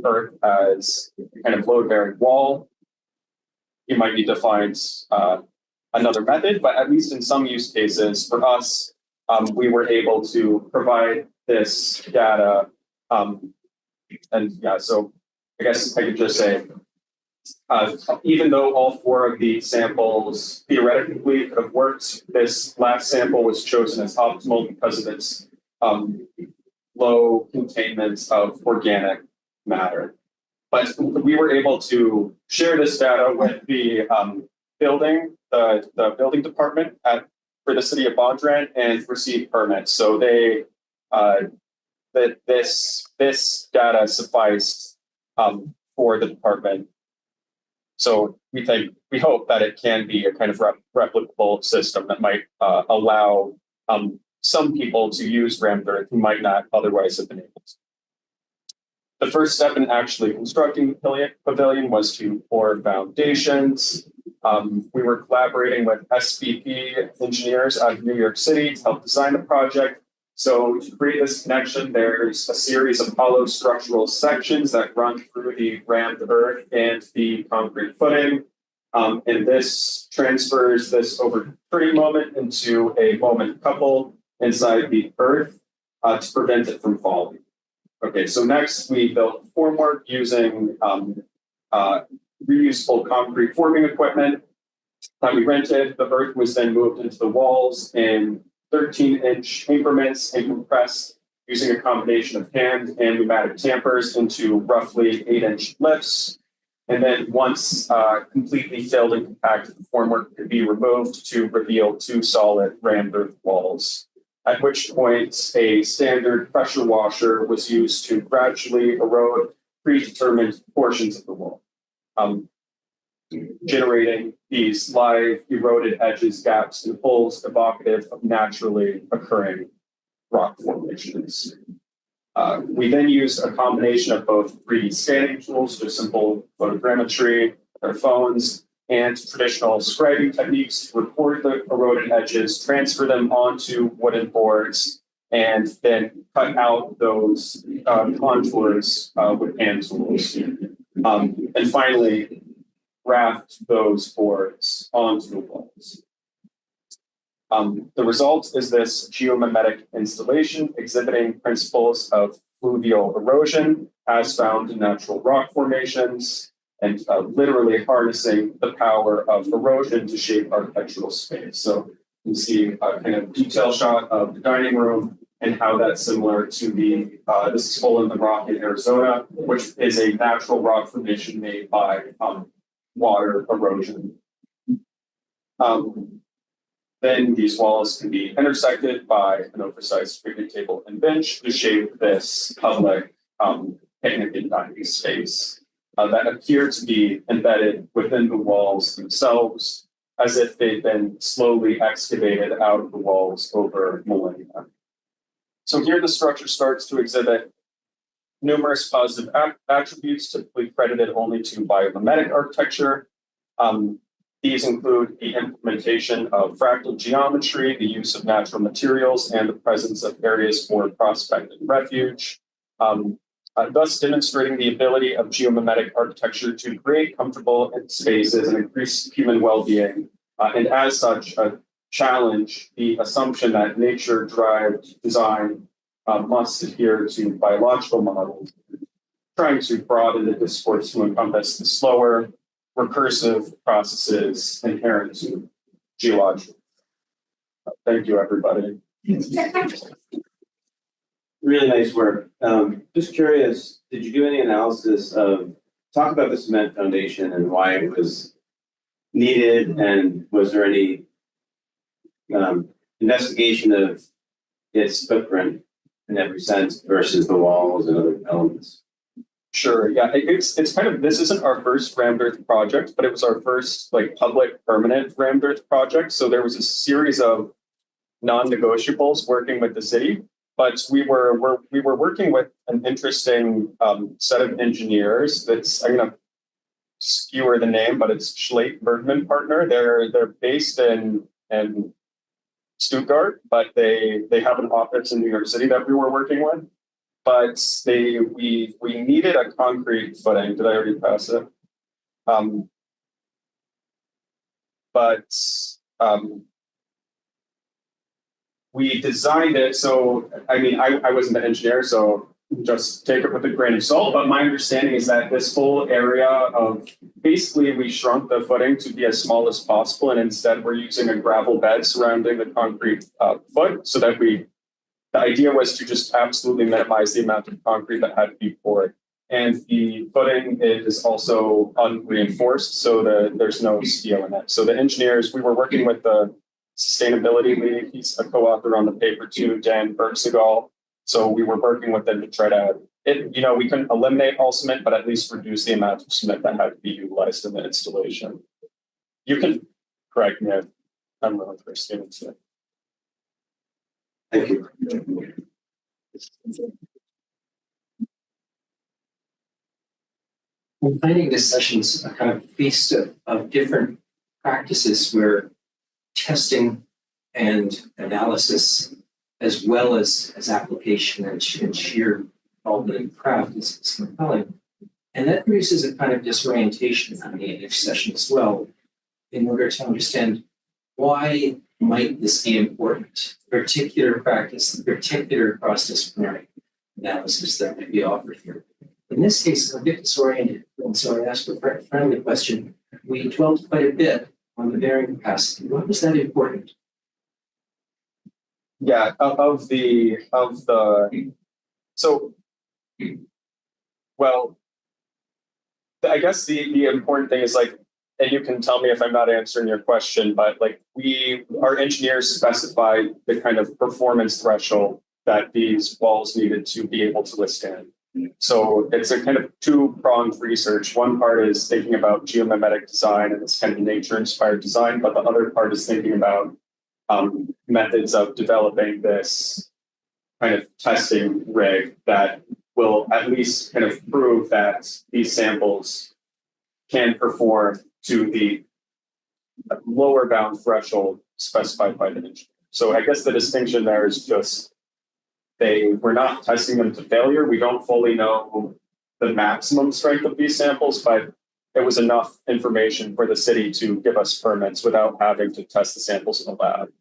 earth as kind of load-bearing wall, you might need to find another method. But at least in some use cases, for us, we were able to provide this data. And yeah, so I guess I could just say, even though all 4 of the samples theoretically could have worked, this last sample was chosen as optimal because of its low containment of organic matter. But we were able to share this data with the building department for the city of Bondran and receive permits. So they that this data sufficed for the department. So we hope that it can be a kind of replicable system that might allow some people to use rammed earth who might not otherwise have been able to. The first step in actually constructing the pavilion was to pour foundations. We were collaborating with SVP engineers out of New York City to help design the project. So to create this connection, there's a series of hollow structural sections that run through the rammed earth and the concrete footing. And this transfers this overturning moment into a moment couple inside the earth to prevent it from falling. Okay, so next we built formwork using reusable concrete forming equipment that we rented. The earth was then moved into the walls in 13-inch increments and compressed using a combination of hand and pneumatic tampers into roughly 8-inch lifts. And then once completely filled and compacted, the formwork could be removed to reveal 2 solid rammed earth walls, at which point a standard pressure washer was used to gradually erode predetermined portions of the wall, generating these live eroded edges, gaps, and holes evocative of naturally occurring rock formations. We then used a combination of both 3D scanning tools, just simple photogrammetry, our phones, and traditional scribing techniques to record the eroded edges, transfer them onto wooden boards, and then cut out those contours with hand tools. And finally, graft those boards onto the walls. The result is this geomimetic installation exhibiting principles of fluvial erosion as found in natural rock formations, and literally harnessing the power of erosion to shape architectural space. So you can see a kind of detail shot of the dining room and how that's similar to the, this is Hole in the Rock in Arizona, which is a natural rock formation made by water erosion. Then these walls can be intersected by an oversized picnic table and bench to shape this public picnic and dining space that appear to be embedded within the walls themselves, as if they've been slowly excavated out of the walls over millennia. So here the structure starts to exhibit numerous positive attributes typically credited only to biomimetic architecture. These include the implementation of fractal geometry, the use of natural materials, and the presence of areas for prospective refuge, thus demonstrating the ability of geomimetic architecture to create comfortable spaces and increase human well-being, and as such, challenge the assumption that nature-derived design must adhere to biological models, trying to broaden the discourse to encompass the slower, recursive processes inherent to geology. Thank you, everybody. Really nice work. Just curious, did you do any analysis of, talk about the cement foundation and why it was needed, and was there any investigation of its footprint in every sense versus the walls and other elements? Sure. Yeah, it's kind of, this isn't our first rammed earth project, but it was our first like public permanent rammed earth project. So there was a series of non-negotiables working with the city, but we were working with an interesting set of engineers. That's, I'm gonna skewer the name, but it's Schleit Bergman Partner. They're based in Stuttgart, but they have an office in New York City that we were working with. But we needed a concrete footing. Did I already pass it? We designed it. So I mean, I wasn't the engineer, so just take it with a grain of salt. But my understanding is that this whole area of basically we shrunk the footing to be as small as possible, and instead we're using a gravel bed surrounding the concrete foot, so that the idea was to just absolutely minimize the amount of concrete that had to be poured. And the footing is also unreinforced, so there's no steel in it. So the engineers, we were working with the sustainability lead. He's a co-author on the paper too, Dan Bergsegal. So we were working with them to try to, we couldn't eliminate all cement, but at least reduce the amount of cement that had to be utilized in the installation. You can correct me if I'm wrong for statements here. Thank you. I'm finding this session's a kind of feast of different practices where testing and analysis, as well as application and sheer involvement in craft is compelling. And that produces a kind of disorientation for me in each session as well, in order to understand why might this be important, particular practice, the particular cross-disciplinary analysis that might be offered here. In this case, I'm a bit disoriented, and so I asked a friendly question. We dwelt quite a bit on the bearing capacity. Why was that important? Yeah, so, well, I guess the important thing is like, and you can tell me if I'm not answering your question, but like our engineers specified the kind of performance threshold that these walls needed to be able to withstand. So it's a kind of two-pronged research. One part is thinking about geomimetic design and it's kind of nature-inspired design, but the other part is thinking about methods of developing this kind of testing rig that will at least kind of prove that these samples can perform to the lower bound threshold specified by the engineer. So I guess the distinction there is just we're not testing them to failure. We don't fully know the maximum strength of these samples, but it was enough information for the city to give us permits without having to test the samples in the lab.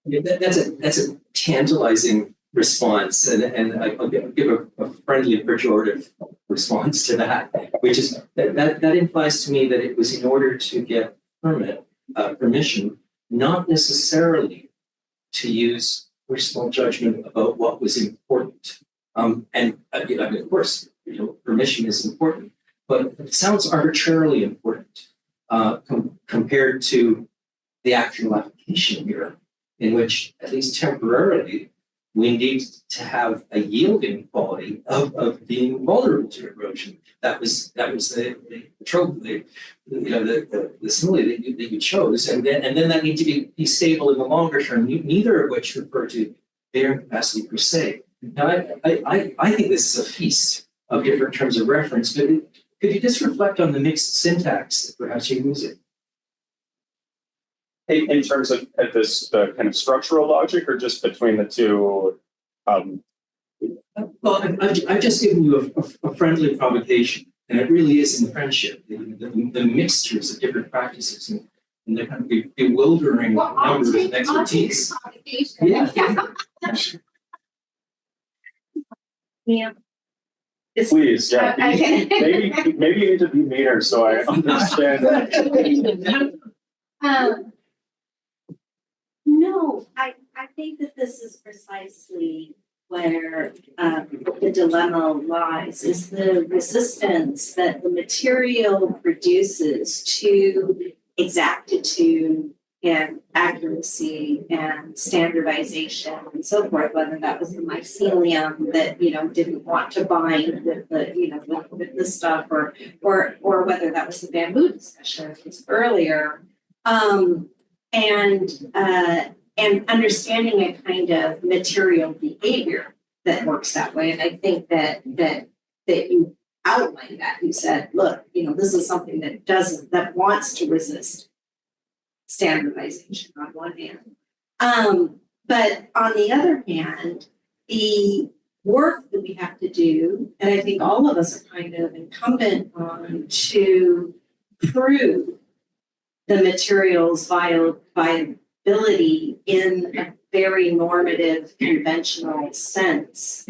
That's a tantalizing response, and I'll give a friendly pejorative response to that, which is that implies to me that it was in order to get permission, not necessarily to use personal judgment about what was important. And of course, permission is important, but it sounds arbitrarily important compared to the actual application here, in which, at least temporarily, we need to have a yielding quality of being vulnerable to erosion. That was the trope, the simile that you chose, and then that needs to be stable in the longer term. Neither of which refer to bearing capacity per se. Now, I think this is a feast of different terms of reference, but could you just reflect on the mixed syntax that perhaps you're using? In terms of the kind of structural logic, or just between the two? Well, I've just given you a friendly provocation, and it really is in friendship, the mixtures of different practices and the kind of bewildering numbers of expertise. Yeah. Yeah. Please, yeah. Maybe you need to be meaner so I understand that. No, I think that this is precisely where the dilemma lies, is the resistance that the material produces to exactitude, and accuracy and standardization and so forth, whether that was the mycelium that, didn't want to bind with the, with the stuff or whether that was the bamboo discussion earlier. And understanding a kind of material behavior that works that way. And I think that you outlined that. You said, look, this is something that wants to resist standardization on one hand. But on the other hand, the work that we have to do, and I think all of us are kind of incumbent on to prove the material's viability in a very normative, conventional sense,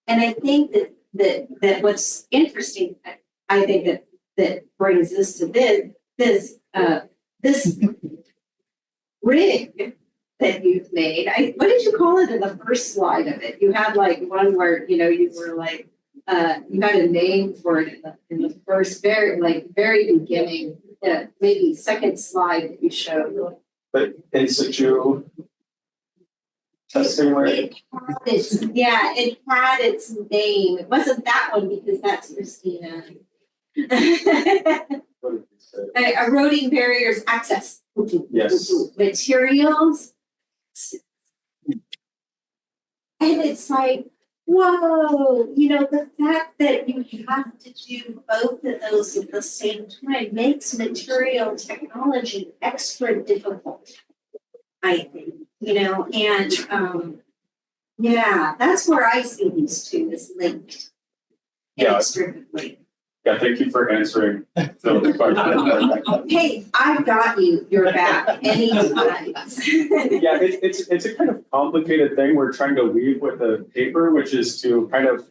and I think that what's interesting, I think that brings this to this rig that you've made. What did you call it in the first slide of it? You had like one where you were like you had a name for it in the first very beginning, maybe second slide that you showed. But in situ testing rig. It had its name. It wasn't that one because that's Christina. Eroding barriers, access. Yes. Materials. And it's like, whoa, the fact that you have to do both of those at the same time makes material technology extra difficult, I think, and that's where I see these two as linked inextricably. Yeah, thank you for answering the question. Hey, I've got you. You're back anytime. Yeah, it's a kind of complicated thing we're trying to weave with the paper, which is to kind of,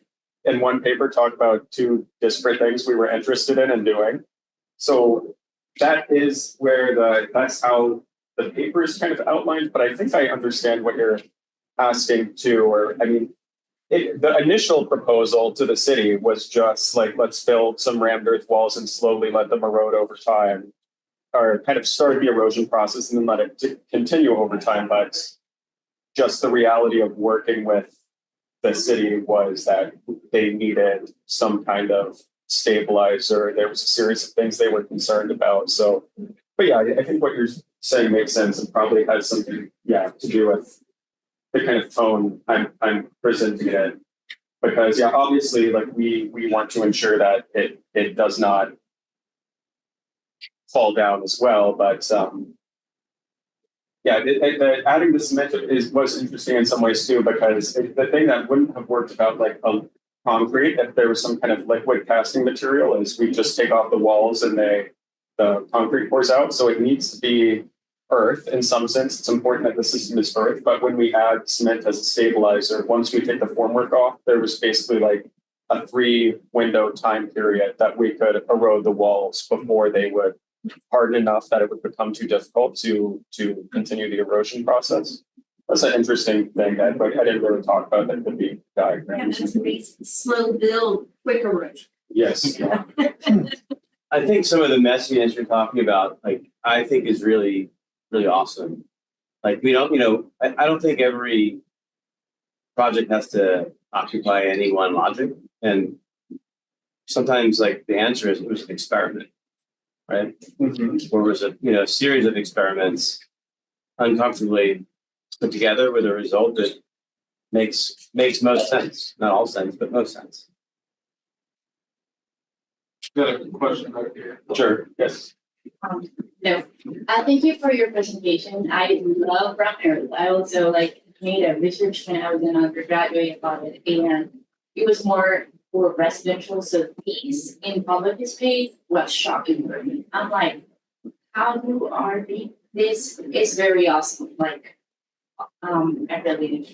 in one paper, talk about two disparate things we were interested in and doing. So that is where that's how the paper is kind of outlined, but I think I understand what you're asking too, the initial proposal to the city was just like, let's build some rammed earth walls and slowly let them erode over time, or kind of start the erosion process and then let it continue over time. But just the reality of working with the city was that they needed some kind of stabilizer. There was a series of things they were concerned about. So, but yeah, I think what you're saying makes sense and probably has something, to do with the kind of tone I'm presenting it, because obviously, like we want to ensure that it does not fall down as well. But adding the cement was interesting in some ways too, because the thing that wouldn't have worked about like a concrete if there was some kind of liquid casting material is we just take off the walls and the concrete pours out. So it needs to be earth in some sense. It's important that the system is earth, but when we add cement as a stabilizer, once we take the formwork off, there was basically like a 3-window time period that we could erode the walls before they would harden enough that it would become too difficult to continue the erosion process. That's an interesting thing that I didn't really talk about that could be diagrammed. That's amazing. Slow build, quick erosion. Yes. I think some of the messiness you're talking about, like, I think is really, really awesome. Like, we don't, I don't think every project has to occupy any one logic. And sometimes, like, the answer is it was an experiment, right? Or it was a series of experiments uncomfortably put together with a result that makes most sense. Not all sense, but most sense. Got a question right here. Sure. Yes. No. Thank you for your presentation. I love brown earth. I also made a research when I was an undergraduate about it, and it was more for residential. So these in public space was shocking for me. I'm like, how are they? This is very awesome. I really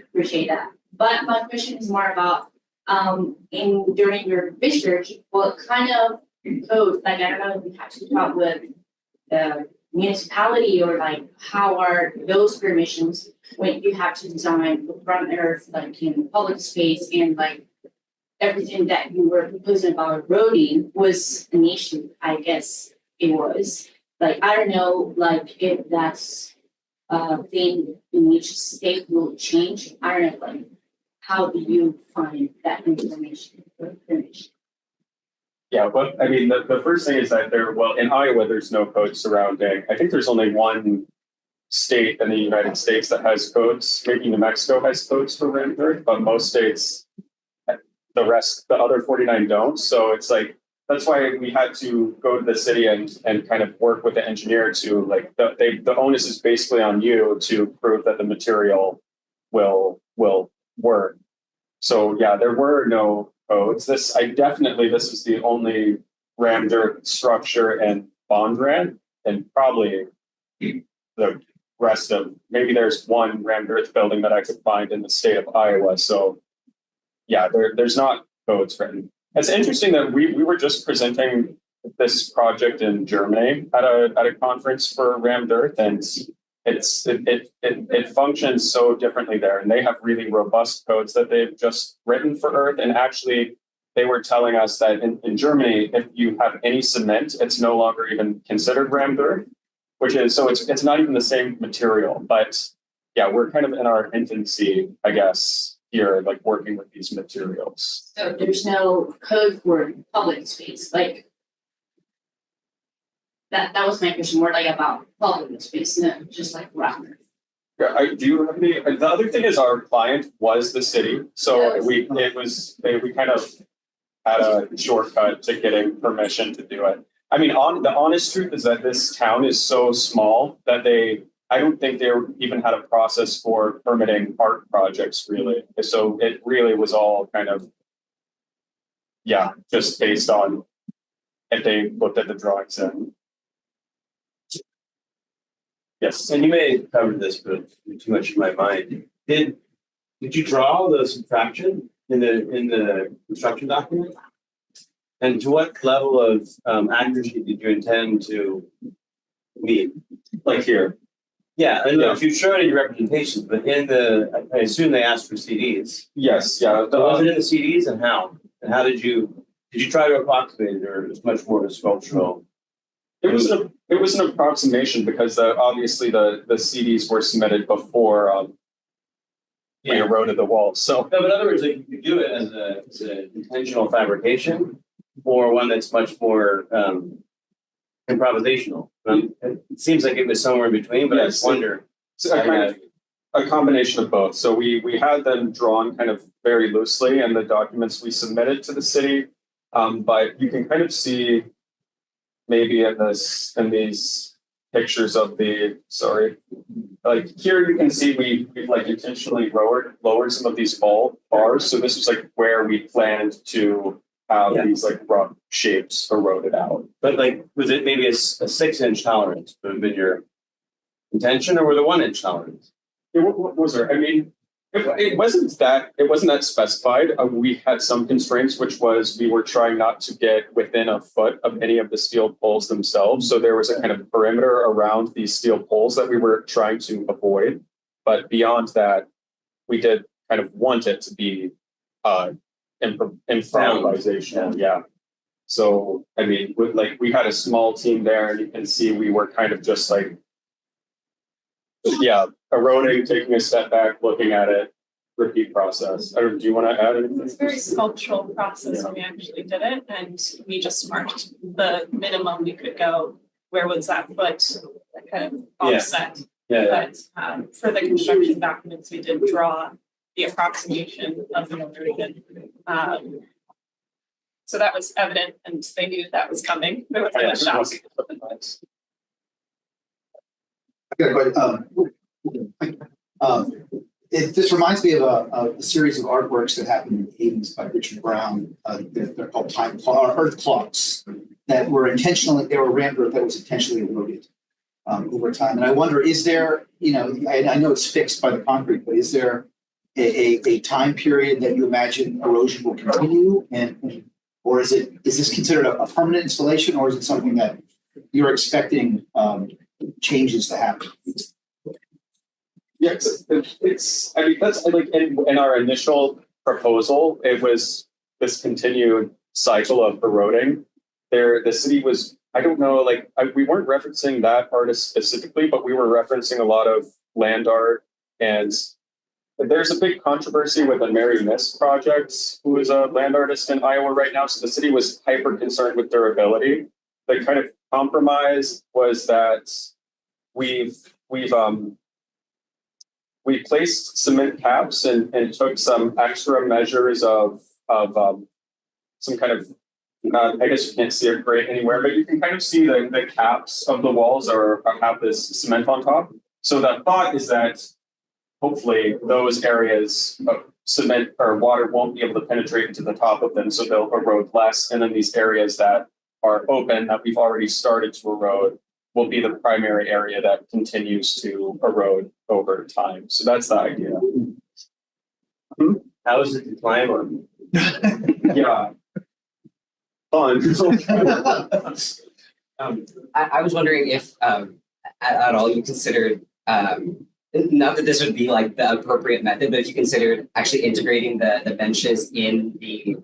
appreciate that. But my question is more about during your research, what kind of code, I don't know if you have to talk with the municipality or how are those permissions when you have to design from earth, in public space and everything that you were proposing about eroding was an issue, I guess it was. Like, I don't know, like, if that's a thing in which state will change. I don't know, like, how do you find that information? Yeah, but I mean, the first thing is that well, in Iowa, there's no code surrounding. I think there's only one state in the United States that has codes. Maybe New Mexico has codes for rammed earth, but most states, the other 49 don't. So it's like, that's why we had to go to the city and kind of work with the engineer to like, the onus is basically on you to prove that the material will work. So yeah, there were no codes. This is the only rammed earth structure in Bondurant, and probably the rest of, maybe there's one rammed earth building that I could find in the state of Iowa. So yeah, there's not codes written. It's interesting that we were just presenting this project in Germany at a conference for rammed earth, and it functions so differently there, and they have really robust codes that they've just written for earth. And actually, they were telling us that in Germany, if you have any cement, it's no longer even considered rammed earth, which is, so it's not even the same material. But yeah, we're kind of in our infancy, I guess, here, like working with these materials. So there's no code for public space, like that was my question, more like about public space, not just like rock. Yeah, do you have any? The other thing is our client was the city, so we kind of had a shortcut to getting permission to do it. I mean, the honest truth is that this town is so small that I don't think they even had a process for permitting art projects really. So it really was all kind of, yeah, just based on if they looked at the drawings then. Yes. And you may have covered this, but too much in my mind. Did you draw the subtraction in the construction document? And to what level of accuracy did you intend to meet? Like here? Yeah, and you showed it in your representations, but I assume they asked for CDs. Yes, yeah. So was it in the CDs, and how? And how did you try to approximate it, or it was much more of a sculptural? It was an approximation because obviously the CDs were submitted before we eroded the walls. So no, but in other words, like, you could do it as an intentional fabrication, or one that's much more improvisational. It seems like it was somewhere in between, but I just wonder. A combination of both. So we had them drawn kind of very loosely in the documents we submitted to the city, but you can kind of see maybe in these pictures of like here you can see we like intentionally lowered some of these bars. So this was like where we planned to have these like rough shapes eroded out. But like, was it maybe a 6-inch tolerance would have been your intention, or were the 1-inch tolerance? What was there? I mean, it wasn't that specified. We had some constraints, which was we were trying not to get within a foot of any of the steel poles themselves. So there was a kind of perimeter around these steel poles that we were trying to avoid. But beyond that, we did kind of want it to be improvisational. Yeah. So I mean, we had a small team there, and you can see we were kind of just like, eroding, taking a step back, looking at it, repeat process. Do you want to add anything? It's a very sculptural process when we actually did it, and we just marked the minimum we could go. Where was that foot kind of offset? But for the construction documents, we did draw the approximation of the erosion. So that was evident, and they knew that was coming. It was a shock. This reminds me of a series of artworks that happened in the 80s by Richard Brown. They're called earth clocks that were rammed earth that was intentionally eroded over time. And I wonder, is there, I know it's fixed by the concrete, but is there a time period that you imagine erosion will continue, or is this considered a permanent installation, or is it something that you're expecting changes to happen? Yeah, it's I mean, that's like in our initial proposal, it was this continued cycle of eroding. The city was, I don't know, like we weren't referencing that artist specifically, but we were referencing a lot of land art, and there's a big controversy with the Mary Miss project, who is a land artist in Iowa right now. So the city was hyper concerned with durability. The kind of compromise was that we placed cement caps and took some extra measures of some kind of I guess you can't see it great anywhere, but you can kind of see the caps of the walls have this cement on top. So the thought is that hopefully those areas of cement or water won't be able to penetrate into the top of them, so they'll erode less. And then these areas that are open that we've already started to erode will be the primary area that continues to erode over time. So that's the idea. How is it to climb on? Yeah. Fun. I was wondering if at all you considered, not that this would be like the appropriate method, but if you considered actually integrating the benches in the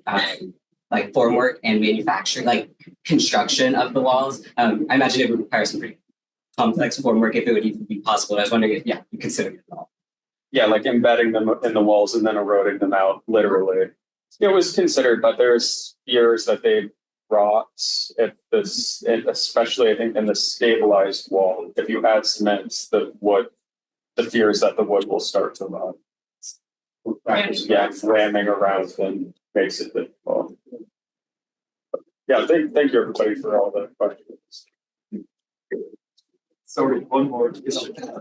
like formwork and manufacturing, like construction of the walls. I imagine it would require some pretty complex formwork if it would even be possible. I was wondering if, you considered it at all. Yeah, like embedding them in the walls and then eroding them out, literally. It was considered, but there's fears that they rot if this, especially I think in the stabilized wall. If you add cement, the fear is that the wood will start to rot. Yeah, ramming around then makes it difficult. Yeah, thank you everybody for all the questions. Sorry, one more question. To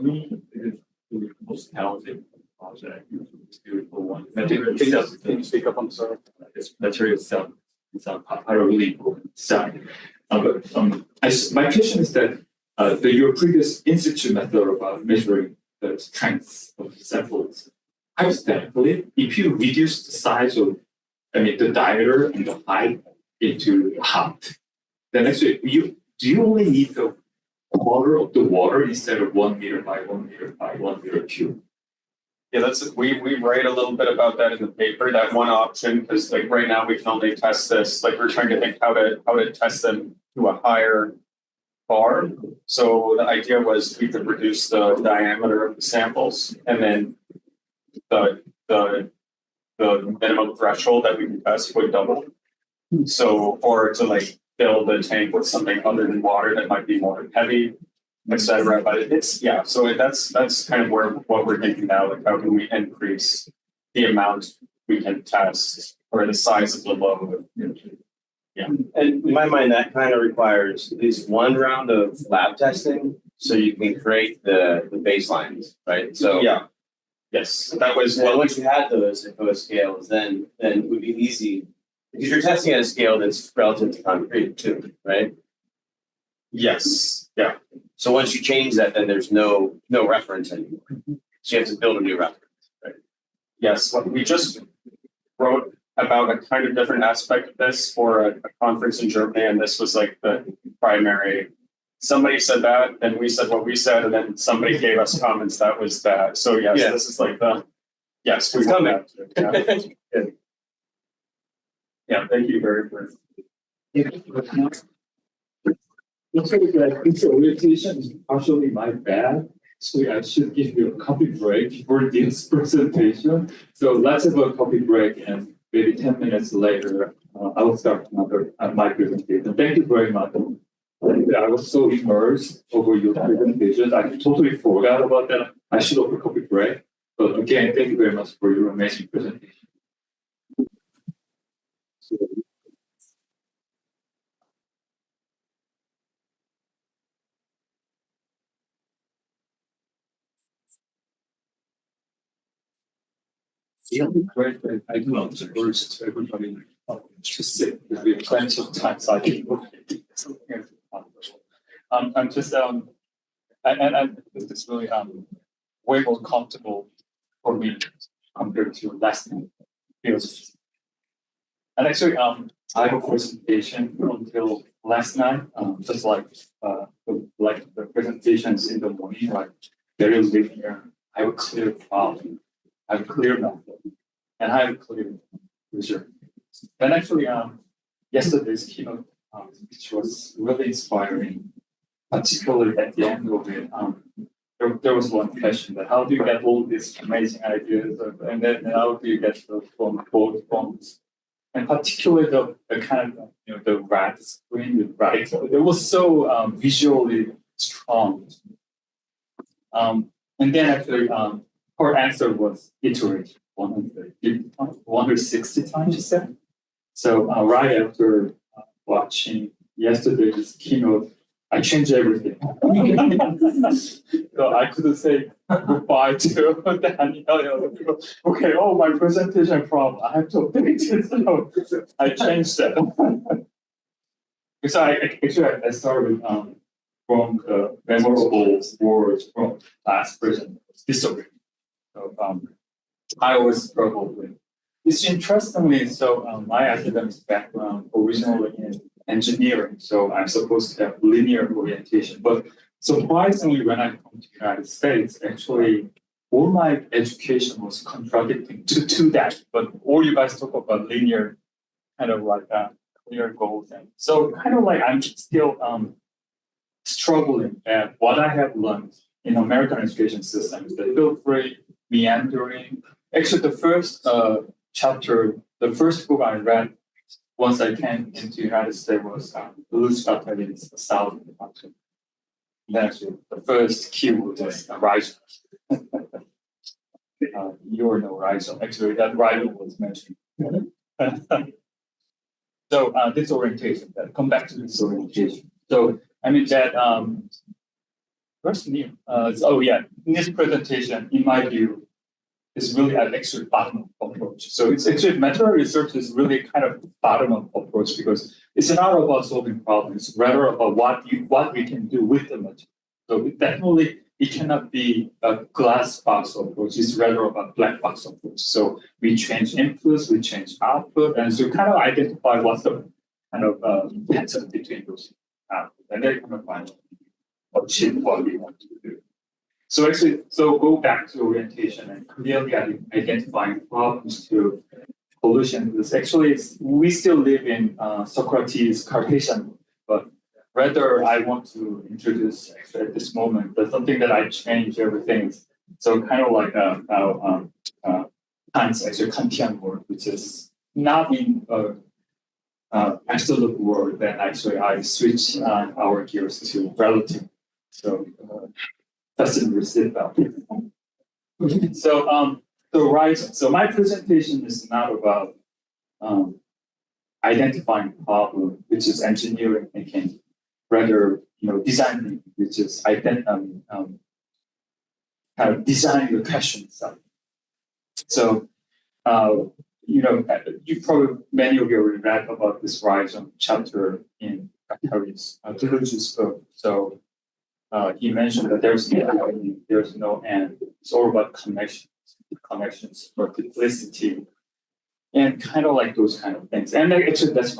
me, it is the most challenging project. It's a beautiful one. Material itself. Can you speak up? I'm sorry. It's material itself. It's a really important side. My question is that your previous institute method about measuring the strength of samples, hypothetically, if you reduce the size of, the diameter and the height into half, then actually do you only need the quarter of the water instead of 1 meter by 1 meter by 1 meter cube? Yeah, we write a little bit about that in the paper, that one option, because like right now we can only test this, like we're trying to think how to test them to a higher bar. So the idea was we could reduce the diameter of the samples, and then the minimum threshold that we can test would double. So, or to like fill the tank with something other than water that might be more heavy, etc. But it's so that's kind of what we're thinking now. Like, how can we increase the amount we can test or the size of the load? Yeah, and in my mind, that kind of requires at least one round of lab testing, so you can create the baselines, right? So yes, that was once you had those scales, then it would be easy because you're testing at a scale that's relative to concrete too, right? Yes. Yeah. So once you change that, then there's no reference anymore. So you have to build a new reference, right? Yes. We just wrote about a kind of different aspect of this for a conference in Germany, and this was like the primary. Somebody said that, and we said what we said, and then somebody gave us comments that was that. So yes, this is like it's coming. Yeah, thank you very much. This orientation is partially my bad, so I should give you a coffee break for this presentation. So let's have a coffee break, and maybe 10 minutes later, I will start my presentation. Thank you very much. I was so immersed over your presentations. I totally forgot about that. I should offer a coffee break. But again, thank you very much for your amazing presentation. Yeah, great. I do not urge everybody to sit. We have plenty of time, so I can look at it. I'm just and it's really way more comfortable for me compared to last night. And actually I have a presentation until last night, just like the presentations in the morning, like very linear. I have a clear problem. I have a clear method, and I have a clear vision. And actually, yesterday's keynote, which was really inspiring, particularly at the end of it. There was one question that how do you get all these amazing ideas, and then how do you get those from both forms? And particularly the kind of the red screen with right, it was so visually strong. And then actually, her answer was iterate 160 times, she said. So right after watching yesterday's keynote, I changed everything. So I couldn't say goodbye to Daniel. Okay, my presentation from I have to update it. So I changed that. So I started from the memorable words from last present disagree. So I always struggle with. It's interestingly, so my academic background originally in engineering, so I'm supposed to have linear orientation. But surprisingly, when I come to the United States, actually, all my education was contradicting to that. But all you guys talk about linear, kind of like linear goals, and so kind of like I'm still struggling at what I have learned in American education systems. The feel-free, meandering. Actually, the first chapter, the first book I read once I came into the United States was Blues Scotland's South Department. Actually, the first keyword was rise. You're no rise. Actually, that rival was mentioned. So disorientation. Come back to disorientation. So I mean that where's new? In this presentation, in my view, is really an actual bottom-up approach. So it's actually material research is really kind of bottom-up approach because it's not about solving problems, rather about what we can do with the material. So definitely it cannot be a glass box approach. It's rather about black box approach. So we change inputs, we change output, and so kind of identify what's the kind of pattern between those outputs, and then kind of find achieve what we want to do. So actually, go back to orientation and clearly identifying problems to solution. Because actually, we still live in Socrates' Cartesian, but rather I want to introduce actually at this moment that something that I change everything. So kind of like Kant's actually Kantian word, which is not in absolute word. Then actually I switch our gears to relative. So. Doesn't receive that. So my presentation is not about identifying problem, which is engineering thinking, rather design thinking, which is kind of designing the question itself. So you probably many of you already read about this Horizon chapter in Derazgisou's book. So. He mentioned that there's no end. It's all about connections, multiplicity, and kind of like those kind of things. And actually, that's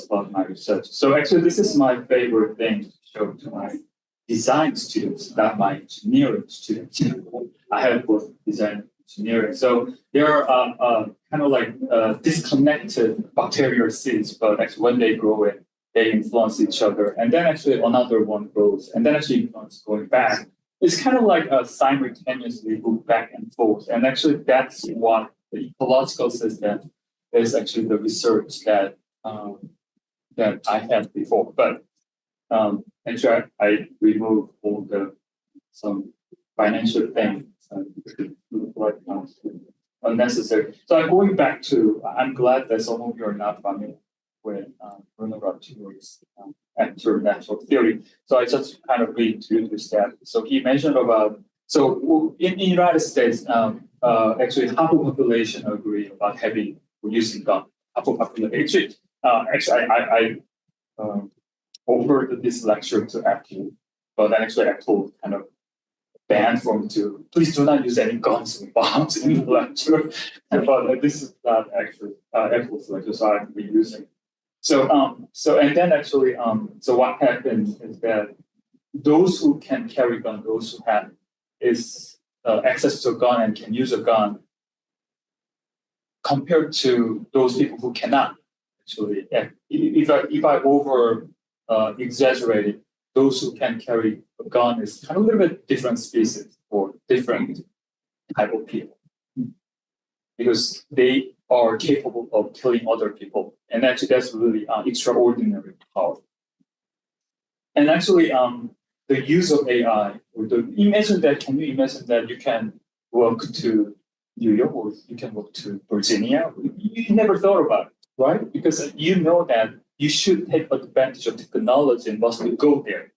about my research. So actually, this is my favorite thing to show to my design students, not my engineering students. I have both design and engineering. So there are kind of like disconnected bacterial seeds, but actually when they grow it, they influence each other, and then actually another one grows, and then actually influence going back. It's kind of like a simultaneously move back and forth, and actually that's what the ecological system is actually the research that I had before. But actually, I removed all some financial things unnecessary. So I'm going back to. I'm glad that some of you are not familiar with Bruno Latour's natural theory. So I just kind of read through this step. So he mentioned about, so in the United States, actually half the population agree about using gun. Half the population. Actually, I offered this lecture to Apple, but then actually Apple kind of banned from to please do not use any guns and bombs in the lecture. But this is not actually Apple's lecture, so I'm reusing. So and then actually, so what happened is that those who can carry gun, those who have access to a gun and can use a gun, compared to those people who cannot, actually, if I over exaggerate it, those who can carry a gun is kind of a little bit different species or different type of people, because they are capable of killing other people, and actually that's really extraordinary power. And actually, the use of AI, or can you imagine that you can walk to New York or you can walk to Virginia? You never thought about it, right? Because you know that you should take advantage of technology and must go there.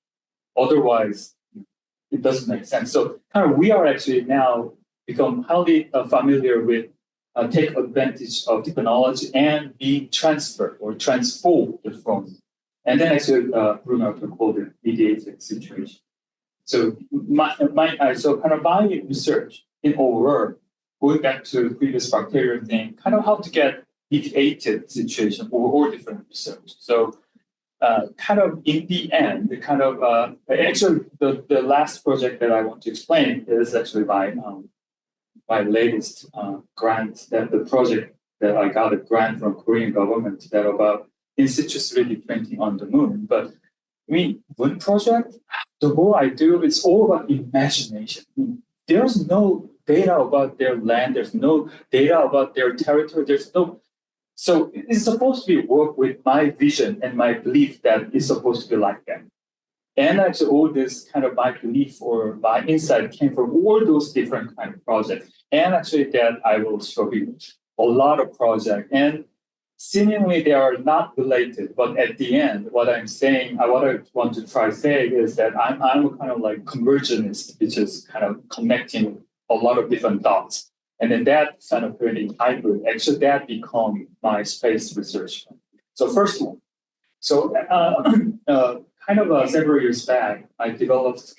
Otherwise, it doesn't make sense. So kind of we are actually now become highly familiar with take advantage of technology and being transferred or transformed from. And then actually, Bruno called it mediated situation. So so kind of my research in overall, going back to the previous bacteria thing, kind of how to get mediated situation or different research. So kind of in the end, the kind of actually the last project that I want to explain is actually my latest grant, that the project that I got a grant from Korean government that about in situ 3D printing on the moon. But I mean, moon project, the more I do, it's all about imagination. I mean, there's no data about their land, there's no data about their territory, so it's supposed to be work with my vision and my belief that it's supposed to be like that. And actually all this kind of my belief or my insight came from all those different kind of projects. And actually that I will show you a lot of projects. And seemingly they are not related, but at the end, what I'm saying, what I want to try to say is that I'm a kind of like convergentist, which is kind of connecting a lot of different dots. And then that kind of creating hybrid, actually that become my space research. So first one, so kind of several years back, I developed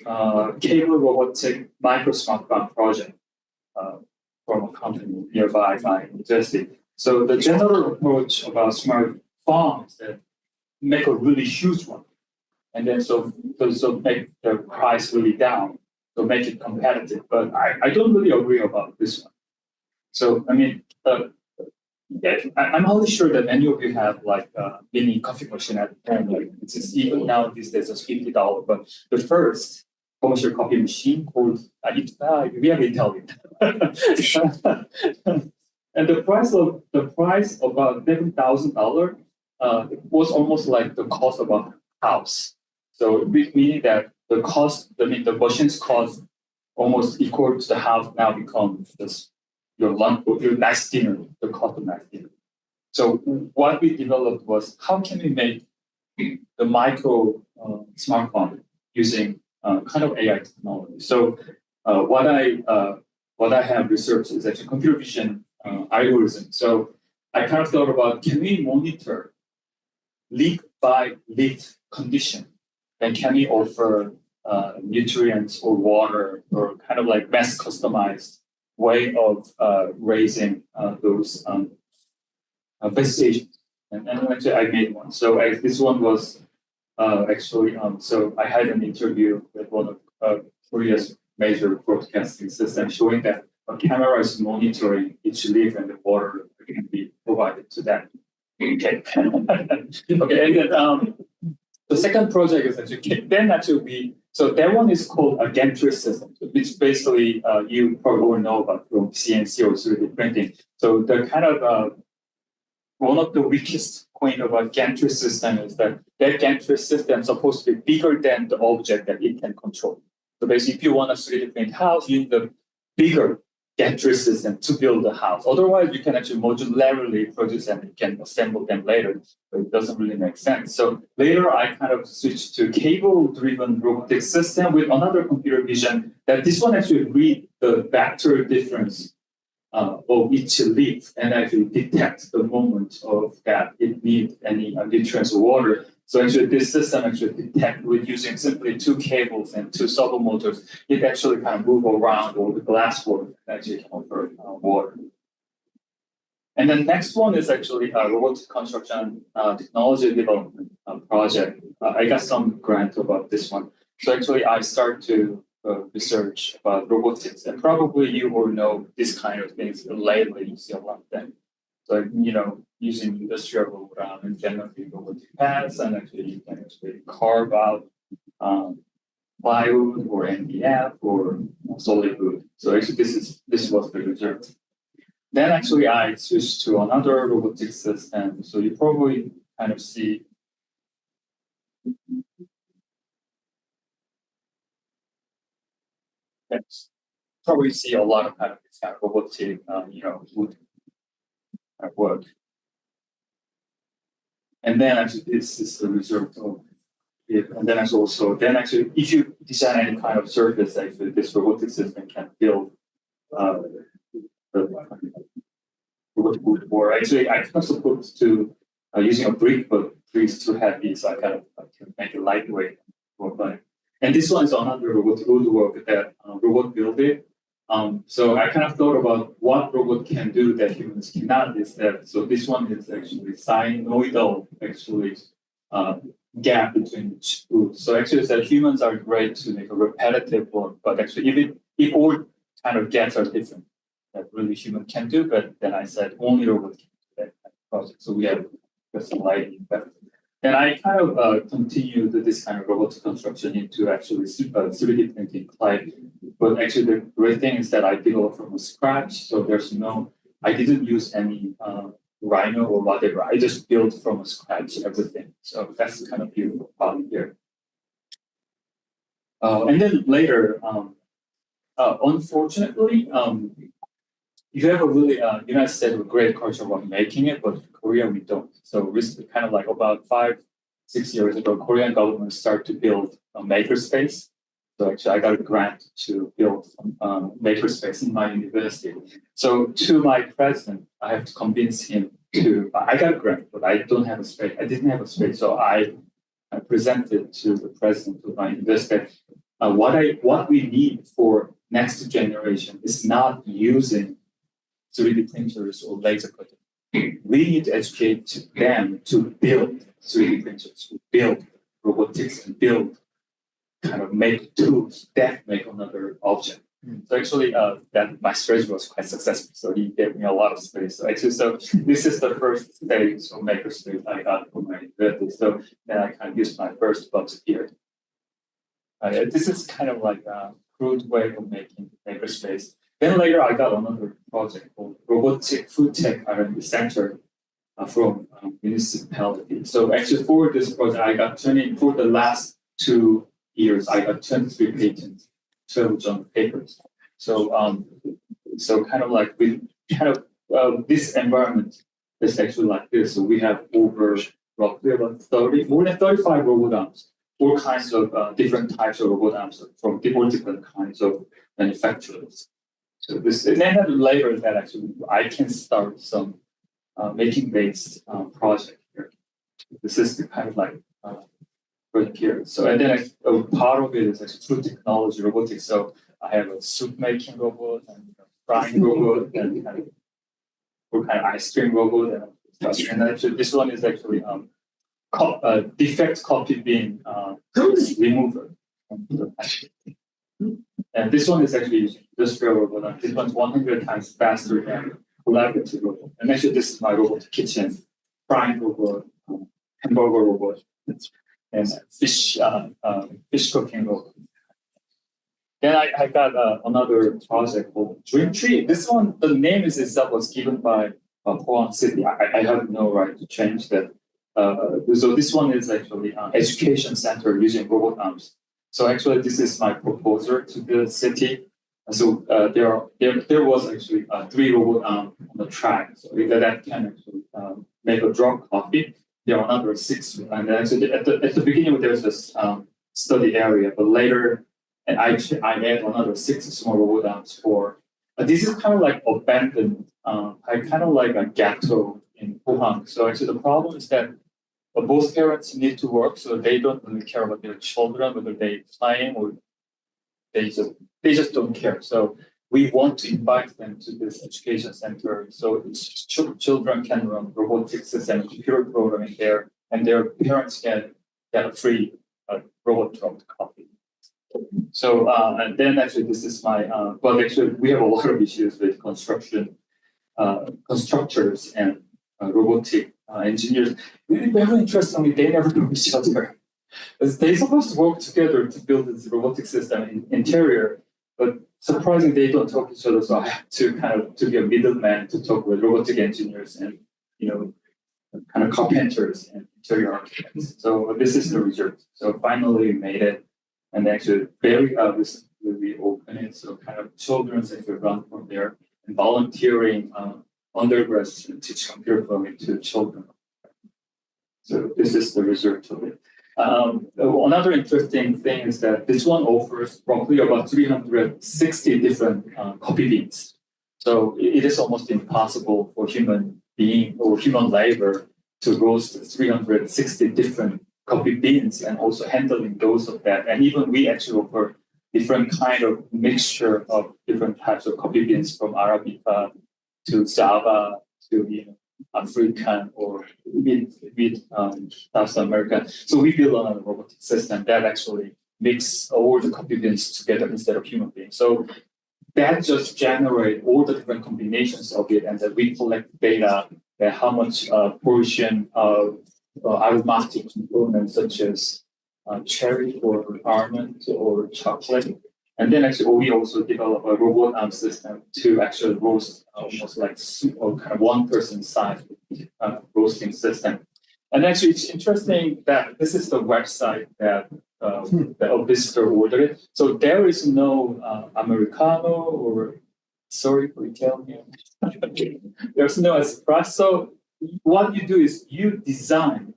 cable robotic micro smartphone project from a company nearby my university. So the general approach about smart phones that make a really huge one, and then so make the price really down, so make it competitive. But I don't really agree about this one. So I mean, I'm only sure that many of you have like a mini coffee machine at home. Like it's just, even now these days it's $50. But the first commercial coffee machine called we have Italian. And the price about $7,000 was almost like the cost of a house. So meaning that the machines cost almost equal to the house now becomes just your lunch or your nice dinner, the cost of nice dinner. So what we developed was how can we make the micro smartphone using kind of AI technology. So what I have researched is actually computer vision algorithm. So I kind of thought about, can we monitor leaf by leaf condition, and can we offer nutrients or water or kind of like mass customized way of raising those vegetation. And actually I made one. So this one was actually, so I had an interview with one of Korea's major broadcasting systems showing that a camera is monitoring each leaf and the water can be provided to them. Okay. Okay, and then the second project is actually so that one is called a gantry system, which basically you probably all know about from CNC or 3D printing. So the kind of one of the weakest point of a gantry system is that gantry system is supposed to be bigger than the object that it can control. So basically, if you want a 3D print house, you need a bigger gantry system to build the house. Otherwise, you can actually modularly produce and you can assemble them later. But it doesn't really make sense. So later, I kind of switched to cable-driven robotic system with another computer vision that this one actually read the vector difference of each leaf and actually detect the moment of that it needs any nutrients or water. So actually, this system actually detect with using simply two cables and two servo motors. It actually kind of move around all the glass work and actually convert water. And then next one is actually a robotic construction technology development project. I got some grant about this one. So actually, I start to research about robotics, and probably you all know this kind of things. Lately, you see a lot of them. So, using industrial and generative robotic paths, and actually you can actually carve out plywood or MDF or solid wood. So actually this was the result. Then actually I switched to another robotic system. So you probably kind of see probably see a lot of kind of this kind of robotic wood work. And then actually this is the result of it. And then actually if you design any kind of surface, actually this robotic system can build robotic wood. Or actually I kind of support to using a brick, but bricks too heavy, so I kind of can make it lightweight. And this one is another robotic woodwork that robot built it. So I kind of thought about what robot can do that humans cannot instead. So this one is actually sinusoidal, actually gap between wood. So actually that humans are great to make a repetitive work, but actually if all kind of gaps are different, that really human can do, but then I said only robot can do that kind of project. So we have some lighting. Then I kind of continued this kind of robotic construction into actually 3D printing. But actually the great thing is that I developed from scratch. So I didn't use any Rhino or whatever. I just built from scratch everything. So that's the kind of beautiful part here. And then later, unfortunately, you have a really, United States have a great culture about making it, but Korea we don't. So recently, kind of like about 5-6 years ago, Korean government started to build a makerspace. So actually, I got a grant to build makerspace in my university. So to my president, I have to convince him to. I got a grant, but I don't have a space. I didn't have a space, so I presented to the president of my university. What we need for next generation is not using 3D printers or laser cutting. We need to educate them to build 3D printers, to build robotics, and build kind of make tools that make another object. So actually, that my strategy was quite successful. So he gave me a lot of space. So actually, this is the first stage of makerspace I got for my university. So then I kind of used my first box here. This is kind of like a crude way of making makerspace. Then later, I got another project called Robotic Food Tech R&D Center from municipality. So actually, for this project, I got 20 for the last 2 years. I got 23 patents, 12 journal papers. So kind of like this environment is actually like this. So we have roughly about 30, more than 35 robot arms, all kinds of different types of robot arms from all different kinds of manufacturers. So this, and then later that actually I can start some making-based project here. This is the kind of like right here. So and then part of it is actually food technology, robotics. So I have a soup making robot and frying robot and kind of ice cream robot and actually this one is actually defect copy being remover. And this one is actually using industrial robot. This one's 100 times faster than collaborative robot. And actually, this is my robot kitchen, frying robot, hamburger robot, and fish cooking robot. Then I got another project called Dream Tree. This one, the name itself was given by Pohang City. I have no right to change that. So this one is actually education center using robot arms. So actually, this is my proposal to the city. So there was actually 3 robot arms on the track. So that can actually make a drug coffee. There are another 6, and actually at the beginning there's this study area, but later, and I add another 6 small robot arms for. This is kind of like abandoned, kind of like a ghetto in Juhong. So actually, the problem is that. But both parents need to work, so they don't really care about their children, whether they're playing or they just don't care. So we want to invite them to this education center, so children can run robotics and computer programming there, and their parents can get a free robot dropped coffee. So and then actually this is my, but actually we have a lot of issues with construction. constructors and robotic engineers. Very interestingly, they never know each other. They're supposed to work together to build this robotic system in interior, but surprisingly, they don't talk to each other. So I have to to be a middleman to talk with robotic engineers and kind of carpenters and interior architects. So this is the result. So finally, we made it, and actually very recently we opened it. So kind of children's actually run from there and volunteering undergrads to teach computer programming to children. So this is the result of it. Another interesting thing is that this one offers roughly about 360 different copy beans. So it is almost impossible for human being or human labor to roast 360 different copy beans and also handling those of that. And even we actually offer different kind of mixture of different types of copy beans from Arabica to Java to African or with South America. So we build on a robotic system that actually mix all the copy beans together instead of human beings. So that just generate all the different combinations of it, and then we collect data that how much portion of aromatic components such as cherry or almond or chocolate. And then actually we also develop a robot arm system to actually roast almost like soup or kind of one person size roasting system. And actually it's interesting that this is the website that the visitor ordered it. So there is no Americano or sorry for Italian. There's no espresso. What you do is you design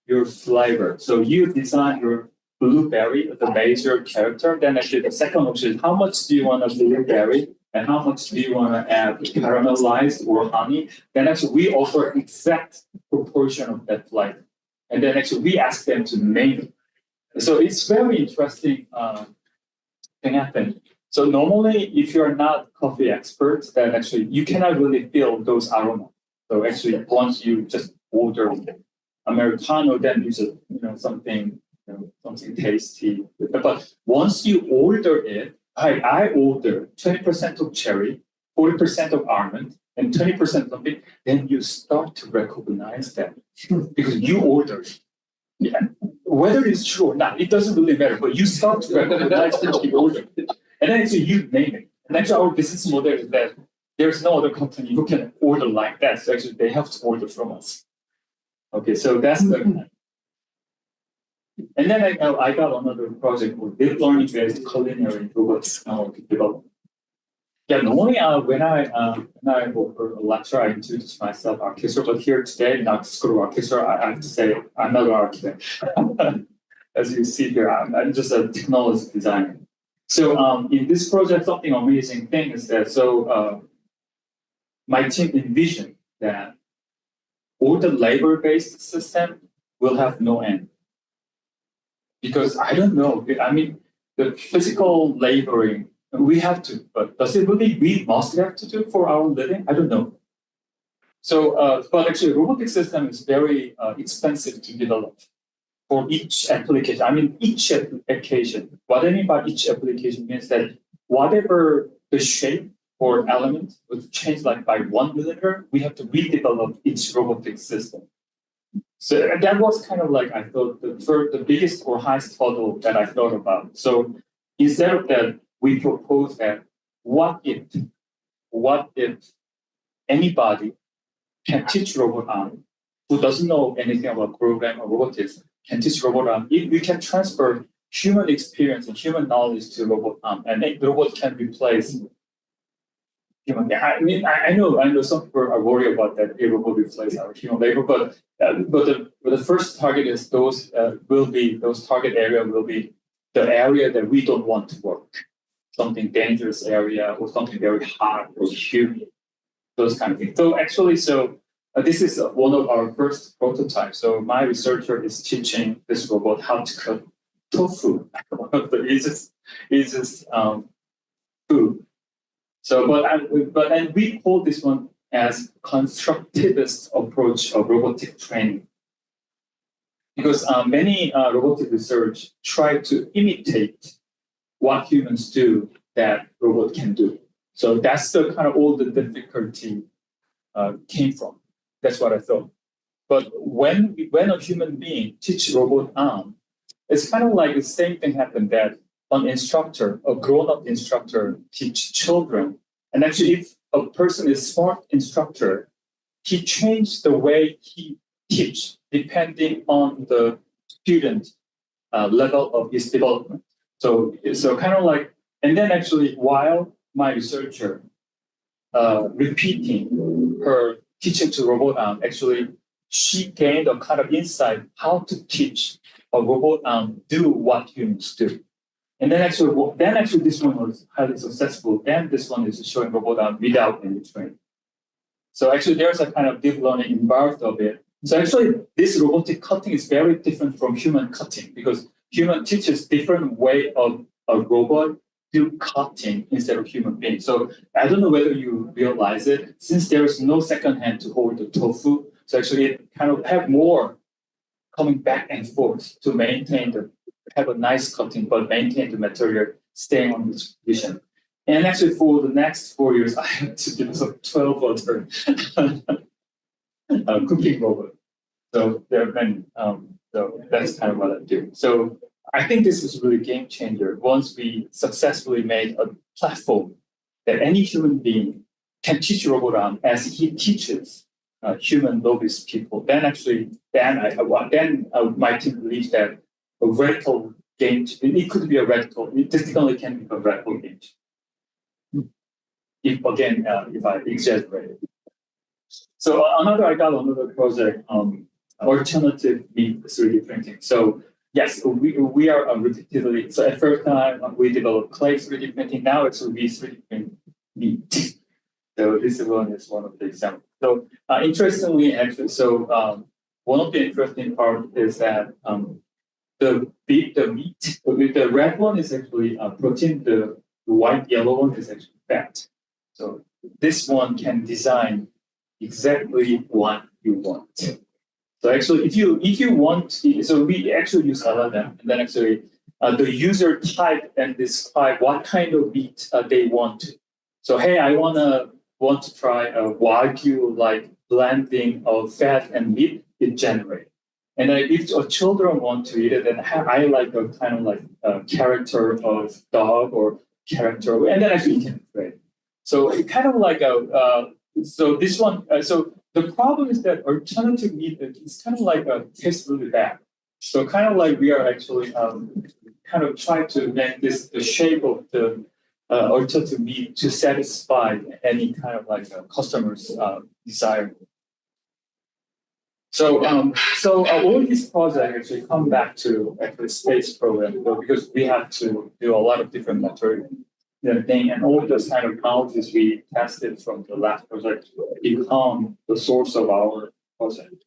your flavor. So you design your blueberry, the major character. Then actually the second option is how much do you want a blueberry and how much do you want to add caramelized or honey. Then actually we offer exact proportion of that flavor. And then actually we ask them to name it. So it's very interesting thing happen. So normally if you're not coffee experts, then actually you cannot really feel those aromas. So actually once you just order Americano, then you just something tasty. But once you order it, I order 20% of cherry, 40% of almond, and 20% of it, then you start to recognize that because you ordered. Yeah. Whether it's true or not, it doesn't really matter, but you start to recognize that you ordered. And then actually you name it. And actually our business model is that there's no other company who can order like that. So actually they have to order from us. Okay, so that's the. And then I got another project with deep learning-based culinary robots development. Yeah, normally when I offer a lecture, I introduce myself architect, but here today in our school of architecture, I have to say I'm not an architect. As you see here, I'm just a technology designer. So in this project, something amazing thing is that my team envisioned that all the labor-based system will have no end. Because I don't know, I mean, the physical laboring, we have to, but does it really we must have to do for our living? I don't know. So, but actually robotic system is very expensive to develop for each application. I mean, each application, what I mean by each application means that whatever the shape or element was changed like by 1 millimeter, we have to redevelop each robotic system. So that was kind of like, I thought, the biggest or highest hurdle that I thought about. So instead of that, we proposed that what if anybody can teach robot arm who doesn't know anything about program or robotics can teach robot arm, if we can transfer human experience and human knowledge to robot arm, and the robot can replace human. I mean, I know some people are worried about that it will replace our human labor, but the first target is those target area will be the area that we don't want to work, something dangerous area or something very hot or humid, those kind of things. So actually, this is one of our first prototypes. So my researcher is teaching this robot how to cook tofu, one of the easiest food. So, but we call this one as constructivist approach of robotic training, because many robotic research try to imitate what humans do that robot can do. So that's the kind of all the difficulty came from. That's what I thought. But when a human being teaches robot arm, it's kind of like the same thing happened that an instructor, a grown-up instructor, teach children. And actually, if a person is smart instructor, he changed the way he teach depending on the student level of his development. So kind of like, and then actually, while my researcher repeating her teaching to robot arm, actually, she gained a kind of insight how to teach a robot arm do what humans do. And then actually this one was highly successful, and this one is showing robot arm without any training. So actually there's a kind of deep learning involved of it. So actually this robotic cutting is very different from human cutting because human teaches different way of a robot do cutting instead of human being. So I don't know whether you realize it, since there is no second hand to hold the tofu, so actually it kind of have more coming back and forth to have a nice cutting, but maintain the material staying on the position. And actually for the next 4 years, I had to develop 12 other cooking robots. So there have been, so that's kind of what I do. So I think this is really a game changer. Once we successfully made a platform that any human being can teach robot arm as he teaches human novice people, then my team believes that a radical game, it could be a radical, it technically can be a radical game. If I exaggerate it. So I got another project, alternative meat 3D printing. So yes, we are repeatedly, so at first time we developed clay 3D printing, now it's we 3D print meat. So this one is one of the examples. So interestingly, actually, so one of the interesting part is that the meat, the red one is actually protein, the white yellow one is actually fat. So this one can design exactly what you want. So actually, if you want, so we actually use LLM, and then actually the user type and describe what kind of meat they want. So hey, I want to try a Wagyu like blending of fat and meat, it generates. And then if children want to eat it, then I like a kind of like a character of dog or character, and then actually you can create. So it kind of like so this one, so the problem is that alternative meat is kind of like tastes really bad. So kind of like we are actually kind of trying to make this the shape of the alternative meat to satisfy any kind of like customer's desire. So all these projects actually come back to actually space program because we have to do a lot of different material thing, and all those kind of technologies we tested from the last project become the source of our project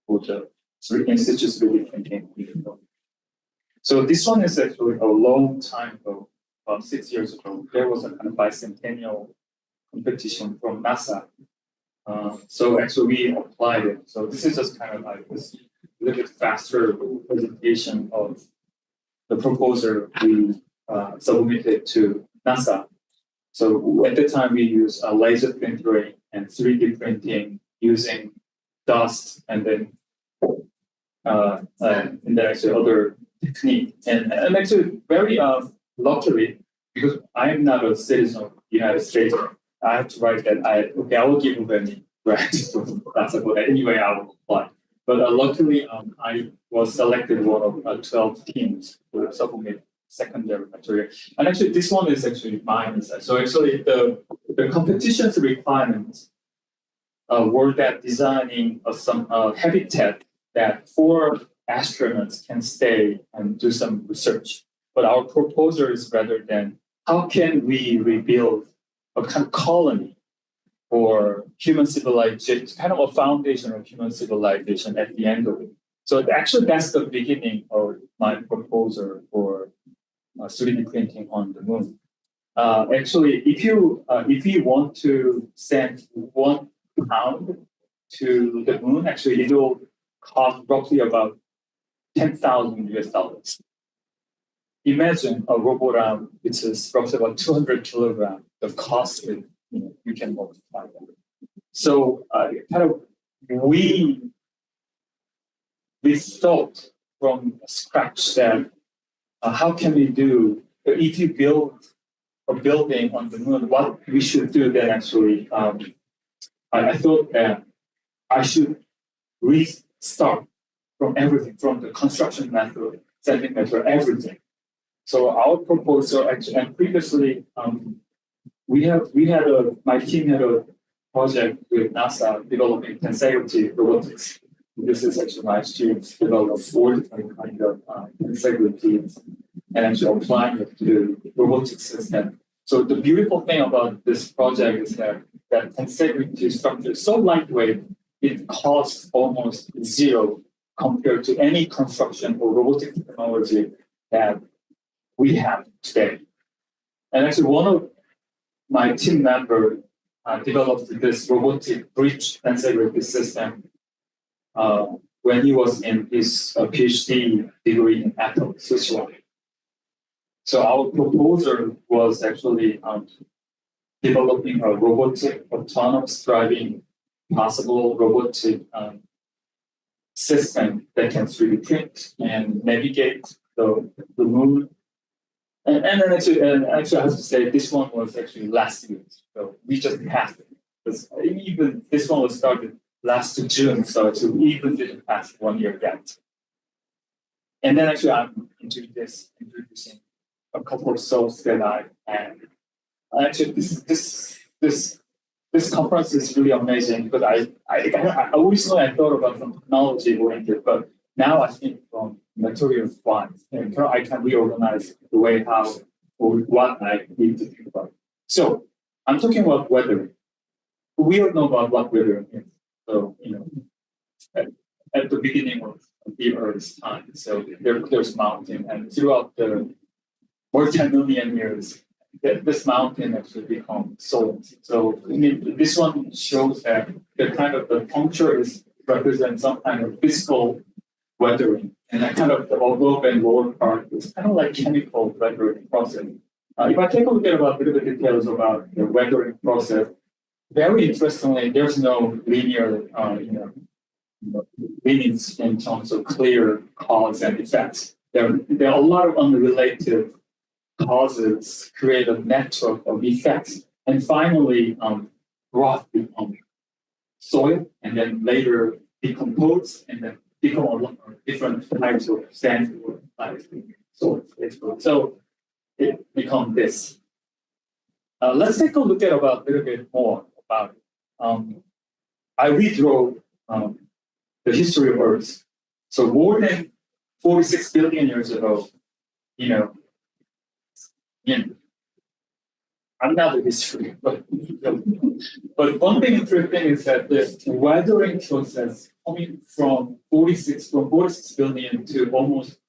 for the in-situ 3D printing. So this one is actually a long time ago, about 6 years ago. There was a kind of bicentennial competition from NASA. So actually we applied it. So this is just kind of like this little bit faster presentation of the proposal we submitted to NASA. So at the time we use a laser printering and 3D printing using dust and then actually other technique. And actually very luckily, because I'm not a citizen of the United States, I have to write that I will give you any grants for NASA, but anyway I will apply. But luckily I was selected one of 12 teams to submit secondary material. And actually this one is actually mine. So actually the competition's requirements were that designing some habitat that 4 astronauts can stay and do some research. But our proposal is rather than how can we rebuild a kind of colony for human civilization, kind of a foundation of human civilization at the end of it. So actually that's the beginning of my proposal for 3D printing on the moon. Actually, if you want to send 1 pound to the moon, actually it will cost roughly about $10,000 US. Imagine a robot arm which is roughly about 200 kilograms. The cost is, you can multiply that. So kind of we thought from scratch that how can we do, if you build a building on the moon, what we should do then actually, I thought that I should restart from everything, from the construction method, sending method, everything. So our proposal actually, and previously, my team had a project with NASA developing consecutive robotics. This is actually my students developed 4 different kind of consecutive and actually applying it to the robotic system. So the beautiful thing about this project is that consecutive structure is so lightweight, it costs almost zero compared to any construction or robotic technology that we have today. And actually one of my team members developed this robotic bridge consecutive system when he was in his PhD degree in atomic sociology. So our proposal was actually developing a robotic autonomous driving possible robotic system that can 3D print and navigate the moon. And actually I have to say this one was actually last year. So we just passed it. Even this one was started last June, so we even didn't pass 1 year yet. And then actually I'm introducing a couple of thoughts that I had. Actually, this conference is really amazing because I always know I thought about some technology oriented, but now I think from materials wise, and I can reorganize the way how or what I need to think about. So I'm talking about weather. We all know about what weather is. So at the beginning of the Earth's time, so there's mountain, and throughout the more than 10 million years, this mountain actually become solid. So this one shows that the kind of the puncture is represents some kind of physical weathering, and that kind of the above and lower part is kind of like chemical weathering process. If I take a look at about a little bit details about the weathering process, very interestingly, there's no linear, meanings in terms of clear cause and effects. There are a lot of unrelated causes create a network of effects, and finally, rock become soil, and then later decompose, and then become a lot of different types of sand or soil. So it becomes this. Let's take a look at about a little bit more about it. I redraw the history of Earth. So more than 46 billion years ago, I'm not the history, but one thing interesting is that the weathering process coming from 46 billion to almost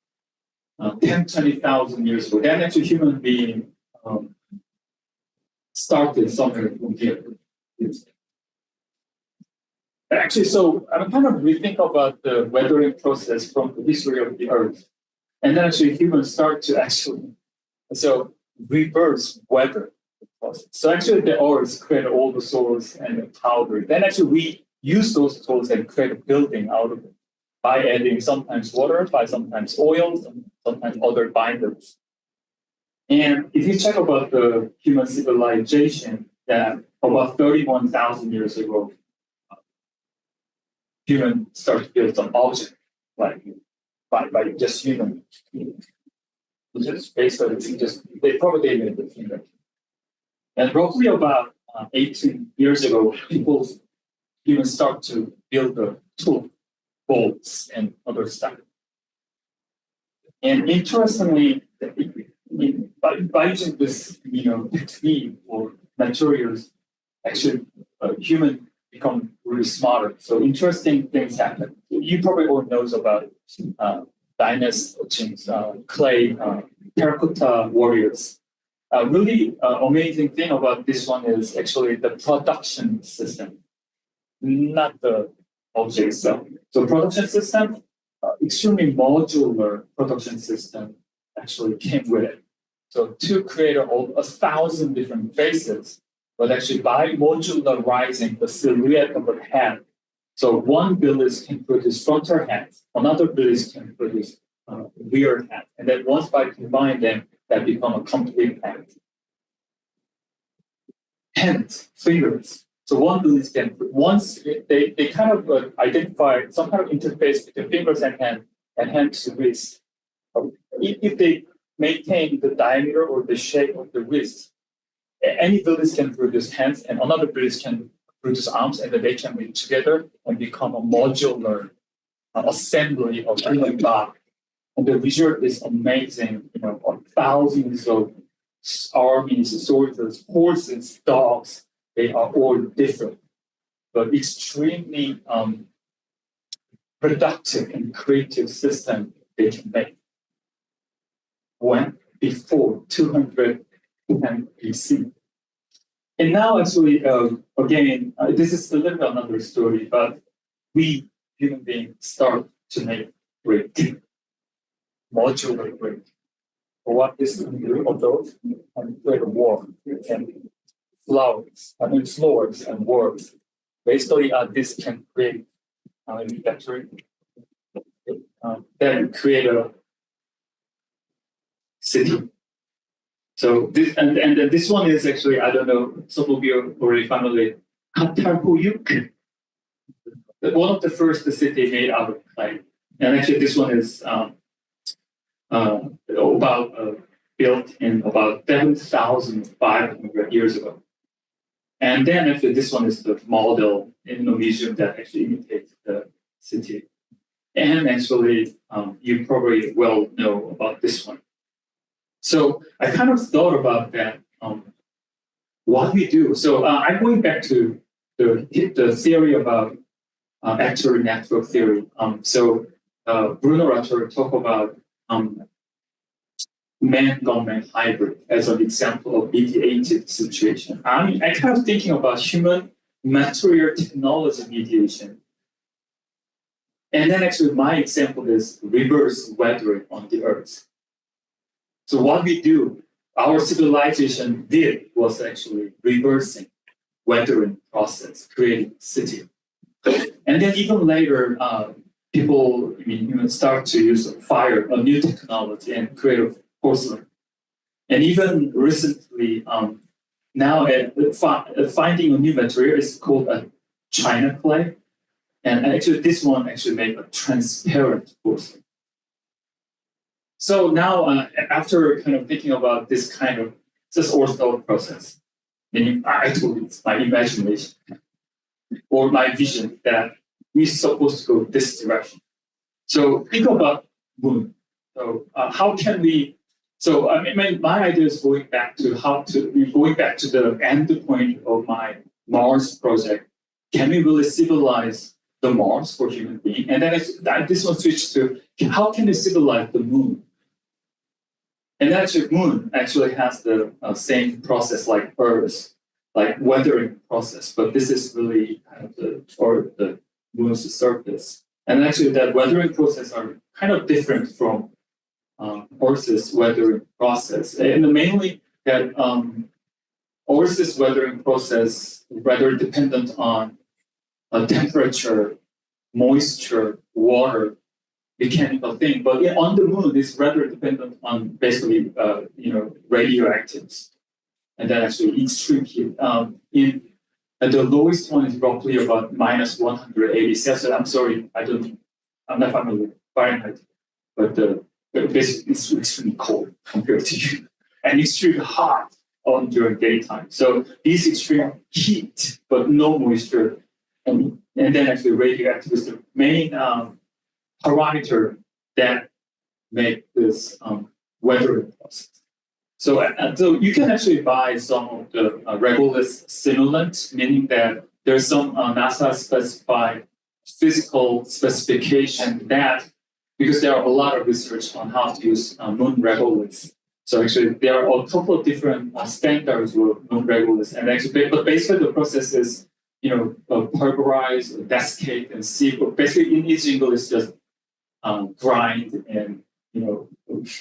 20,000 years ago. Then actually human being started somewhere from here. Actually, so I'm kind of rethink about the weathering process from the history of the Earth, and then actually humans start to actually reverse weather process. So actually the Earth create all the soils and the powder. Then actually we use those soils and create a building out of it by adding sometimes water, by sometimes oils, and sometimes other binders. And if you check about the human civilization, that about 31,000 years ago, humans start to build some object, like by just human. Just basically, they probably made the finger. And roughly about 18 years ago, humans start to build the tool, bolts, and other stuff. And interestingly, by using this, technique or materials, actually, human become really smarter. So interesting things happen. You probably all knows about dynasties, clay, terracotta warriors. Really amazing thing about this one is actually the production system, not the object itself. So production system, extremely modular production system actually came with it. So to create 1,000 different faces, but actually by modularizing the silhouette of a head. So one village can produce frontal heads, another village can produce rear head, and then once by combining them, that become a complete head. Hands, fingers. So one village can, once they kind of identify some kind of interface between fingers and hand to wrist. If they maintain the diameter or the shape of the wrist, any village can produce hands and another village can produce arms, and then they can meet together and become a modular assembly of human body. And the result is amazing, thousands of armies, soldiers, horses, dogs, they are all different, but extremely productive and creative system they can make. When before 210 BC. And now actually, again, this is a little bit another story, but we human beings start to make brick, modular brick. What is the middle of those? And create a wall and flowers, floors and walls. Basically, this can create factory. Then create a city. So this and then this one is actually, I don't know, some of you are already familiar. Katarhuyuk. One of the first city made out of clay. And actually this one is built in about 7,500 years ago. And then actually this one is the model in the museum that actually imitates the city. And actually you probably well know about this one. So I kind of thought about that, what we do. So I'm going back to the theory about actor network theory. Bruno Ratter talked about man-government hybrid as an example of mediated situation. I'm kind of thinking about human material technology mediation. And then actually my example is reverse weathering on the earth. So what we do, our civilization did was actually reversing weathering process, creating city. And then even later, people start to use fire, a new technology, and create porcelain. And even recently, now finding a new material is called a China clay. And actually this one actually made a transparent porcelain. So now, after kind of thinking about this kind of just thought process, and I told you it's my imagination or my vision that we're supposed to go this direction. So think about moon. So how can we? So my idea is going back to the end point of my Mars project. Can we really civilize the Mars for human being? And then this one switched to how can we civilize the moon? And actually, moon actually has the same process like Earth, like weathering process, but this is really kind of the moon's surface. And actually, that weathering process are kind of different from Earth's weathering process, and mainly that Earth's weathering process rather dependent on temperature, moisture, water, mechanical thing, but on the moon, it's rather dependent on basically, radioactives, and then actually extreme heat. The lowest one is roughly about minus 180 Celsius. I'm sorry, I'm not familiar with Fahrenheit, but basically it's extremely cold compared to you, and extremely hot during daytime. So these extreme heat, but no moisture, and then actually radioactive is the main parameter that make this weathering process. So you can actually buy some of the regolith simulant, meaning that there's some NASA specified physical specification that, because there are a lot of research on how to use moon regoliths. So actually there are a couple of different standards for moon regoliths, and actually, but basically the process is, pulverize, desiccate, and sieve. Basically in each jingle is just grind and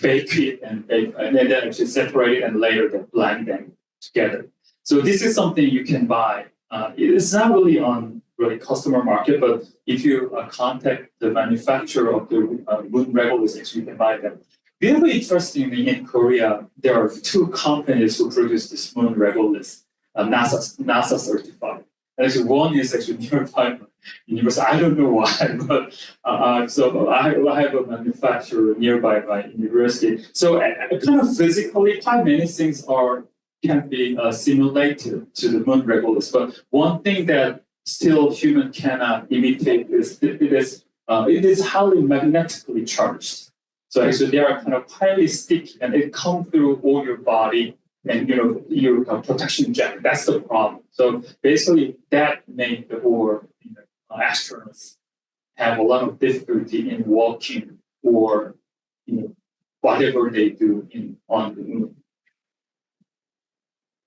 bake it and then actually separate it and later then blend them together. So this is something you can buy. It's not really on customer market, but if you contact the manufacturer of the moon regoliths, you can buy them. Very interestingly, in Korea, there are two companies who produce this moon regolith, NASA certified. And actually, one is actually nearby university. I don't know why, but so I have a manufacturer nearby my university. So kind of physically, quite many things can be simulated to the moon regolith. But one thing that still human cannot imitate is it is highly magnetically charged. So actually, they are kind of highly sticky, and it comes through all your body, and your protection jacket. That's the problem. So basically, that made the astronauts have a lot of difficulty in walking or whatever they do on the moon.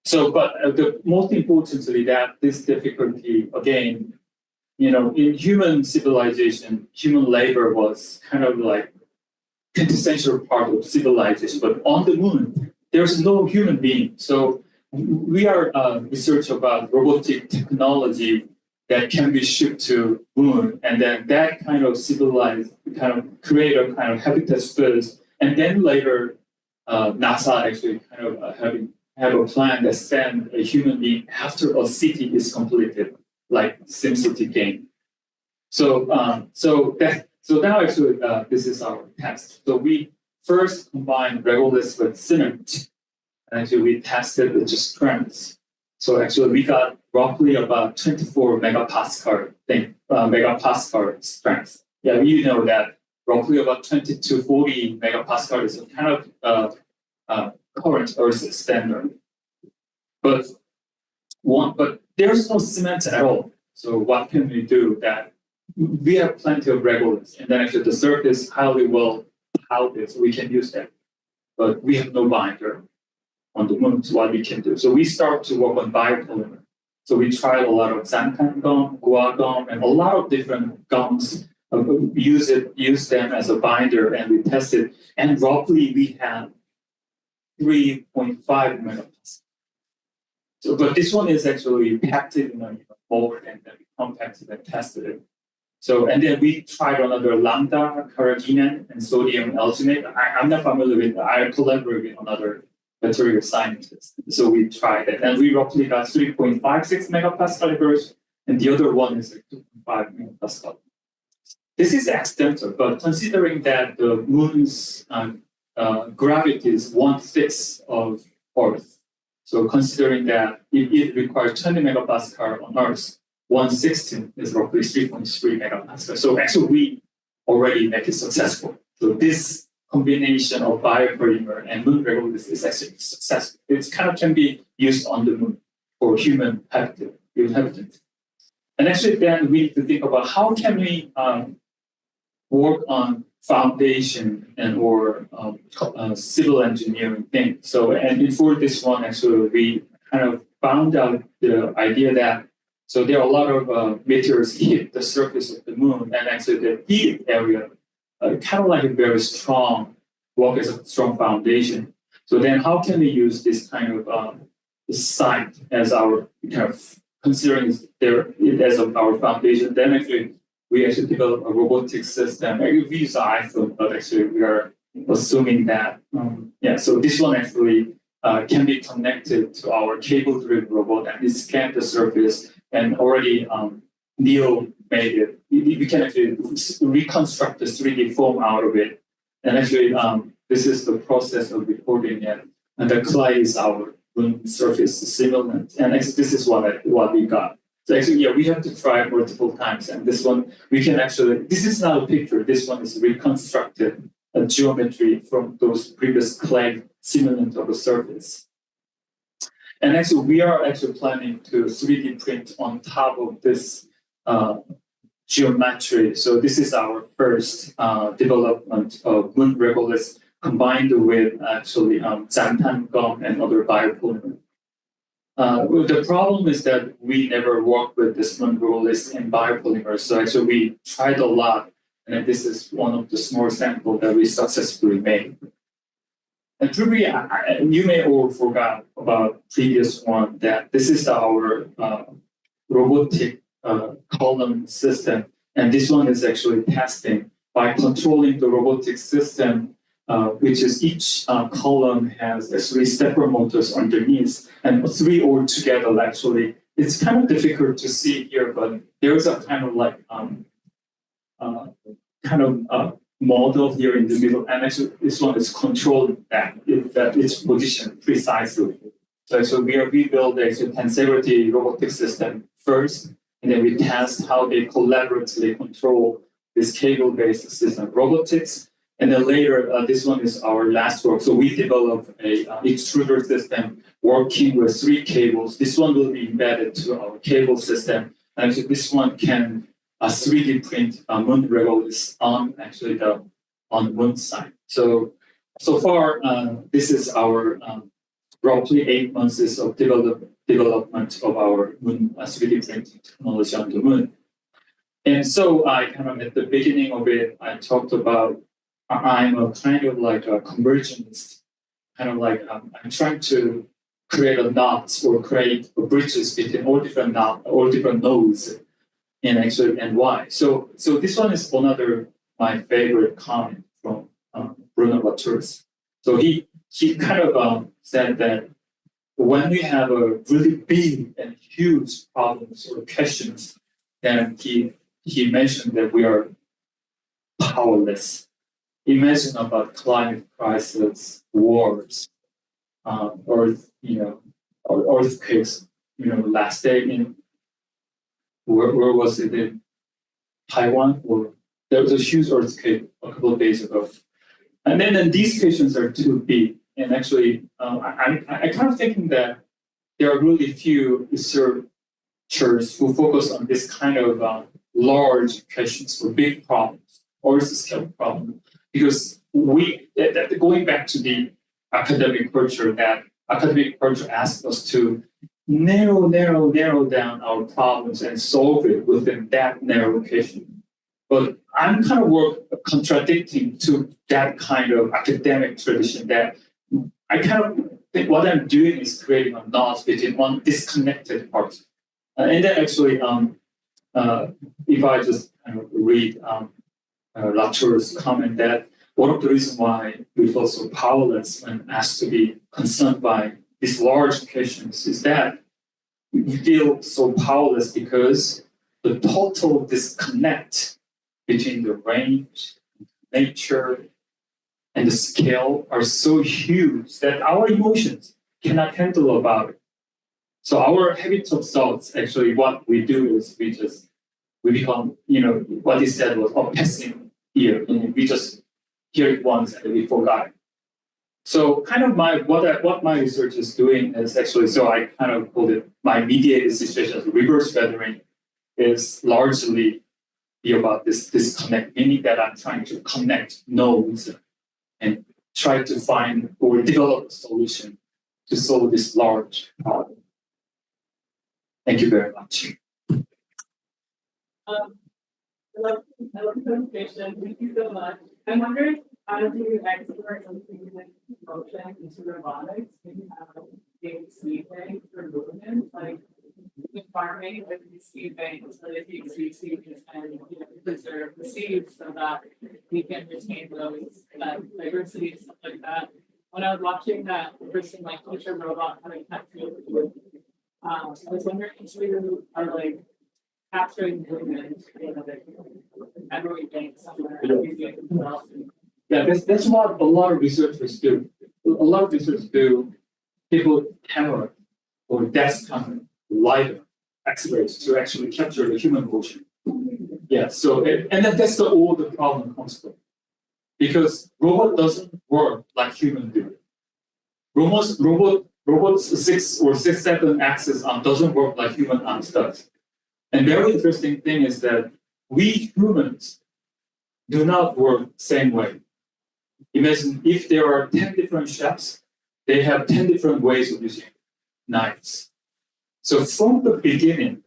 So, but the most importantly, that this difficulty again, in human civilization, human labor was kind of like quintessential part of civilization. But on the moon, there's no human being. So we are research about robotic technology that can be shipped to moon, and then that kind of civilized, kind of create a kind of habitat first, and then later NASA actually kind of have a plan that send a human being after a city is completed, like SimCity game. So now actually this is our test. So we first combined regolith with cement, and actually we tested the strengths. So actually we got roughly about 24 megapascal strength. Yeah, you know that roughly about 20 to 40 megapascal is a kind of current Earth standard. But there's no cement at all. So what can we do? That we have plenty of regolith, and then actually the surface highly well powdered, so we can use that. But we have no binder on the moon, so what we can do. So we start to work on biopolymer. So we tried a lot of xanthan gum, guar gum, and a lot of different gums. Use them as a binder, and we tested. And roughly we have 3.5 megapascal. So, but this one is actually packed in a mold, and then we compacted and tested it. So, and then we tried another lambda, carrageenan, and sodium alginate. I'm not familiar with it. I collaborate with another material scientist. So we tried it, and we roughly got 3.56 megapascal version, and the other one is 2.5 megapascal. This is accidental, but considering that the moon's gravity is 1/5 of Earth, so considering that it requires 20 megapascal on Earth, 1/16 is roughly 3.3 megapascal. So actually, we already make it successful. So this combination of biopolymer and moon regolith is actually successful. It kind of can be used on the moon for human habitat. And actually, then we need to think about how can we work on foundation and or civil engineering thing. So, and for this one, actually, we kind of found out the idea that so there are a lot of meteors hit the surface of the moon, and actually the heat area kind of like a very strong, work as a strong foundation. So then how can we use this kind of site as our kind of considering it as our foundation? Then actually we actually develop a robotic system. We use iPhone, but actually we are assuming that so this one actually can be connected to our cable-driven robot, and it scanned the surface, and already Neo made it. We can actually reconstruct the 3D form out of it. And actually, this is the process of recording it. And the clay is our moon surface simulant. And actually, this is what we got. So actually, we have to try multiple times. And this one, we can actually, this is not a picture. This one is reconstructed a geometry from those previous clay simulant of the surface. And actually, we are actually planning to 3D print on top of this geometry. So this is our first development of moon regolith combined with actually xanthan gum and other biopolymer. The problem is that we never worked with this moon regolith in biopolymer. So actually, we tried a lot, and this is one of the small samples that we successfully made. And probably you may all forgot about previous one that this is our robotic column system, and this one is actually testing by controlling the robotic system, which is each column has 3 stepper motors underneath, and 3 all together. Actually, it's kind of difficult to see here, but there's a kind of like model here in the middle, and actually this one is controlled that its position precisely. So we build a tensegrity robotic system first, and then we test how they collaboratively control this cable-based system robotics. And then later, this one is our last work. So we developed a extruder system working with 3 cables. This one will be embedded to our cable system. And so this one can 3D print moon regoliths on actually the moon side. So far, this is our roughly 8 months of development of our moon 3D printing technology on the moon. And so I kind of at the beginning of it, I talked about I'm a kind of like a convergentist, kind of like I'm trying to create a knot or create bridges between all different nodes, and why. So this one is another my favorite comment from Bruno Latour's. So he kind of said that when we have a really big and huge problems or questions, then he mentioned that we are powerless. Imagine about climate crisis, wars, or earthquakes. Last day in where was it, in Taiwan? Or there was a huge earthquake a couple of days ago, and then these questions are too big. And actually, I kind of thinking that there are really few researchers who focus on this kind of large questions for big problems, or scale problem. Because going back to the academic culture, that academic culture asks us to narrow down our problems and solve it within that narrow question. But I'm kind of contradicting to that kind of academic tradition, that I kind of think what I'm doing is creating a knot between one disconnected part. And then actually, if I just kind of read Latour's comment, that one of the reasons why we feel so powerless when asked to be concerned by these large questions is that we feel so powerless because the total disconnect between the range, nature, and the scale are so huge that our emotions cannot handle about it. So our habit of thoughts, actually, what we do is we become, what he said was a passing ear, and we just hear it once and we forgot it. So kind of what my research is doing is actually, so I kind of call it my mediated situation as reverse weathering, is largely be about this disconnect, meaning that I'm trying to connect nodes and try to find or develop a solution to solve this large problem. Thank you very much. I love the presentation. Thank you so much. I'm wondering, as you expert on things like motion into robotics, maybe have big seed banks for movement, like in farming with these seed banks, really big seeds and preserve the seeds so that we can retain those diversity, stuff like that. When I was watching that person like future robot having tattooed, I was wondering if you are like capturing movement in a memory bank somewhere. Yeah, that's what a lot of researchers do. A lot of researchers do people camera or desktop LiDAR X-rays to actually capture the human motion. Yeah, so and that's all the problem comes from. Because robot doesn't work like human do. Robots 6 or 7 axis arm doesn't work like human arms does. And very interesting thing is that we humans do not work same way. Imagine if there are 10 different chefs, they have 10 different ways of using knives. So from the beginning,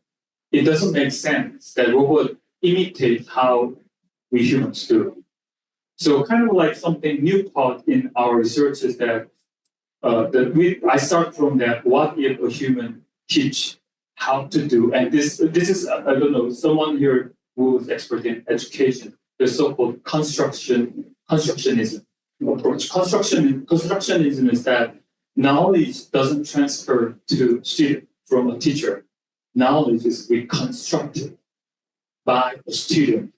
it doesn't make sense that robot imitate how we humans do. So kind of like something new part in our research is that I start from that. What if a human teach how to do? And this is I don't know, someone here who is expert in education. The so-called constructionism approach. Constructionism is that knowledge doesn't transfer to student from a teacher. Knowledge is reconstructed by a student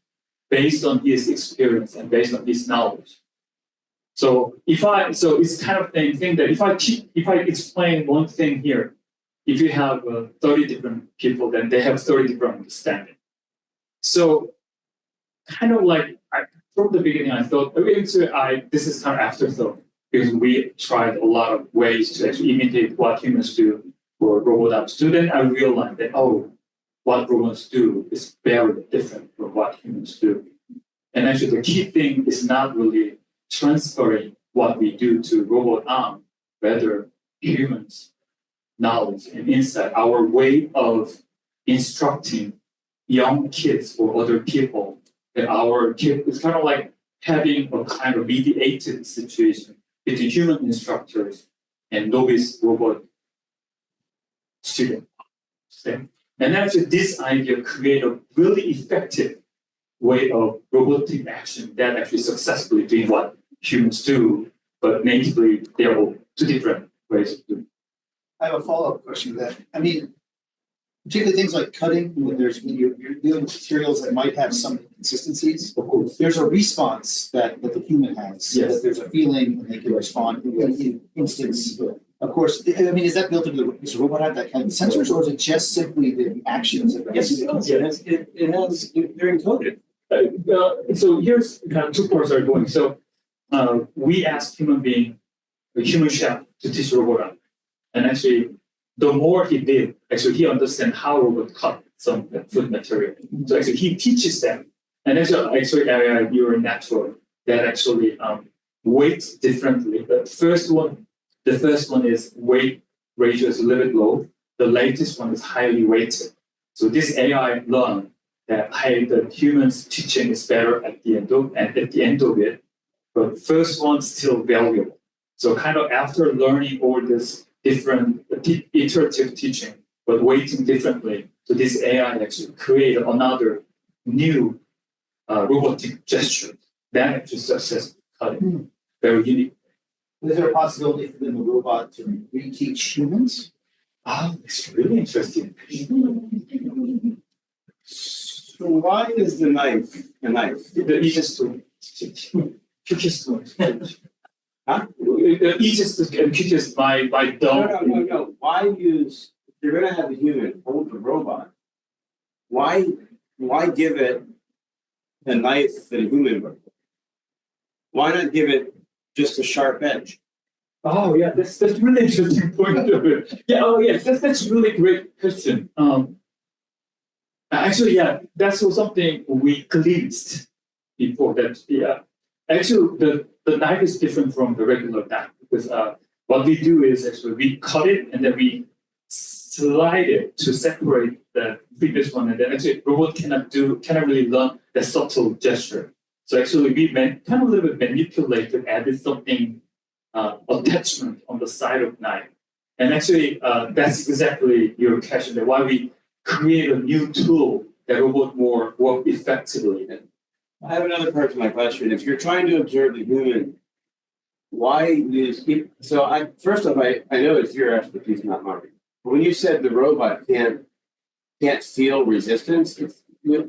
based on his experience and based on his knowledge. So it's kind of thing that if I explain one thing here, if you have 30 different people, then they have 30 different understanding. So kind of like from the beginning, I thought this is kind of afterthought because we tried a lot of ways to actually imitate what humans do for robot apps. So then I realized that what robots do is very different from what humans do. And actually, the key thing is not really transferring what we do to robot arm, rather humans' knowledge and insight, our way of instructing young kids or other people. That our kid is kind of like having a kind of mediated situation between human instructors and novice robot student. And actually, this idea created a really effective way of robotic action that actually successfully doing what humans do, but natively there are two different ways of doing it. I have a follow-up question to that. I mean, particularly things like cutting, when you're dealing with materials that might have some inconsistencies. Of course. There's a response that the human has. Yes. That there's a feeling and they can respond in instance. Of course, I mean, is that built into does the robot have that kind of sensors, or is it just simply the actions of Yes, it has. They're encoded. So here's kind of two parts are going. So we asked a human chef to teach robot, and actually, the more he did, actually he understands how robot cut some food material. So actually he teaches them, and actually you're natural that actually weight differently. The first one is weight ratio is a little bit low. The latest one is highly weighted. So this AI learned that the humans teaching is better at the end of it, but first one still valuable. So kind of after learning all this different iterative teaching, but weighting differently, so this AI actually created another new robotic gesture that actually successfully cutting. Very unique. Is there a possibility for the robot to reteach humans? It's really interesting. So why is the knife a knife? The easiest to quickest one. Huh? The easiest and quickest by No. Why use? If you're going to have a human hold the robot, why give it a knife that a human would? Why not give it just a sharp edge? Oh yeah, that's really interesting point of it. Yeah, that's really great question. Actually, yeah, that's something we glimpsed before that. Yeah, actually, the knife is different from the regular knife because what we do is actually we cut it and then we slide it to separate the previous one, and then actually robot cannot really learn the subtle gesture. So actually, we kind of a little bit manipulated, added something attachment on the side of knife, and actually that's exactly your question. That why we create a new tool that robot work effectively. I have another part to my question. If you're trying to observe the human, why use? First off, I know it's your expertise, not mine. But when you said the robot can't feel resistance, you're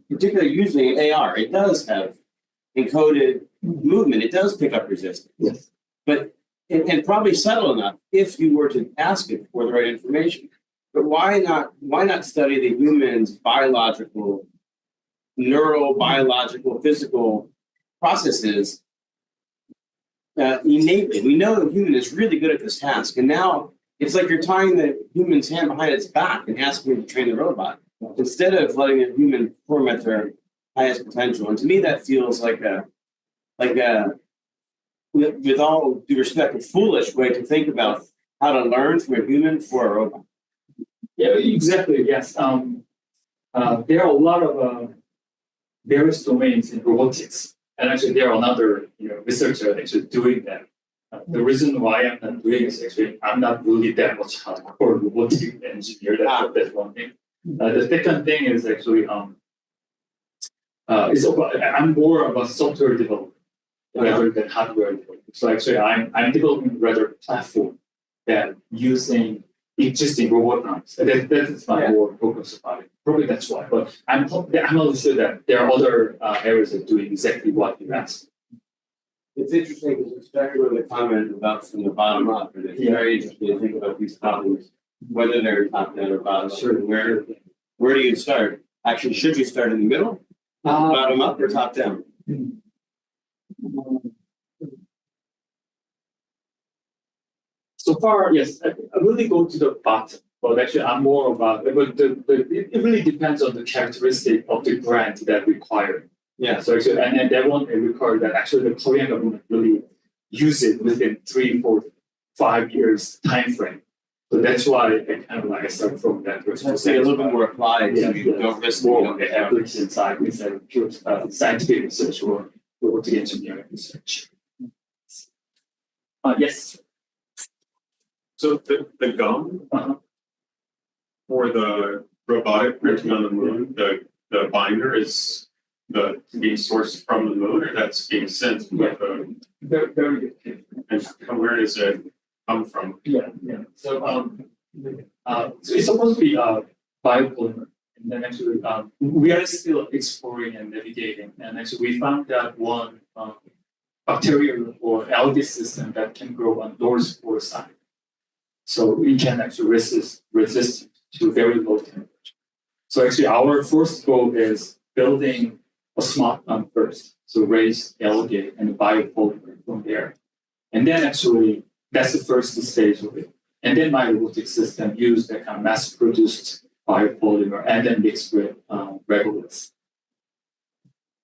particularly using an AR. It does have encoded movement. It does pick up resistance. Yes. But and probably subtle enough if you were to ask it for the right information. But why not study the human's biological, neurobiological, physical processes innately? We know the human is really good at this task, and now it's like you're tying the human's hand behind its back and asking it to train the robot instead of letting the human perform at their highest potential. And to me, that feels like a with all due respect, a foolish way to think about how to learn from a human for a robot. Yeah, exactly. Yes. There are a lot of various domains in robotics, and actually there are another researcher actually doing that. The reason why I'm not doing is actually I'm not really that much hardcore robotic engineer. That's one thing. The second thing is actually I'm more about software development rather than hardware development. So actually I'm developing rather platform that using existing robot arms. That is my more focus about it. Probably that's why. But I'm also sure that there are other areas that do exactly what you asked. It's interesting because it's starting with a comment about from the bottom up, and it's very interesting to think about these problems, whether they're top down or bottom up. Sure. Where do you start? Actually, should you start in the middle, bottom up, or top down? So far, yes, I really go to the bottom. But actually, I'm more about. But it really depends on the characteristic of the grant that required. Yeah. So actually, and that one require that actually the Korean government really use it within 3, 4, 5 years time frame. So that's why I kind of like I start from that. Let's say a little bit more applied. Yeah, you don't risk more the application side instead of pure scientific research or robotic engineering research. Yes. So the gum for the robotic printing on the moon, the binder is being sourced from the moon, or that's being sent from the very good. And where does it come from? Yeah. So so it's supposed to be biopolymer, and then actually we are still exploring and navigating, and actually we found that one bacterial or algae system that can grow on North Pole side, so we can actually resist to very low temperature. So actually our first goal is building a smart pump first, so raise algae and biopolymer from there, and then actually that's the first stage of it. And then my robotic system use that kind of mass-produced biopolymer and then mix with regolith.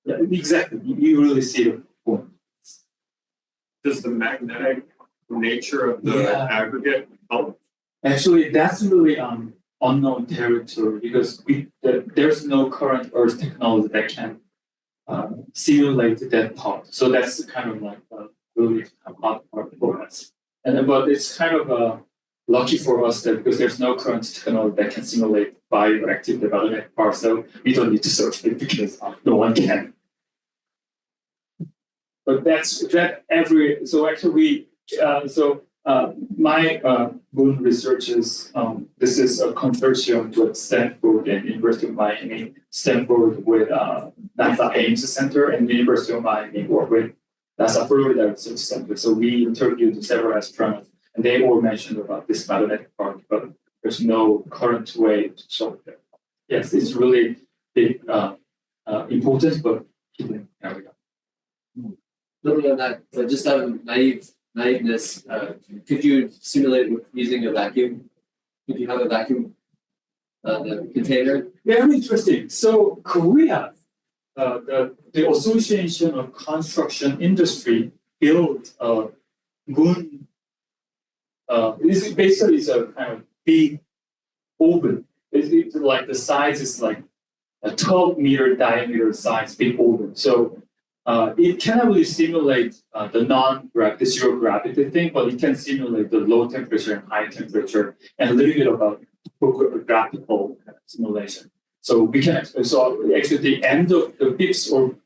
Yeah, exactly. You really see the point. Does the magnetic nature of the aggregate help? Actually, that's really unknown territory because there's no current Earth technology that can simulate that part. So that's kind of like really a hard part for us. But it's kind of lucky for us that because there's no current technology that can simulate bioactive development part, so we don't need to search it because no one can. But so actually my moon research is this is a consortium with Stanford and University of Miami. Stanford with NASA Ames Center and University of Miami work with NASA Florida Research Center. So we interviewed several astronauts, and they all mentioned about this magnetic part, but there's no current way to solve that. Yes, it's really big, important, but hidden area. Building on that, just out of naiveness, could you simulate with using a vacuum? If you have a vacuum container? Very interesting. So Korea, the Association of Construction Industry built a moon. This basically is a kind of big oven. It's like the size is like a 12-meter diameter size big oven. So it cannot really simulate the zero gravity thing, but it can simulate the low temperature and high temperature and a little bit about graphical simulation. So we can actually the end of the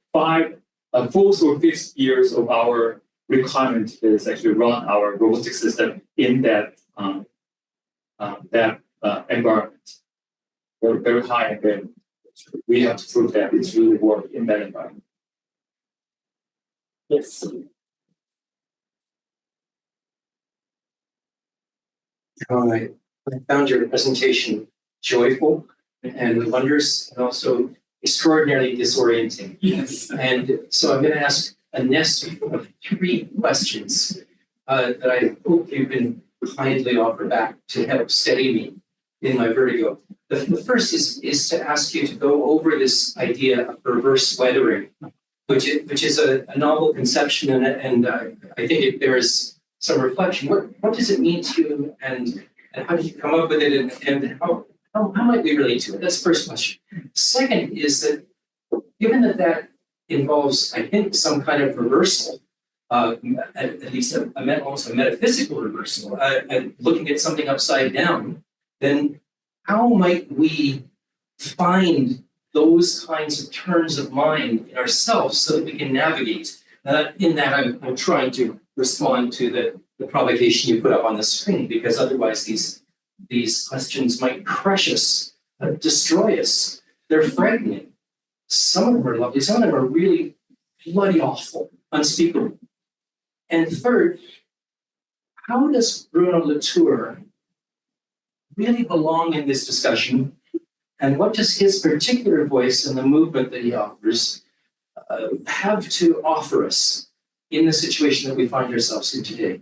fourth or fifth years of our requirement is actually run our robotic system in that environment. Very, very high, and then we have to prove that it's really work in that environment. Yes. I found your presentation joyful and wondrous, and also extraordinarily disorienting. Yes. And so I'm going to ask a nest of 3 questions that I hope you can kindly offer back to help steady me in my vertigo. The first is to ask you to go over this idea of reverse weathering, which is a novel conception, and I think there is some reflection. What does it mean to you, and how did you come up with it, and how might we relate to it? That's the first question. Second is that given that involves, I think, some kind of reversal at least almost a metaphysical reversal, looking at something upside down, then how might we find those kinds of turns of mind in ourselves so that we can navigate? In that, I'm trying to respond to the provocation you put up on the screen, because otherwise these questions might crush us, destroy us. They're frightening. Some of them are lovely, some of them are really bloody awful, unspeakable. And third, how does Bruno Latour really belong in this discussion? And what does his particular voice and the movement that he offers have to offer us in the situation that we find ourselves in today?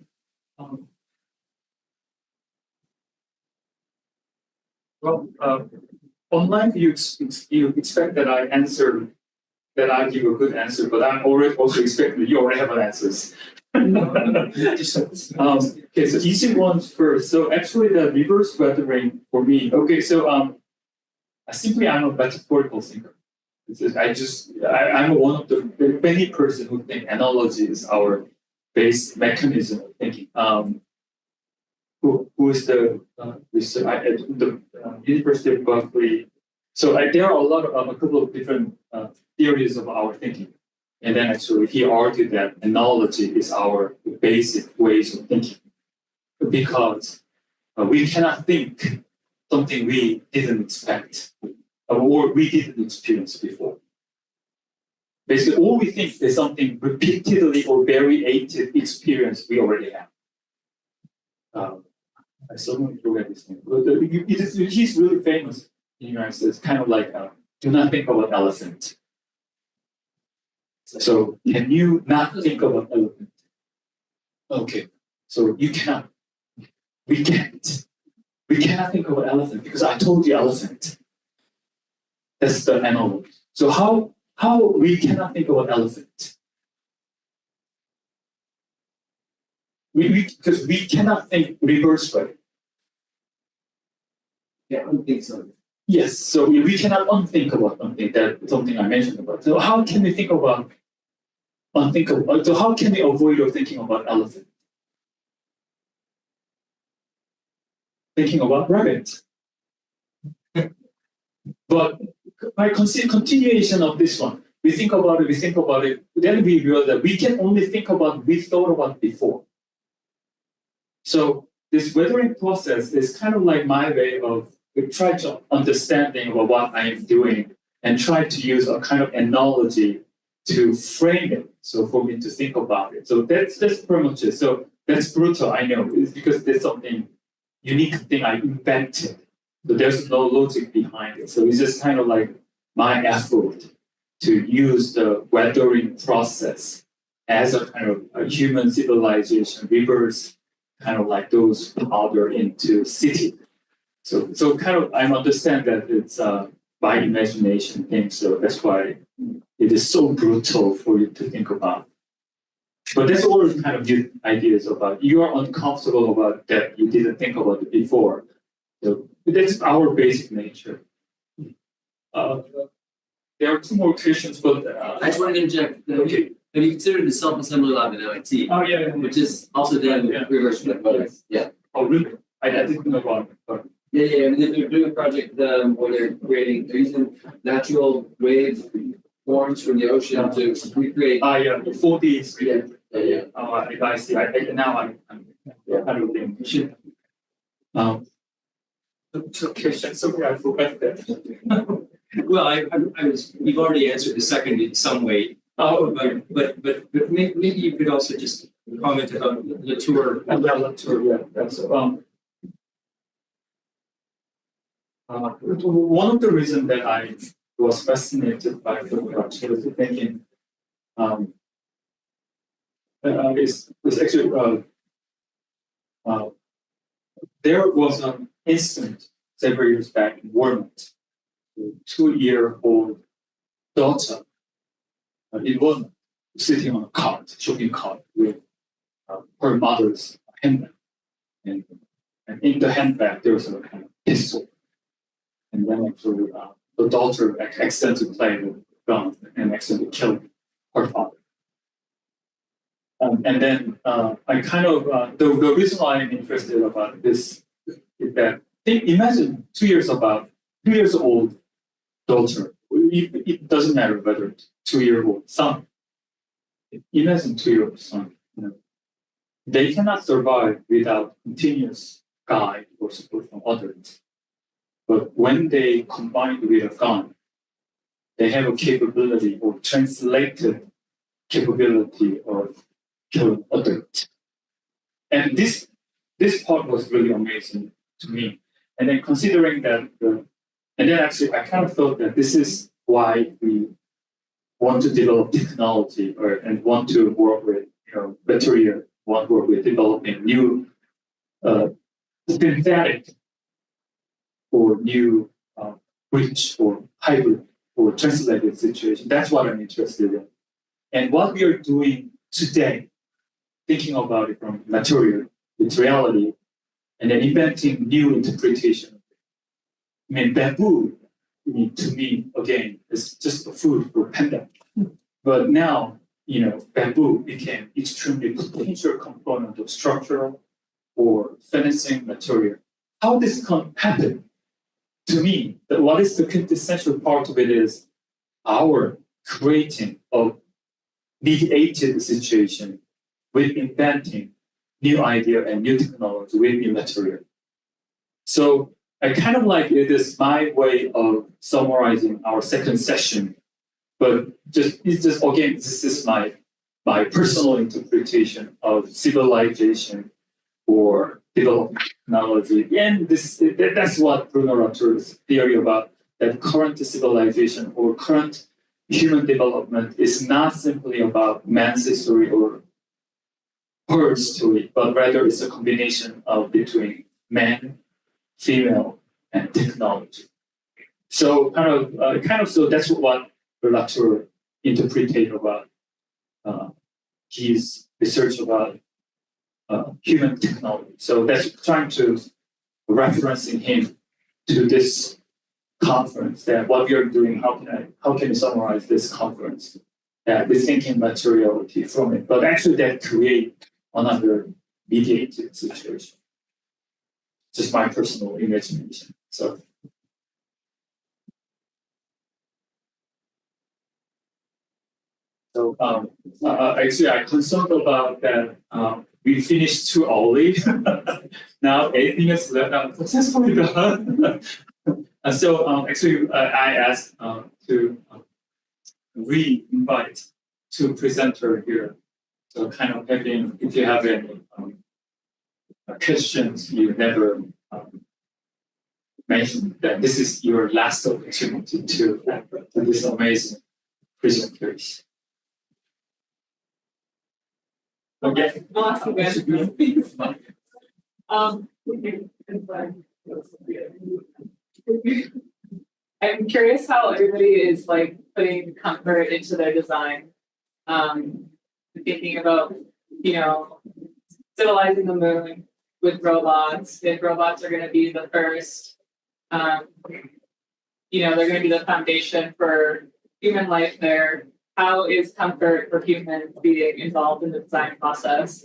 Online you expect that I give a good answer, but I'm already also expecting that you already have an answers. Okay, so easy ones first. So actually the reverse weathering for me. Okay, so simply I'm a metaphorical thinker. I'm one of the many person who think analogy is our base mechanism of thinking. Who is the University of Berkeley? So there are a couple of different theories of our thinking. And then actually he argued that analogy is our basic ways of thinking, because we cannot think something we didn't expect or we didn't experience before. Basically, all we think is something repeatedly or variated experience we already have. I suddenly forget his name. He's really famous in the United States, kind of like, do not think about elephant. So can you not think of an elephant? Okay, so you cannot. We can't. We cannot think of an elephant because I told you elephant. That's the analogy. So how we cannot think of an elephant? Because we cannot think reverse way. Yeah, I don't think so. Yes, so we cannot unthink about something I mentioned about. So how can we think about unthinkable? So how can we avoid of thinking about elephant? Thinking about rabbit. But by continuation of this one, we think about it, then we realize that we can only think about we thought about before. So this weathering process is kind of like my way of try to understanding about what I am doing and try to use a kind of analogy to frame it. So for me to think about it. So that's pretty much it. So that's brutal, I know. It's because there's something unique thing I invented. So there's no logic behind it. So it's just kind of like my effort to use the weathering process as a kind of a human civilization reverse kind of like those powder into city. So kind of I understand that it's by imagination thing. So that's why it is so brutal for you to think about. But that's all kind of good ideas about you are uncomfortable about that you didn't think about it before. So that's our basic nature. There are two more questions, but I just want to interject. Okay. Have you considered the self-assembly lab at MIT? Oh yeah, which is also done reverse motors. Yeah. Oh really? I didn't know about it. Yeah. I mean, they're doing a project where they're using natural wave forms from the ocean to recreate. Yeah, 4D. Yeah. Oh, I see. Now I'm kind of thinking. Sorry, I forgot that. Well, I was. We've already answered the second in some way. But maybe you could also just comment about Latour. Latour, yeah. So, one of the reasons that I was fascinated by the thinking is actually there was an incident several years back in Walmart. A 2-year-old daughter in Walmart sitting on a cart, shopping cart with her mother's handbag. And in the handbag, there was a kind of pistol. And then actually, the daughter accidentally played with the gun and accidentally killed her father. And then I kind of, the reason why I'm interested about this is that imagine 2 years old daughter. It doesn't matter whether it's 2-year-old son. Imagine 2-year-old son. You know, they cannot survive without continuous guide or support from others. But when they combine with a gun, they have a capability or translated capability of killing others. And this part was really amazing to me. And then considering that, and then actually I kind of thought that this is why we want to develop technology and want to work with material, want to work with developing new synthetic or new rich or hybrid or translated situation. That's what I'm interested in. And what we are doing today, thinking about it from materiality, and then inventing new interpretation. I mean, bamboo, to me, again, is just a food for panda. But now, bamboo became extremely potential component of structural or finishing material. How this can happen? To me, what is the quintessential part of it is our creating of mediated situation with inventing new idea and new technology with new material. So I kind of like it is my way of summarizing our second session, but it's just again, this is my personal interpretation of civilization or development technology. And that's what Bruno Latour's theory about that current civilization or current human development is not simply about man's history or her story, but rather it's a combination of between man, female, and technology. So so that's what Latour interpreted about his research about human technology. So that's trying to referencing him to this conference. That what we are doing, how can we summarize this conference? That we're thinking materiality from it, but actually that create another mediated situation. Just my personal imagination. So. Actually, I'm concerned about that. We finished too early. Now 8 minutes left. I'm successfully done. Actually, I asked to re-invite two presenters here. So kind of having, if you have any questions you never mentioned, that this is your last opportunity to do this amazing presentation. Okay. Awesome. I'm curious how everybody is like putting comfort into their design. Thinking about, civilizing the moon with robots. If robots are going to be the first, they're going to be the foundation for human life there. How is comfort for humans being involved in the design process?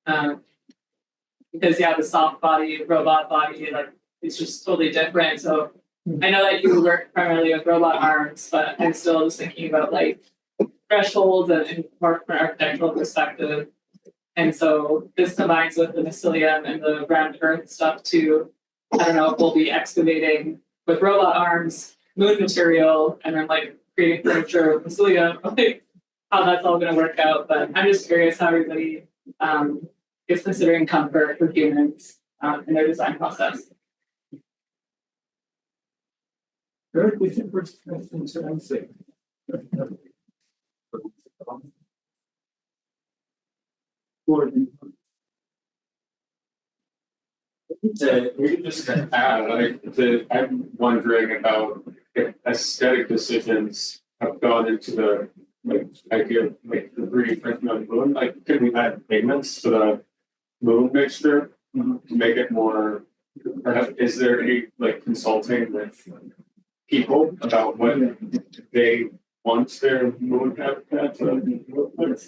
Because the soft body, robot body, it's just totally different. So I know that you work primarily with robot arms, but I'm still just thinking about thresholds and more from an architectural perspective. And so this combines with the mycelium and the ground earth stuff too. I don't know if we'll be excavating with robot arms, moon material, and then creating furniture with mycelium, how that's all going to work out. But I'm just curious how everybody is considering comfort for humans in their design process. Eric, we should first questions and answer. Maybe just to add, I'm wondering about if aesthetic decisions have gone into the idea of the 3D printing on the moon. Can we add pigments to the moon mixture to make it more? Is there any consulting with people about what they want their moon habitat to look like?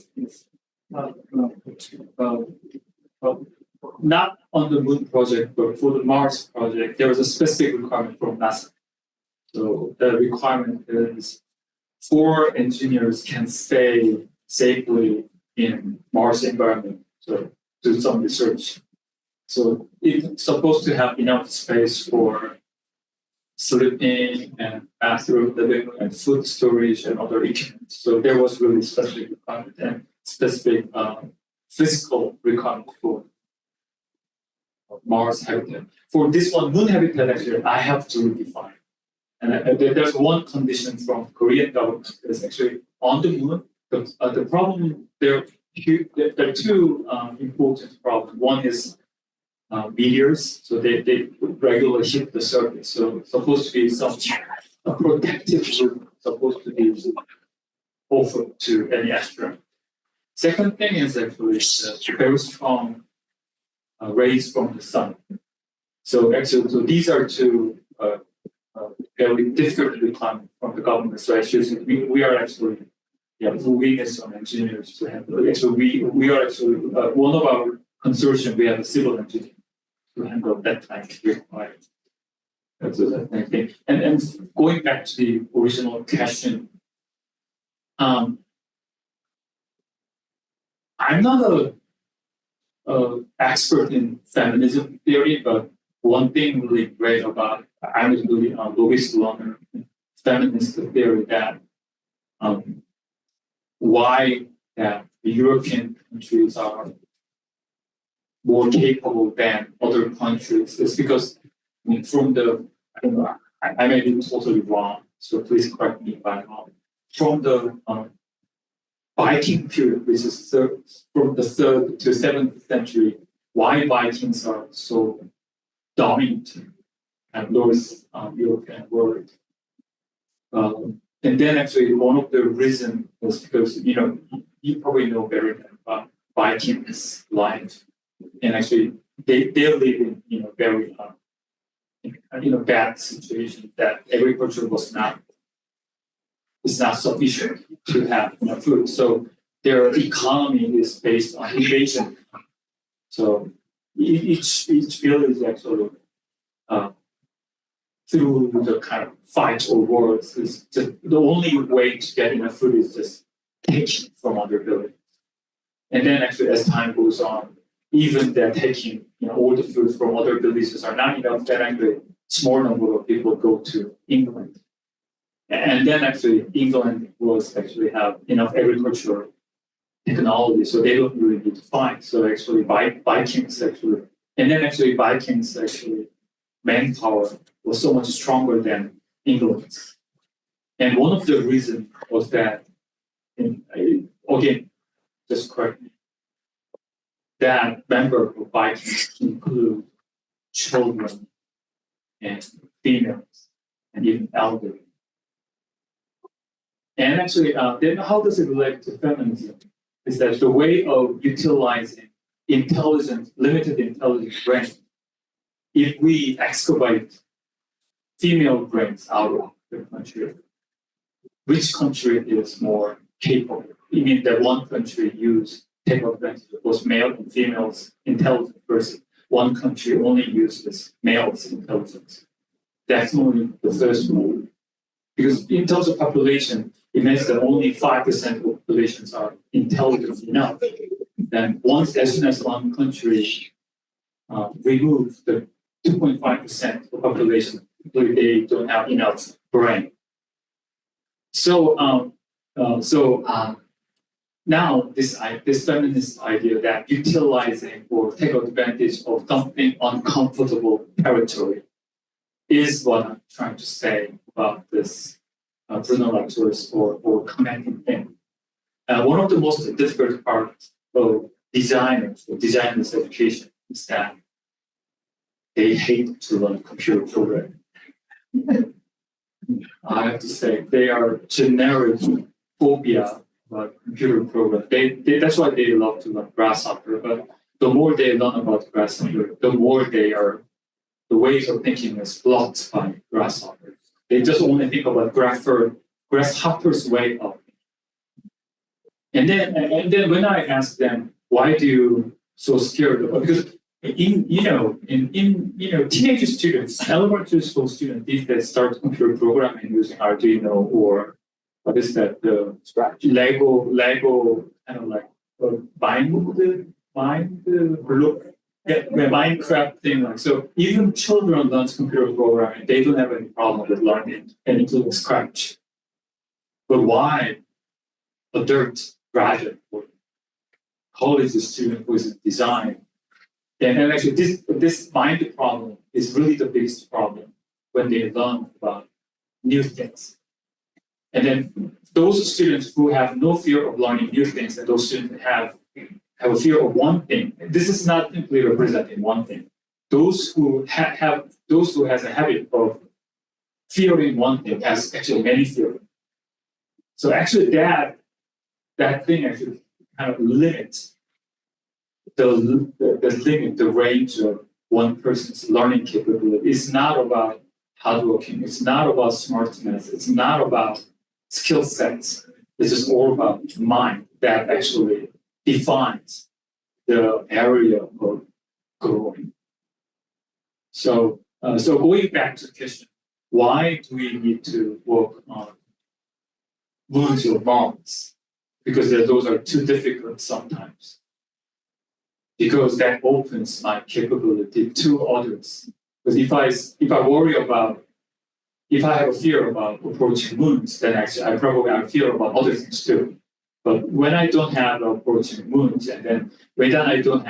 Not on the Moon project, but for the Mars project, there was a specific requirement from NASA. So the requirement is 4 engineers can stay safely in Mars environment, so do some research. So it's supposed to have enough space for sleeping and bathroom living and food storage and other equipment. So there was really specific requirement and specific physical requirement for Mars habitat. For this one, Moon habitat, actually, I have to redefine. And there's one condition from Korean government that's actually on the Moon. The problem there are 2 important problems. One is meteors, so they regularly hit the surface. So it's supposed to be some protective room supposed to be offered to any astronaut. Second thing is actually very strong rays from the sun. So actually, so these are 2 very difficult requirements from the government. So actually, we are actually moving as some engineers to handle it. So we are actually one of our consortium. We have a civil engineer to handle that kind of requirement. So that kind of thing. And going back to the original question, I'm not a expert in feminism theory, but one thing really great about I'm really a lobbyist learner in feminist theory that why that the European countries are more capable than other countries is because from the I may be totally wrong, so please correct me if I'm wrong. From the Viking period, which is from the 3rd to 7th century, why Vikings are so dominant and North European world. And then actually one of the reasons was because, you probably know very well about Vikings' life. And actually they live in very bad situation that agriculture is not sufficient to have enough food. So their economy is based on invasion. So each village actually through the kind of fight or wars is just the only way to get enough food is just taking from other villages. And then actually as time goes on, even they're taking all the food from other villages are not enough, then actually small number of people go to England. And then actually England was actually have enough agricultural technology, so they don't really need to fight. So actually Vikings actually, and then actually Vikings actually manpower was so much stronger than England's. And one of the reasons was that, again, just correct me, that member of Vikings include children and females and even elderly. And actually, then how does it relate to feminism? Is that the way of utilizing limited intelligence brain, if we excavate female brains out of the country, which country is more capable? I mean that one country take advantage of both male and females intelligence versus one country only uses males intelligence. That's only the first one. Because in terms of population, it means that only 5% of populations are intelligent enough. Then as soon as one country removes the 2.5% of population, they don't have enough brain. So now this feminist idea that utilizing or take advantage of something uncomfortable territory is what I'm trying to say about this Bruno Latour's or commenting thing. One of the most difficult parts of designers education is that they hate to learn computer programming. I have to say they are generic phobia about computer programming. That's why they love to learn Grasshopper. But the more they learn about Grasshopper, the more the ways of thinking is blocked by Grasshopper. They just only think about Grasshopper's way of thinking. And then when I ask them, why do you so scared about, because in teenage students, elementary school students, these that start computer programming using Arduino or what is that, the Lego kind of like Minecraft thing. Like, so even children learn computer programming, they don't have any problem with learning and including Scratch. But why adult graduate or college student who is in design? And actually this mind problem is really the biggest problem when they learn about new things. And then those students who have no fear of learning new things, and those students have a fear of one thing. This is not simply representing one thing. Those who has a habit of fearing one thing has actually many fears. So actually that thing actually kind of limits the range of one person's learning capability. It's not about hardworking. It's not about smartness. It's not about skill sets. It's just all about mind that actually defines the area of growing. So going back to the question, why do we need to work on moons or Mars? Because those are too difficult sometimes. Because that opens my capability to others. Because if I worry about, if I have a fear about approaching moons, then actually I probably have fear about other things too. But when I don't have approaching moons, and then when I don't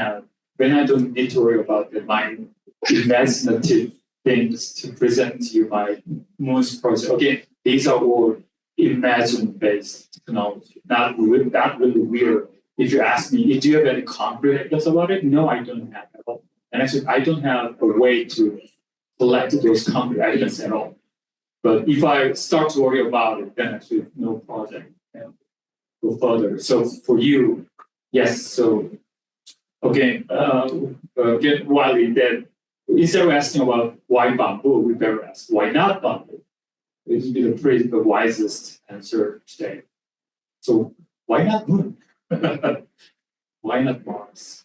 need to worry about my imaginative things to present to you my moons project. Again, these are all imagine-based technology, not really weird. If you ask me, do you have any concrete ideas about it? No, I don't have at all. And actually, I don't have a way to collect those concrete ideas at all. But if I start to worry about it, then actually no project can go further. So for you, yes. So again, Wiley, then instead of asking about why bamboo, we better ask why not bamboo. It would be the wisest answer today. So why not moon? Why not Mars?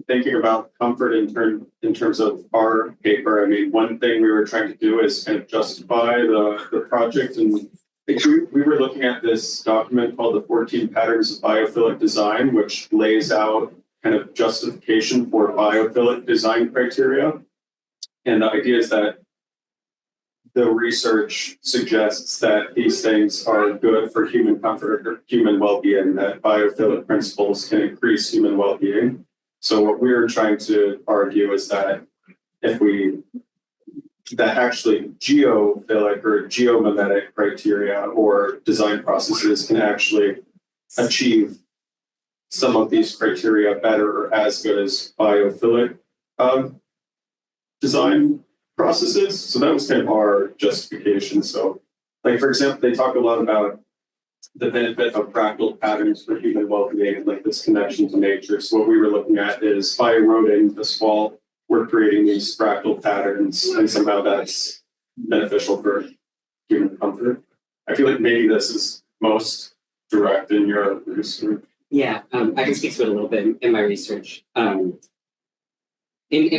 Thinking about comfort in terms of our paper, I mean, one thing we were trying to do is kind of justify the project, and I think we were looking at this document called the 14 Patterns of Biophilic Design, which lays out kind of justification for biophilic design criteria. And the idea is that the research suggests that these things are good for human comfort or human well-being, that biophilic principles can increase human well-being. So what we're trying to argue is that that actually geophilic or geomimetic criteria or design processes can actually achieve some of these criteria better or as good as biophilic design processes. So that was kind of our justification. So, like, for example, they talk a lot about the benefit of fractal patterns for human well-being and like this connection to nature. So what we were looking at is by eroding this wall, we're creating these fractal patterns, and somehow that's beneficial for human comfort. I feel like maybe this is most direct in your research. Yeah, I can speak to it a little bit in my research. In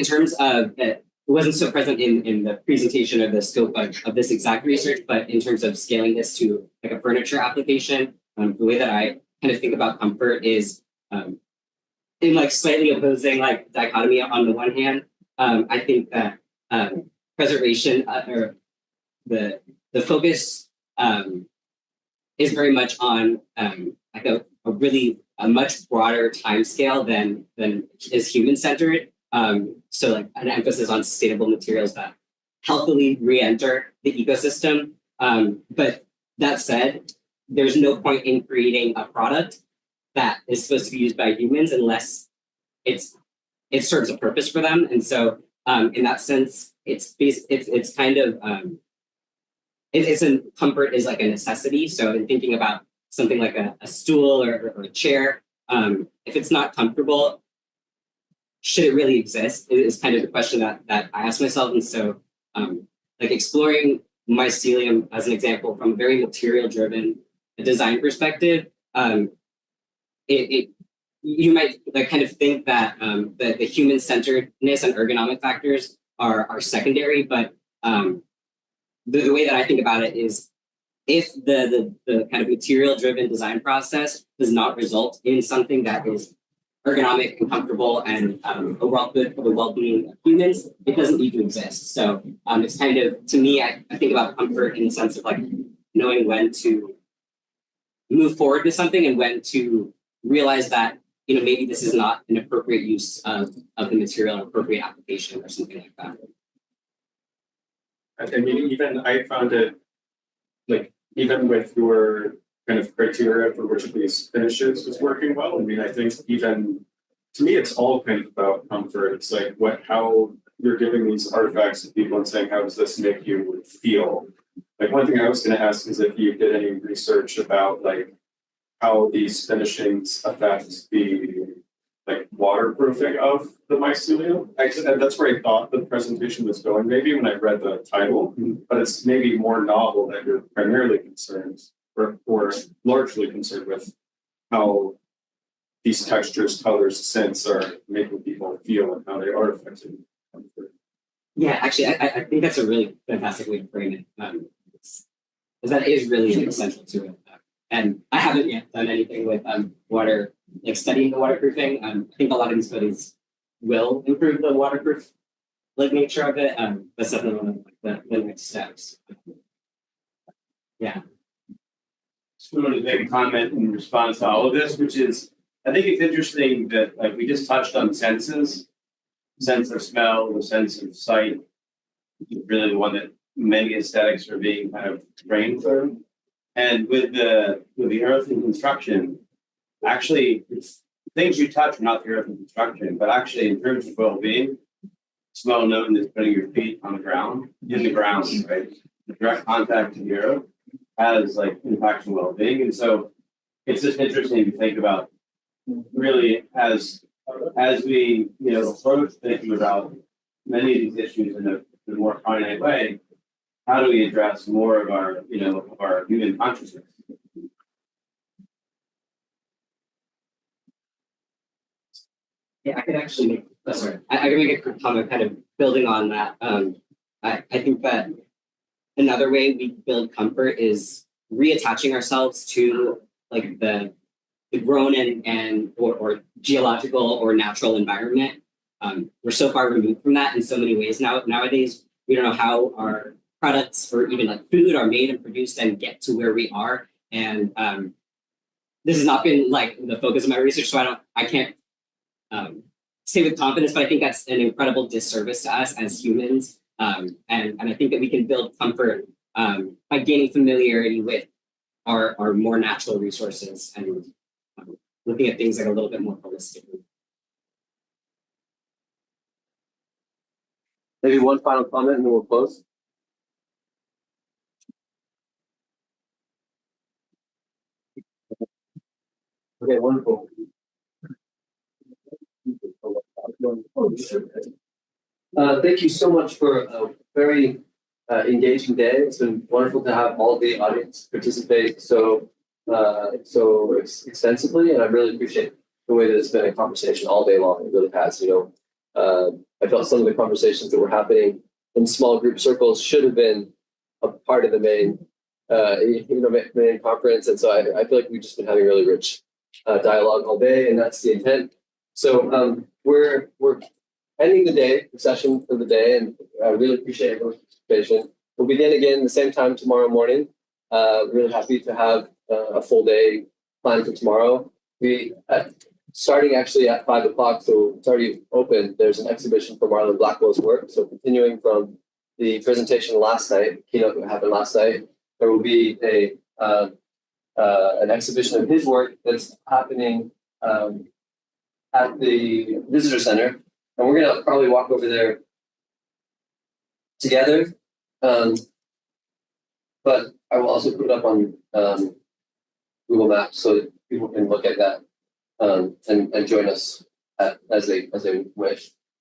terms of it wasn't so present in the presentation of the scope of this exact research, but in terms of scaling this to like a furniture application, the way that I kind of think about comfort is in like slightly opposing like dichotomy. On the one hand, I think that preservation or the focus is very much on like a much broader time scale than is human centered. So like an emphasis on sustainable materials that healthily re-enter the ecosystem. But that said, there's no point in creating a product that is supposed to be used by humans unless it serves a purpose for them. And so in that sense, it's kind of comfort is like a necessity. So in thinking about something like a stool or a chair, if it's not comfortable, should it really exist? It is kind of the question that I ask myself. And so like exploring mycelium as an example from a very material-driven design perspective, you might like kind of think that the human-centeredness and ergonomic factors are secondary, but the way that I think about it is if the kind of material-driven design process does not result in something that is ergonomic and comfortable and good for the well-being of humans, it doesn't need to exist. So it's kind of, to me, I think about comfort in the sense of like knowing when to move forward with something and when to realize that, you know, maybe this is not an appropriate use of the material or appropriate application or something like that. I mean, even I found it like, even with your kind of criteria for which of these finishes was working well. I mean, I think even to me, it's all kind of about comfort. It's like how you're giving these artifacts to people and saying, how does this make you feel? Like one thing I was going to ask is if you did any research about like how these finishings affect the like waterproofing of the mycelium. That's where I thought the presentation was going, maybe when I read the title, but it's maybe more novel that you're primarily concerned or largely concerned with how these textures, colors, scents are making people feel and how they are affecting comfort. Yeah, actually, I think that's a really fantastic way to frame it. Because that is really essential to it. And I haven't yet done anything with water, like studying the waterproofing. I think a lot of these studies will improve the waterproof like nature of it. That's definitely one of the next steps. Yeah. Just wanted to make a comment in response to all of this, which is, I think it's interesting that like we just touched on senses, sense of smell, the sense of sight, really the one that many aesthetics are being kind of trained through. And with the earth and construction, actually, it's things you touch are not the earth and construction, but actually in terms of well-being, it's well known as putting your feet on the ground, in the ground, right? The direct contact to the earth has like impacts on well-being. And so it's just interesting to think about really as we, you know, approach thinking about many of these issues in a more finite way, how do we address more of our, you know, of our human consciousness? Yeah, I could actually make, I can make a quick comment kind of building on that. I think that another way we build comfort is reattaching ourselves to like the grown or geological or natural environment. We're so far removed from that in so many ways nowadays. We don't know how our products or even like food are made and produced and get to where we are. And this has not been like the focus of my research, so I can't say with confidence, but I think that's an incredible disservice to us as humans. And I think that we can build comfort by gaining familiarity with our more natural resources and looking at things like a little bit more holistically. Maybe one final comment and then we'll close. Okay, wonderful. Thank you so much for a very engaging day. It's been wonderful to have all the audience participate so extensively, and I really appreciate the way that it's been a conversation all day long. It really has. You know, I felt some of the conversations that were happening in small group circles should have been a part of the main conference, and so I feel like we've just been having really rich dialogue all day, and that's the intent. So we're ending the session for the day, and I really appreciate everyone's participation. We'll begin again the same time tomorrow morning. Really happy to have a full day planned for tomorrow. We starting actually at 5 o'clock, so it's already open. There's an exhibition for Marlon Blackwell's work. So continuing from the presentation last night, keynote that happened last night, there will be an exhibition of his work that's happening at the visitor center, and we're gonna probably walk over there together. But I will also put it up on Google Maps so that people can look at that and join us as they wish.